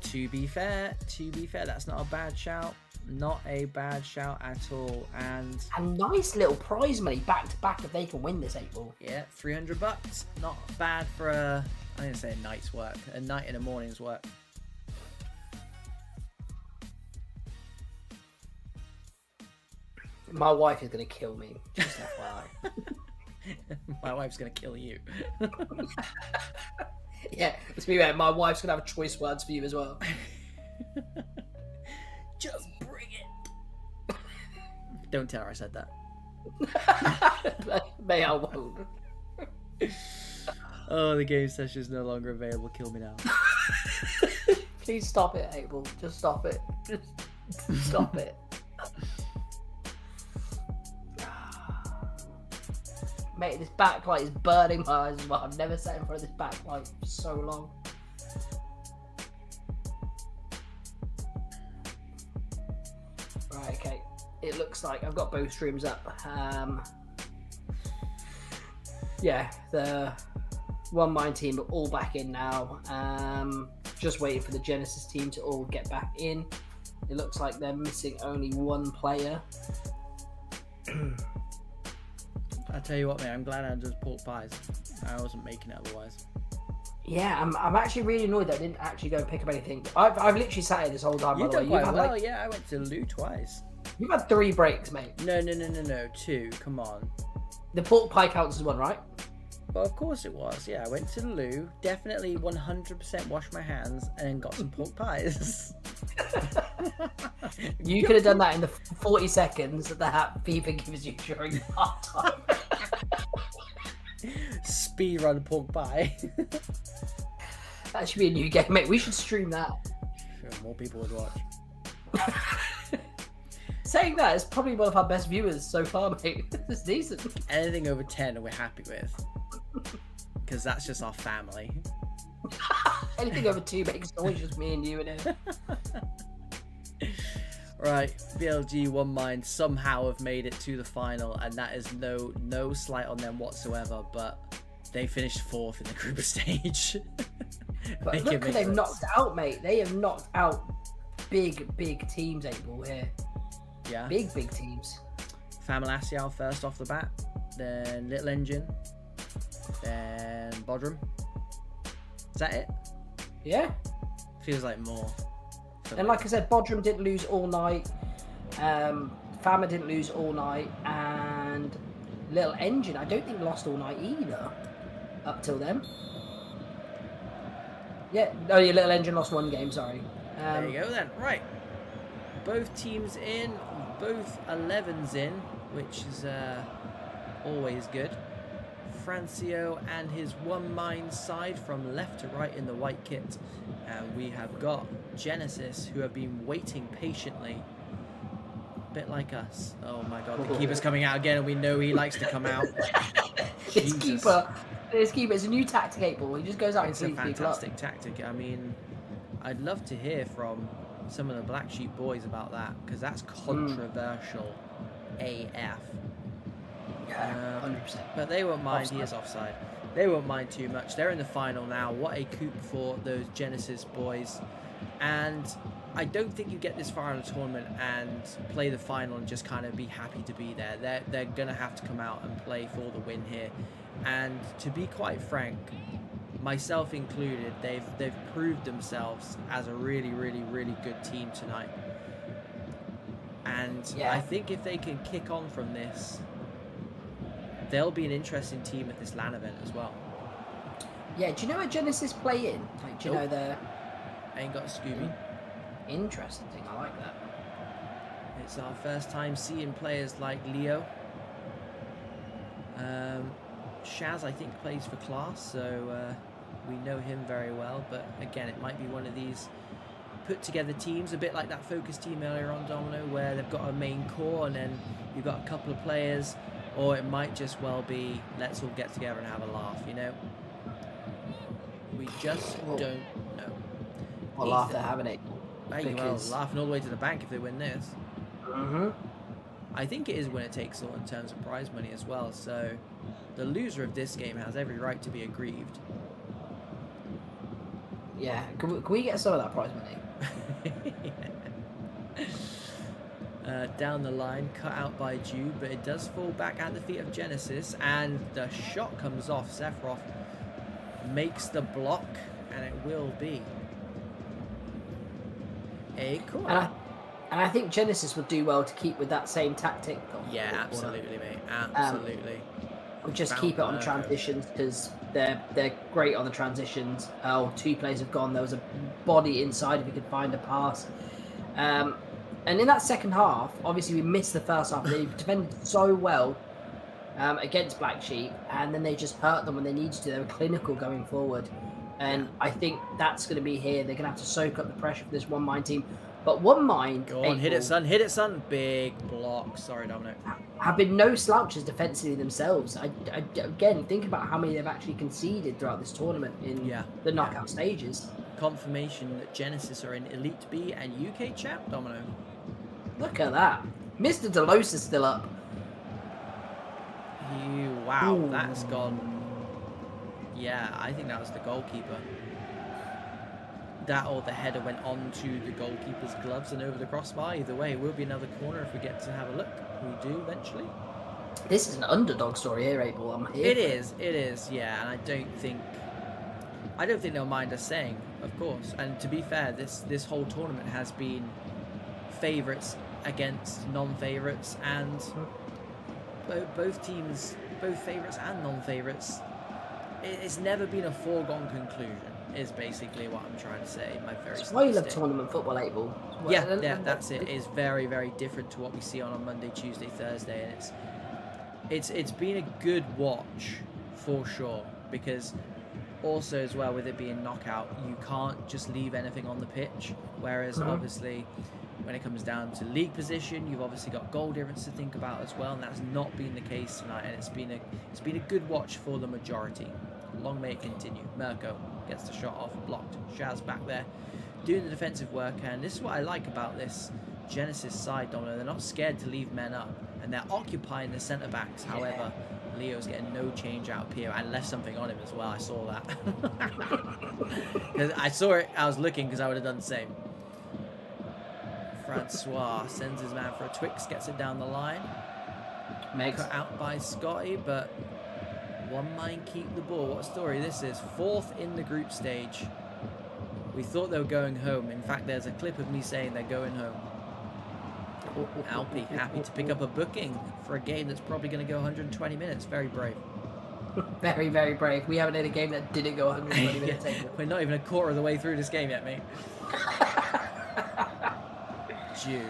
To be fair, that's not a bad shout. Not a bad shout at all. And nice little prize money back to back if they can win this 8-ball. Yeah, $300. Not bad for I didn't say a night's work. A night and a morning's work. My wife is going to kill me. Just FYI. My wife's going to kill you. Yeah, to be fair, my wife's going to have choice words for you as well. Just bring it. Don't tell her I said that. May I won't. Oh, the game session is no longer available. Kill me now. Please stop it, 8-ball. Just stop it. Just stop it. Mate, this backlight is burning my eyes as well. I've never sat in front of this backlight for so long. Right, okay. It looks like I've got both streams up. yeah, the One Mind team are all back in now. Just waiting for the Genesis team to all get back in. It looks like they're missing only one player. I tell you what, mate, I'm glad I just pork pies. I wasn't making it otherwise. Yeah, I'm actually really annoyed that I didn't actually go and pick up anything. I've literally sat here this whole time. You've by the done way. quite well, yeah. I went to the loo twice. You've had 3 breaks, mate. No, 2. Come on. The pork pie counts as one, right? Well, of course it was. Yeah, I went to the loo, definitely 100% washed my hands, and got some pork pies. You could have done that in the 40 seconds that FIFA gives you during half time. Speed run pork pie. That should be a new game, mate. We should stream that. Sure, more people would watch. Saying that, it's probably one of our best viewers so far, mate. It's decent. Anything over 10 we're happy with. Because that's just our family. Anything over 2, mate, it's always just me and you in it. Right, BLG One Mind somehow have made it to the final, and that is no slight on them whatsoever, but they finished 4th in the group stage. But look who they've knocked out, mate. They have knocked out big teams, 8-ball here. Yeah. Big teams. Famalassial first off the bat, then Little Engine, then Bodrum. Is that it? Yeah. Feels like more. And like I said, Bodrum didn't lose all night. Fama didn't lose all night. And Little Engine, I don't think lost all night either. Up till then. Yeah, no, your Little Engine lost 1 game, sorry. There you go then. Right. Both teams in, both 11s in, which is always good. Francio and his One Mind side from left to right in the white kit. And we have got Genesis, who have been waiting patiently. A bit like us. Oh my god, the keeper's coming out again, and we know he likes to come out. His keeper, it's a new tactic, 8-ball. He just goes out and it's a fantastic tactic. I mean, I'd love to hear from some of the Black Sheep boys about that, because that's controversial AF. Yeah, 100%. But they won't mind. Offside. He is offside. They won't mind too much. They're in the final now. What a coup for those Genesis boys. And I don't think you get this far in the tournament and play the final and just kind of be happy to be there. They're going to have to come out and play for the win here. And to be quite frank, myself included, they've proved themselves as a really good team tonight. And yeah. I think if they can kick on from this, they'll be an interesting team at this LAN event as well. Yeah, do you know where Genesis play in? Like, do you know the... Ain't got a Scooby. Interesting, I like that. It's our first time seeing players like Leo. Shaz, I think, plays for Class, so we know him very well. But again, it might be one of these put together teams, a bit like that focus team earlier on, Domino, where they've got a main core and then you've got a couple of players. Or it might just well be, let's all get together and have a laugh, you know? We just don't know. Well, laugh they're having it. Hey, well, laughing all the way to the bank if they win this. Mm-hmm. I think it is winner takes all in terms of prize money as well, so the loser of this game has every right to be aggrieved. Yeah, can we get some of that prize money? Down the line, cut out by Jude, but it does fall back at the feet of Genesis, and the shot comes off. Sephiroth makes the block, and it will be a corner. And I think Genesis would do well to keep with that same tactic. Yeah, absolutely, mate. Absolutely. Just keep it on transitions, because they're great on the transitions. Oh, 2 players have gone. There was a body inside if he could find a pass. And in that second half, obviously we missed the first half. They defended so well against Black Sheep, and then they just hurt them when they needed to. They were clinical going forward. And I think that's going to be here. They're going to have to soak up the pressure for this One Mind team. But One Mind... Go on, hit it, son. Hit it, son. Big block. Sorry, Dominic. Have been no slouches defensively themselves. Again, think about how many they've actually conceded throughout this tournament in the knockout stages. Confirmation that Genesis are in Elite B and UK champ, Domino. Look at that. Mr. Delos is still up. Wow, Ooh. that's gone. Yeah, I think that was the goalkeeper. That or the header went onto the goalkeeper's gloves and over the crossbar. Either way, it will be another corner if we get to have a look. We do eventually. This is an underdog story here, Abel. I'm here. It is, yeah, and I don't think they'll mind us saying, of course. And to be fair, this whole tournament has been favourites against non-favourites, and both teams, both favourites and non-favourites. It's never been a foregone conclusion, is basically what I'm trying to say. My very That's why you love tournament football, Abel. Yeah, that's it. It's very, very different to what we see on a Monday, Tuesday, Thursday, and it's been a good watch for sure, because also as well with it being knockout, you can't just leave anything on the pitch, whereas obviously when it comes down to league position, you've obviously got goal difference to think about as well, and that's not been the case tonight, and it's been a good watch for the majority. Long may it continue. Mirko gets the shot off, blocked. Shaz back there doing the defensive work, and this is what I like about this Genesis side, Domino. They're not scared to leave men up, and they're occupying the centre backs. However, Leo's getting no change out of Pio, and left something on him as well. I saw that. I saw it, I was looking, because I would have done the same. Francois sends his man for a Twix, gets it down the line. Cut out by Scotty, but one mind keep the ball. What a story this is. 4th in the group stage. We thought they were going home. In fact, there's a clip of me saying they're going home. Alpi happy to pick up a booking for a game that's probably going to go 120 minutes. Very brave. Very, very brave. We haven't had a game that didn't go 120 minutes. We're not even a quarter of the way through this game yet, mate. Due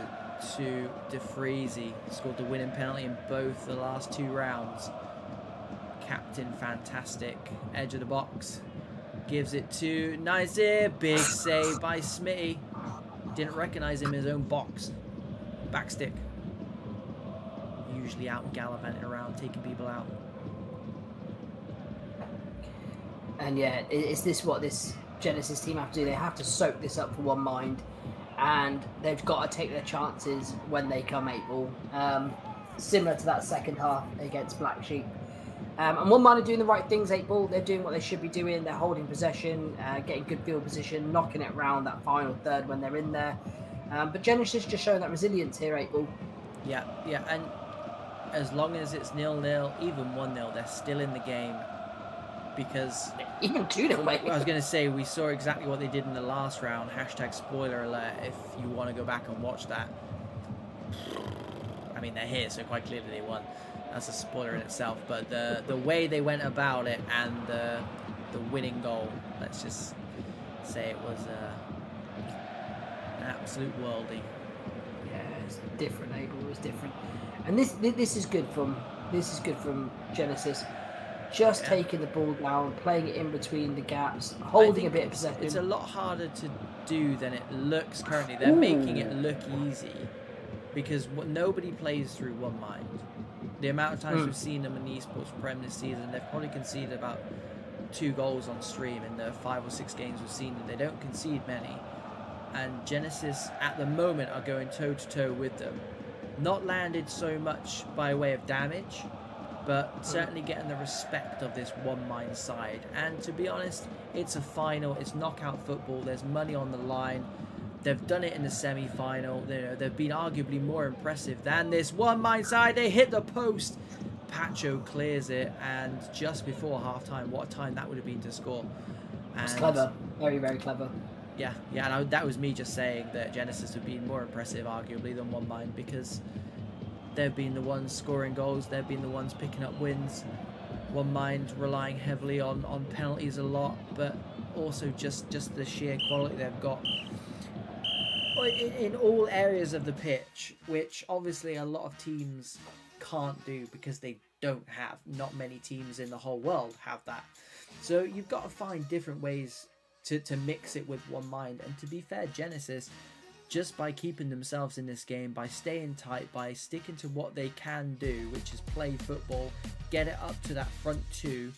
to DeFreezy, scored the winning penalty in both the last 2 rounds. Captain fantastic, edge of the box, gives it to Nazir. Big save by Smitty. Didn't recognise him in his own box. Backstick. Usually out gallivanting around, taking people out. And yeah, is this what this Genesis team have to do? They have to soak this up for one mind, and they've got to take their chances when they come April. Similar to that second half against Black Sheep. And one mind are doing the right things, 8 ball. They're doing what they should be doing. They're holding possession, getting good field position, knocking it around that final third when they're in there. But Genesis just showing that resilience here, 8 ball. Yeah, and as long as it's 0-0, even 1-0, they're still in the game. Because even 2-0, mate. I was going to say, we saw exactly what they did in the last round. # spoiler alert if you want to go back and watch that. I mean, they're here, so quite clearly they won. That's a spoiler in itself. But the way they went about it and the winning goal, let's just say it was an absolute worldie. Yeah, it's different, Abel. It was different. And this is good from Genesis. Just taking the ball down, playing it in between the gaps, holding a bit of possession. It's a lot harder to do than it looks currently. They're making it look easy because nobody plays through one mind. The amount of times we've seen them in the esports prem this season, they've probably conceded about 2 goals on stream in the 5 or 6 games we've seen them. They don't concede many. And Genesis at the moment are going toe to toe with them. Not landed so much by way of damage, but certainly getting the respect of this one-mind side. And to be honest, it's a final, it's knockout football, there's money on the line. They've done it in the semi-final. They've been arguably more impressive than this one-mind side. They hit the post. Pacho clears it, and just before half-time, what a time that would have been to score. And it's clever, very, very clever. Yeah, and that was me just saying that Genesis have been more impressive, arguably, than one mind, because they've been the ones scoring goals. They've been the ones picking up wins. One mind relying heavily on penalties a lot, but also just the sheer quality they've got in all areas of the pitch, which obviously a lot of teams can't do because they don't have. Not many teams in the whole world have that. So you've got to find different ways to mix it with one mind. And to be fair, Genesis, just by keeping themselves in this game, by staying tight, by sticking to what they can do, which is play football, get it up to that front 2,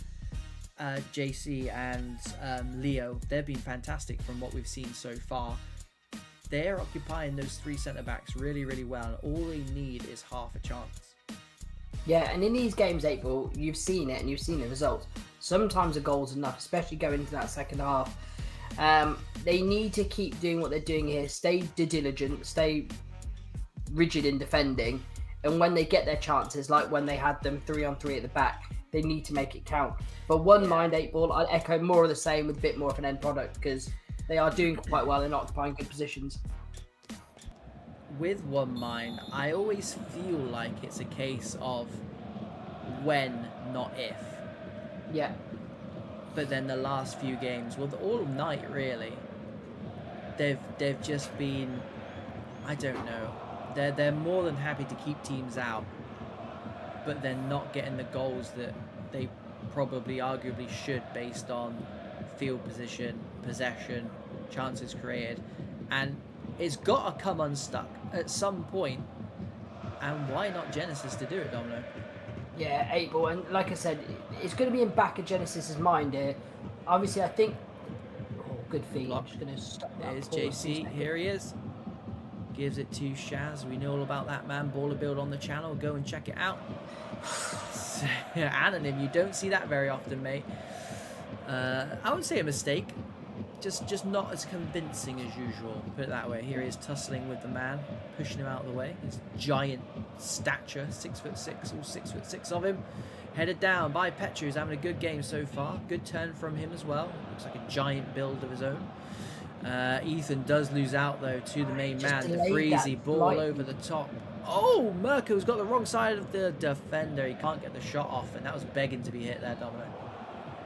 JC and Leo, they've been fantastic from what we've seen so far. They're occupying those 3 centre-backs really, really well, and all they need is half a chance. Yeah, and in these games, April, you've seen it and you've seen the results. Sometimes a goal's enough, especially going into that second half. They need to keep doing what they're doing here. Stay diligent, stay rigid in defending. And when they get their chances, like when they had them 3-on-3 at the back, they need to make it count. But one mind 8 ball, I'd echo more of the same with a bit more of an end product because they are doing quite well and occupying good positions. With one mind, I always feel like it's a case of when, not if. Yeah. But then the last few games, well, all night really, they've just been, I don't know. They're more than happy to keep teams out, but they're not getting the goals that they probably arguably should based on field position, possession, chances created, and it's got to come unstuck at some point. And why not Genesis to do it, Domino? Yeah, 8 ball, and like I said, it's going to be in back of Genesis's mind here. Obviously, I think. Oh, good feed. I'm just going to stop that. There's JC. Here he is. Gives it to Shaz. We know all about that man. Baller Build on the channel. Go and check it out. Anonym, you don't see that very often, mate. I wouldn't say a mistake. Just not as convincing as usual. Put it that way. Here he is tussling with the man, pushing him out of the way. His giant stature, 6'6", all 6'6" of him. Headed down by Petru, who's having a good game so far. Good turn from him as well. Looks like a giant build of his own. Ethan does lose out though to the main man. The Freezy ball over the top. Oh, Mirko's got the wrong side of the defender. He can't get the shot off, and that was begging to be hit there, Domino.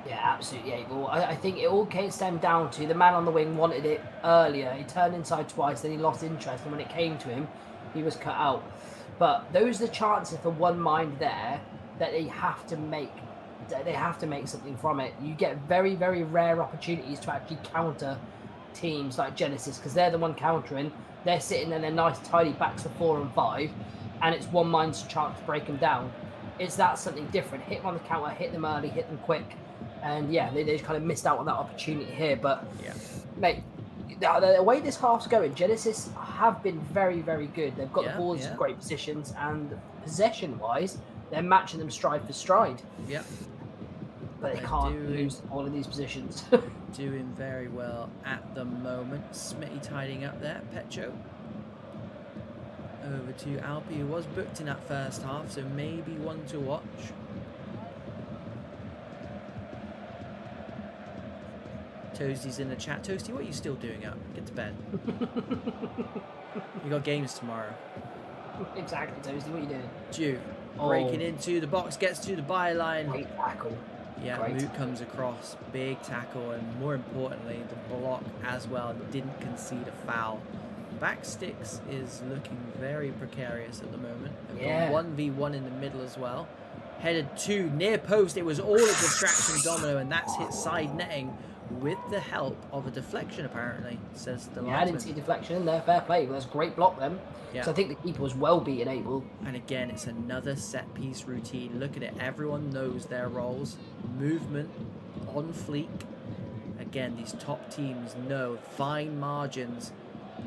Yeah, absolutely. Yeah, well, I think it all came down to the man on the wing wanted it earlier. He turned inside twice, then he lost interest, and when it came to him, he was cut out. But those are the chances for one mind there that they have to make. They have to make something from it. You get very, very rare opportunities to actually counter teams like Genesis because they're the one countering. They're sitting in their nice tidy backs for 4 and 5, and it's one mind's chance to break them down. It's that something different. Hit them on the counter, hit them early, hit them quick. And yeah, they kind of missed out on that opportunity here. But, yeah, mate, the way this half's going, Genesis have been very, very good. They've got the balls in great positions, and possession-wise, they're matching them stride for stride. Yeah. But they can't lose the ball in these positions. Doing very well at the moment. Smitty tidying up there. Petro. Over to Alpi, who was booked in that first half, so maybe one to watch. Toasty's in the chat. Toasty, what are you still doing up? Get to bed. You got games tomorrow. Exactly, Toasty. What are you doing? Jude breaking into the box, gets to the byline. Great tackle. Yeah, Moot comes across. Big tackle, and more importantly, the block as well. Didn't concede a foul. Back sticks is looking very precarious at the moment. They've got 1v1 in the middle as well. Headed to near post. It was all a distraction, Domino, and that's hit side netting with the help of a deflection, apparently, says the linesman. I didn't see a deflection in there. Fair play. Well, that's a great block then. Yeah. So I think the keeper was well beaten, Abel. And again, it's another set-piece routine. Look at it. Everyone knows their roles. Movement on fleek. Again, these top teams know fine margins.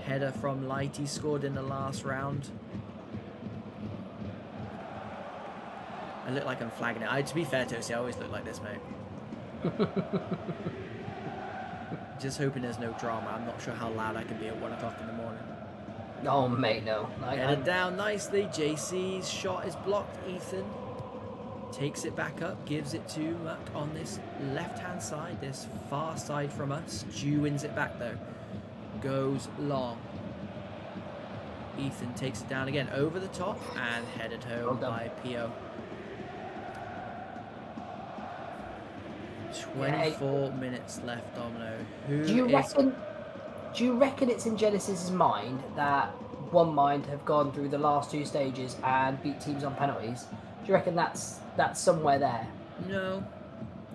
Header from Lighty scored in the last round. I look like I'm flagging it. To be fair, Toasty, I always look like this, mate. Just hoping there's no drama. I'm not sure how loud I can be at 1 o'clock in the morning. Oh, mate, no. Headed down nicely. JC's shot is blocked. Ethan takes it back up, gives it to Muck on this left-hand side, this far side from us. Jew wins it back, though. Goes long. Ethan takes it down again over the top and headed home by Pio. 24 minutes left, Domino. Do you reckon it's in Genesis's mind that one mind have gone through the last 2 stages and beat teams on penalties? Do you reckon that's somewhere there? No.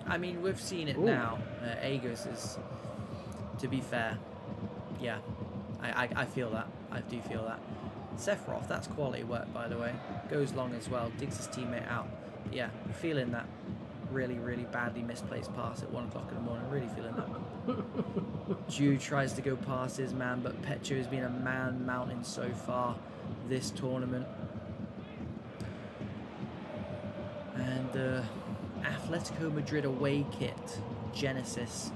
I mean, we've seen it now. Agos is, to be fair, yeah, I feel that. I do feel that. Sephiroth, that's quality work, by the way. Goes long as well. Digs his teammate out. But yeah, feeling that. Really, really badly misplaced pass at 1 o'clock in the morning. Really feeling that. Jude tries to go past his man, but Petro has been a man mountain so far this tournament. And the Atletico Madrid away kit, Genesis,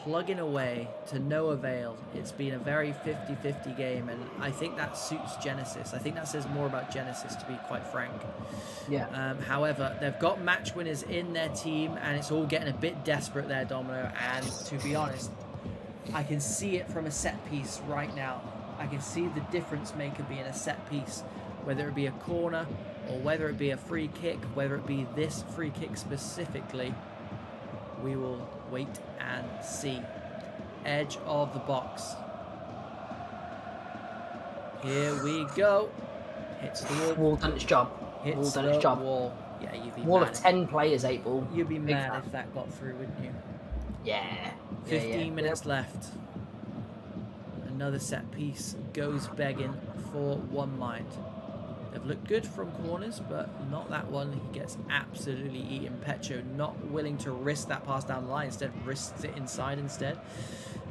plugging away to no avail. It's been a very 50-50 game, and I think that suits Genesis. I think that says more about Genesis, to be quite frank. Yeah. However, they've got match winners in their team, and it's all getting a bit desperate there, Domino. And to be honest, I can see it from a set piece right now. I can see the difference maker being a set piece, whether it be a corner or whether it be a free kick, whether it be this free kick specifically. We will wait and see. Edge of the box. Here we go. Hits the wall. Wall done its job. Hits Wall done the its job. wall. Yeah, you'd be Wall mad. of 10 players, 8 ball. You'd be Big mad fan. if that got through, wouldn't you? Yeah. 15 minutes left. Another set piece goes begging for one mind. They've looked good from corners, but not that one. He gets absolutely eaten. Petcho not willing to risk that pass down the line. Instead, risks it inside instead.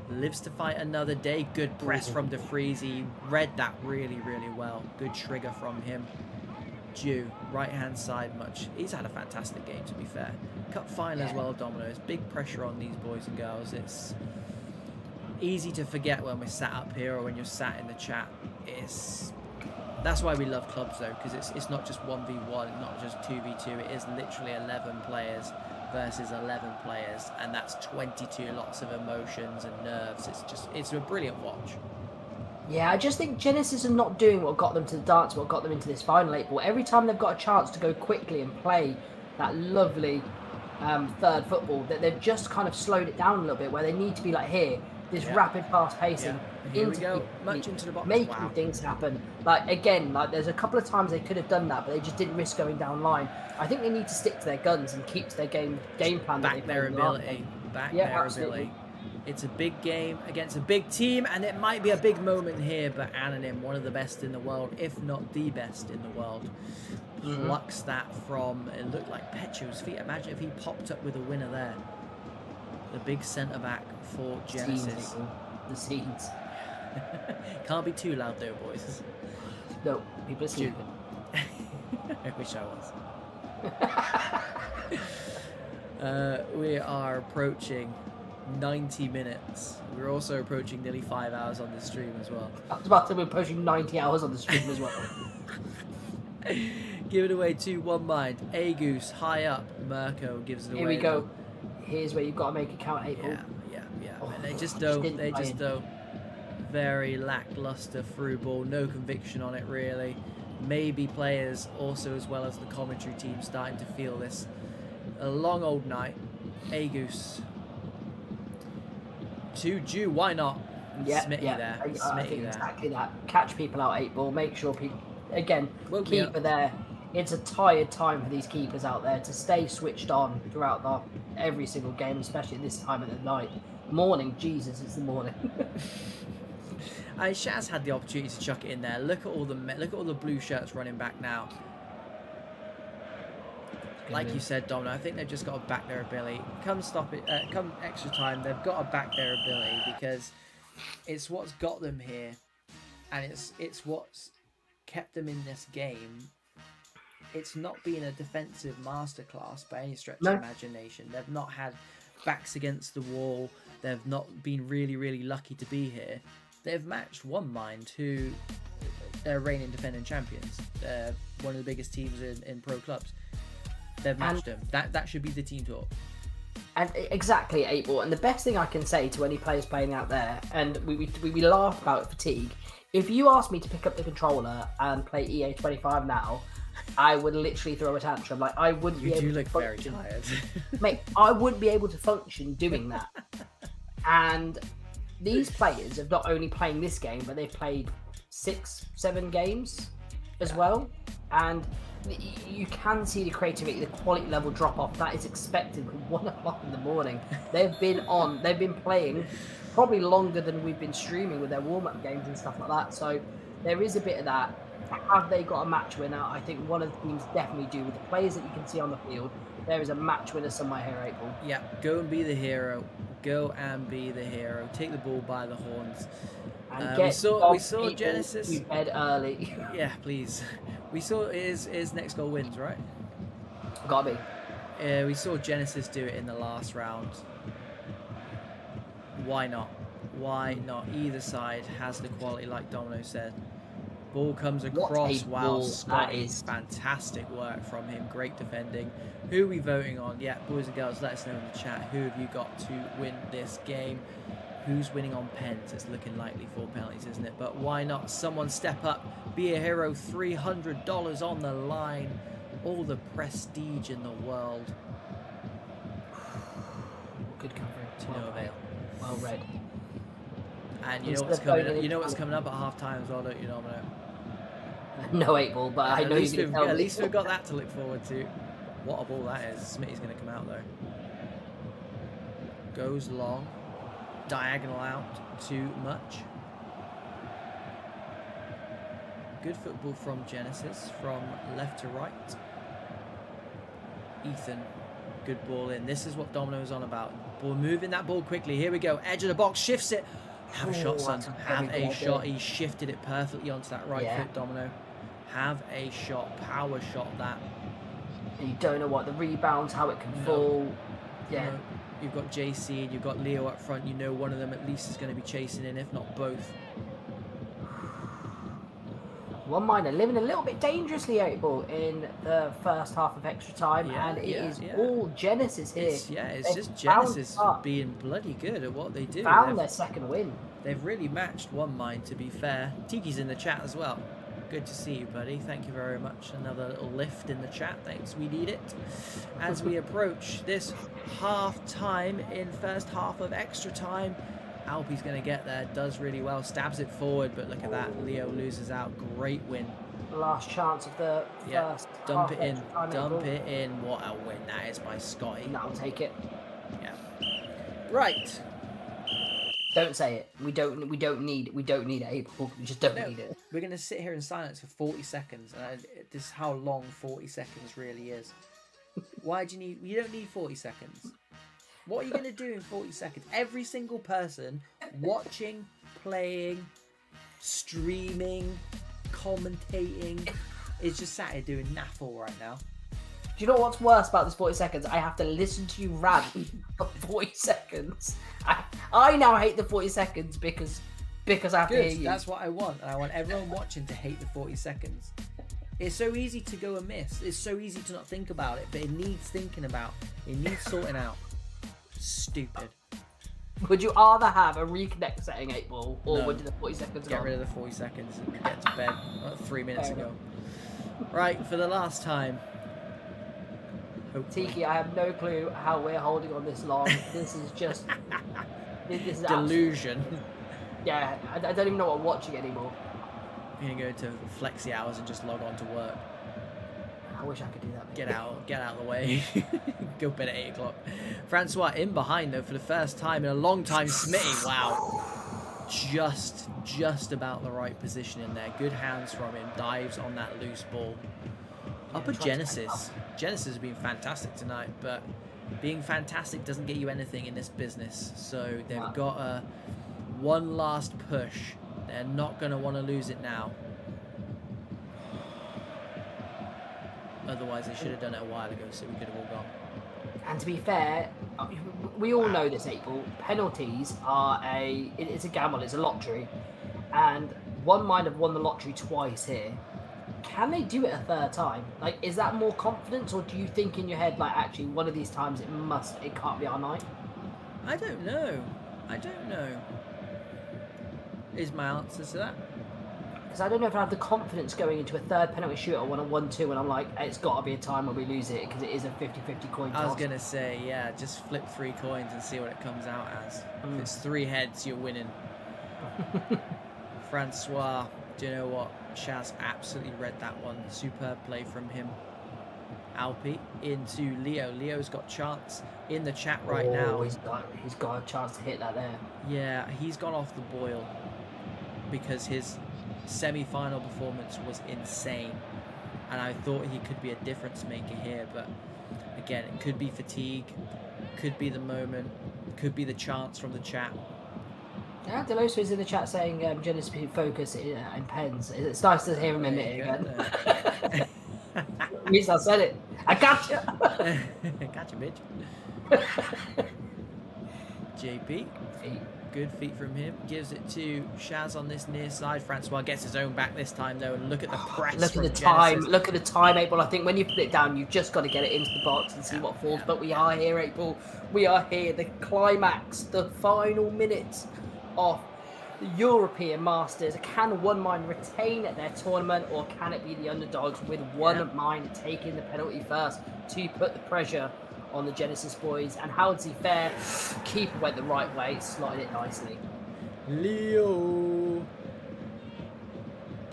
Lives to fight another day. Good press from De Vries. He read that really, really well. Good trigger from him. Jew, right-hand side much. He's had a fantastic game, to be fair. Cup final as well, Domino's. Big pressure on these boys and girls. It's easy to forget when we're sat up here or when you're sat in the chat. That's why we love clubs, though, because it's not just 1v1, not just 2v2. It is literally 11 players versus 11 players, and that's 22 lots of emotions and nerves. It's a brilliant watch. Yeah, I just think Genesis are not doing what got them to the dance, what got them into this final 8 ball. Every time they've got a chance to go quickly and play that lovely third football, that they've just kind of slowed it down a little bit, where they need to be like here, this rapid, fast pacing. Here we go, much into the box. Making things happen. Like again, like there's a couple of times they could have done that, but they just didn't risk going down line. I think they need to stick to their guns and keep to their game plan. Back their ability. It's a big game against a big team, and it might be a big moment here, but Anonym, one of the best in the world, if not the best in the world, plucks that from, it looked like Petcho's feet. Imagine if he popped up with a winner there. The big centre-back for Genesis. The scenes. Can't be too loud though, boys. No, people are stupid. I wish I was. We are approaching 90 minutes. We're also approaching nearly 5 hours on the stream as well. I was about to say we're pushing 90 hours on the stream as well. Give it away to one mind. A Goose high up. Mirko gives it away. Here we go. Here's where you've got to make a count 8 ball. Yeah. Oh, And they just don't. Very lackluster through ball. No conviction on it really. Maybe players also, as well as the commentary team, starting to feel this. A long old night. A Goose. To Jew, why not? Smitty there. I think exactly that. Catch people out 8 ball. Make sure people, again, keeper there. It's a tired time for these keepers out there to stay switched on throughout every single game, especially at this time of the night. Morning, Jesus, it's the morning. Shaz had the opportunity to chuck it in there. Look at all the blue shirts running back now. Like you said, Domino, I think they've just got to back their ability. Come extra time, they've got to back their ability, because it's what's got them here, and it's what's kept them in this game. It's not been a defensive masterclass by any stretch of imagination. They've not had backs against the wall. They've not been really, really lucky to be here. They've matched One Mind, who they're reigning defending champions. They're one of the biggest teams in pro clubs. They've matched them. That should be the team talk. And exactly, 8 ball. And the best thing I can say to any players playing out there, and we laugh about fatigue. If you asked me to pick up the controller and play EA 25 now, I would literally throw a tantrum. Like I wouldn't be able to look very tired. Mate, I wouldn't be able to function doing that. And these players have not only playing this game, but they've played 6-7 games as well. And you can see the creativity, the quality level drop off that is expected at 1 o'clock in the morning. They've been playing probably longer than we've been streaming with their warm-up games and stuff like that. So there is a bit of that. Have they got a match winner? I think one of the teams definitely do. With the players that you can see on the field, there is a match winner somewhere here, April. Yeah, go and be the hero. Go and be the hero. Take the ball by the horns. And we saw Genesis to bed early. Yeah, please. We saw his next goal wins, right? Gotta be. We saw Genesis do it in the last round. Why not? Why not? Either side has the quality, like Domino said. Ball comes across. Wow, Scotty, fantastic work from him. Great defending. Who are we voting on? Yeah, boys and girls, let us know in the chat. Who have you got to win this game? Who's winning on pens? It's looking likely 4 penalties, isn't it? But why not? Someone step up. Be a hero. $300 on the line. All the prestige in the world. Good coverage. To no avail. Well read. And you know what's coming up? You know what's coming up at half time as well, don't you, Domino? No 8-ball, but I know at least we've got that to look forward to. What a ball that is. Smitty's going to come out though. Goes long. Diagonal out. Too much. Good football from Genesis. From left to right. Ethan. Good ball in. This is what Domino's on about. Ball moving that ball quickly. Here we go. Edge of the box. Shifts it. Have a shot, son. Have a shot. He shifted it perfectly onto that right foot, Domino. Have a shot. Power shot that. You don't know what the rebounds, how it can fall. Yeah. No. You've got JC and you've got Leo up front. You know one of them at least is going to be chasing in, if not both. One Miner living a little bit dangerously 8-ball in the first half of extra time, and it is all Genesis here. It's just Genesis being bloody good at what they do. Found their second win. They've really matched One Mind, to be fair. Tiki's in the chat as well. Good to see you, buddy. Thank you very much. Another little lift in the chat. Thanks, we need it. As we approach this half time in first half of extra time, Alpi's going to get there. Does really well. Stabs it forward, but look at that. Leo loses out. Great win. Last chance of the first. Dump it in. Dump it in. What a win that is by Scotty. I'll take it. Yeah. Right. Don't say it. We don't need 8-ball. We just don't need it. We're going to sit here in silence for 40 seconds. And this is how long 40 seconds really is. Why do you need... You don't need 40 seconds. What are you going to do in 40 seconds? Every single person watching, playing, streaming, commentating is just sat here doing naffle right now. Do you know what's worse about this 40 seconds? I have to listen to you rant for 40 seconds. I now hate the 40 seconds because I have to hear you. That's what I want. And I want everyone watching to hate the 40 seconds. It's so easy to go amiss. It's so easy to not think about it, but it needs thinking about. It needs sorting out. Stupid. Would you rather have a reconnect setting 8-ball or would the 40 seconds Get rid of the 40 seconds and get to bed 3 minutes ago. Right, for the last time. Hopefully. Tiki, I have no clue how we're holding on this long. This is just... this is delusion. Yeah, I don't even know what I'm watching anymore. I'm going to go to flexi hours and just log on to work. I wish I could do that. Maybe. Get out of the way. Go bed at 8 o'clock. Francois in behind though for the first time in a long time. Smitty, wow. Just about the right position in there. Good hands from him. Dives on that loose ball. Up at Genesis. Genesis has been fantastic tonight, but being fantastic doesn't get you anything in this business. So they've got a one last push. They're not going to want to lose it now. Otherwise, they should have done it a while ago, so we could have all gone. And to be fair, we all know this, 8-ball. Penalties are it's a gamble, it's a lottery. And One Mind have won the lottery twice here. Can they do it a third time? Like, is that more confidence, or do you think in your head, like, actually, one of these times it can't be our night? I don't know. Is my answer to that. Because I don't know if I have the confidence going into a third penalty shootout when I'm 1-2 and I'm like, it's got to be a time when we lose it because it is a 50-50 coin toss. I was going to say, yeah, just flip 3 coins and see what it comes out as. If it's 3 heads, you're winning. Francois, do you know what? Shaz absolutely read that one. Superb play from him. Alpi into Leo. Leo's got chance in the chat right now. He's got a chance to hit that there. Yeah, he's gone off the boil because his semi-final performance was insane, and I thought he could be a difference maker here, but again, it could be fatigue, could be the moment, could be the chance from the chat. Yeah, Deloso is in the chat saying Genesis focus in pens. It's nice to hear him admit it again. At least I said it. I gotcha. Gotcha, bitch. JP. Good feet from him. Gives it to Shaz on this near side. Francois gets his own back this time, though, and look at the press. Look at the time. Look at the time, April. I think when you put it down, you've just got to get it into the box and see what falls. But we are here, April. We are here. The climax, the final minutes of the European Masters. Can one mind retain their tournament, or can it be the underdogs with one mind taking the penalty first to put the pressure on the Genesis boys? And how does he fare? Keeper went the right way, slotted it nicely. Leo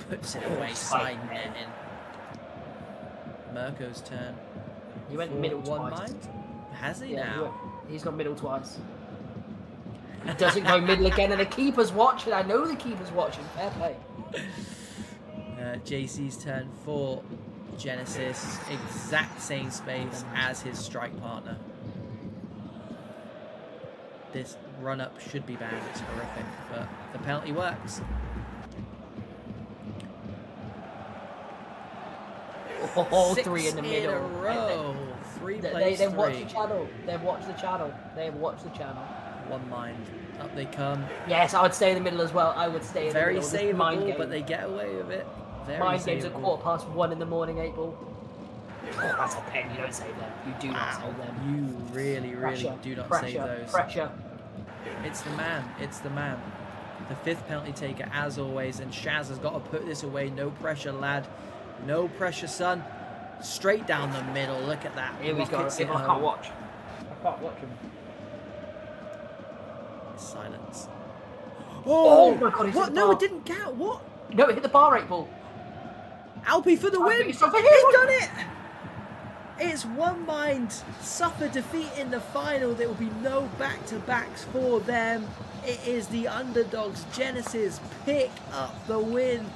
puts it away, side net in. Mirko's turn. He went middle one twice. Mind. Has he now? He's got middle twice. He doesn't go middle again, and the keeper's watching. I know the keeper's watching. Fair play. JC's turn for Genesis. Exact same space as his strike partner. This run-up should be banned. It's horrific, but the penalty works. All three in the middle. In a row. They've watched the channel. They've watched the channel. They've watched the channel. One mind. Up they come. Yes, I would stay in the middle as well. I would stay in the middle. Very savable, but they get away with it. Mind games at 1:15 in the morning, April. Oh, that's a pen. You don't save them. You do not save them. You really do not save those. Pressure. It's the man. It's the man. The fifth penalty taker, as always, and Shaz has got to put this away. No pressure, lad. No pressure, son. Straight down the middle. Look at that. Here we go. I can't watch. I can't watch him. Silence. Oh my God! What? No, it didn't count. What? No, it hit the bar, 8-ball. Alpi for the win. He's done it. It's one mind. Suffer defeat in the final. There will be no back-to-backs for them. It is the underdogs. Genesis pick up the win,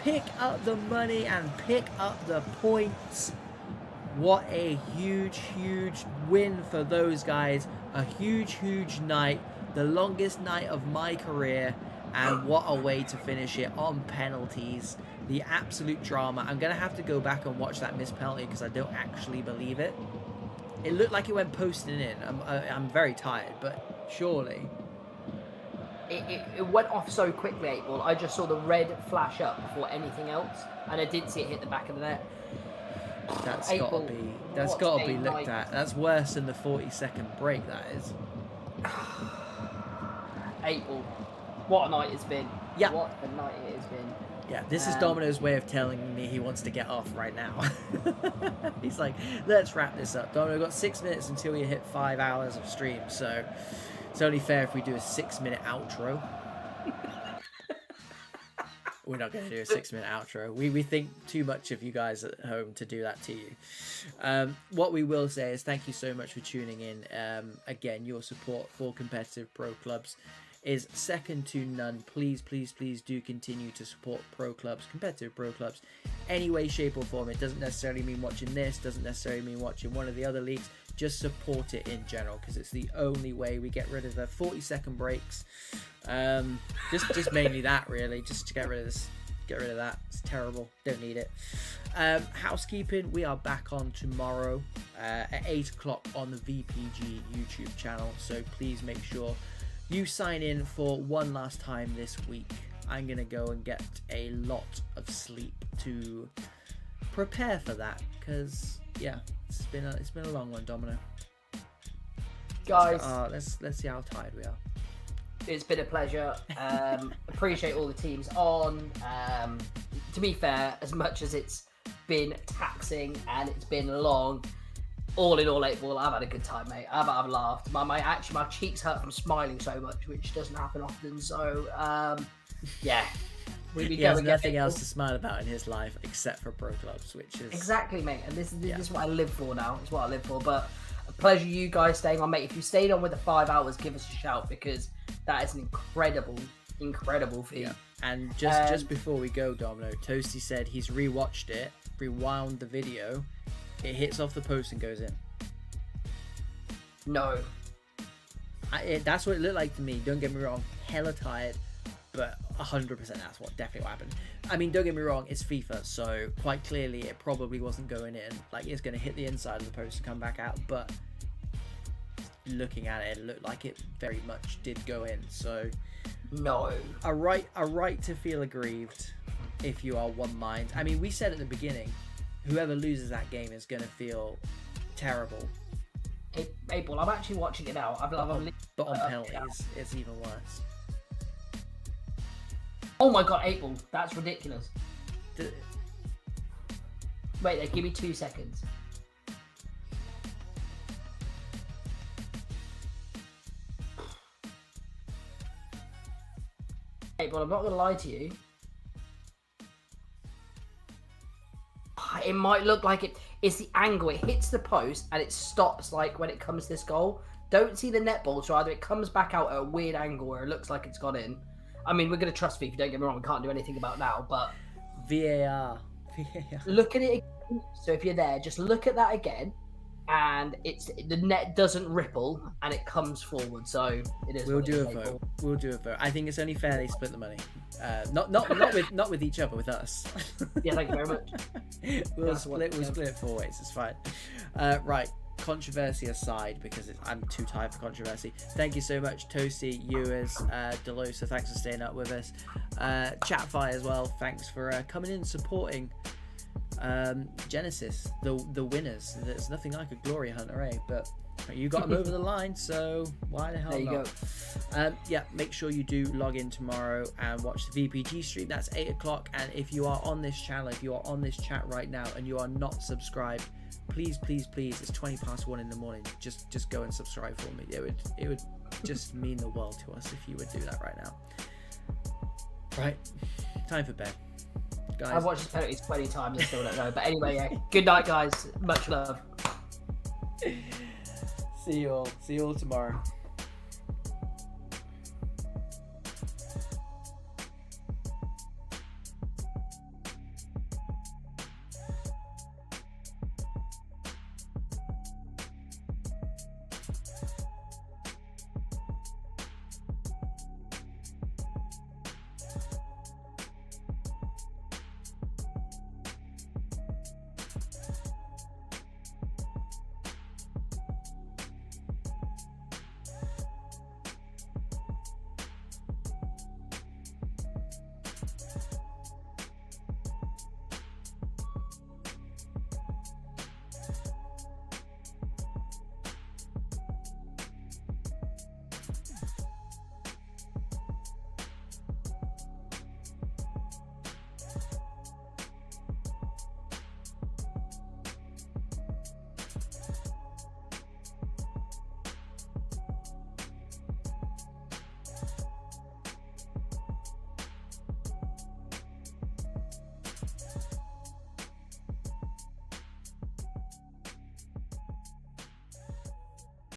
pick up the money, and pick up the points. What a huge win for those guys. A huge night. The longest night of my career. And what a way to finish it on penalties. The absolute drama. I'm going to have to go back and watch that missed penalty because I don't actually believe it. It looked like it went posting in. I'm very tired, but surely. It went off so quickly, 8-ball. I just saw the red flash up before anything else. And I didn't see it hit the back of the net. That's got to be looked at. That's worse than the 40-second break, that is. 8-ball. What a night it's been. Yeah. What a night it has been. Yeah, this is Domino's way of telling me he wants to get off right now. He's like, let's wrap this up. Domino, got 6 minutes until we hit 5 hours of stream, so it's only fair if we do a 6-minute outro. We're not going to do a 6-minute outro. We think too much of you guys at home to do that to you. What we will say is thank you so much for tuning in. Again, your support for competitive pro clubs is second to none. Please do continue to support pro clubs, competitive pro clubs, any way, shape or form. It doesn't necessarily mean watching this, doesn't necessarily mean watching one of the other leagues. Just support it in general because it's the only way we get rid of the 40-second breaks. Just mainly that, really, just to get rid of this. Get rid of that. It's terrible. Don't need it. Housekeeping. We are back on tomorrow at 8 o'clock on the VPG YouTube channel. So please make sure you sign in for one last time this week. I'm going to go and get a lot of sleep to prepare for that because, yeah, it's been a long one, Domino. Guys, let's see how tired we are. It's been a pleasure. Appreciate all the teams on. To be fair, as much as it's been taxing and it's been long, all in all, 8-ball, I've had a good time, mate. I've laughed. My cheeks hurt from smiling so much, which doesn't happen often. So, yeah. He has nothing else to smile about in his life except for pro clubs, which is... Exactly, mate. And this is what I live for now. It's what I live for. But a pleasure you guys staying on, mate. If you stayed on with the 5 hours, give us a shout because that is an incredible feat. Yeah. And just before we go, Domino, Toasty said he's rewatched it, rewound the video, it hits off the post and goes in. No. That's what it looked like to me. Don't get me wrong. Hella tired. but 100% that's definitely what happened. I mean, don't get me wrong, it's FIFA, so quite clearly it probably wasn't going in. Like, it's going to hit the inside of the post and come back out, but looking at it, it looked like it very much did go in. So no, a right to feel aggrieved if you are one mind. I mean, we said at the beginning, whoever loses that game is going to feel terrible. April, I'm actually watching it now. But on penalties, it's even worse. Oh my god, April, that's ridiculous. Wait there, give me 2 seconds. April, I'm not going to lie to you. It might look like it's the angle. It hits the post and it stops like when it comes to this goal. Don't see the net ball, so either it comes back out at a weird angle where it looks like it's gone in. I mean, we're going to trust FIFA, don't get me wrong. We can't do anything about now, but... VAR. Look at it again. So if you're there, just look at that again. And the net doesn't ripple and it comes forward. So it is. We'll do a vote. We'll do a vote. I think it's only fair they split the money. Not with each other, with us. Yeah, thank you very much. We'll split it 4 ways. It's fine. Right. Controversy aside, because I'm too tired for controversy. Thank you so much, Toasty, Ewers, Delosa. Thanks for staying up with us. Chatfire as well. Thanks for coming in and supporting Genesis, the winners. There's nothing like a glory hunter, eh? But you got them over the line, so why the hell there you not? Go. Yeah, make sure you do log in tomorrow and watch the VPG stream. That's 8 o'clock. And if you are on this channel, if you are on this chat right now and you are not subscribed, please, it's 1:20 in the morning. Just go and subscribe for me. It would just mean the world to us if you would do that right now. Right, time for bed, guys. I've watched this penalties 20 times and still don't know. But anyway, yeah. Good night, guys. Much love. See you all tomorrow.